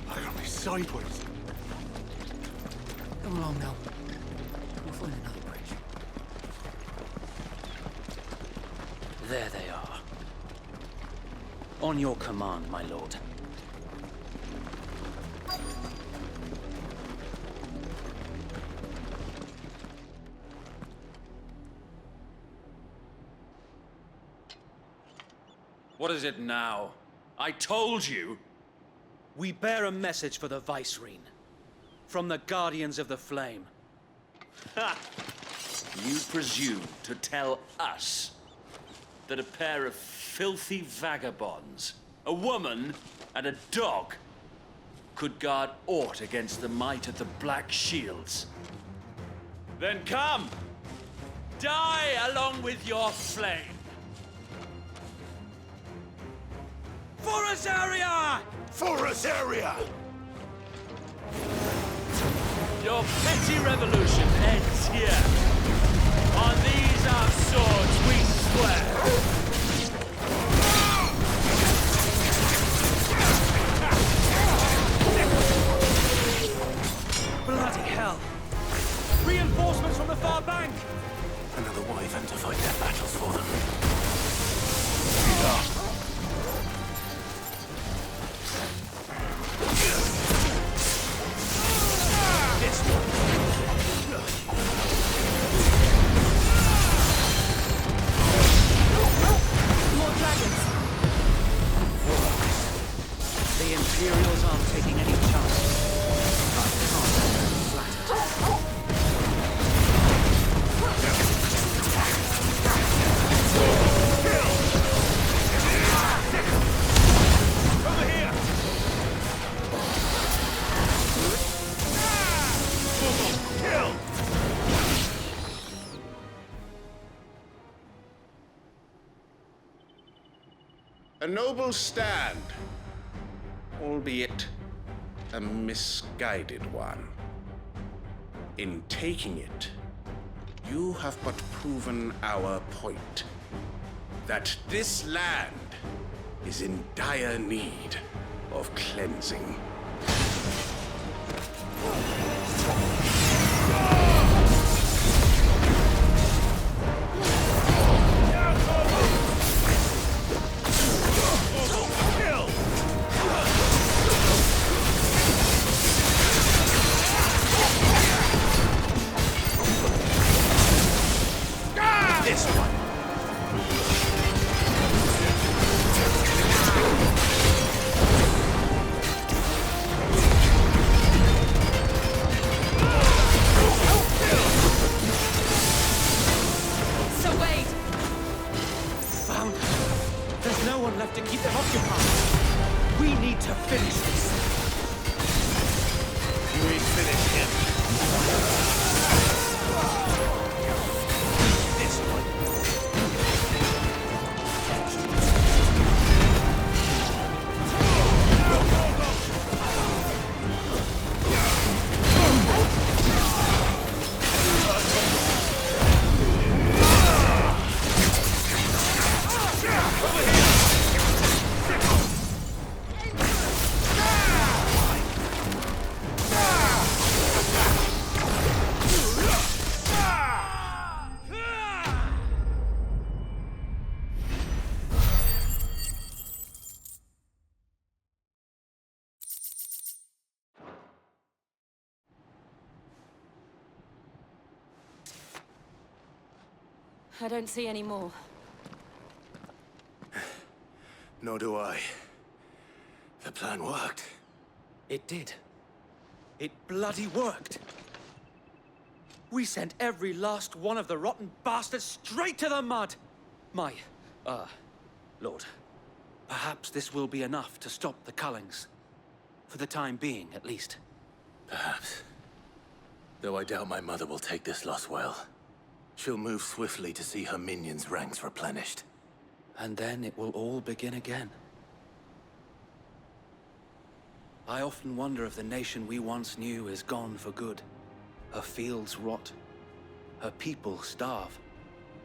S2: I got me sideways.
S16: Come along now. We'll find another bridge.
S9: There they are. On your command, my lord.
S4: What is it now? I told you!
S9: We bear a message for the Vicereine. From the Guardians of the Flame.
S7: Ha! You presume to tell us that a pair of filthy vagabonds, a woman and a dog, could guard aught against the might of the Black Shields? Then come! Die along with your flame! For Azaria!
S23: For Azaria!
S7: Your petty revolution ends here. On these our swords we swear.
S9: Bloody hell! Reinforcements from the far bank!
S1: Another wyvern to fight their battles for them.
S9: This one! More dragons! The Imperials aren't taking any chances. I can't be flattered.
S23: Over here! Kill!
S12: A noble stand, albeit a misguided one. In taking it, you have but proven our point, that this land is in dire need of cleansing.
S9: This one!
S11: So wait!
S9: Found her. There's no one left to keep them occupied. We need to finish this.
S23: We finish him.
S9: This one.
S11: I don't see any more.
S1: Nor do I. The plan worked.
S9: It did. It bloody worked. We sent every last one of the rotten bastards straight to the mud! My, Lord, perhaps this will be enough to stop the Cullings. For the time being, at least.
S1: Perhaps. Though I doubt my mother will take this loss well. She'll move swiftly to see her minions' ranks replenished.
S9: And then it will all begin again. I often wonder if the nation we once knew is gone for good. Her fields rot. Her people starve.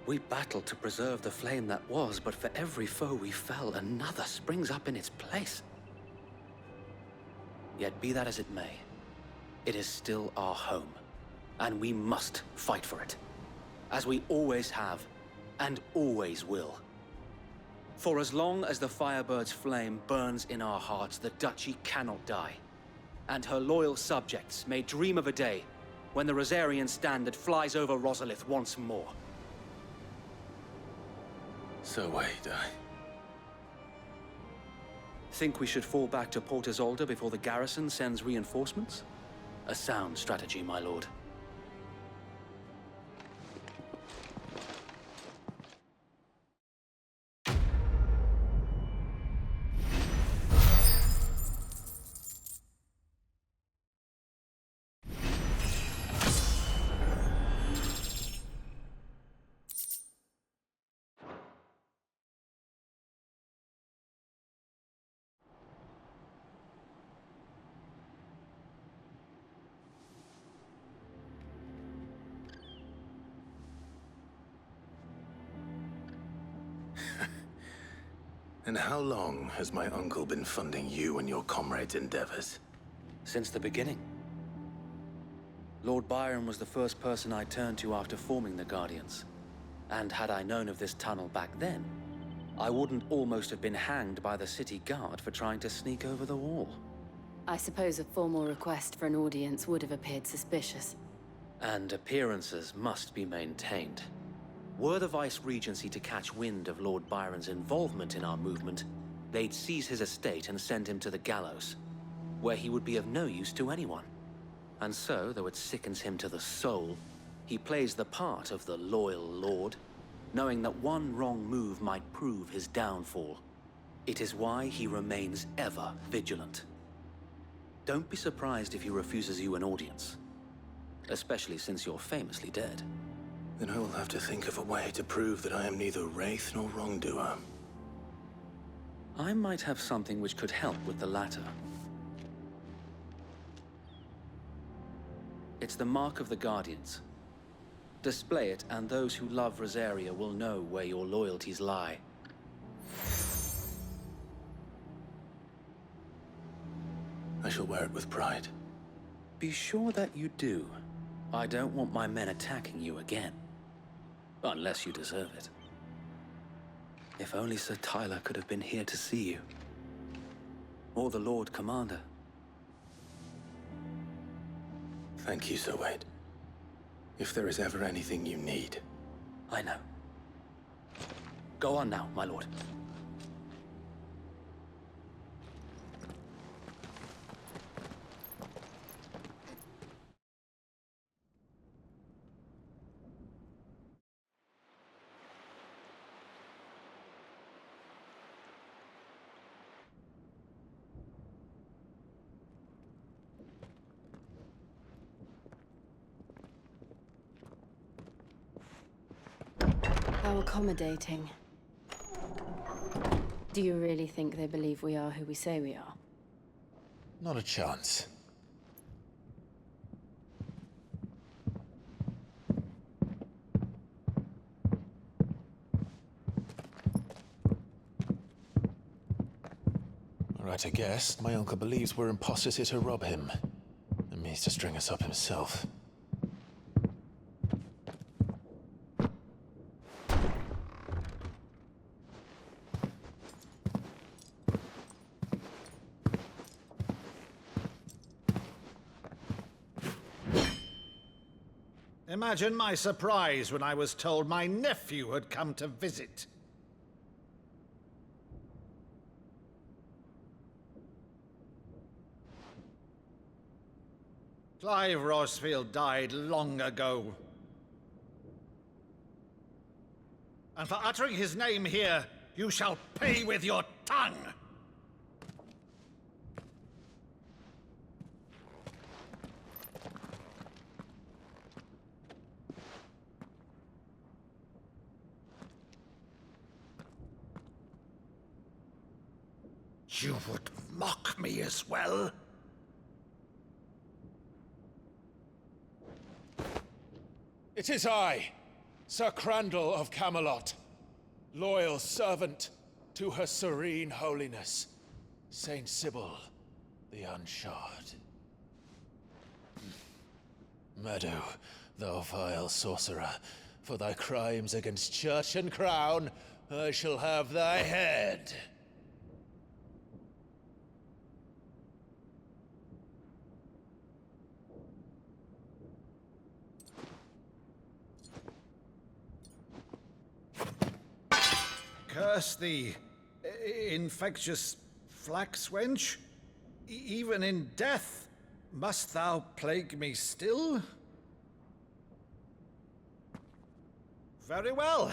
S9: We battled to preserve the flame that was, but for every foe we fell, another springs up in its place. Yet be that as it may, it is still our home, and we must fight for it, as we always have, and always will. For as long as the Firebird's flame burns in our hearts, the Duchy cannot die, and her loyal subjects may dream of a day when the Rosarian standard flies over Rosalith once more.
S1: So wait,
S9: Think we should fall back to Port Isolde before the garrison sends reinforcements? A sound strategy, my lord.
S1: And how long has my uncle been funding you and your comrades' endeavors?
S9: Since the beginning. Lord Byron was the first person I turned to after forming the Guardians. And had I known of this tunnel back then, I wouldn't almost have been hanged by the city guard for trying to sneak over the wall.
S3: I suppose a formal request for an audience would have appeared suspicious.
S9: And appearances must be maintained. Were the Vice-Regency to catch wind of Lord Byron's involvement in our movement, they'd seize his estate and send him to the gallows, where he would be of no use to anyone. And so, though it sickens him to the soul, he plays the part of the loyal lord, knowing that one wrong move might prove his downfall. It is why he remains ever vigilant. Don't be surprised if he refuses you an audience, especially since you're famously dead.
S1: Then I will have to think of a way to prove that I am neither wraith nor wrongdoer.
S9: I might have something which could help with the latter. It's the mark of the Guardians. Display it, and those who love Rosaria will know where your loyalties lie.
S1: I shall wear it with pride.
S9: Be sure that you do. I don't want my men attacking you again. Unless you deserve it. If only Sir Tyler could have been here to see you. Or the Lord Commander.
S1: Thank you, Sir Wade. If there is ever anything you need.
S9: I know. Go on now, my lord.
S3: How accommodating. Do you really think they believe we are who we say we are?
S1: Not a chance. Right, I guess. My uncle believes we're imposters here to rob him. And means to string us up himself.
S19: Imagine my surprise when I was told my nephew had come to visit. Clive Rosfield died long ago. And for uttering his name here, you shall pay with your tongue! You would mock me as well?
S23: It is I, Sir Crandall of Camelot, loyal servant to Her Serene Holiness, Saint Sybil the Unshod. Meadow, thou vile sorcerer, for thy crimes against church and crown, I shall have thy head.
S19: Curse thee, infectious flax wench. Even in death, must thou plague me still? Very well.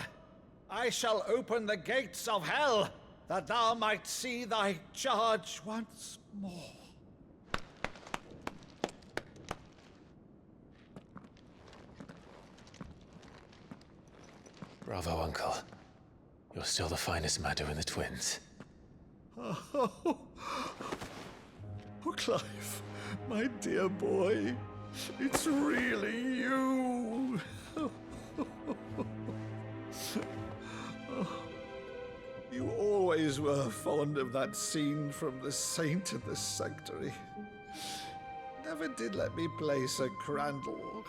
S19: I shall open the gates of hell, that thou might see thy charge once more.
S1: Bravo, Uncle. You're still the finest Meadow in the twins.
S19: Oh, Clive, my dear boy, it's really you. You always were fond of that scene from The Saint of the Sanctuary. Never did let me play Sir Crandall.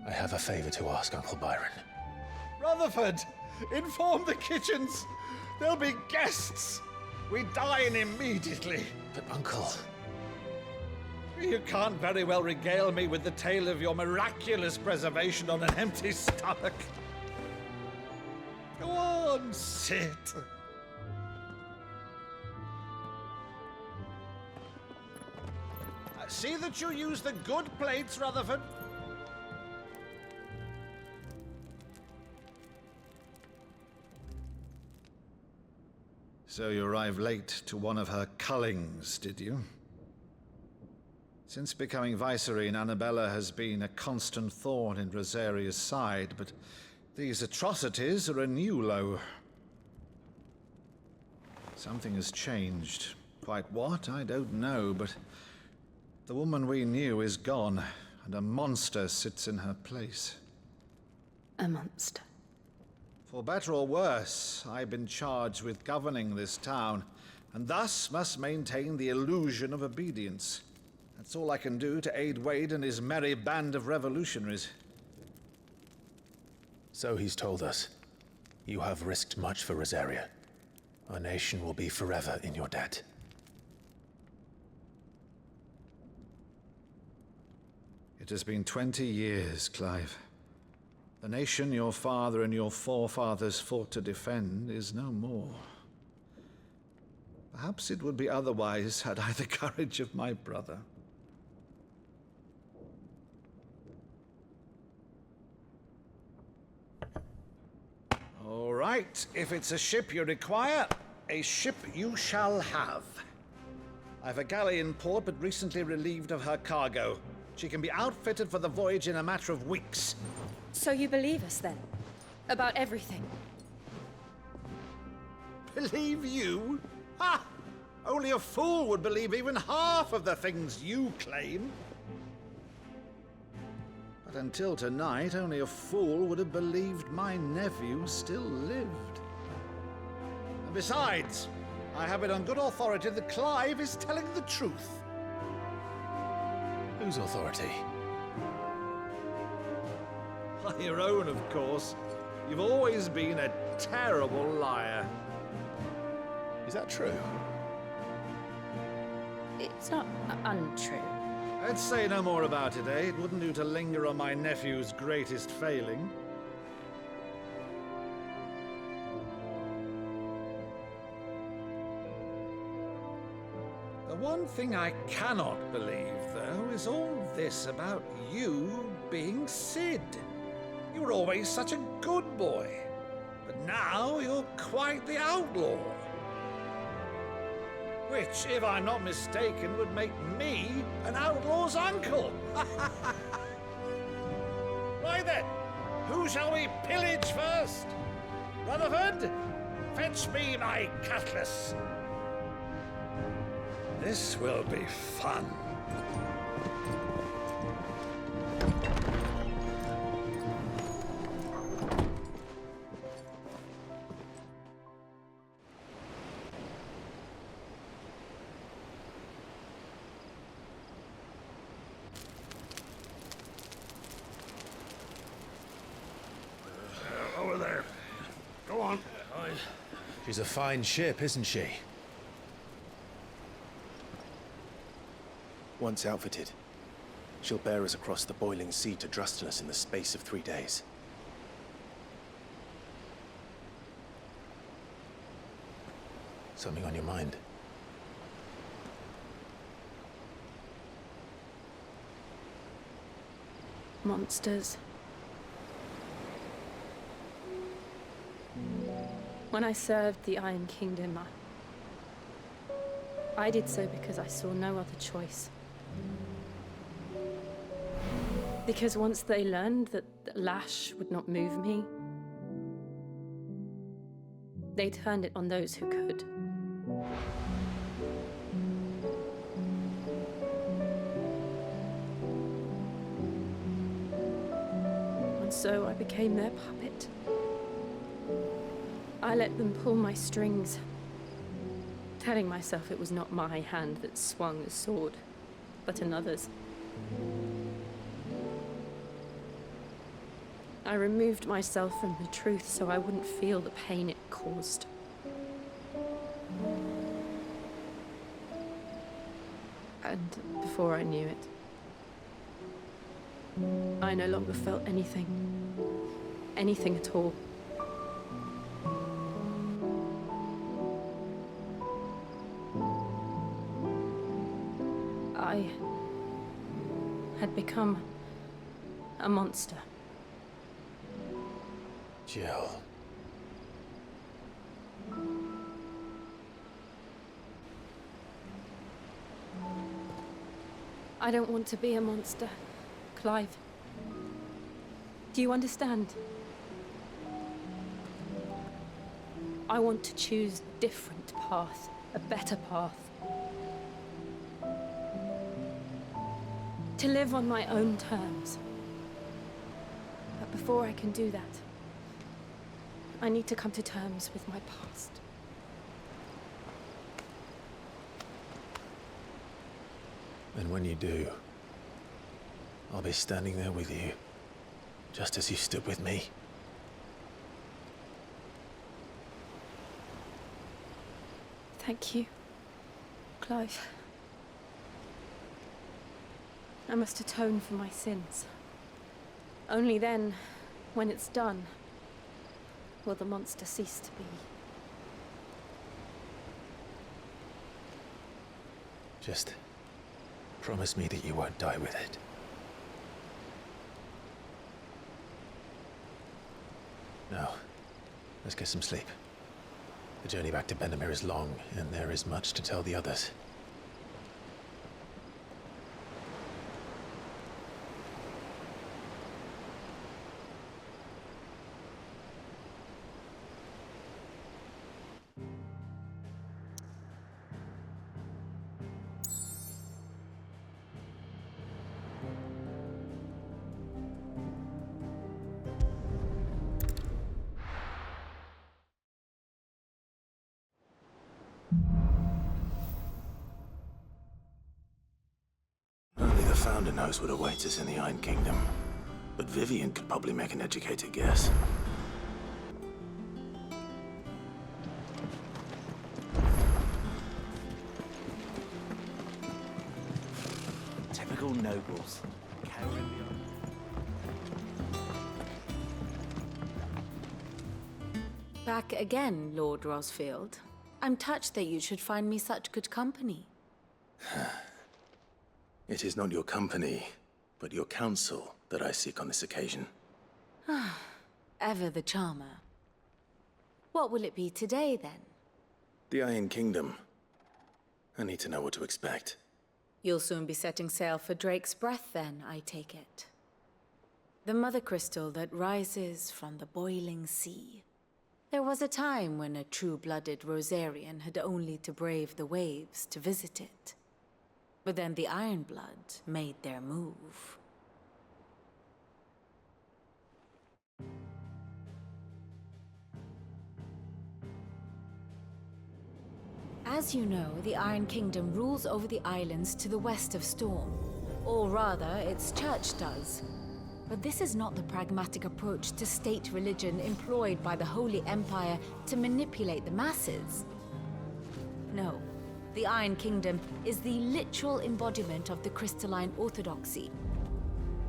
S1: I have a favor to ask, Uncle Byron.
S19: Rutherford, inform the kitchens. There'll be guests. We dine immediately.
S1: But, Uncle...
S19: You can't very well regale me with the tale of your miraculous preservation on an empty stomach. Go on, sit. See that you use the good plates, Rutherford. So you arrived late to one of her cullings, did you? Since becoming Vicereine, Annabella has been a constant thorn in Rosaria's side, but these atrocities are a new low. Something has changed. Quite what, I don't know, but the woman we knew is gone, and a monster sits in her place.
S3: A monster?
S19: For better or worse, I've been charged with governing this town, and thus must maintain the illusion of obedience. That's all I can do to aid Wade and his merry band of revolutionaries.
S1: So he's told us. You have risked much for Rosaria. Our nation will be forever in your debt.
S19: It has been 20 years, Clive. The nation your father and your forefathers fought to defend is no more. Perhaps it would be otherwise had I the courage of my brother. All right, if it's a ship you require, a ship you shall have. I've a galley in port, but recently relieved of her cargo. She can be outfitted for the voyage in a matter of weeks.
S3: So you believe us, then? About everything?
S19: Believe you? Ha! Only a fool would believe even half of the things you claim. But until tonight, only a fool would have believed my nephew still lived. And besides, I have it on good authority that Clive is telling the truth.
S1: Whose authority?
S19: Your own, of course. You've always been a terrible liar.
S1: Is that true?
S3: It's not untrue.
S19: Let's say no more about it, eh? It wouldn't do to linger on my nephew's greatest failing. The one thing I cannot believe, though, is all this about you being Sid. You were always such a good boy, but now you're quite the outlaw. Which, if I'm not mistaken, would make me an outlaw's uncle. Right then, who shall we pillage first? Rutherford, fetch me my cutlass. This will be fun.
S10: Over there. Go on.
S1: She's a fine ship, isn't she? Once outfitted, she'll bear us across the boiling sea to Drustinus in the space of 3 days. Something on your mind?
S3: Monsters. When I served the Iron Kingdom, I did so because I saw no other choice. Because once they learned that the lash would not move me, they turned it on those who could. And so I became their puppet. I let them pull my strings, telling myself it was not my hand that swung the sword, but another's. I removed myself from the truth so I wouldn't feel the pain it caused. And before I knew it, I no longer felt anything. Anything at all. I had become a monster.
S1: Jill.
S3: I don't want to be a monster, Clive. Do you understand? I want to choose a different path, a better path. To live on my own terms. But before I can do that, I need to come to terms with my past.
S1: And when you do, I'll be standing there with you, just as you stood with me.
S3: Thank you, Clive. I must atone for my sins. Only then, when it's done, will the monster cease to be.
S1: Just promise me that you won't die with it. Now, let's get some sleep. The journey back to Benamir is long, and there is much to tell the others. Only the Founder knows what awaits us in the Iron Kingdom. But Vivian could probably make an educated guess.
S18: Typical nobles.
S15: Back again, Lord Rosfield. I'm touched that you should find me such good company.
S1: It is not your company, but your counsel that I seek on this occasion.
S15: Ever the charmer. What will it be today, then?
S1: The Iron Kingdom. I need to know what to expect.
S15: You'll soon be setting sail for Drake's Breath, then, I take it. The mother crystal that rises from the boiling sea.
S20: There was a time when a true-blooded Rosarian had only to brave the waves to visit it. But then the Ironblood made their move. As you know, the Iron Kingdom rules over the islands to the west of Storm. Or rather, its church does. But this is not the pragmatic approach to state religion employed by the Holy Empire to manipulate the masses. No, the Iron Kingdom is the literal embodiment of the crystalline orthodoxy.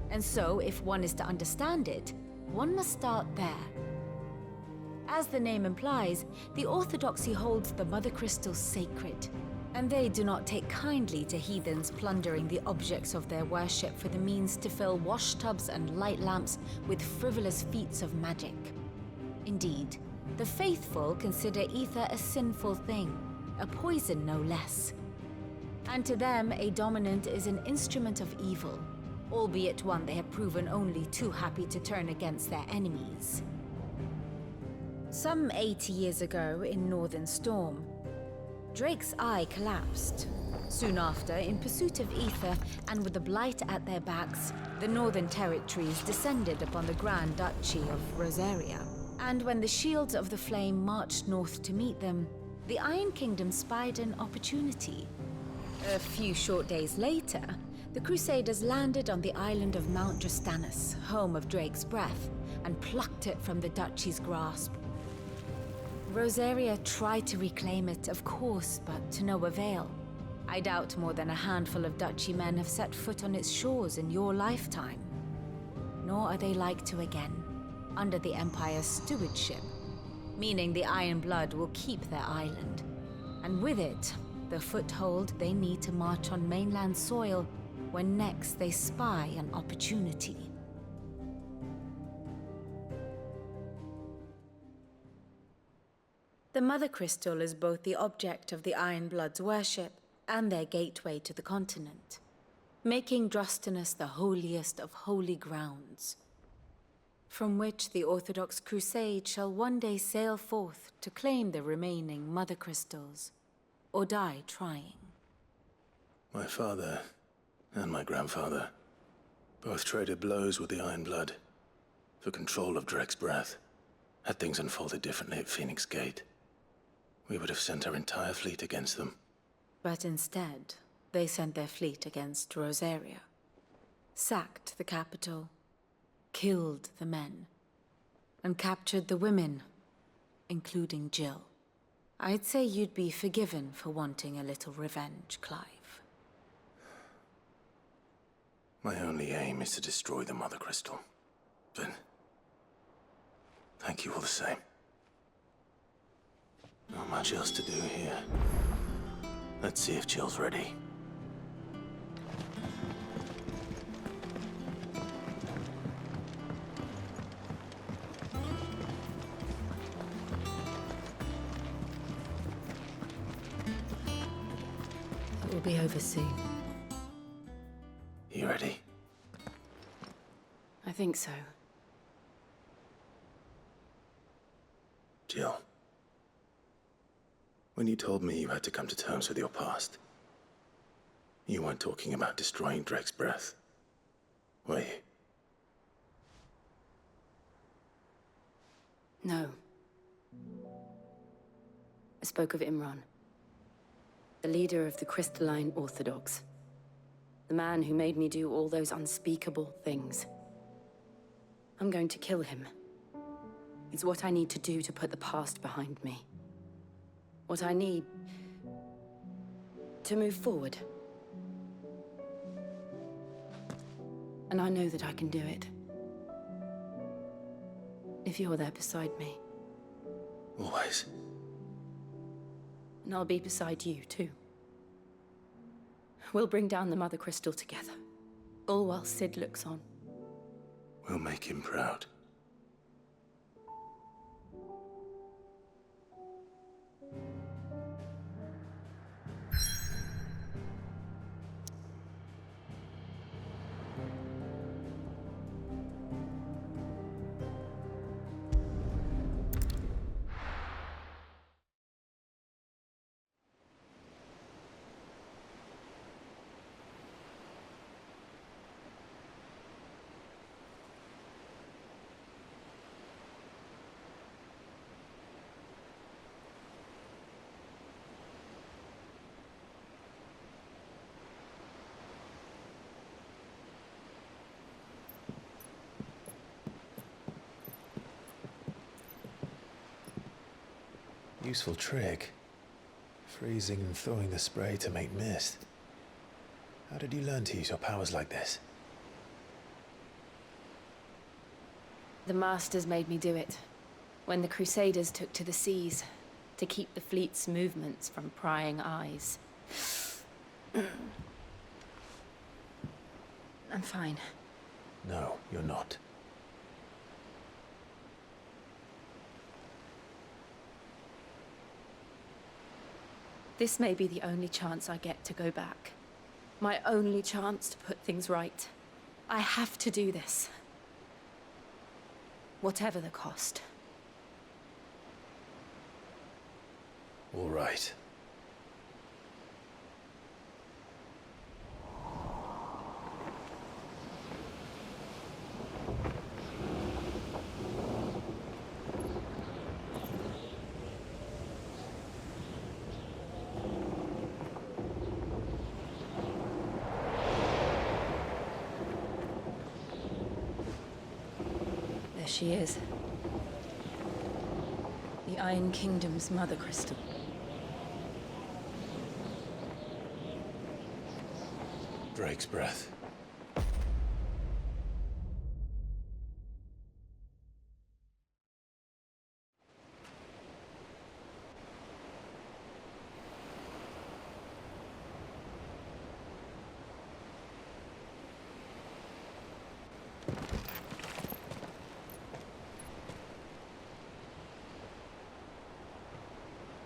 S20: And so, if one is to understand it, one must start there. As the name implies, the orthodoxy holds the Mother Crystals sacred, and they do not take kindly to heathens plundering the objects of their worship for the means to fill washtubs and light lamps with frivolous feats of magic. Indeed, the faithful consider ether a sinful thing, a poison no less. And to them, a dominant is an instrument of evil, albeit one they have proven only too happy to turn against their enemies. Some 80 years ago, in Northern Storm, Drake's eye collapsed. Soon after, in pursuit of ether and with the Blight at their backs, the Northern Territories descended upon the Grand Duchy of Rosaria. And when the Shields of the Flame marched north to meet them, the Iron Kingdom spied an opportunity. A few short days later, the Crusaders landed on the island of Mount Drastanus, home of Drake's breath, and plucked it from the Duchy's grasp. Rosaria tried to reclaim it, of course, but to no avail. I doubt more than a handful of Duchy men have set foot on its shores in your lifetime. Nor are they like to again, under the Empire's stewardship, meaning the Iron Blood will keep their island. And with it, the foothold they need to march on mainland soil when next they spy an opportunity. The Mother Crystal is both the object of the Iron Blood's worship and their gateway to the continent, making Drastanus the holiest of holy grounds, from which the Orthodox Crusade shall one day sail forth to claim the remaining Mother Crystals, or die trying.
S1: My father and my grandfather both traded blows with the Iron Blood for control of Drake's breath. Had things unfolded differently at Phoenix Gate, we would have sent our entire fleet against them.
S20: But instead, they sent their fleet against Rosaria, sacked the capital, killed the men, and captured the women, including Jill. I'd say you'd be forgiven for wanting a little revenge, Clive.
S1: My only aim is to destroy the Mother Crystal. But thank you all the same. Not much else to do here. Let's see if Jill's ready.
S3: It will be over soon.
S1: You ready?
S3: I think so.
S1: Jill. When you told me you had to come to terms with your past, you weren't talking about destroying Drake's breath, were you?
S3: No. I spoke of Imran, the leader of the Crystalline Orthodox. The man who made me do all those unspeakable things. I'm going to kill him. It's what I need to do to put the past behind me. What I need to move forward. And I know that I can do it. If you're there beside me.
S1: Always.
S3: And I'll be beside you, too. We'll bring down the Mother Crystal together. All while Sid looks on.
S1: We'll make him proud. Useful trick. Freezing and throwing the spray to make mist. How did you learn to use your powers like this?
S3: The Masters made me do it. When the Crusaders took to the seas, to keep the fleet's movements from prying eyes. I'm fine.
S1: No, you're not.
S3: This may be the only chance I get to go back. My only chance to put things right. I have to do this. Whatever the cost.
S1: All right.
S3: There she is. The Iron Kingdom's mother crystal.
S1: Drake's breath.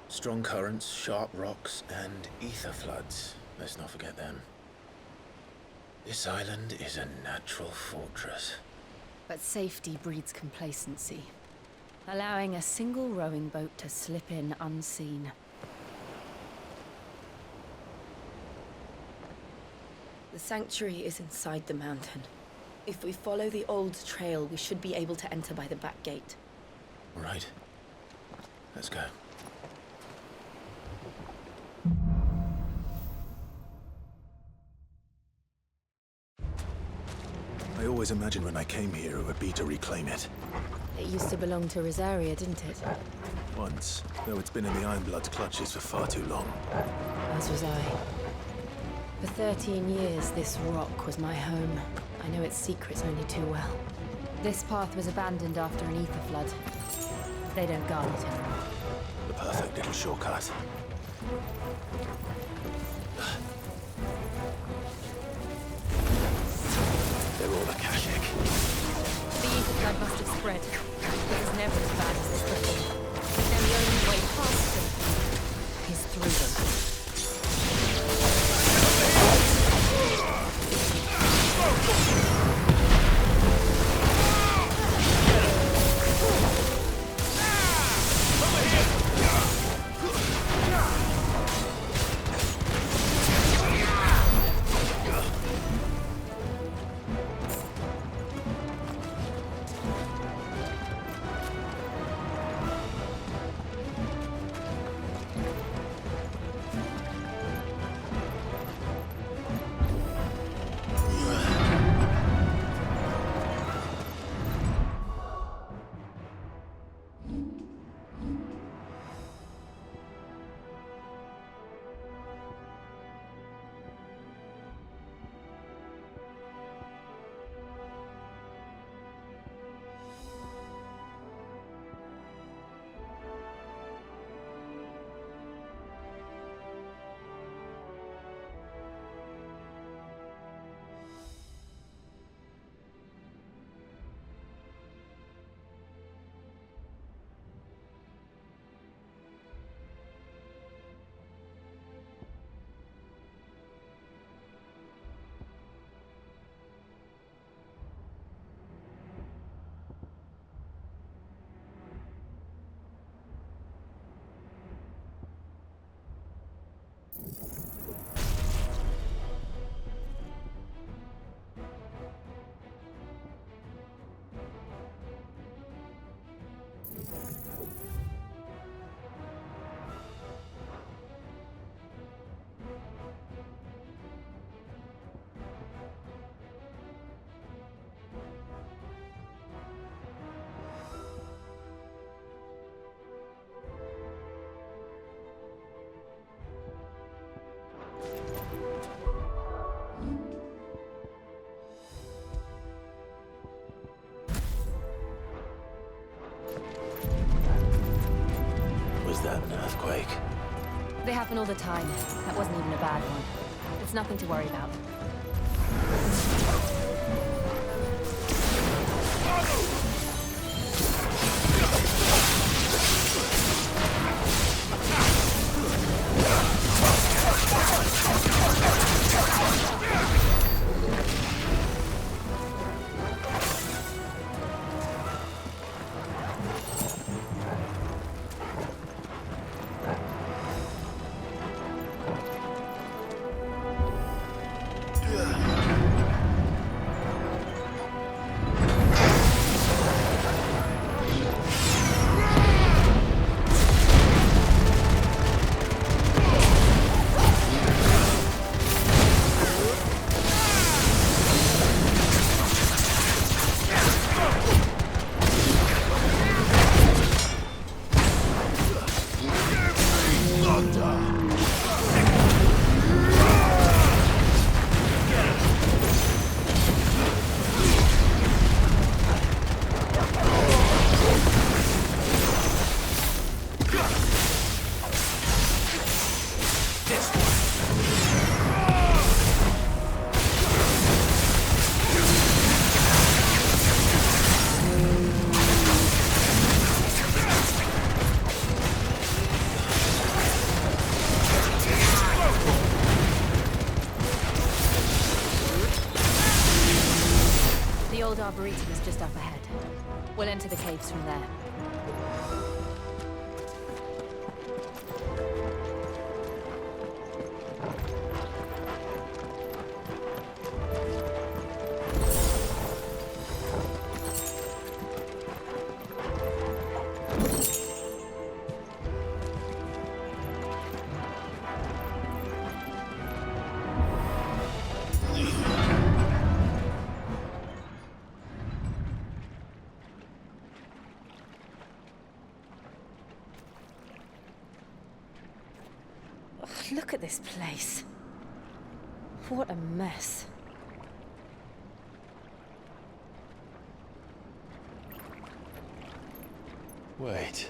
S1: Strong currents, sharp rocks, and ether floods. Let's not forget them. This island is a natural fortress.
S3: But safety breeds complacency, allowing a single rowing boat to slip in unseen. The sanctuary is inside the mountain. If we follow the old trail, we should be able to enter by the back gate.
S1: All right. Let's go. I always imagined when I came here it would be to reclaim it.
S3: It used to belong to Rosaria, didn't it?
S1: Once, though it's been in the Ironblood's clutches for far too long.
S3: As was I. For 13 years, this rock was my home. I know its secrets only too well. This path was abandoned after an ether flood. They don't guard it anymore.
S1: The perfect little shortcut. They're all Akashic.
S3: The ether flood must have spread. It was never as bad as this before. And the only way past them is through them.
S1: earthquake.
S3: They happen all the time. That wasn't even a bad one. It's nothing to worry about. Arboretum is just up ahead. We'll enter the caves from there. Look at this place. What a mess.
S1: Wait.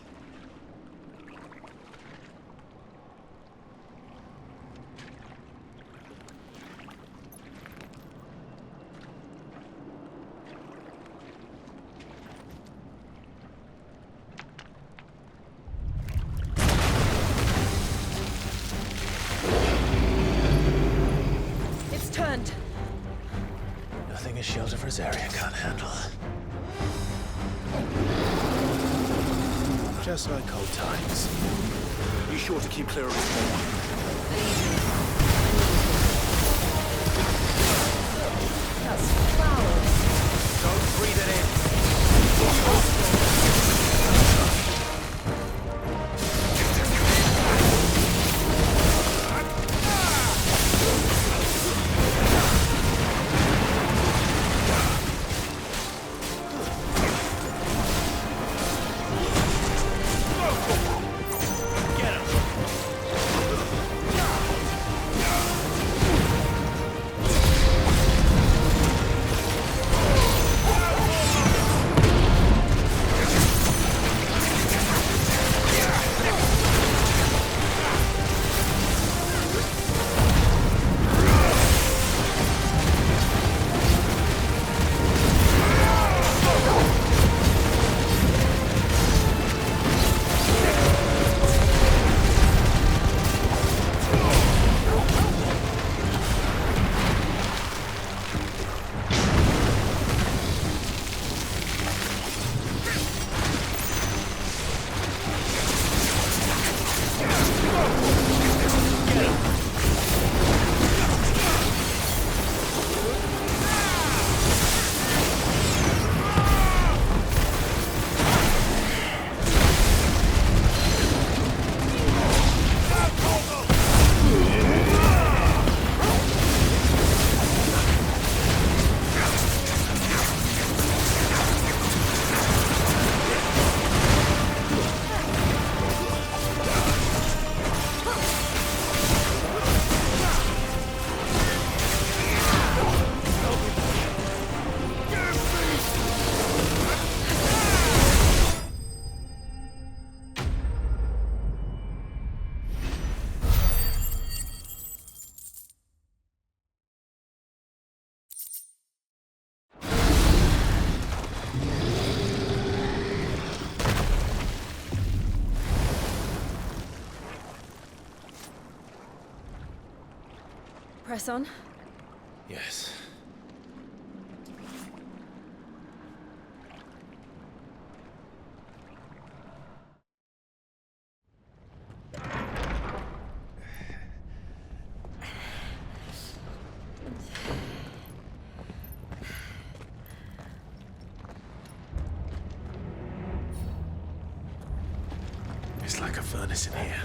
S1: Nothing a shield of Rosaria can't handle. Just like old times.
S23: Be sure to keep clear of this wall.
S3: That's flowers.
S23: Don't breathe it in.
S3: Press on.
S1: Yes. It's like a furnace in here.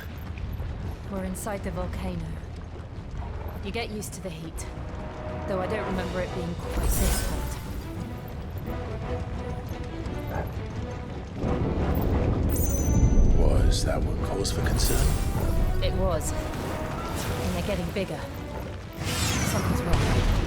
S3: We're inside the volcano. You get used to the heat, though I don't remember it being quite this hot.
S1: Was that what cause for concern?
S3: It was. And they're getting bigger. Something's wrong.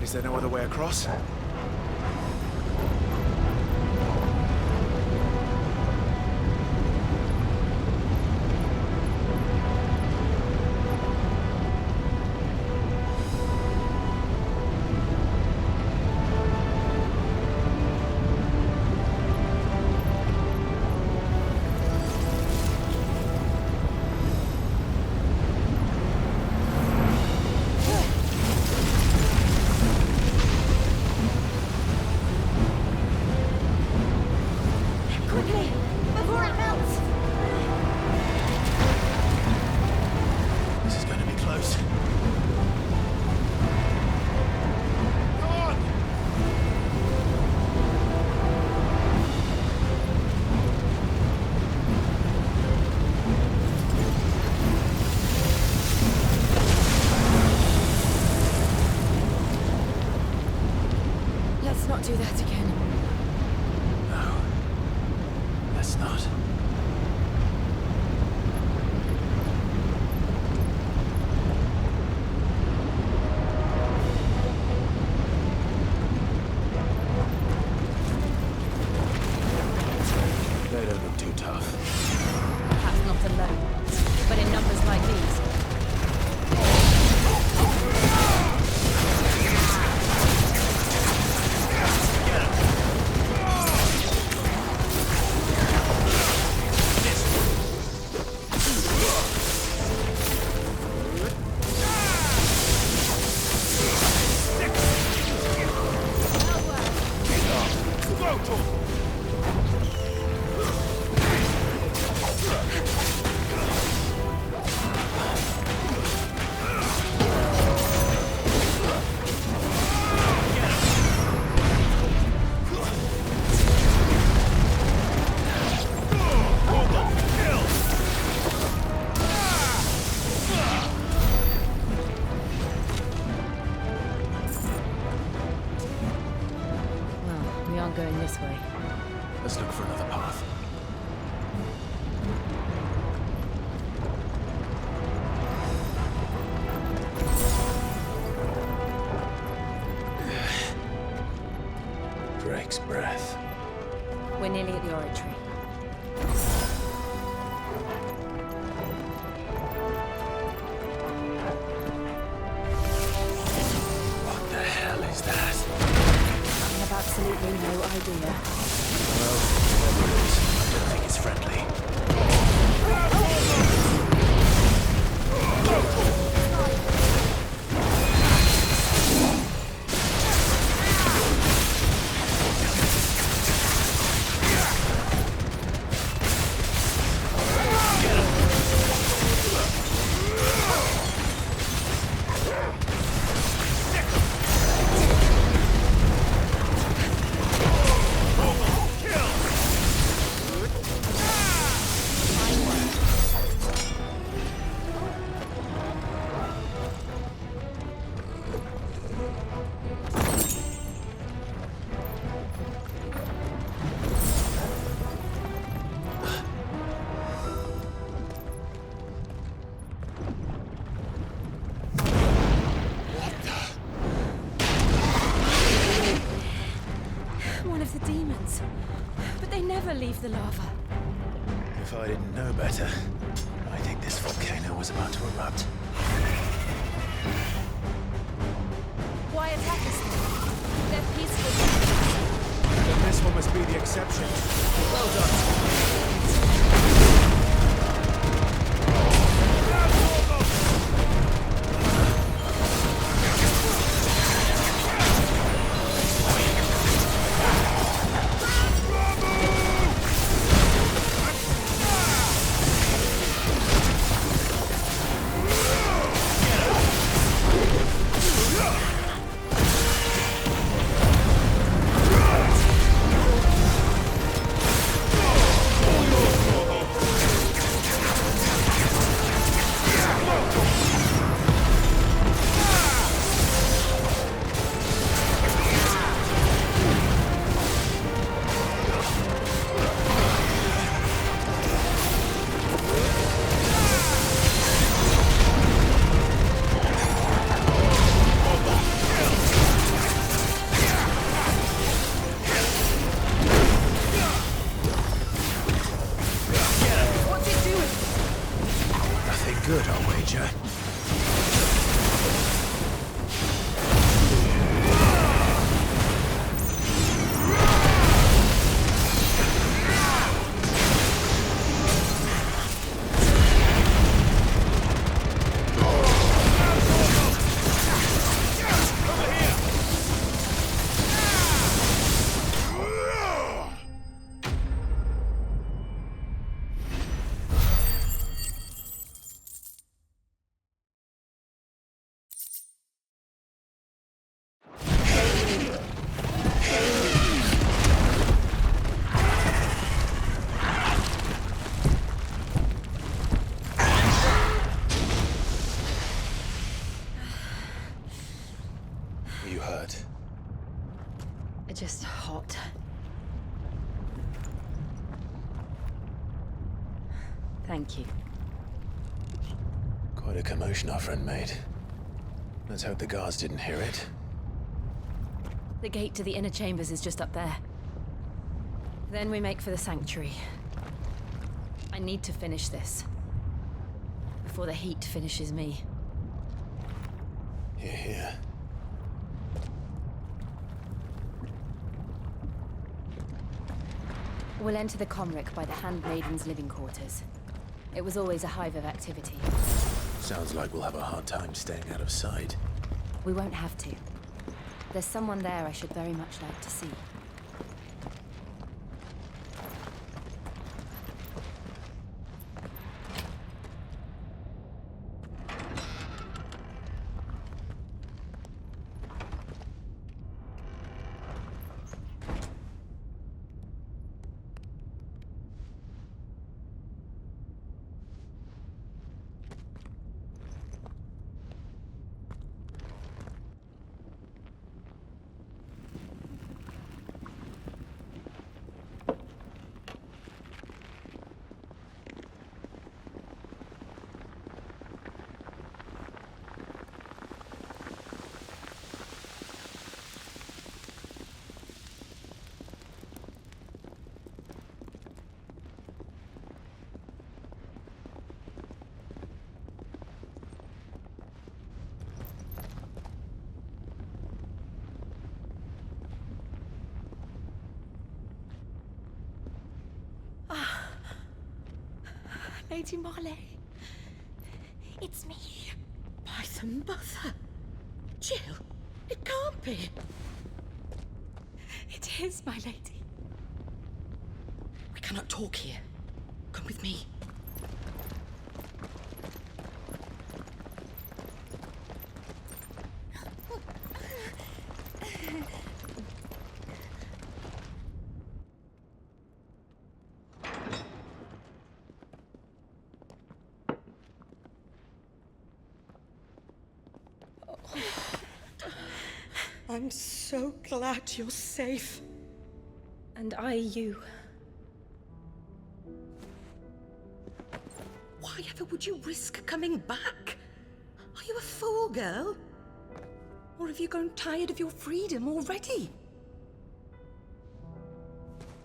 S1: Is there no other way across?
S3: Do that again.
S1: No. Let's not.
S3: not going this way.
S1: Let's look for another path. Drake's breath.
S3: We're nearly at the oratory.
S1: What the hell is that?
S3: I have absolutely no idea.
S1: Well, whatever it is, I don't think it's friendly.
S3: One of the demons. But they never leave the lava.
S1: If I didn't know better, I think this volcano was about to erupt.
S3: Why attack us then? They're peaceful.
S23: Then this one must be the exception. Well done.
S1: Good, I'll wager. You hurt?
S3: Just hot. Thank you.
S1: Quite a commotion our friend made. Let's hope the guards didn't hear it.
S3: The gate to the inner chambers is just up there. Then we make for the sanctuary. I need to finish this. Before the heat finishes me.
S1: Hear, hear.
S3: We'll enter the Comric by the Handmaiden's living quarters. It was always a hive of activity.
S1: Sounds like we'll have a hard time staying out of sight.
S3: We won't have to. There's someone there I should very much like to see.
S11: Lady Marley.
S6: It's me.
S11: By the mother. Jill, it can't be.
S3: It is, my lady.
S11: We cannot talk here. Come with me. I'm so glad you're safe.
S3: And I you.
S11: Why ever would you risk coming back? Are you a fool, girl? Or have you grown tired of your freedom already?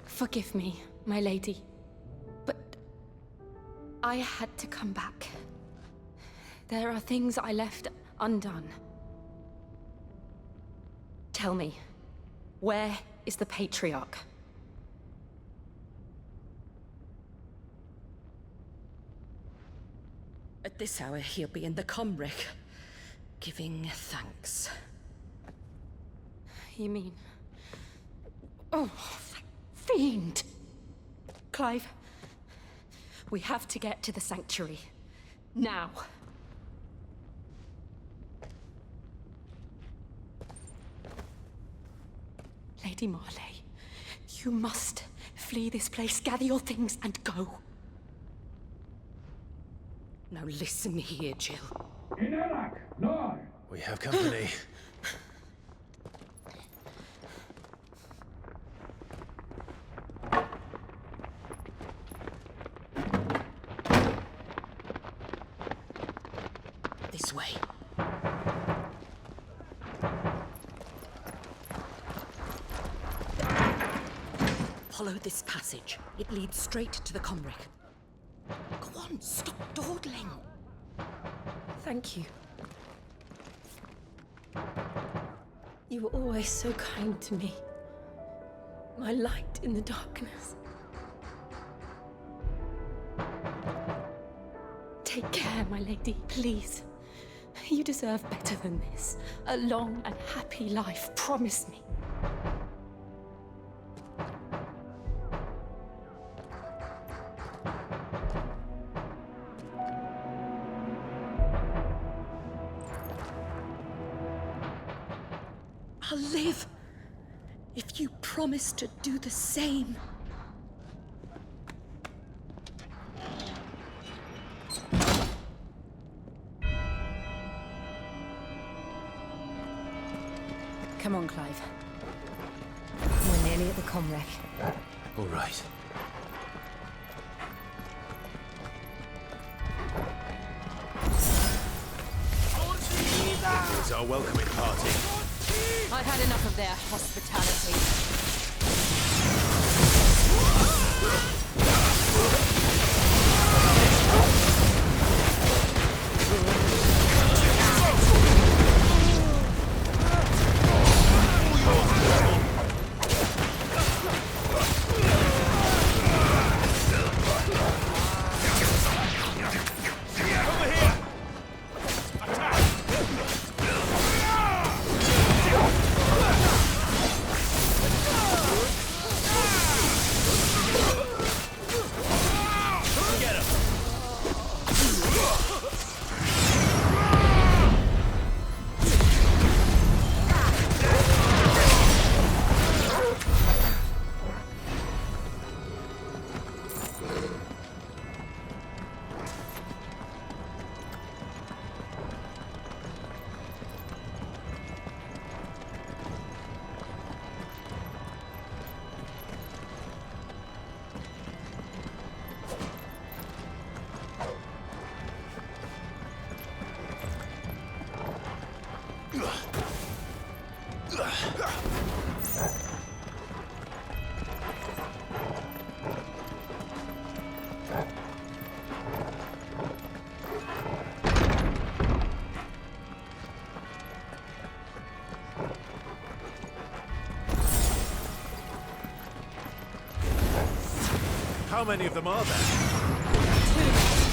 S3: Forgive me, my lady. But I had to come back. There are things I left undone. Tell me, where is the Patriarch?
S11: At this hour, he'll be in the Comric, giving thanks.
S3: You mean... Oh, fiend! Clive, we have to get to the Sanctuary. Now. Lady Marley, you must flee this place, gather your things, and go.
S11: Now listen here, Jill.
S1: We have company.
S11: This way. Follow this passage. It leads straight to the Comric. Go on, stop dawdling.
S3: Thank you. You were always so kind to me. My light in the darkness. Take care, my lady, please. You deserve better than this. A long and happy life, promise me.
S11: I'll live if you promise to do the same.
S20: Come on, Clive. We're nearly at the Comrec.
S1: All right. Here's our welcoming party.
S3: I've had enough of their hospitality.
S1: How many of them are there?
S3: 2.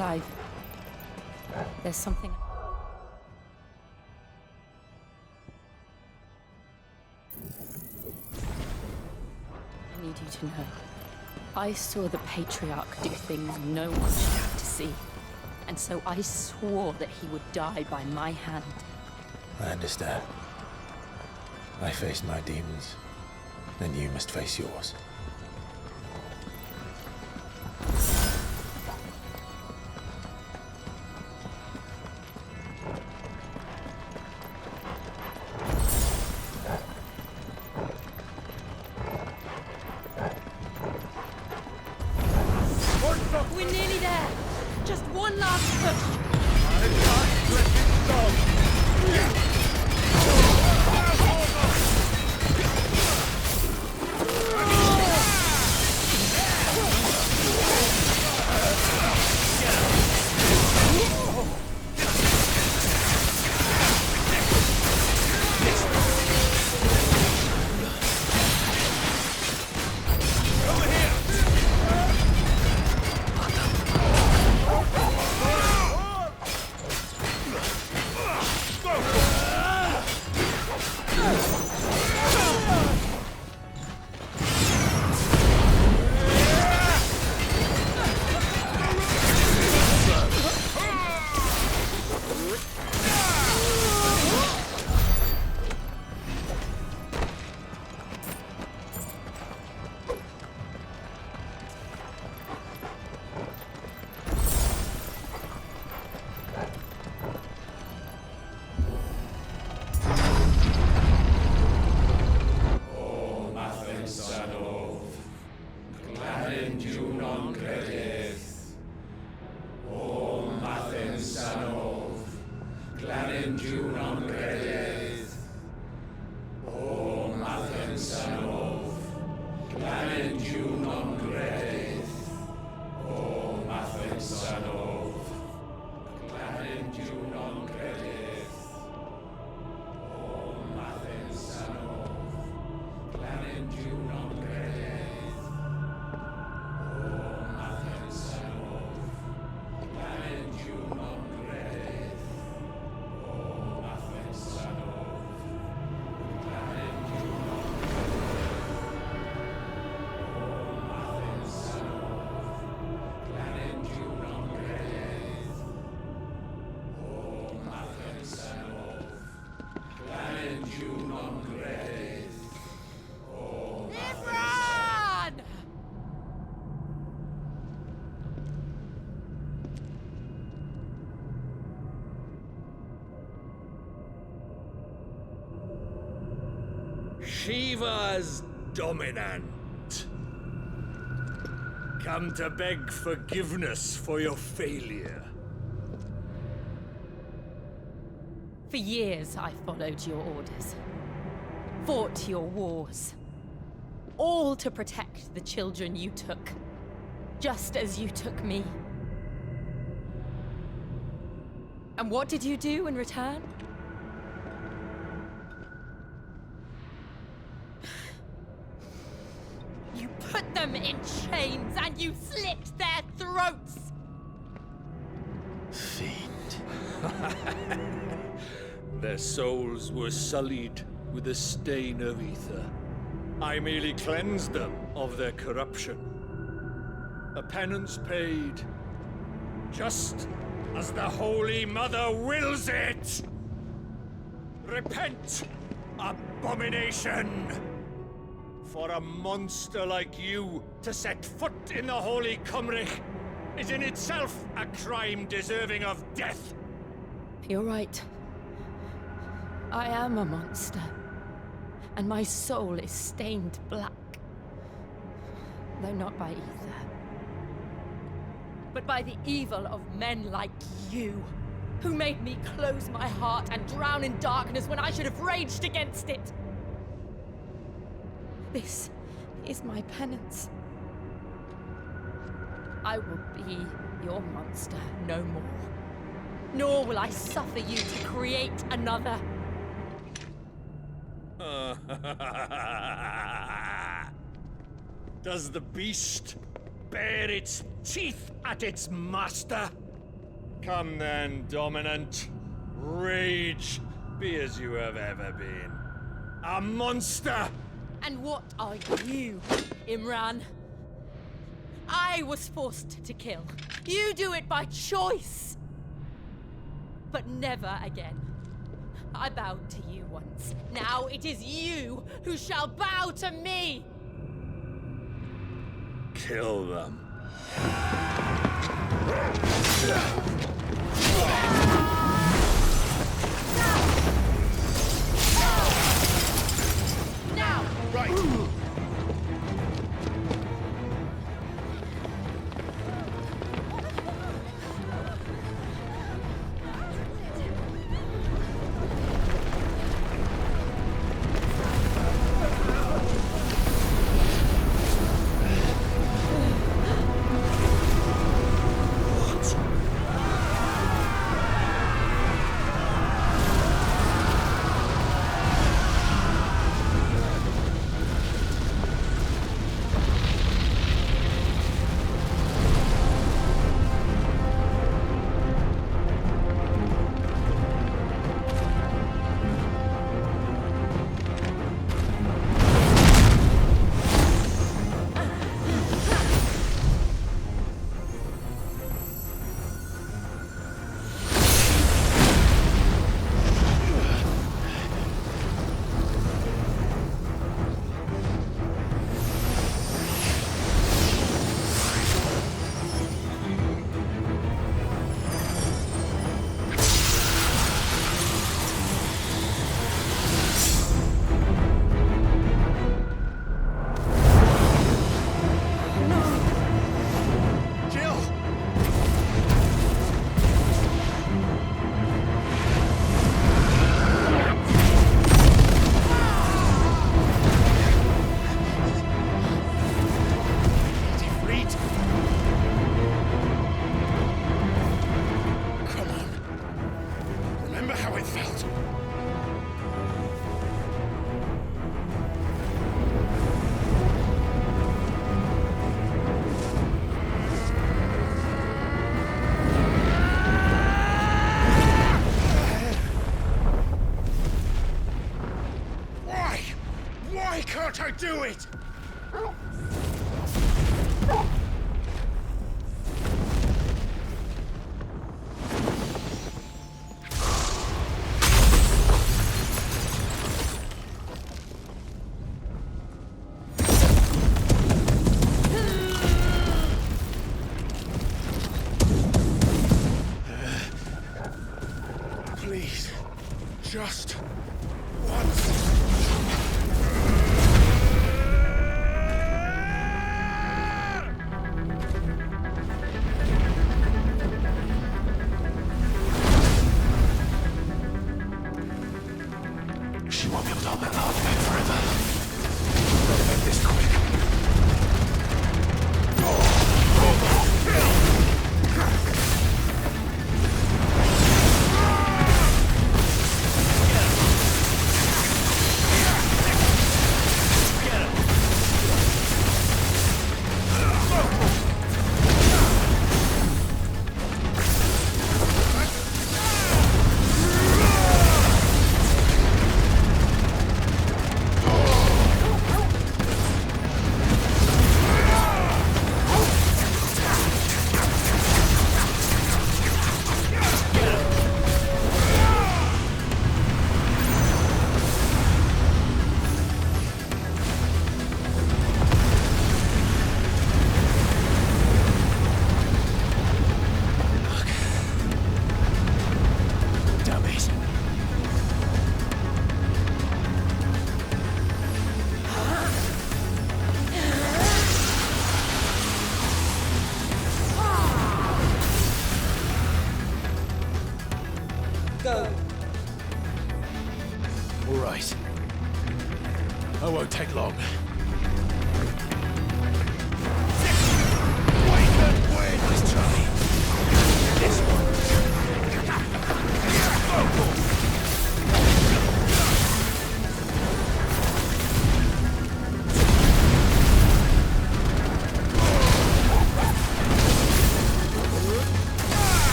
S3: Clive, there's something... I need you to know. I saw the Patriarch do things no one should have to see. And so I swore that he would die by my hand.
S1: I understand. I faced my demons. Then you must face yours.
S11: We're nearly there. Just one last push.
S5: Shiva's dominant. Come to beg forgiveness for your failure.
S3: For years, I followed your orders, fought your wars, all to protect the children you took, just as you took me. And what did you do in return? You put them in chains and you slit their throats!
S5: Fiend. Their souls were sullied with the stain of ether. I merely cleansed them of their corruption. A penance paid, just as the Holy Mother wills it! Repent, abomination! For a monster like you to set foot in the Holy Cymric is in itself a crime deserving of death.
S3: You're right. I am a monster. And my soul is stained black. Though not by ether. But by the evil of men like you, who made me close my heart and drown in darkness when I should have raged against it. This is my penance. I will be your monster no more. Nor will I suffer you to create another.
S5: Does the beast bare its teeth at its master? Come then, dominant. Rage, be as you have ever been. A monster!
S3: And what are you, Imran? I was forced to kill. You do it by choice. But never again. I bowed to you once. Now it is you who shall bow to me!
S5: Kill them.
S3: Now!
S17: Right.
S5: Can't I do it?
S17: Please, just once.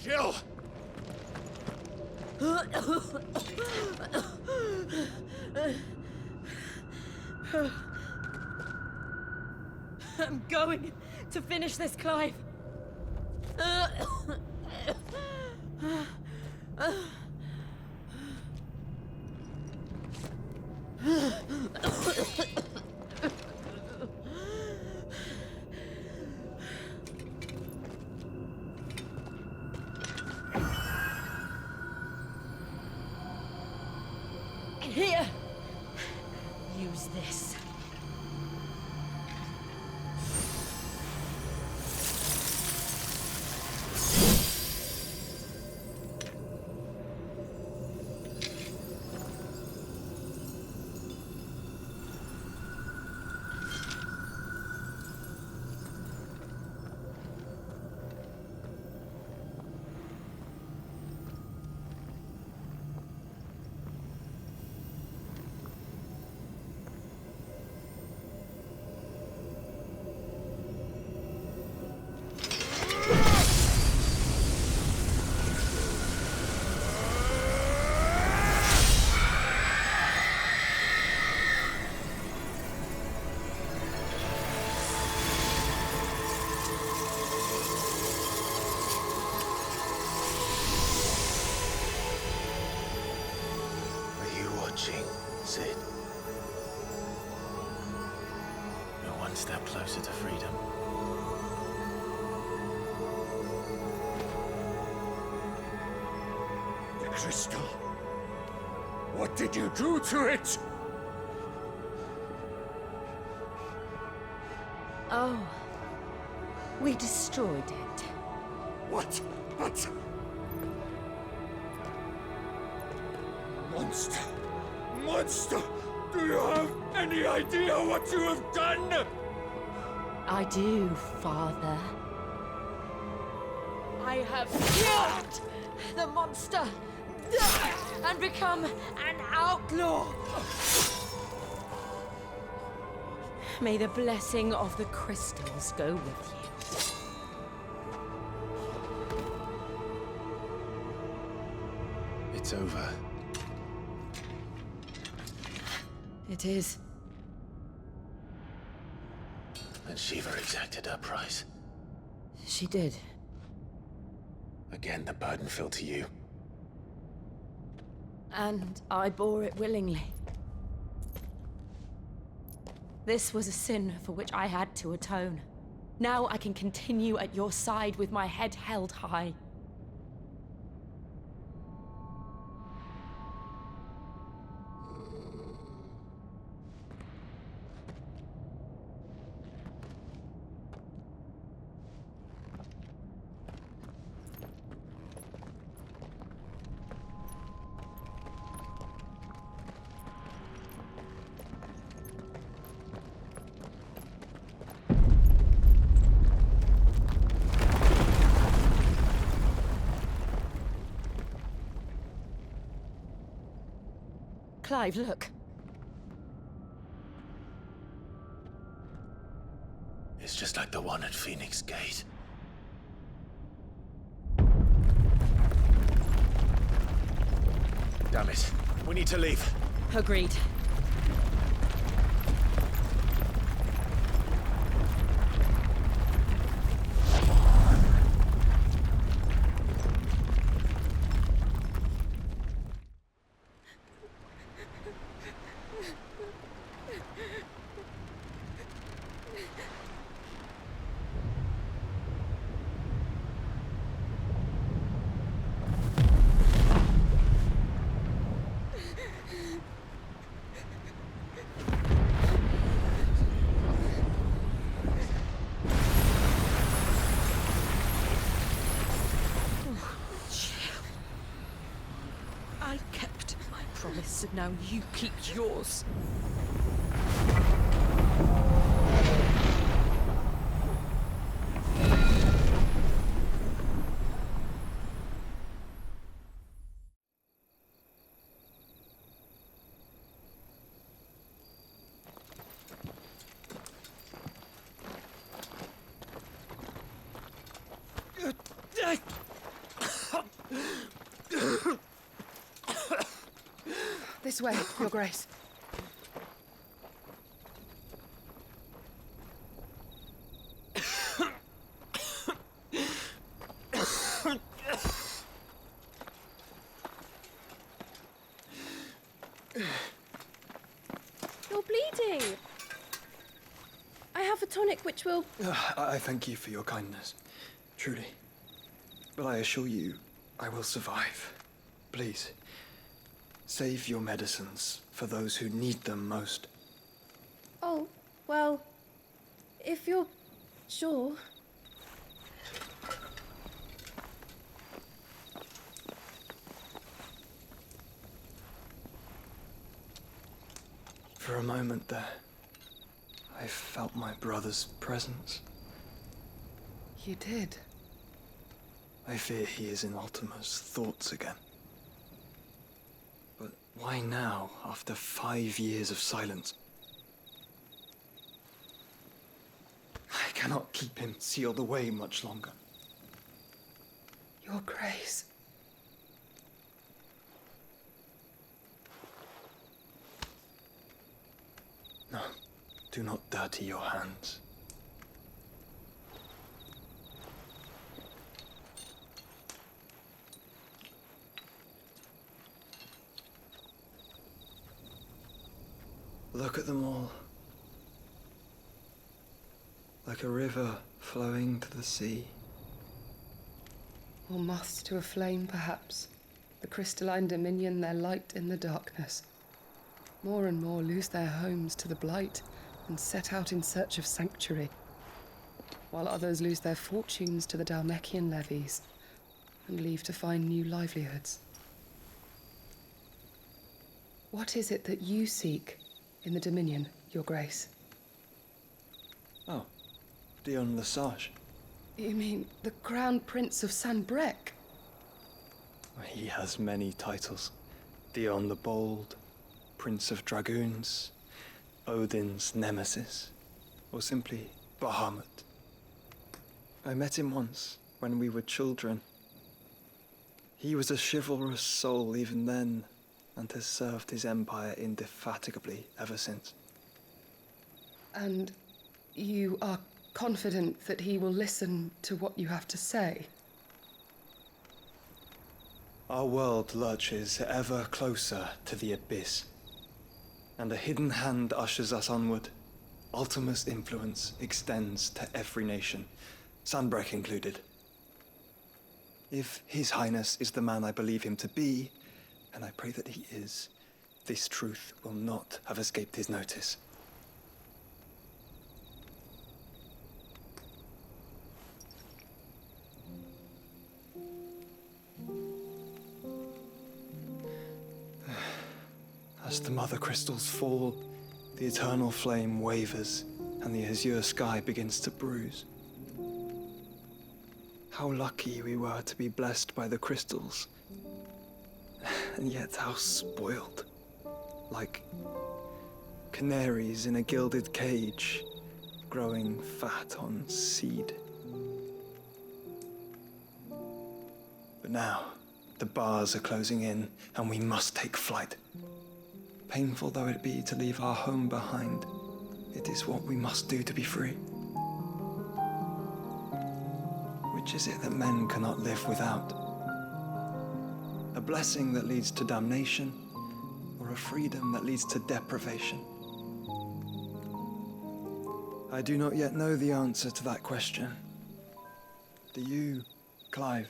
S23: Jill!
S3: I'm going to finish this, Clive. Here. Use this.
S1: Sid. You're one step closer to freedom.
S23: The crystal. What did you do to it?
S3: Oh. We destroyed it.
S23: What? Monster! Monster! Do you have any idea what you have done?
S3: I do, Father. I have killed the monster and become an outlaw. May the blessing of the crystals go with you.
S1: It's over.
S3: It is.
S1: And Shiva exacted her price.
S3: She did.
S1: Again, the burden fell to you.
S3: And I bore it willingly. This was a sin for which I had to atone. Now I can continue at your side with my head held high. Clive, look.
S1: It's just like the one at Phoenix Gate. Damn it. We need to leave.
S3: Agreed.
S11: I kept my promise, and now you keep yours. This way, Your Grace.
S8: You're bleeding. I have a tonic which will...
S13: I thank you for your kindness, truly. But I assure you, I will survive. Please, save your medicines for those who need them most.
S8: Oh, well, if you're sure.
S13: For a moment there, I felt my brother's presence.
S11: You did?
S13: I fear he is in Ultima's thoughts again. But why now, after 5 years of silence? I cannot keep him sealed away much longer.
S11: Your Grace.
S13: No, do not dirty your hands. Look at them all. Like a river flowing to the sea.
S11: Or moths to a flame, perhaps. The crystalline dominion, their light in the darkness. More and more lose their homes to the blight and set out in search of sanctuary, while others lose their fortunes to the Dhalmekian levies and leave to find new livelihoods. What is it that you seek in the Dominion, Your Grace?
S13: Oh, Dion Lesage.
S11: You mean the Crown Prince of Sanbreque?
S13: He has many titles. Dion the Bold, Prince of Dragoons, Odin's Nemesis, or simply Bahamut. I met him once, when we were children. He was a chivalrous soul even then, and has served his empire indefatigably ever since.
S11: And you are confident that he will listen to what you have to say?
S13: Our world lurches ever closer to the abyss, and a hidden hand ushers us onward. Ultima's influence extends to every nation, Sanbreque included. If His Highness is the man I believe him to be, and I pray that he is, this truth will not have escaped his notice. As the mother crystals fall, the eternal flame wavers, and the azure sky begins to bruise. How lucky we were to be blessed by the crystals, and yet how spoiled. Like canaries in a gilded cage, growing fat on seed. But now, the bars are closing in, and we must take flight. Painful though it be to leave our home behind, it is what we must do to be free. Which is it that men cannot live without? A blessing that leads to damnation, or a freedom that leads to deprivation? I do not yet know the answer to that question. Do you, Clive?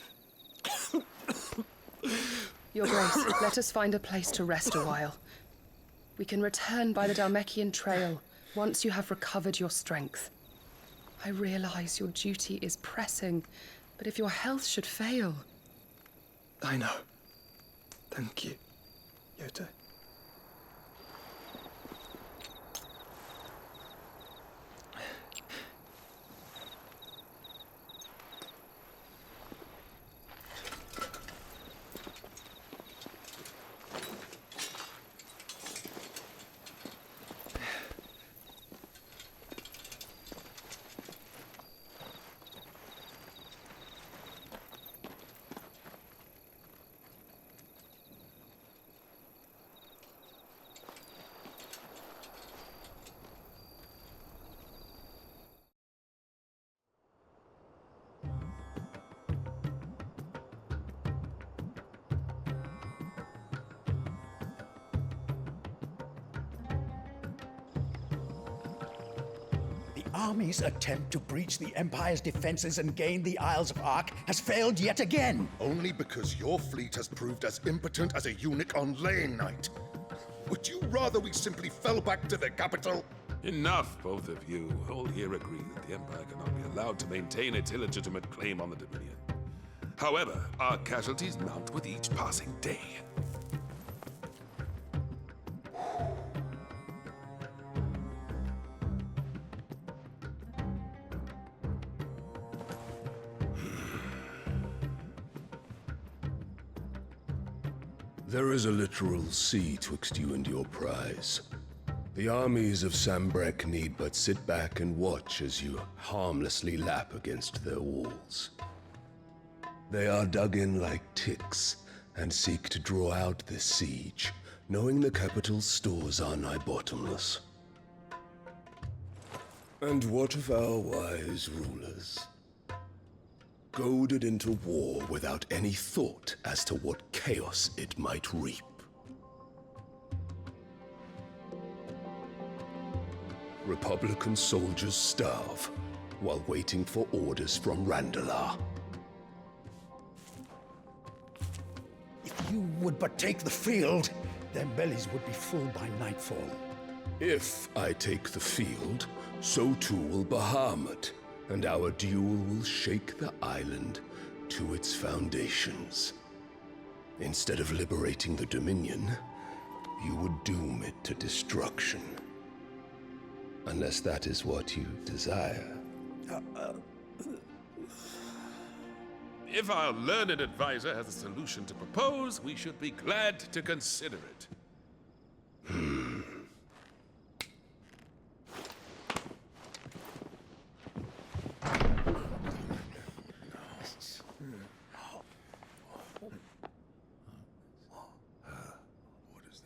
S11: Your Grace, let us find a place to rest a while. We can return by the Dhalmekian trail once you have recovered your strength. I realize your duty is pressing, but if your health should fail...
S13: I know. Thank you, Yote.
S14: army's attempt to breach the Empire's defenses and gain the Isles of Ark has failed yet again.
S17: Only because your fleet has proved as impotent as a eunuch on laying night. Would you rather we simply fell back to the capital?
S21: Enough, both of you. All here agree that the Empire cannot be allowed to maintain its illegitimate claim on the Dominion. However, our casualties mount with each passing day.
S22: There is a literal sea twixt you and your prize. The armies of Sanbreque need but sit back and watch as you harmlessly lap against their walls. They are dug in like ticks and seek to draw out this siege, knowing the capital's stores are nigh bottomless. And what of our wise rulers? Goaded into war without any thought as to what chaos it might reap. Republican soldiers starve while waiting for orders from Randalar.
S14: If you would but take the field, their bellies would be full by nightfall.
S22: If I take the field, so too will Bahamut, and our duel will shake the island to its foundations. Instead of liberating the Dominion, you would doom it to destruction. Unless that is what you desire.
S21: If our learned advisor has a solution to propose, we should be glad to consider it.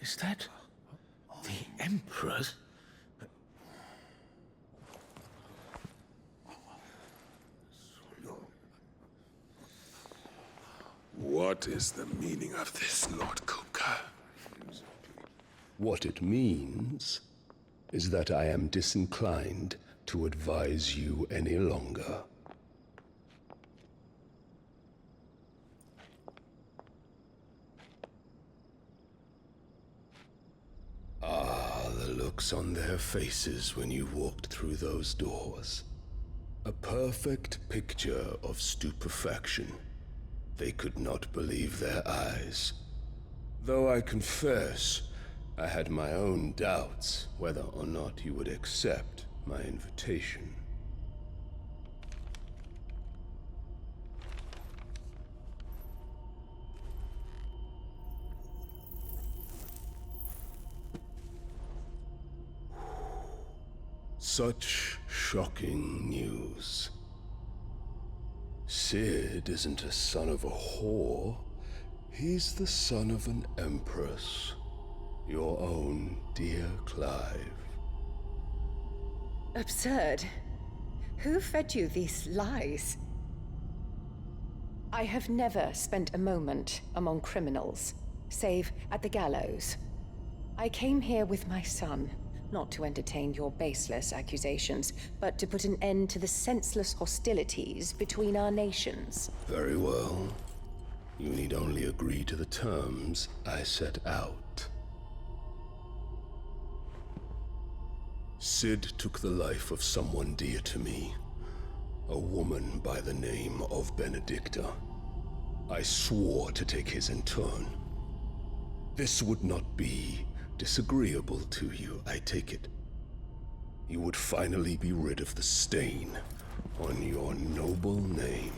S1: Is that the Emperor's?
S21: What is the meaning of this, Lord Kupka?
S22: What it means is that I am disinclined to advise you any longer. Ah, the looks on their faces when you walked through those doors. A perfect picture of stupefaction. They could not believe their eyes. Though I confess, I had my own doubts whether or not you would accept my invitation. Such shocking news. Sid isn't a son of a whore. He's the son of an empress. Your own dear Clive.
S24: Absurd. Who fed you these lies? I have never spent a moment among criminals, save at the gallows. I came here with my son, not to entertain your baseless accusations, but to put an end to the senseless hostilities between our nations.
S22: Very well. You need only agree to the terms I set out. Sid took the life of someone dear to me, a woman by the name of Benedicta. I swore to take his in turn. This would not be disagreeable to you, I take it. You would finally be rid of the stain on your noble name.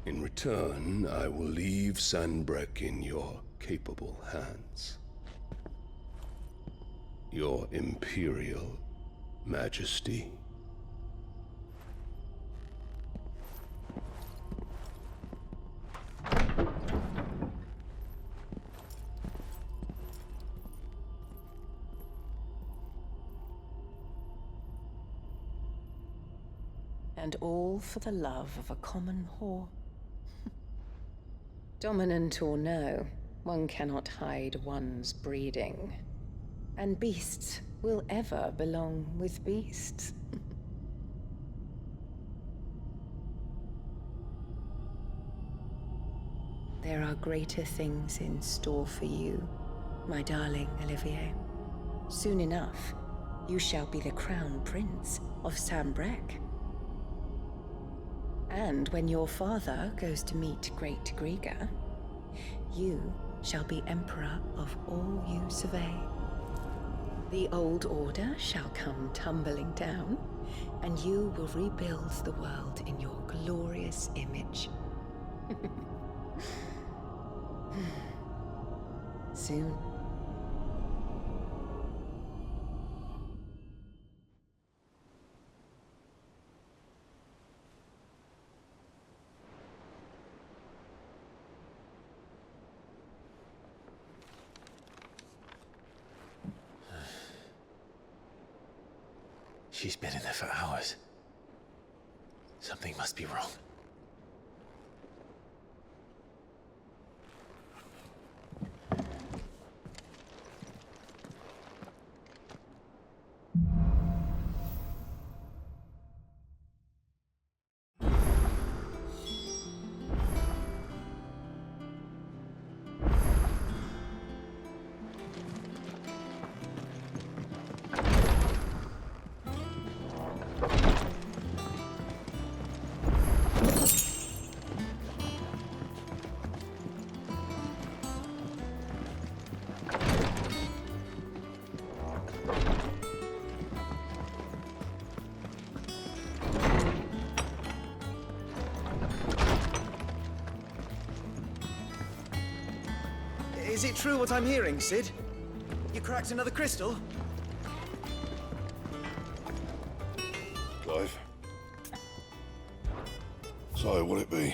S22: In return, I will leave Sanbreque in your capable hands. Your Imperial Majesty.
S24: And all for the love of a common whore. Dominant or no, one cannot hide one's breeding. And beasts will ever belong with beasts. There are greater things in store for you, my darling Olivier. Soon enough, you shall be the crown prince of Sambrec. And when your father goes to meet Great Griga, you shall be emperor of all you survey. The old order shall come tumbling down, and you will rebuild the world in your glorious image. Soon.
S1: She's been in there for hours. Something must be wrong.
S18: Is it true what I'm hearing, Sid? You cracked another crystal?
S17: Clive. So, will it be?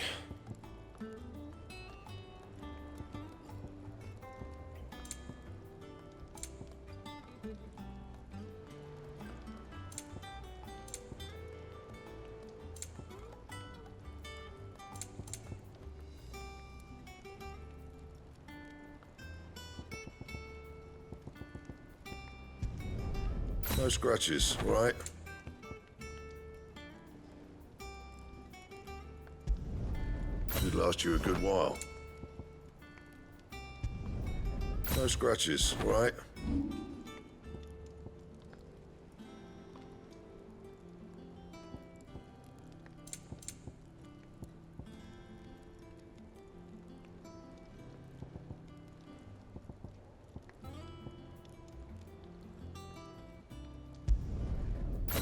S17: No scratches, all right? Should last you a good while. No scratches, all right?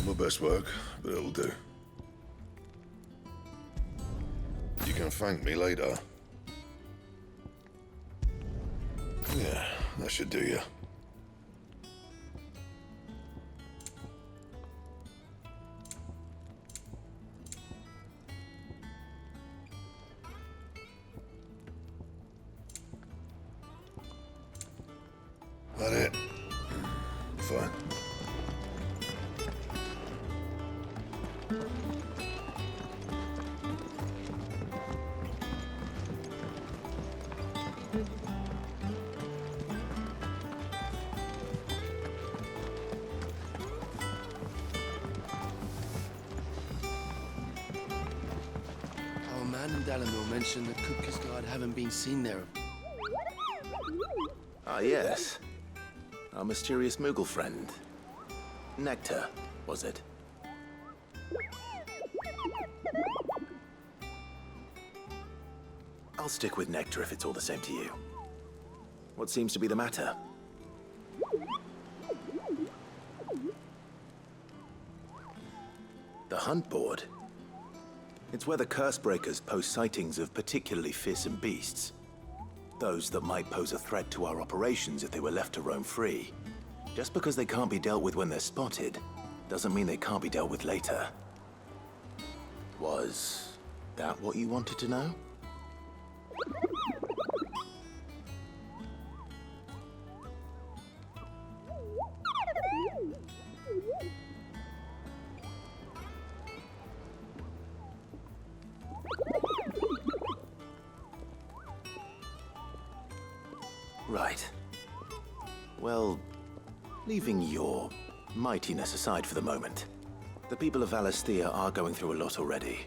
S17: My best work, but it'll do. You can thank me later. Yeah, that should do you. That it? Fine.
S2: Our man in Dalamil mentioned that Kupka's guard haven't been seen there.
S1: Ah, yes. Our mysterious Moogle friend. Nectar, was it? I'll stick with Nectar if it's all the same to you. What seems to be the matter? The hunt board? It's where the Cursebreakers post sightings of particularly fearsome beasts. Those that might pose a threat to our operations if they were left to roam free. Just because they can't be dealt with when they're spotted, doesn't mean they can't be dealt with later. Was that what you wanted to know? Right. Well, Leaving your mightiness aside for the moment, the people of Valisthea are going through a lot already.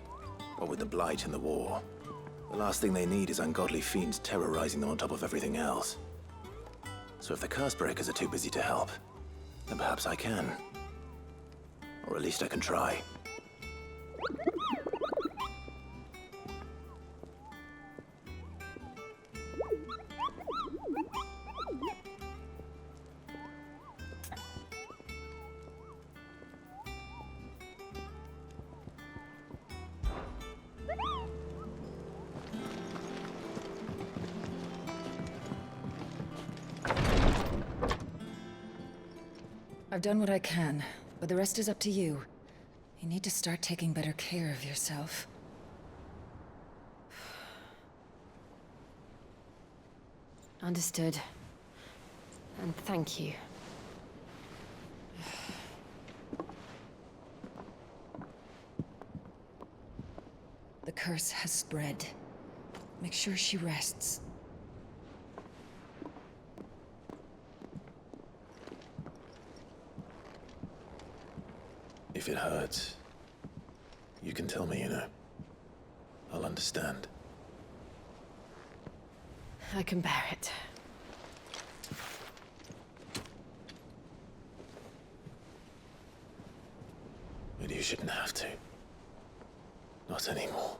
S1: What with the Blight and the war, the last thing they need is ungodly fiends terrorizing them on top of everything else. So if the Curse-breakers are too busy to help, then perhaps I can. Or at least I can try.
S15: I've done what I can, but the rest is up to you. You need to start taking better care of yourself.
S3: Understood. And thank you.
S15: The curse has spread. Make sure she rests.
S1: If it hurts, you can tell me, you know. I'll understand.
S3: I can bear it.
S1: But you shouldn't have to. Not anymore.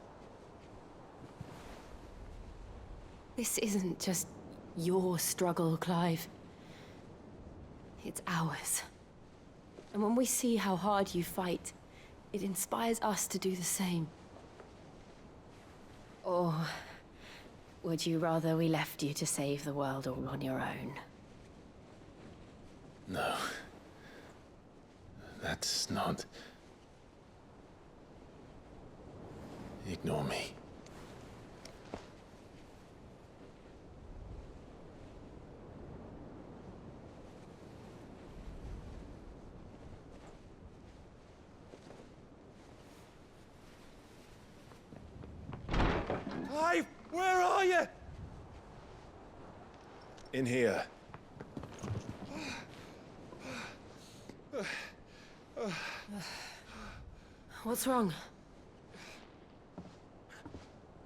S3: This isn't just your struggle, Clive. It's ours. And when we see how hard you fight, it inspires us to do the same. Or would you rather we left you to save the world all on your own?
S1: No. That's not... Ignore me.
S18: Clive, where are you?
S13: In here.
S3: What's wrong?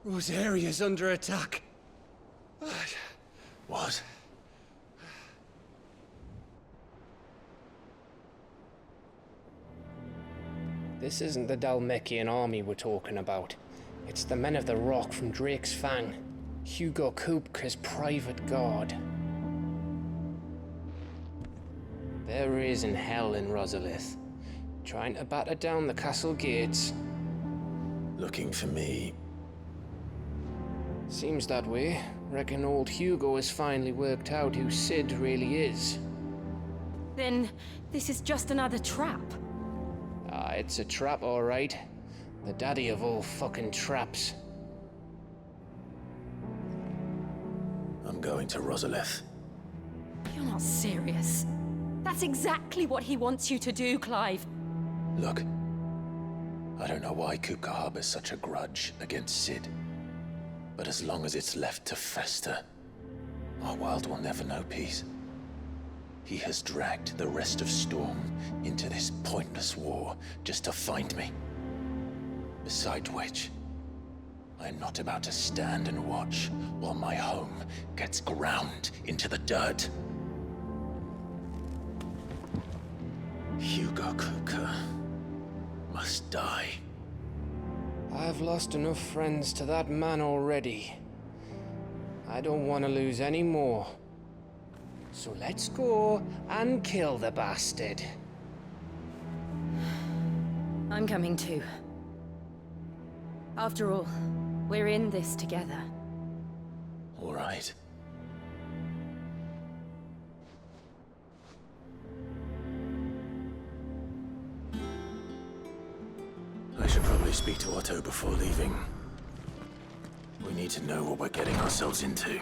S18: Rosaria's under attack.
S1: What?
S4: This isn't the Dalmekian army we're talking about. It's the men of the Rock from Drake's Fang. Hugo Kupka's private guard. There is in hell in Rosalith, trying to batter down the castle gates.
S1: Looking for me?
S4: Seems that way. Reckon old Hugo has finally worked out who Sid really is.
S3: Then this is just another trap.
S4: Ah, it's a trap, all right. The daddy of all fucking traps.
S1: I'm going to Rosalith.
S3: You're not serious. That's exactly what he wants you to do, Clive.
S1: Look, I don't know why Kupka harbors such a grudge against Sid. But as long as it's left to fester, our world will never know peace. He has dragged the rest of Storm into this pointless war just to find me. Besides which, I'm not about to stand and watch while my home gets ground into the dirt. Hugo Kupka must die.
S4: I've lost enough friends to that man already. I don't want to lose any more. So let's go and kill the bastard.
S3: I'm coming too. After all, we're in this together.
S1: All right. I should probably speak to Otto before leaving. We need to know what we're getting ourselves into.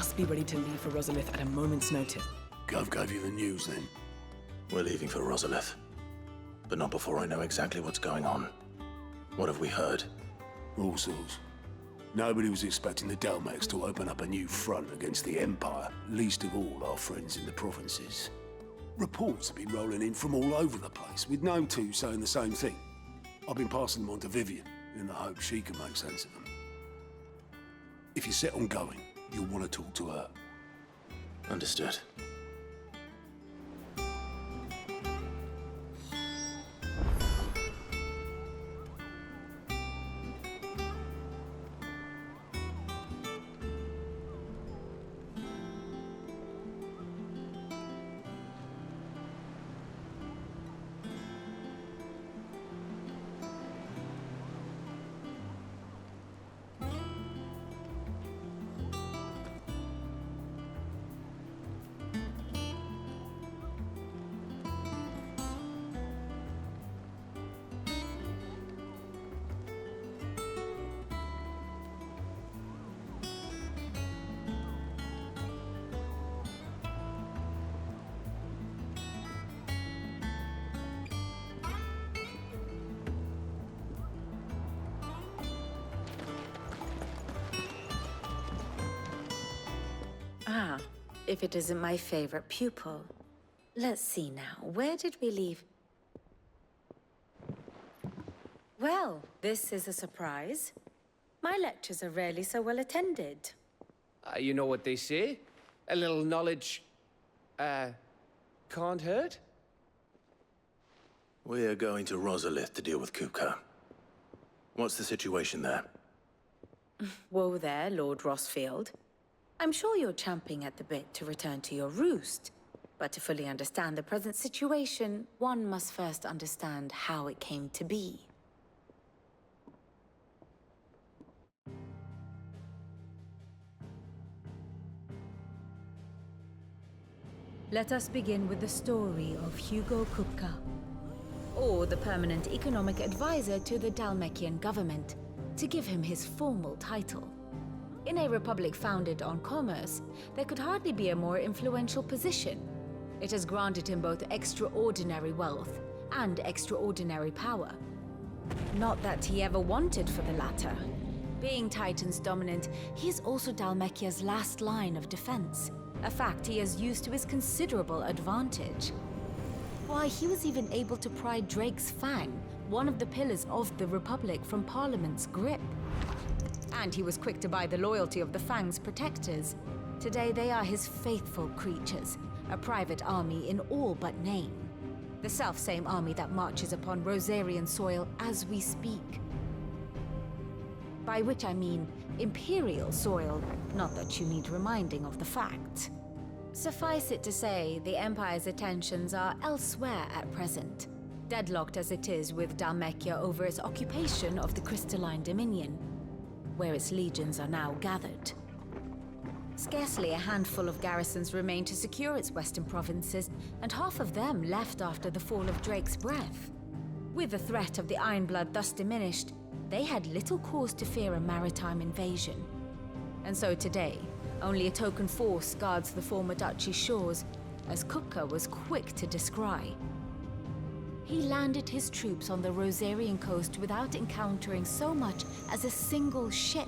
S7: must be ready to leave for Rosalith at a moment's notice.
S10: Gov gave you the news then?
S1: We're leaving for Rosalith. But not before I know exactly what's going on. What have we heard?
S10: All sorts. Nobody was expecting the Dalmex to open up a new front against the Empire, least of all our friends in the provinces. Reports have been rolling in from all over the place, with no two saying the same thing. I've been passing them on to Vivian, in the hope she can make sense of them. If you're set on going, you'll want to talk to her.
S1: Understood.
S20: Ah, if it isn't my favorite pupil. Let's see now, where did we leave? Well, this is a surprise. My lectures are rarely so well attended.
S4: You know what they say? A little knowledge, can't hurt?
S1: We're going to Rosalith to deal with Kupka. What's the situation there?
S20: Whoa there, Lord Rosfield. I'm sure you're champing at the bit to return to your roost. But to fully understand the present situation, one must first understand how it came to be. Let us begin with the story of Hugo Kupka, or the permanent economic advisor to the Dalmekian government, to give him his formal title. In a republic founded on commerce, there could hardly be a more influential position. It has granted him both extraordinary wealth and extraordinary power. Not that he ever wanted for the latter. Being Titan's dominant, he is also Dalmekia's last line of defense, a fact he has used to his considerable advantage. Why, he was even able to pry Drake's Fang, one of the pillars of the Republic, from Parliament's grip. And he was quick to buy the loyalty of the Fang's protectors. Today they are his faithful creatures, a private army in all but name. The self-same army that marches upon Rosarian soil as we speak. By which I mean Imperial soil, not that you need reminding of the fact. Suffice it to say, the Empire's attentions are elsewhere at present, deadlocked as it is with Dalmekia over its occupation of the Crystalline Dominion, where its legions are now gathered. Scarcely a handful of garrisons remain to secure its western provinces, and half of them left after the fall of Drake's Breath. With the threat of the Ironblood thus diminished, they had little cause to fear a maritime invasion. And so today, only a token force guards the former duchy's shores, as Kupka was quick to descry. He landed his troops on the Rosarian coast without encountering so much as a single ship.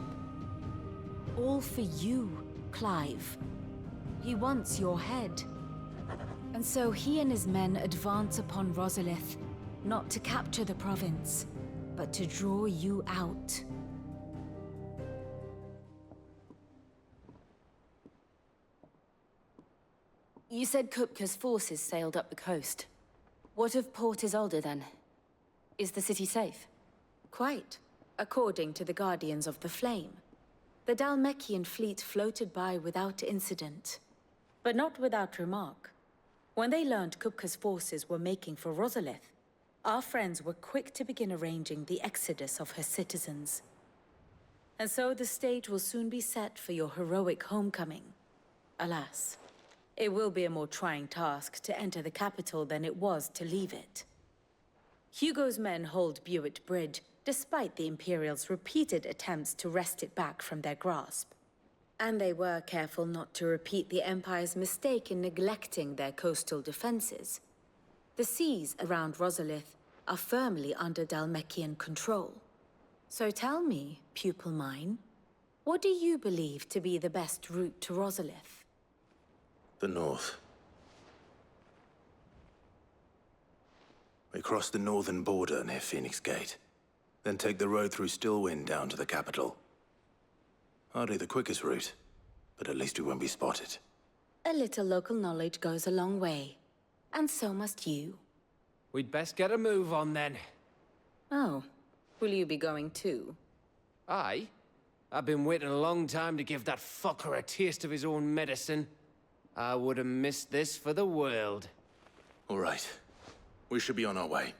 S20: All for you, Clive. He wants your head. And so he and his men advance upon Rosalith, not to capture the province, but to draw you out.
S3: You said Kupka's forces sailed up the coast. What of Port Isolde, then? Is the city safe?
S20: Quite, according to the Guardians of the Flame. The Dalmekian fleet floated by without incident, but not without remark. When they learned Kupka's forces were making for Rosalith, our friends were quick to begin arranging the exodus of her citizens. And so the stage will soon be set for your heroic homecoming. Alas, it will be a more trying task to enter the capital than it was to leave it. Hugo's men hold Buet Bridge, despite the Imperials' repeated attempts to wrest it back from their grasp. And they were careful not to repeat the Empire's mistake in neglecting their coastal defenses. The seas around Rosalith are firmly under Dhalmekian control. So tell me, pupil mine, what do you believe to be the best route to Rosalith?
S1: The north. We cross the northern border near Phoenix Gate, then take the road through Stillwind down to the capital. Hardly the quickest route, but at least we won't be spotted.
S20: A little local knowledge goes a long way, and so must you.
S4: We'd best get a move on then.
S20: Oh, will you be going too?
S4: Aye. I've been waiting a long time to give that fucker a taste of his own medicine. I would have missed this for the world.
S1: All right. We should be on our way.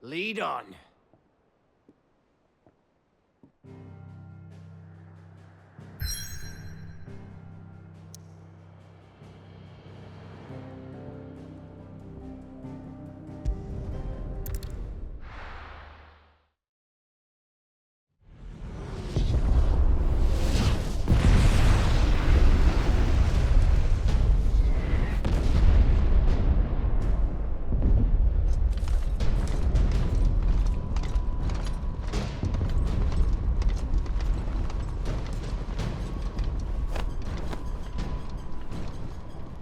S4: Lead on.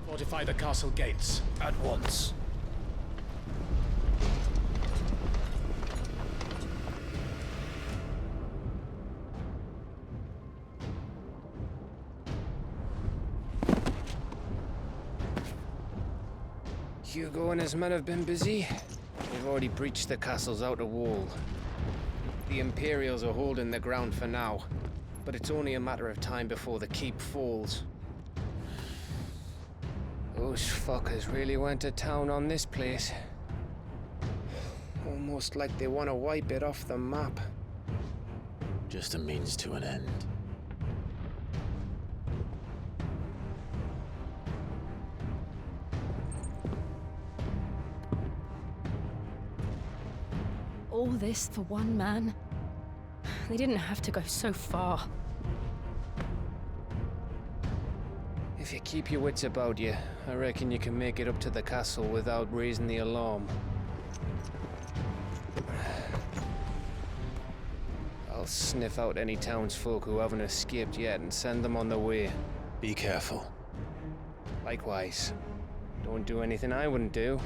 S9: Fortify the castle gates at once.
S4: Hugo and his men have been busy. They've already breached the castle's outer wall. The Imperials are holding the ground for now, but it's only a matter of time before the keep falls. Those fuckers really went to town on this place. Almost like they want to wipe it off the map.
S1: Just a means to an end.
S3: All this for one man? They didn't have to go so far.
S4: If you keep your wits about you, I reckon you can make it up to the castle without raising the alarm. I'll sniff out any townsfolk who haven't escaped yet and send them on their way.
S1: Be careful.
S4: Likewise. Don't do anything I wouldn't do.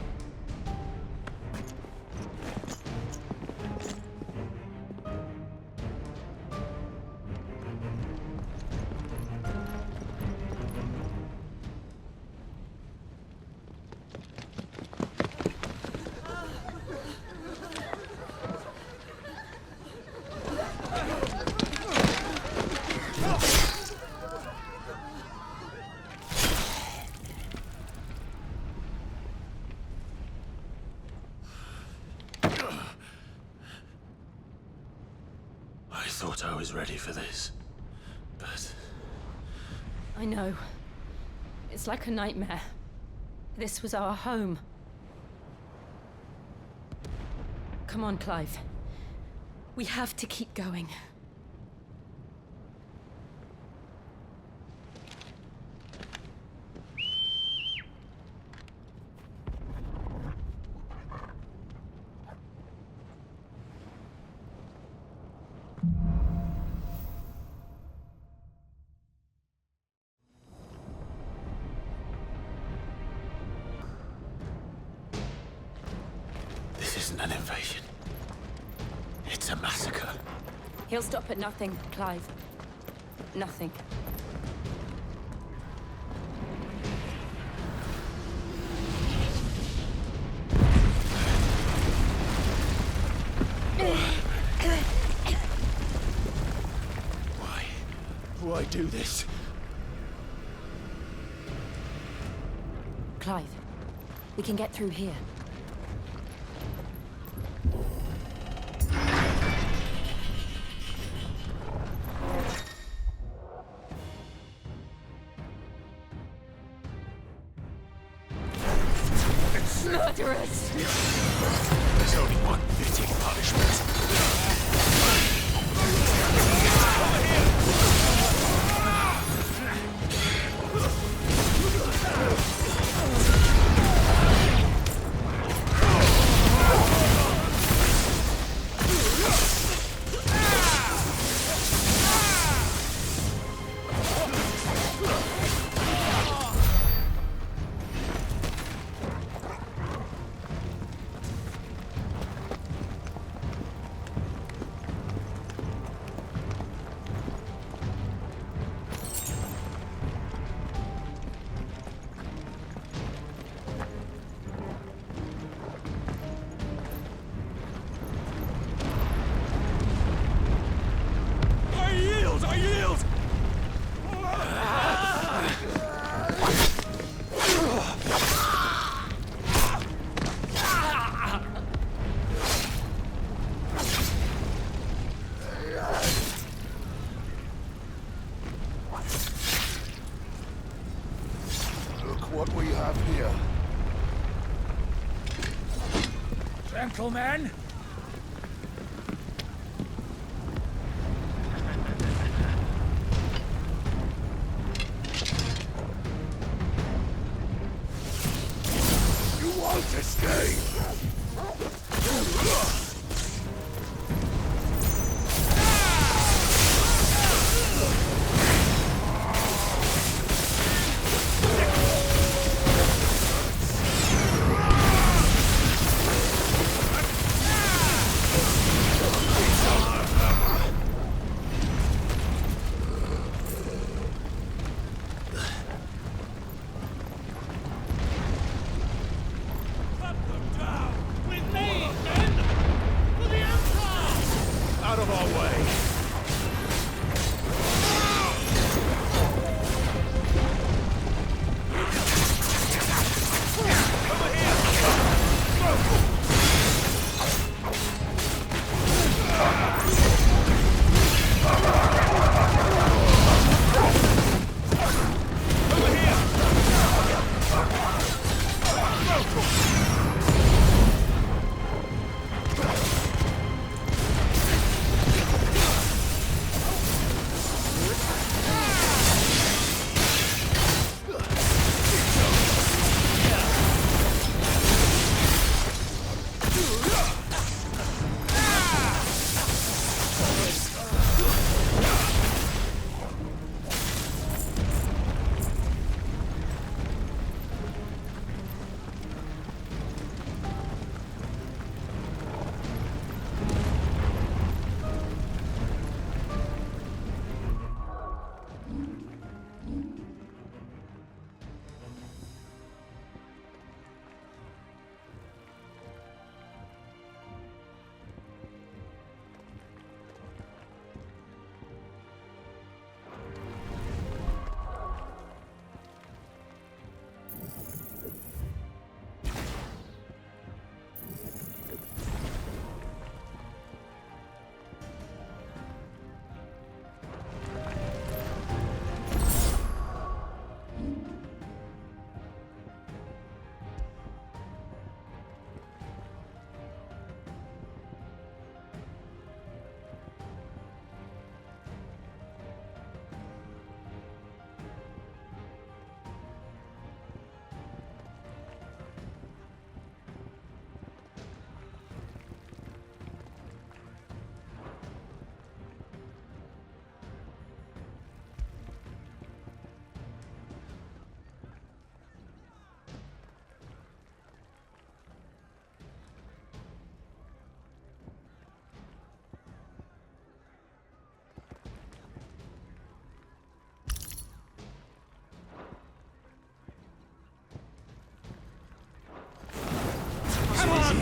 S1: I thought I was ready for this, but...
S3: I know. It's like a nightmare. This was our home. Come on, Clive. We have to keep going.
S1: This isn't an invasion. It's a massacre.
S3: He'll stop at nothing, Clive. Nothing.
S1: Why do this?
S3: Clive, we can get through here. Murderers!
S1: There's only one fitting punishment.
S17: have here?
S23: Gentlemen!
S17: You won't escape!
S23: Out of our way!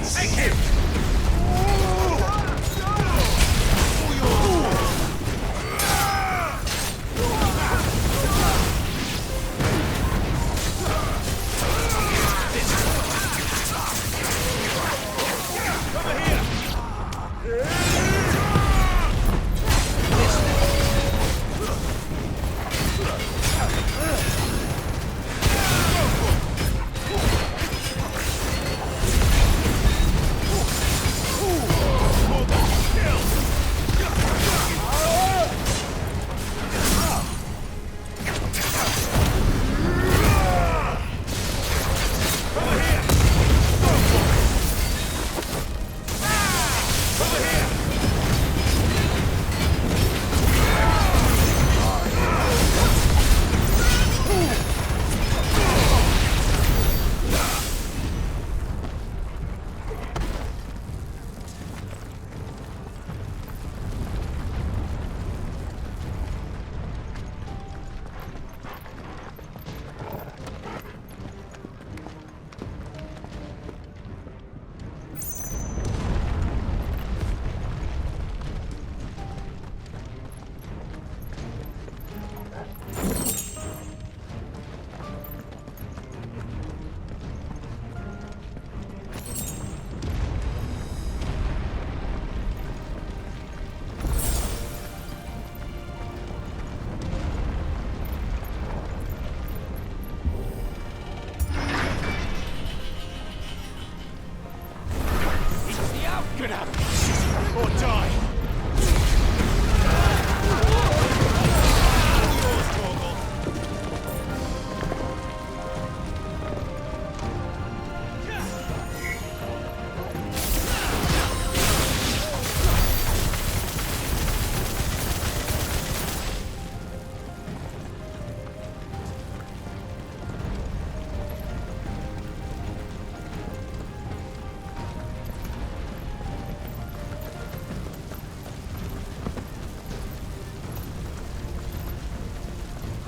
S23: Take him!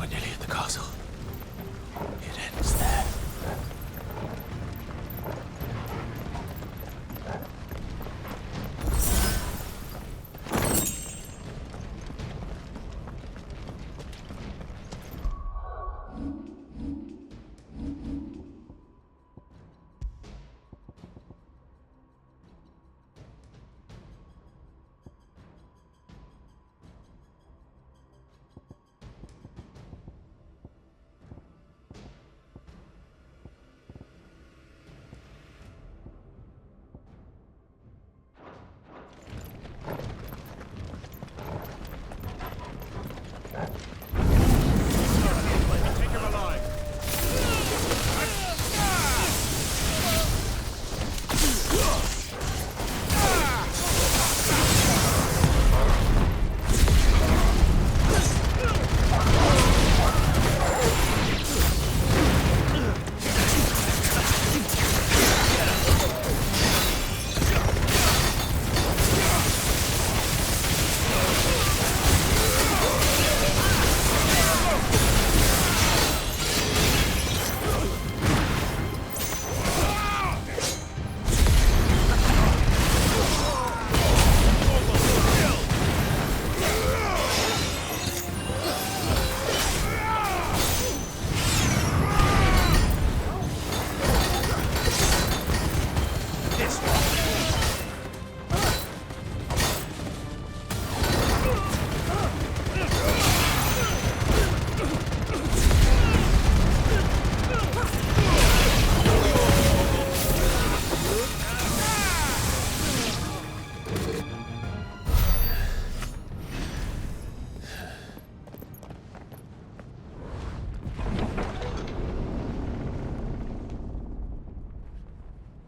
S1: We're nearly at the castle. It ends there.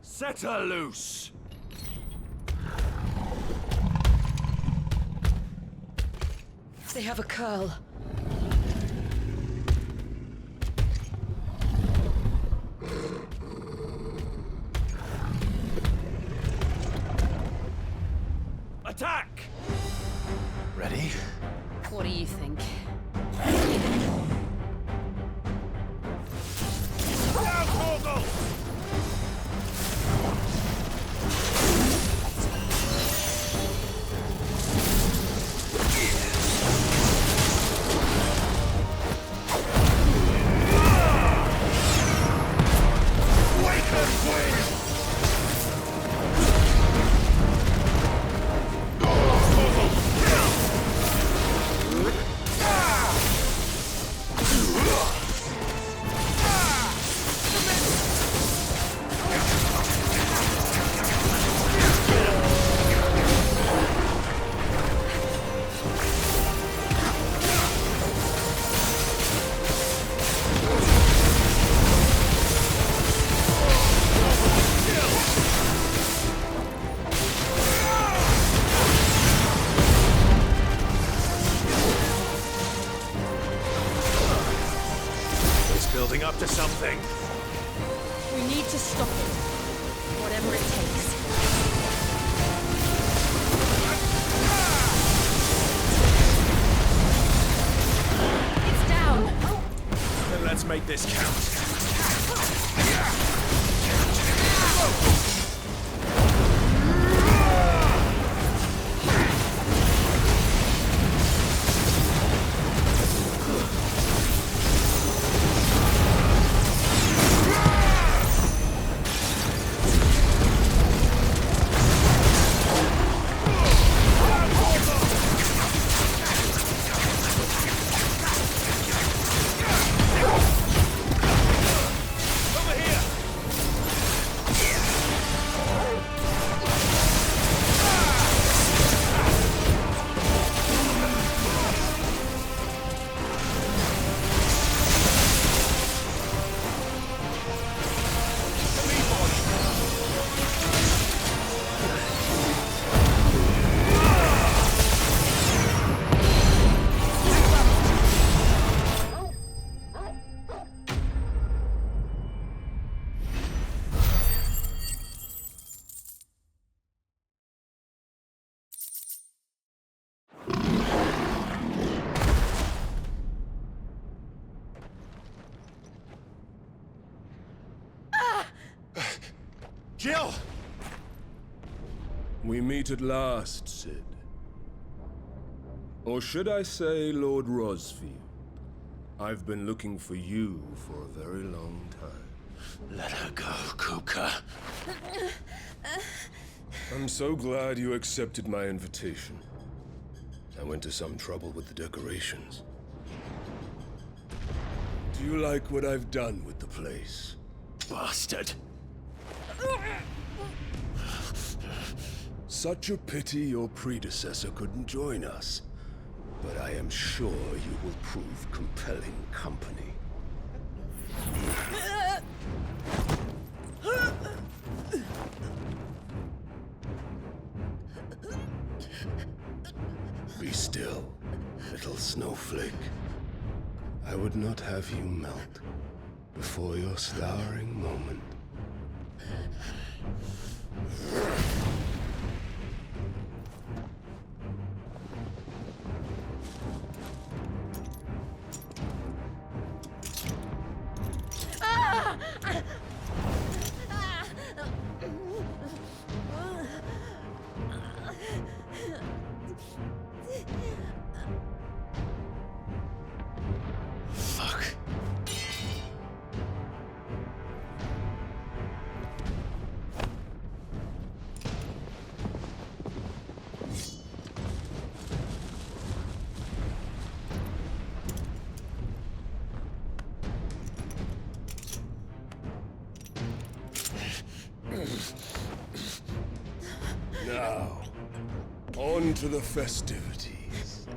S5: Set her loose!
S11: They have a curl.
S5: Attack!
S1: Ready?
S3: What do you think?
S5: Down, Torgal!
S1: Building up to something.
S3: We need to stop it. Whatever it takes. It's down.
S1: Then let's make this count.
S5: Over here!
S23: Jill!
S22: We meet at last, Sid. Or should I say, Lord Rosfield? I've been looking for you for a very long time.
S1: Let her go, Kuka.
S22: I'm so glad you accepted my invitation. I went to some trouble with the decorations. Do you like what I've done with the place?
S1: Bastard!
S22: Such a pity your predecessor couldn't join us. But I am sure you will prove compelling company. Be still, little snowflake. I would not have you melt before your flowering moment. Now, on to the festivities.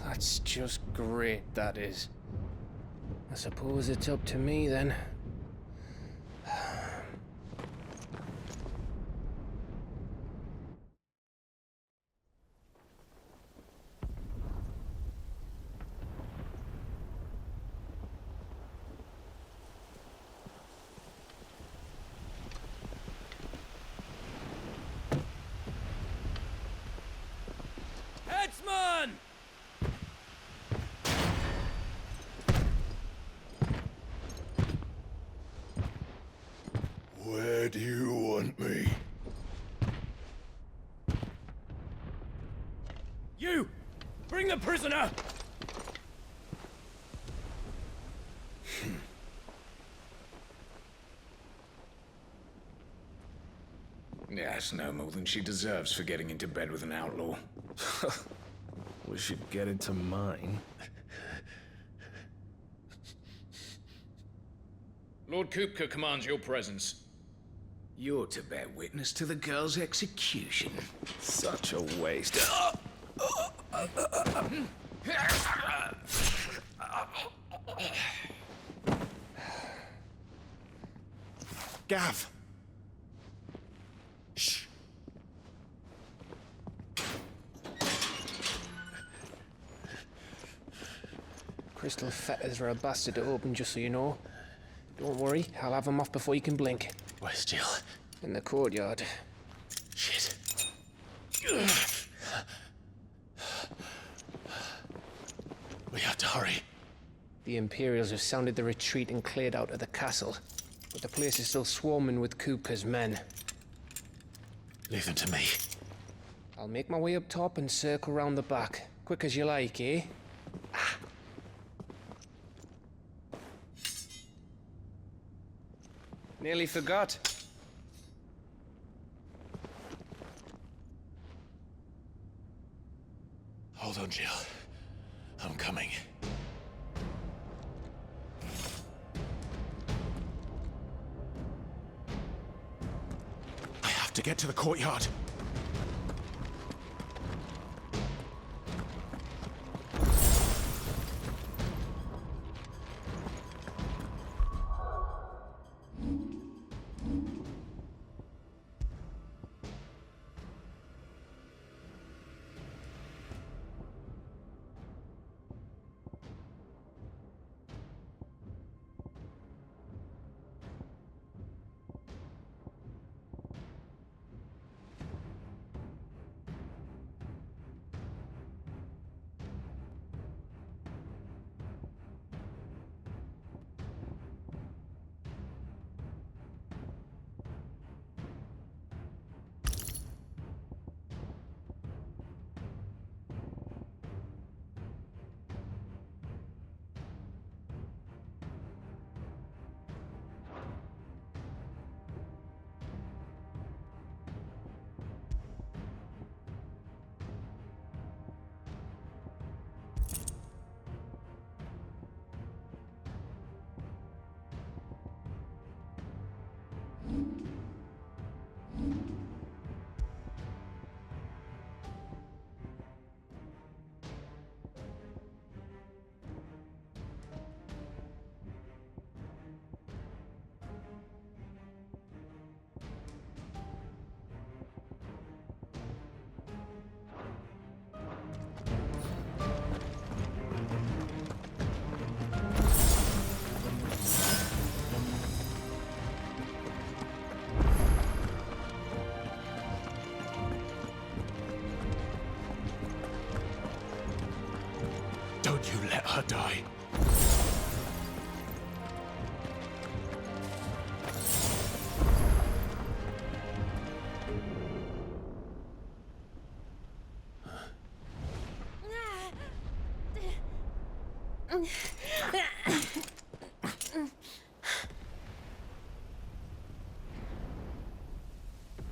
S4: That's just great, that is. I suppose it's up to me then.
S9: Headsman!
S22: Where do you want me?
S9: You! Bring the prisoner!
S6: Yes, no more than she deserves for getting into bed with an outlaw.
S1: We should get into mine.
S6: Lord Kupka commands your presence. You're to bear witness to the girl's execution.
S1: Such a waste.
S6: Gav! Shh.
S4: Crystal fetters are a bastard to open, just so you know. Don't worry, I'll have them off before you can blink.
S1: Where's Jill?
S4: In the courtyard.
S1: Shit. We have to hurry.
S4: The Imperials have sounded the retreat and cleared out of the castle. But the place is still swarming with Kupka's men.
S1: Leave them to me.
S4: I'll make my way up top and circle round the back. Quick as you like, eh? Nearly forgot.
S1: Hold on, Jill. I'm coming. I have to get to the courtyard.
S21: die.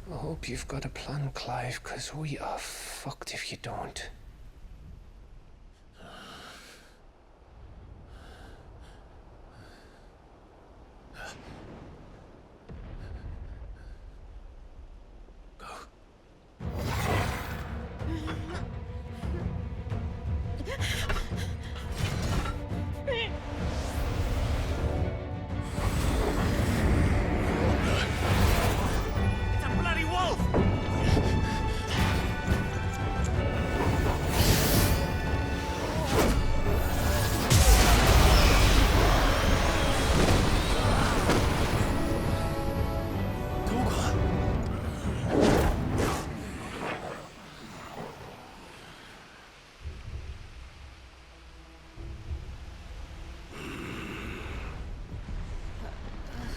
S4: I hope you've got a plan, Clive, because we are fucked if you don't.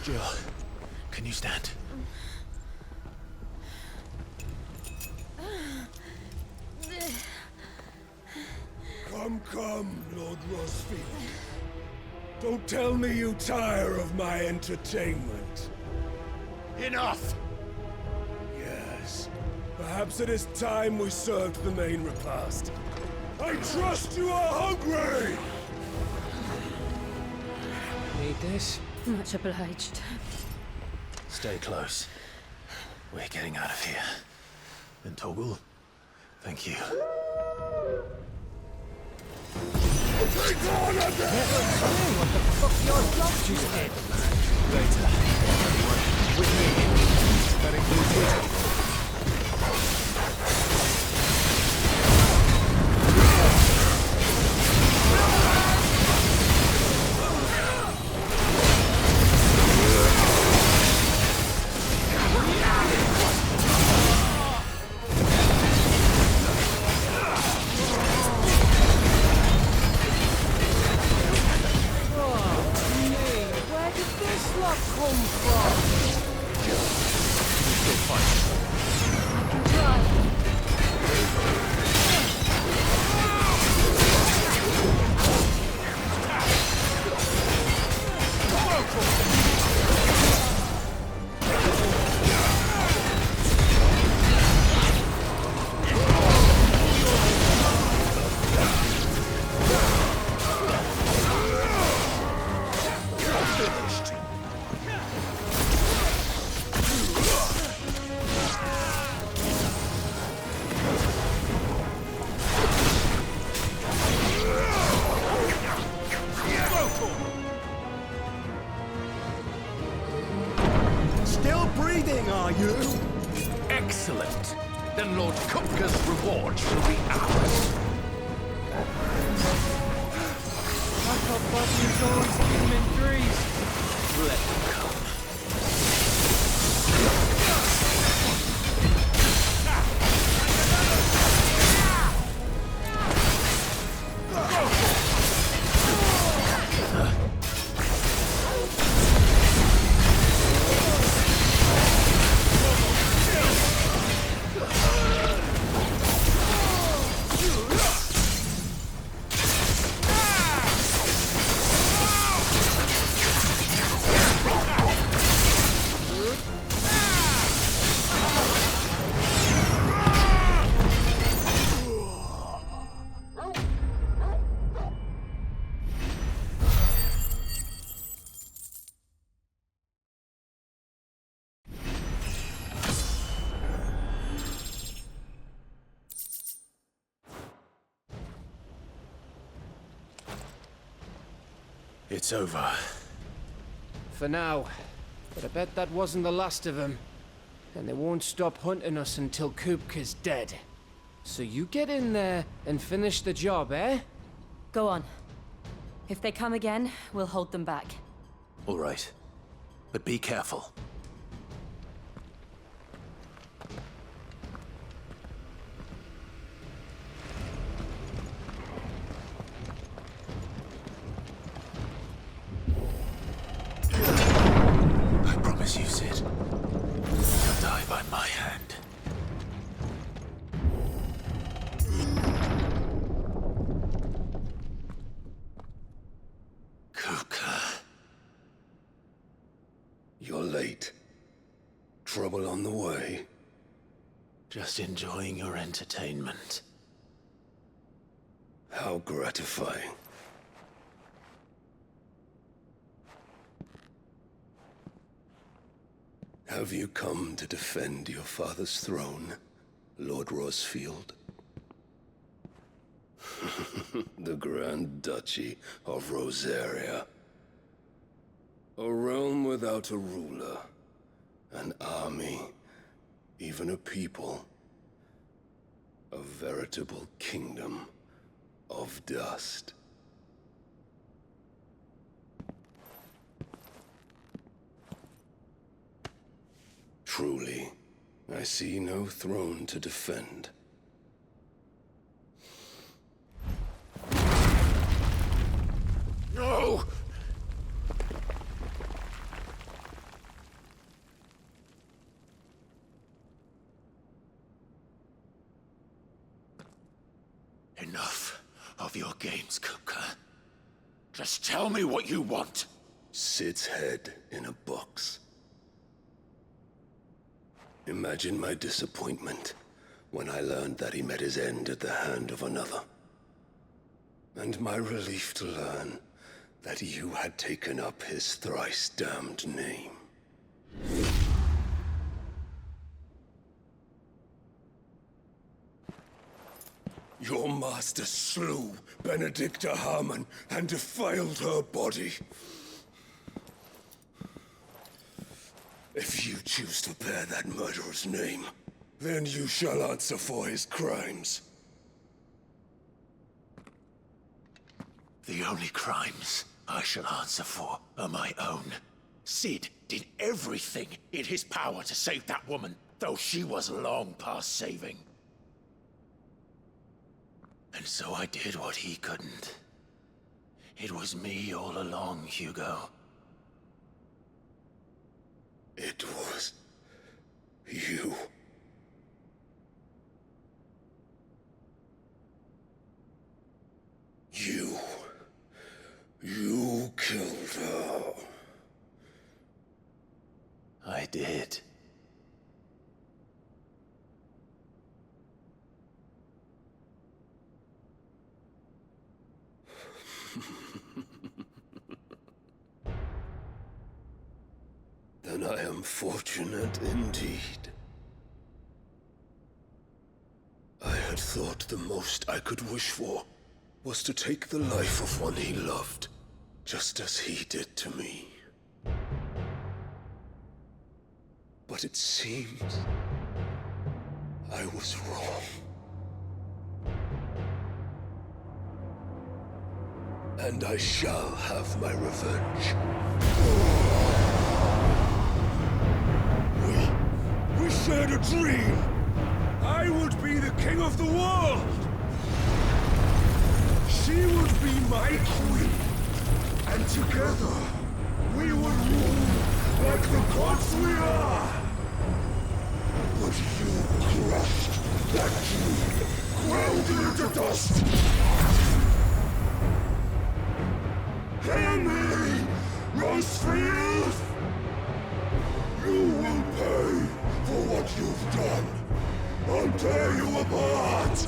S1: Jill, can you stand?
S22: Come, Lord Rosfield. Don't tell me you tire of my entertainment.
S23: Enough!
S22: Yes. Perhaps it is time we served the main repast. I trust you are hungry!
S4: Need this?
S3: Much obliged.
S1: Stay close. We're getting out of here. And Toggle, thank you.
S22: Take on a
S4: What the fuck your job just did?
S1: Later. Anyone with me? That includes you.
S23: Still breathing, are you? Excellent. Then Lord Kupka's reward shall be ours.
S4: I thought Buffy was always him in threes.
S23: Let them come.
S1: It's over.
S4: For now. But I bet that wasn't the last of them. And they won't stop hunting us until Kupka's dead. So you get in there and finish the job, eh?
S3: Go on. If they come again, we'll hold them back.
S1: All right. But be careful.
S22: late. Trouble on the way?
S1: Just enjoying your entertainment.
S22: How gratifying. Have you come to defend your father's throne, Lord Rosfield? The Grand Duchy of Rosaria. A realm without a ruler, an army, even a people. A veritable kingdom of dust. Truly, I see no throne to defend.
S1: No! Enough of your games, Kupka. Just tell me what you want.
S22: Sid's head in a box. Imagine my disappointment when I learned that he met his end at the hand of another. And my relief to learn that you had taken up his thrice-damned name. Your master slew Benedicta Harmon and defiled her body. If you choose to bear that murderer's name, then you shall answer for his crimes.
S1: The only crimes I shall answer for are my own. Sid did everything in his power to save that woman, though she was long past saving. And so I did what he couldn't. It was me all along, Hugo.
S22: It was you. You killed her.
S1: I did.
S22: Then I am fortunate indeed. I had thought the most I could wish for was to take the life of one he loved, just as he did to me. But it seems I was wrong. And I shall have my revenge. We shared a dream! I would be the king of the world! She would be my queen! And together, we would rule like the gods we are! But you crushed that dream, ground it into dust! Hear me, Rosfield! You will pay for what you've done. I'll tear you apart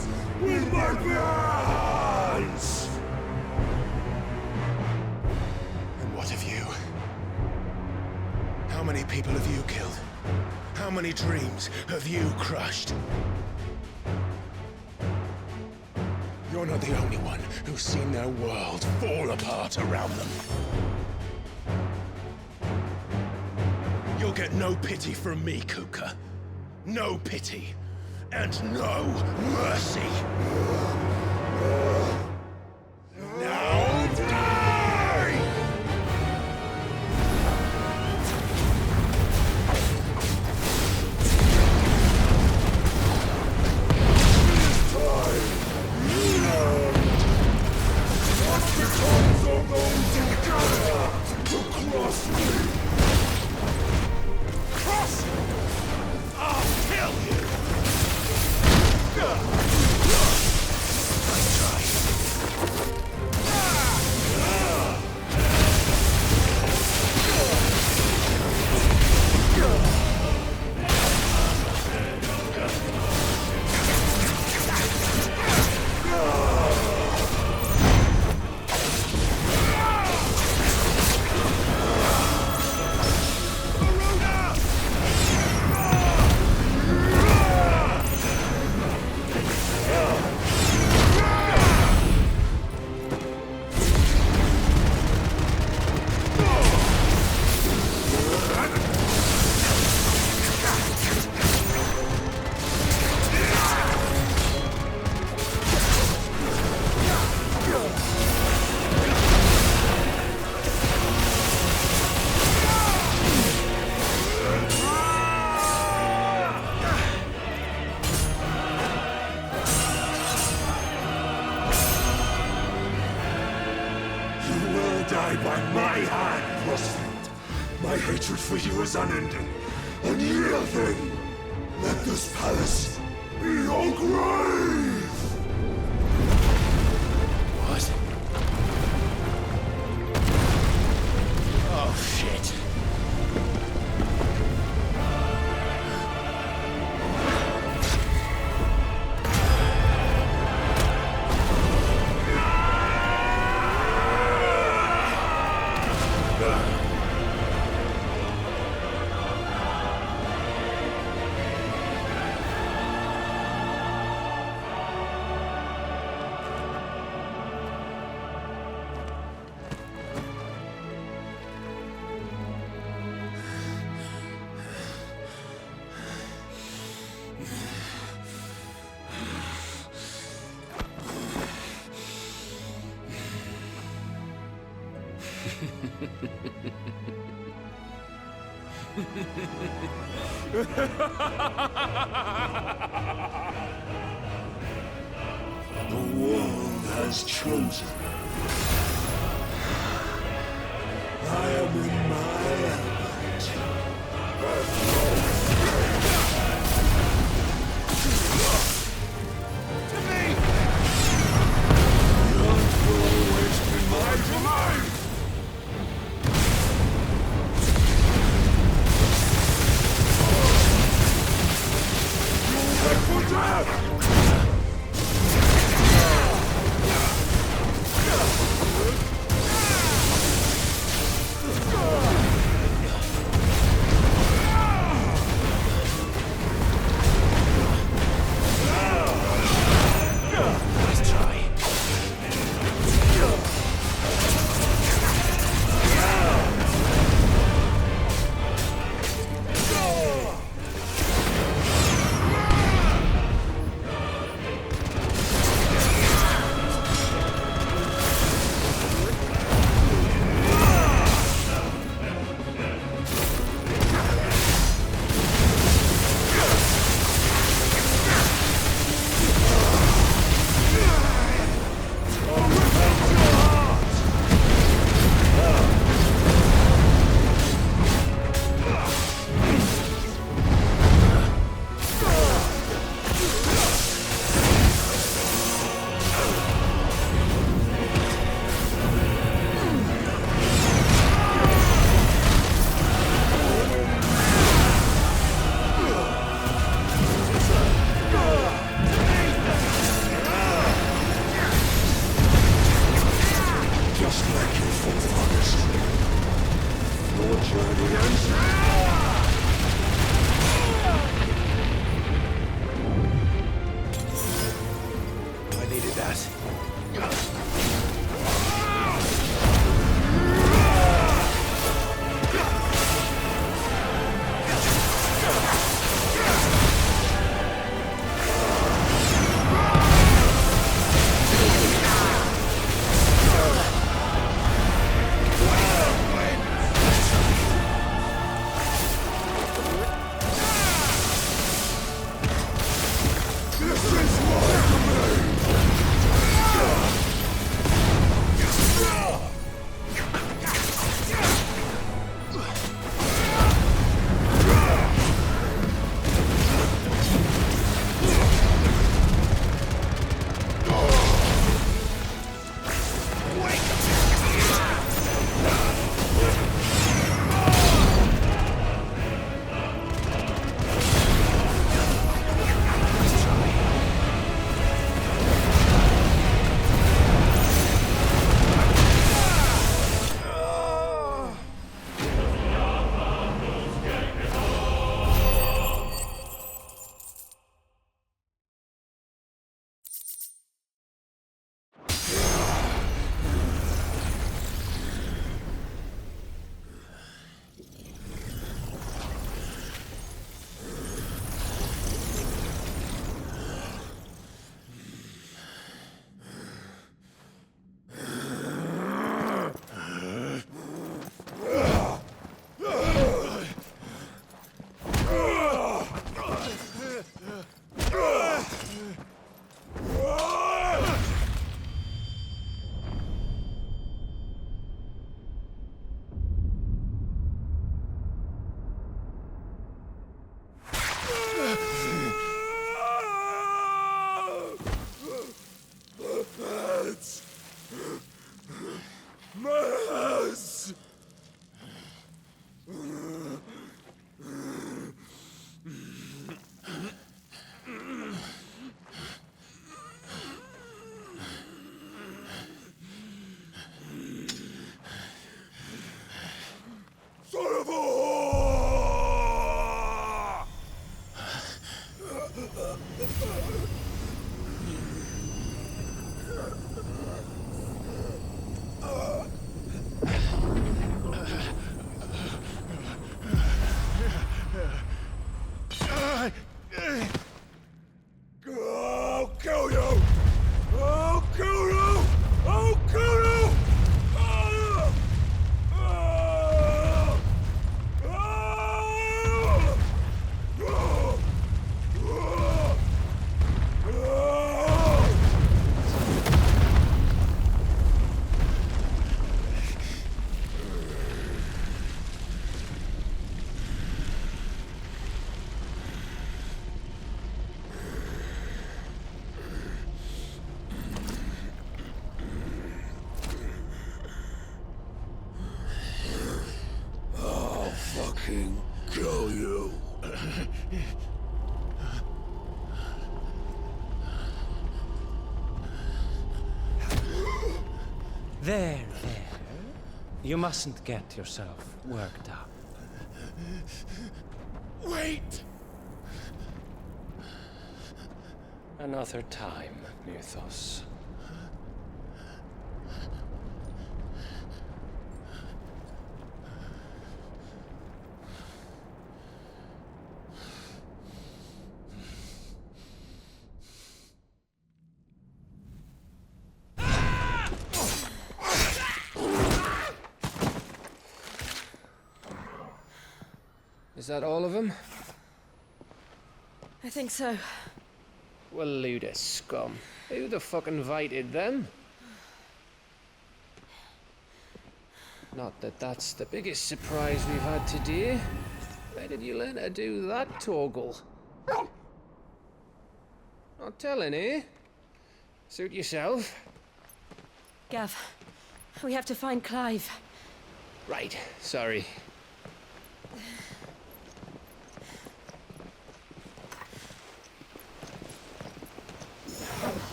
S22: with my bare hands!
S1: And what of you? How many people have you killed? How many dreams have you crushed? You're not the only one who's seen their world fall apart around them. You'll get no pity from me, Kuka. No pity. And no mercy. Now die! This time, you learned what becomes of those who gather to cross me. Cross! I'll kill you! Nice try.
S22: My hand, Rosfield. My hatred for you is unending. Unyielding. Let this palace be your grave!
S1: What? Oh, shit.
S22: The world has chosen. I am in my element. To me! You'll always be mine. For death!
S23: Yes! Son of a whore! I'll kill you! I'll kill you! I'll kill you! I'll fucking kill you.
S8: There. You mustn't get yourself worked up.
S23: Wait!
S8: Another time, Mythos.
S4: Is that all of them?
S3: I think so.
S4: Well, load of scum. Who the fuck invited them? Not that that's the biggest surprise we've had today. Where did you learn to do that, Torgal? Not telling, eh? Suit yourself.
S3: Gav, we have to find Clive.
S4: Right, sorry.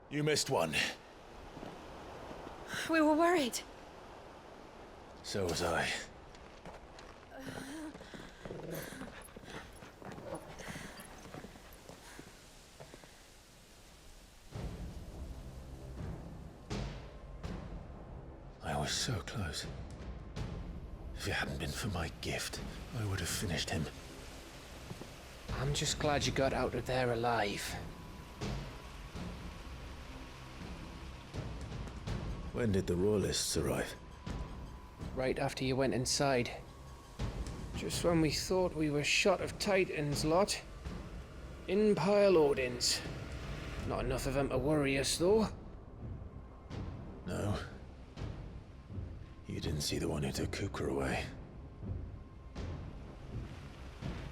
S1: You missed one.
S3: We were worried.
S1: So was I. I was so close. If it hadn't been for my gift, I would have finished him.
S4: I'm just glad you got out of there alive.
S1: When did the Royalists arrive?
S4: Right after you went inside. Just when we thought we were shot of Titans, lot. In pile Odins. Not enough of them to worry us, though.
S1: No. You didn't see the one who took Kupka away.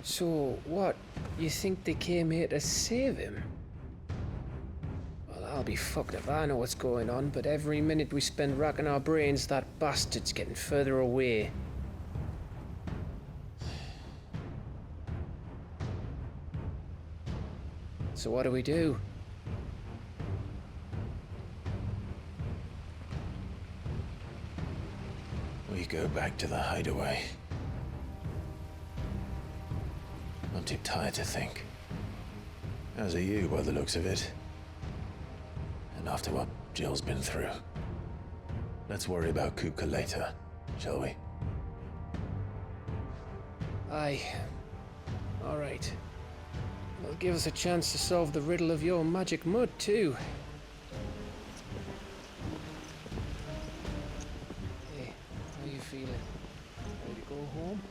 S4: So, what? You think they came here to save him? Well, I'll be fucked if I know what's going on, but every minute we spend racking our brains, that bastard's getting further away. So what do we do?
S1: We go back to the hideaway. I'm too tired to think. As are you, by the looks of it. And after what Jill's been through. Let's worry about Kupka later, shall we?
S4: Aye. All right. It'll give us a chance to solve the riddle of your magic mud, too. Hey, how you feeling? Ready to go home?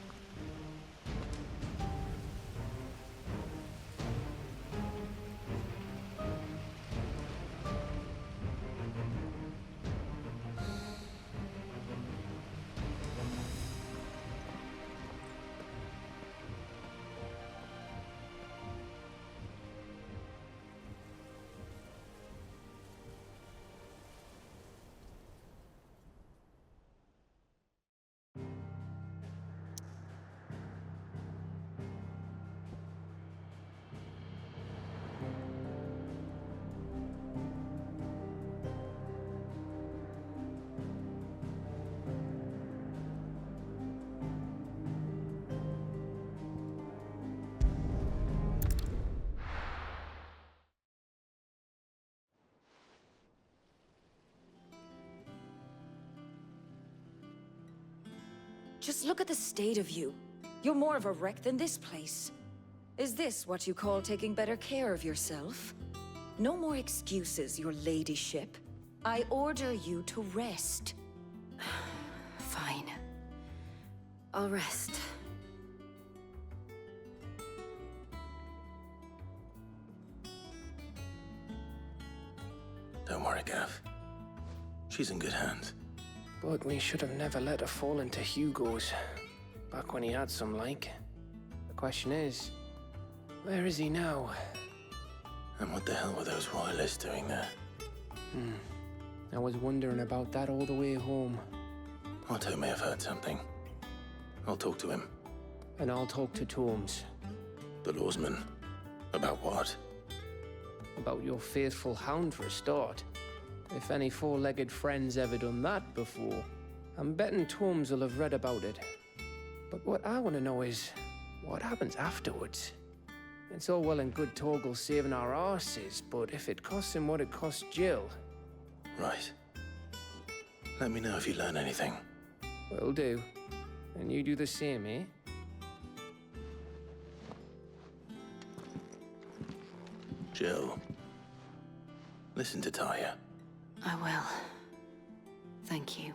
S15: Just look at the state of you. You're more of a wreck than this place. Is this what you call taking better care of yourself? No more excuses, your ladyship. I order you to rest.
S3: Fine. I'll rest.
S1: Don't worry, Gav. She's in good hands.
S4: But we should have never let her fall into Hugo's. Back when he had some like. The question is, where is he now?
S1: And what the hell were those royalists doing there?
S4: I was wondering about that all the way home.
S1: Otto may have heard something. I'll talk to him.
S4: And I'll talk to Tomes.
S1: The lawsman. About what?
S4: About your faithful hound for a start. If any four-legged friend's ever done that before, I'm betting Tomes will have read about it. But what I want to know is, what happens afterwards? It's all well and good Torgal saving our arses, but if it costs him what it cost Jill...
S1: Right. Let me know if you learn anything.
S4: Will do. And you do the same, eh?
S1: Jill. Listen to Taya.
S3: I will. Thank you.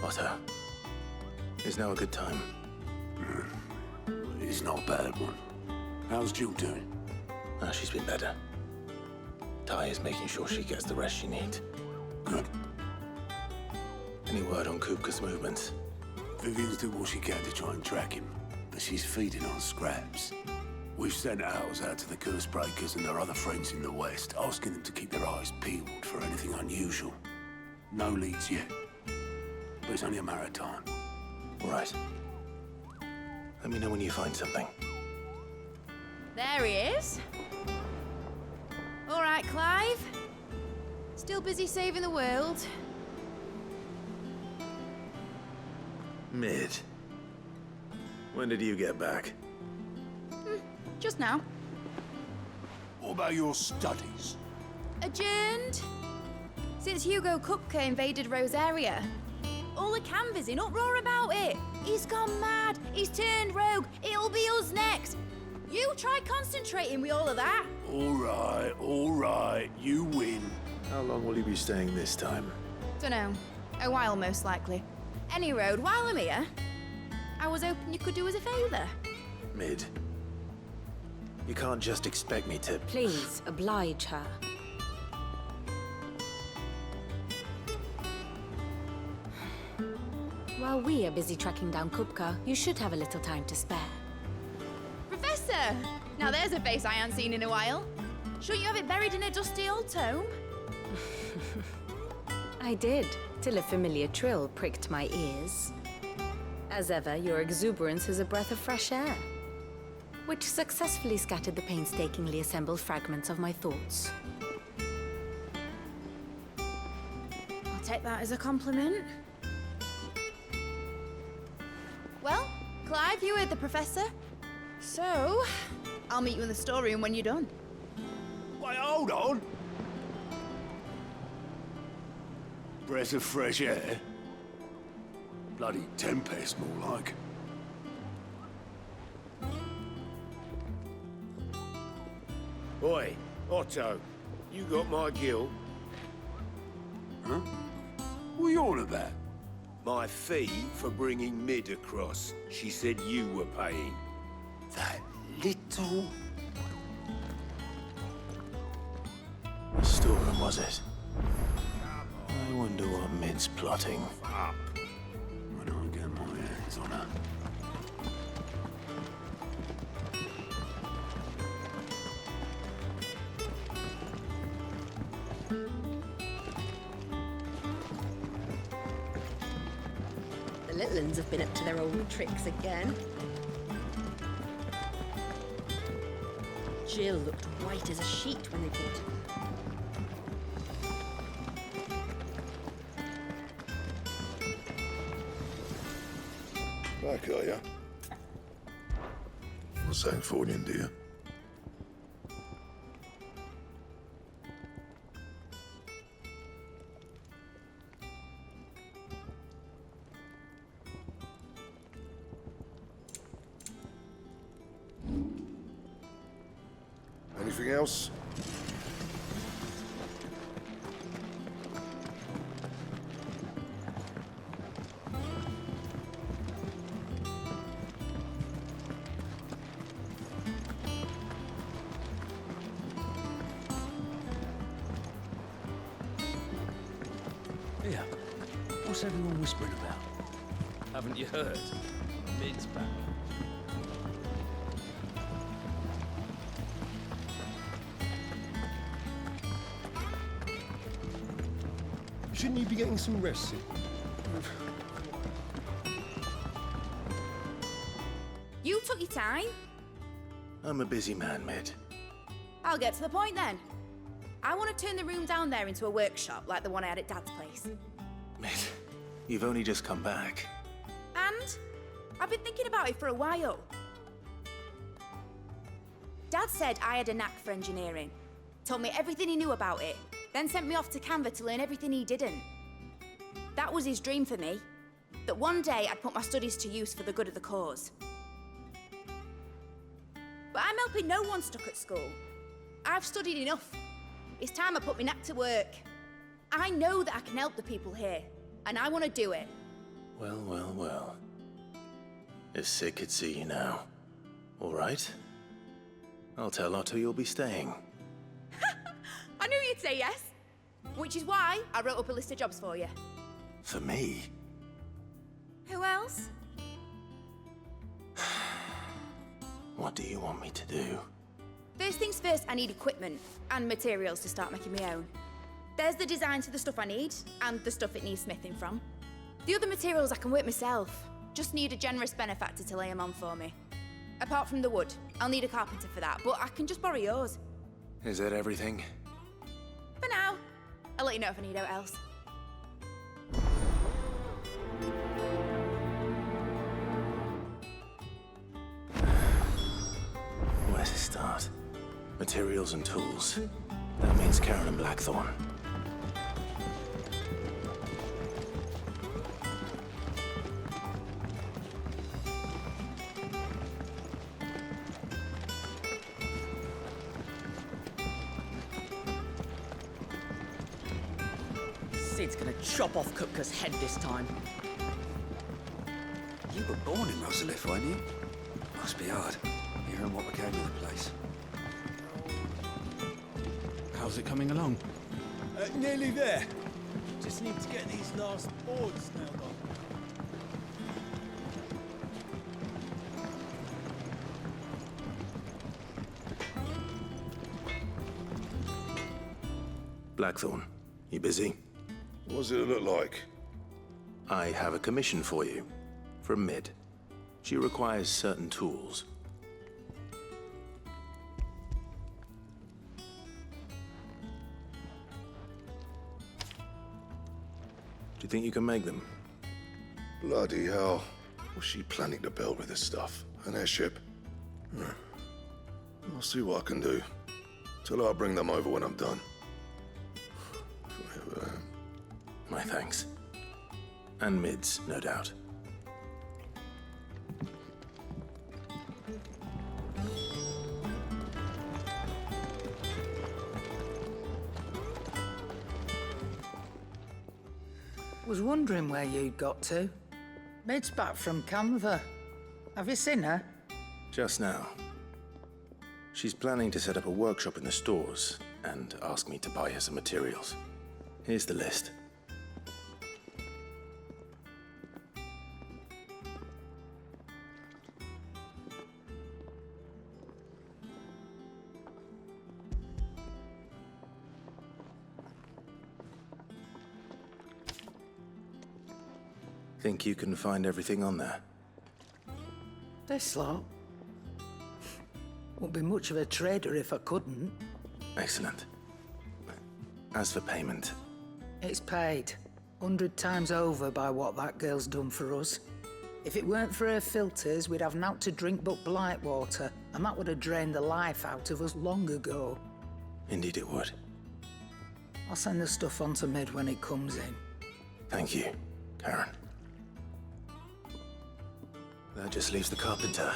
S1: Potter. Is now a good time?
S10: It's not a bad one. How's Jill doing?
S1: She's been better. Ty is making sure she gets the rest she needs.
S10: Good.
S1: Any word on Kupka's movements?
S10: Vivian's doing what she can to try and track him, but she's feeding on scraps. We've sent ours out to the Cursebreakers and their other friends in the West, asking them to keep their eyes peeled for anything unusual. No leads yet, but it's only a matter of time.
S1: All right. Let me know when you find something.
S12: There he is. All right, Clive. Still busy saving the world.
S1: Mid. When did you get back?
S12: Just now.
S10: What about your studies?
S12: Adjourned. Since Hugo Kupka invaded Rosaria. All the canvassing uproar about it. He's gone mad. He's turned rogue. It'll be us next. You try concentrating with all of that.
S10: All right, you win.
S1: How long will you be staying this time?
S12: Dunno. A while, most likely. Any road, while I'm here, I was hoping you could do us a favour.
S1: Mid. You can't just expect me to...
S20: Please, oblige her. While we are busy tracking down Kupka, you should have a little time to spare.
S12: Professor! Now there's a face I haven't seen in a while. Shouldn't you have it buried in a dusty old tome?
S20: I did, till a familiar trill pricked my ears. As ever, your exuberance is a breath of fresh air, which successfully scattered the painstakingly assembled fragments of my thoughts.
S12: I'll take that as a compliment. Well, Clive, you heard the Professor. So, I'll meet you in the storeroom when you're done.
S10: Wait, hold on. Breath of fresh air? Bloody tempest, more like.
S14: Oi, Otto, you got my gill?
S10: Huh? What are you on about?
S14: My fee for bringing Mid across. She said you were paying.
S10: That little...
S1: What storeroom was it? I wonder what Mid's plotting.
S10: When I get my hands on her.
S12: The little uns have been up to their old tricks again. Jill looked white as a sheet when they brought her.
S21: Back, are ya? What's that for you, dear? Anything else?
S6: Here, what's everyone whispering about? Haven't you heard? Mid's back.
S23: Shouldn't you be getting some rest, Sid?
S12: You took your time.
S1: I'm a busy man, Mid.
S12: I'll get to the point then. I want to turn the room down there into a workshop like the one I had at Dad's place.
S1: Mid, you've only just come back.
S12: And I've been thinking about it for a while. Dad said I had a knack for engineering. Told me everything he knew about it. Then sent me off to Canva to learn everything he didn't. That was his dream for me. That one day I'd put my studies to use for the good of the cause. But I'm helping no one stuck at school. I've studied enough. It's time I put my knack to work. I know that I can help the people here, and I want to do it.
S1: Well, well, well. If Sid could see you now. All right? I'll tell Otto you'll be staying.
S12: I knew you'd say yes. Which is why I wrote up a list of jobs for you.
S1: For me?
S12: Who else?
S1: What do you want me to do?
S12: First things first, I need equipment and materials to start making my own. There's the designs for the stuff I need, and the stuff it needs smithing from. The other materials I can work myself. Just need a generous benefactor to lay them on for me. Apart from the wood, I'll need a carpenter for that, but I can just borrow yours.
S1: Is that everything?
S12: For now. I'll let you know if I need out else.
S1: Where to start? Materials and tools. That means Karen and Blackthorn.
S2: Sid's gonna chop off Kupka's head this time.
S16: You were born in Rosalith, weren't you? Must be hard, hearing what became of the place.
S9: How's it coming along?
S19: Nearly there. Just need to get these last boards nailed on.
S1: Blackthorn, you busy?
S21: What does it look like?
S1: I have a commission for you. From Mid. She requires certain tools. Do you think you can make them?
S21: Bloody hell. What's she planning to build with this stuff? An airship? I'll see what I can do. Tell her I'll bring them over when I'm done.
S1: My thanks. And Mid's, no doubt.
S2: Was wondering where you'd got to. Mid's back from Canva. Have you seen her?
S1: Just now. She's planning to set up a workshop in the stores and ask me to buy her some materials. Here's the list. Think you can find everything on there?
S2: This lot? Wouldn't be much of a trader if I couldn't.
S1: Excellent. As for payment...
S2: It's paid. 100 times over by what that girl's done for us. If it weren't for her filters, we'd have naught to drink but blight water, and that would have drained the life out of us long ago.
S1: Indeed it would.
S2: I'll send the stuff on to Mid when it comes in.
S1: Thank you, Karen. That just leaves the carpenter.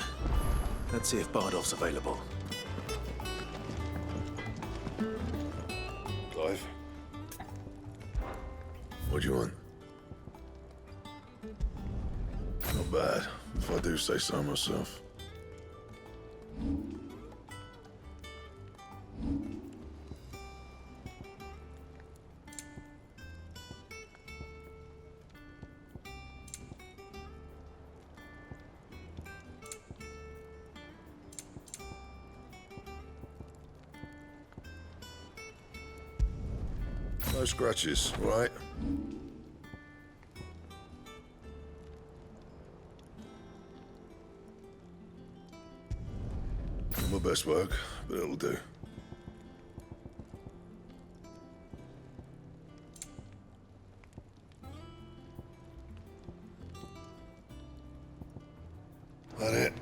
S1: Let's see if Bardolph's available.
S21: Clive? What do you want? Not bad, if I do say so myself. No scratches, right? Not my best work, but it'll do. That it?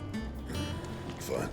S21: Fine.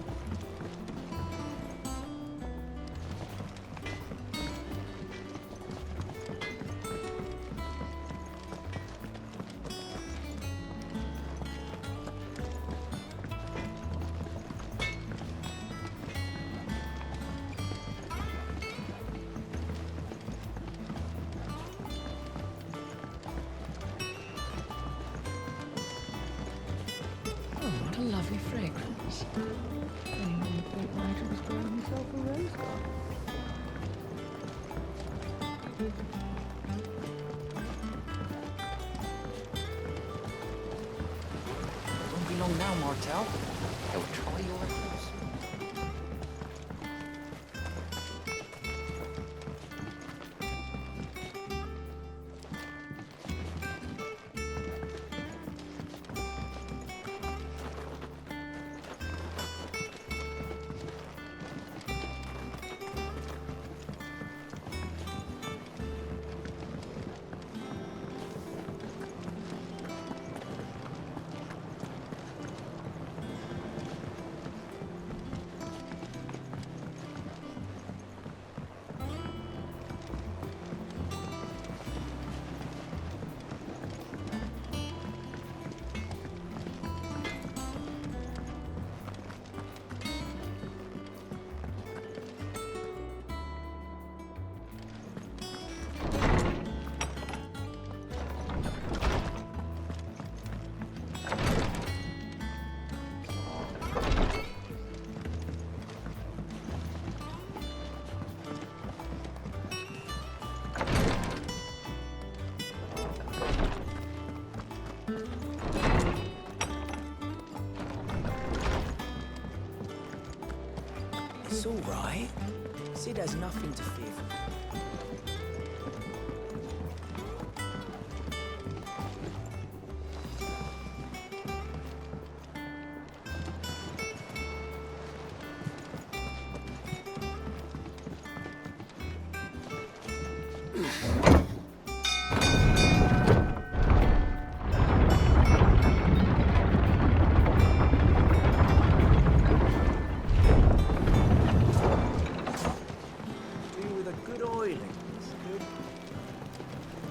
S7: lovely fragrance. Anyone would think Nigel was growing himself a rose garden.
S13: Won't be long now, Martel. They'll try your efforts. It's all right. Sid has nothing to fear from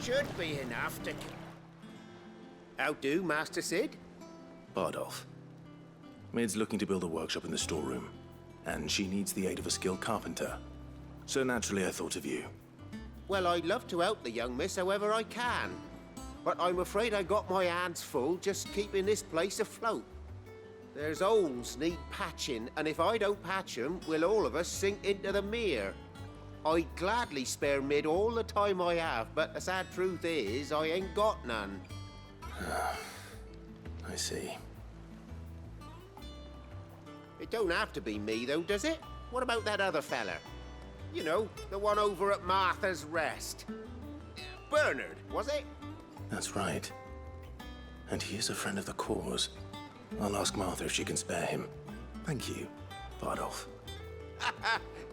S14: Should be enough to... How do, Master Sid?
S1: Bardolph. Mid's looking to build a workshop in the storeroom, and she needs the aid of a skilled carpenter. So naturally I thought of you.
S14: Well, I'd love to help the young miss however I can. But I'm afraid I got my hands full just keeping this place afloat. There's holes need patching, and if I don't patch them, we'll all of us sink into the mere. I'd gladly spare Mid all the time I have, but the sad truth is, I ain't got none.
S1: I see.
S14: It don't have to be me, though, does it? What about that other fella? You know, the one over at Martha's Rest. Bernard, was it?
S1: That's right. And he is a friend of the cause. I'll ask Martha if she can spare him. Thank you, Bardolph.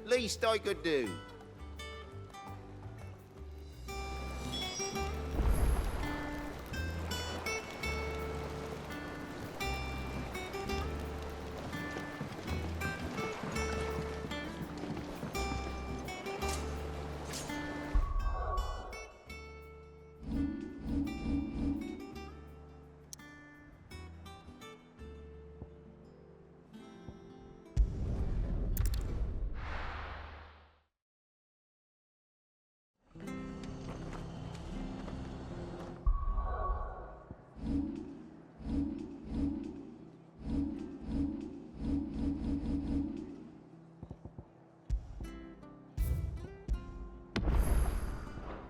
S14: Least I could do.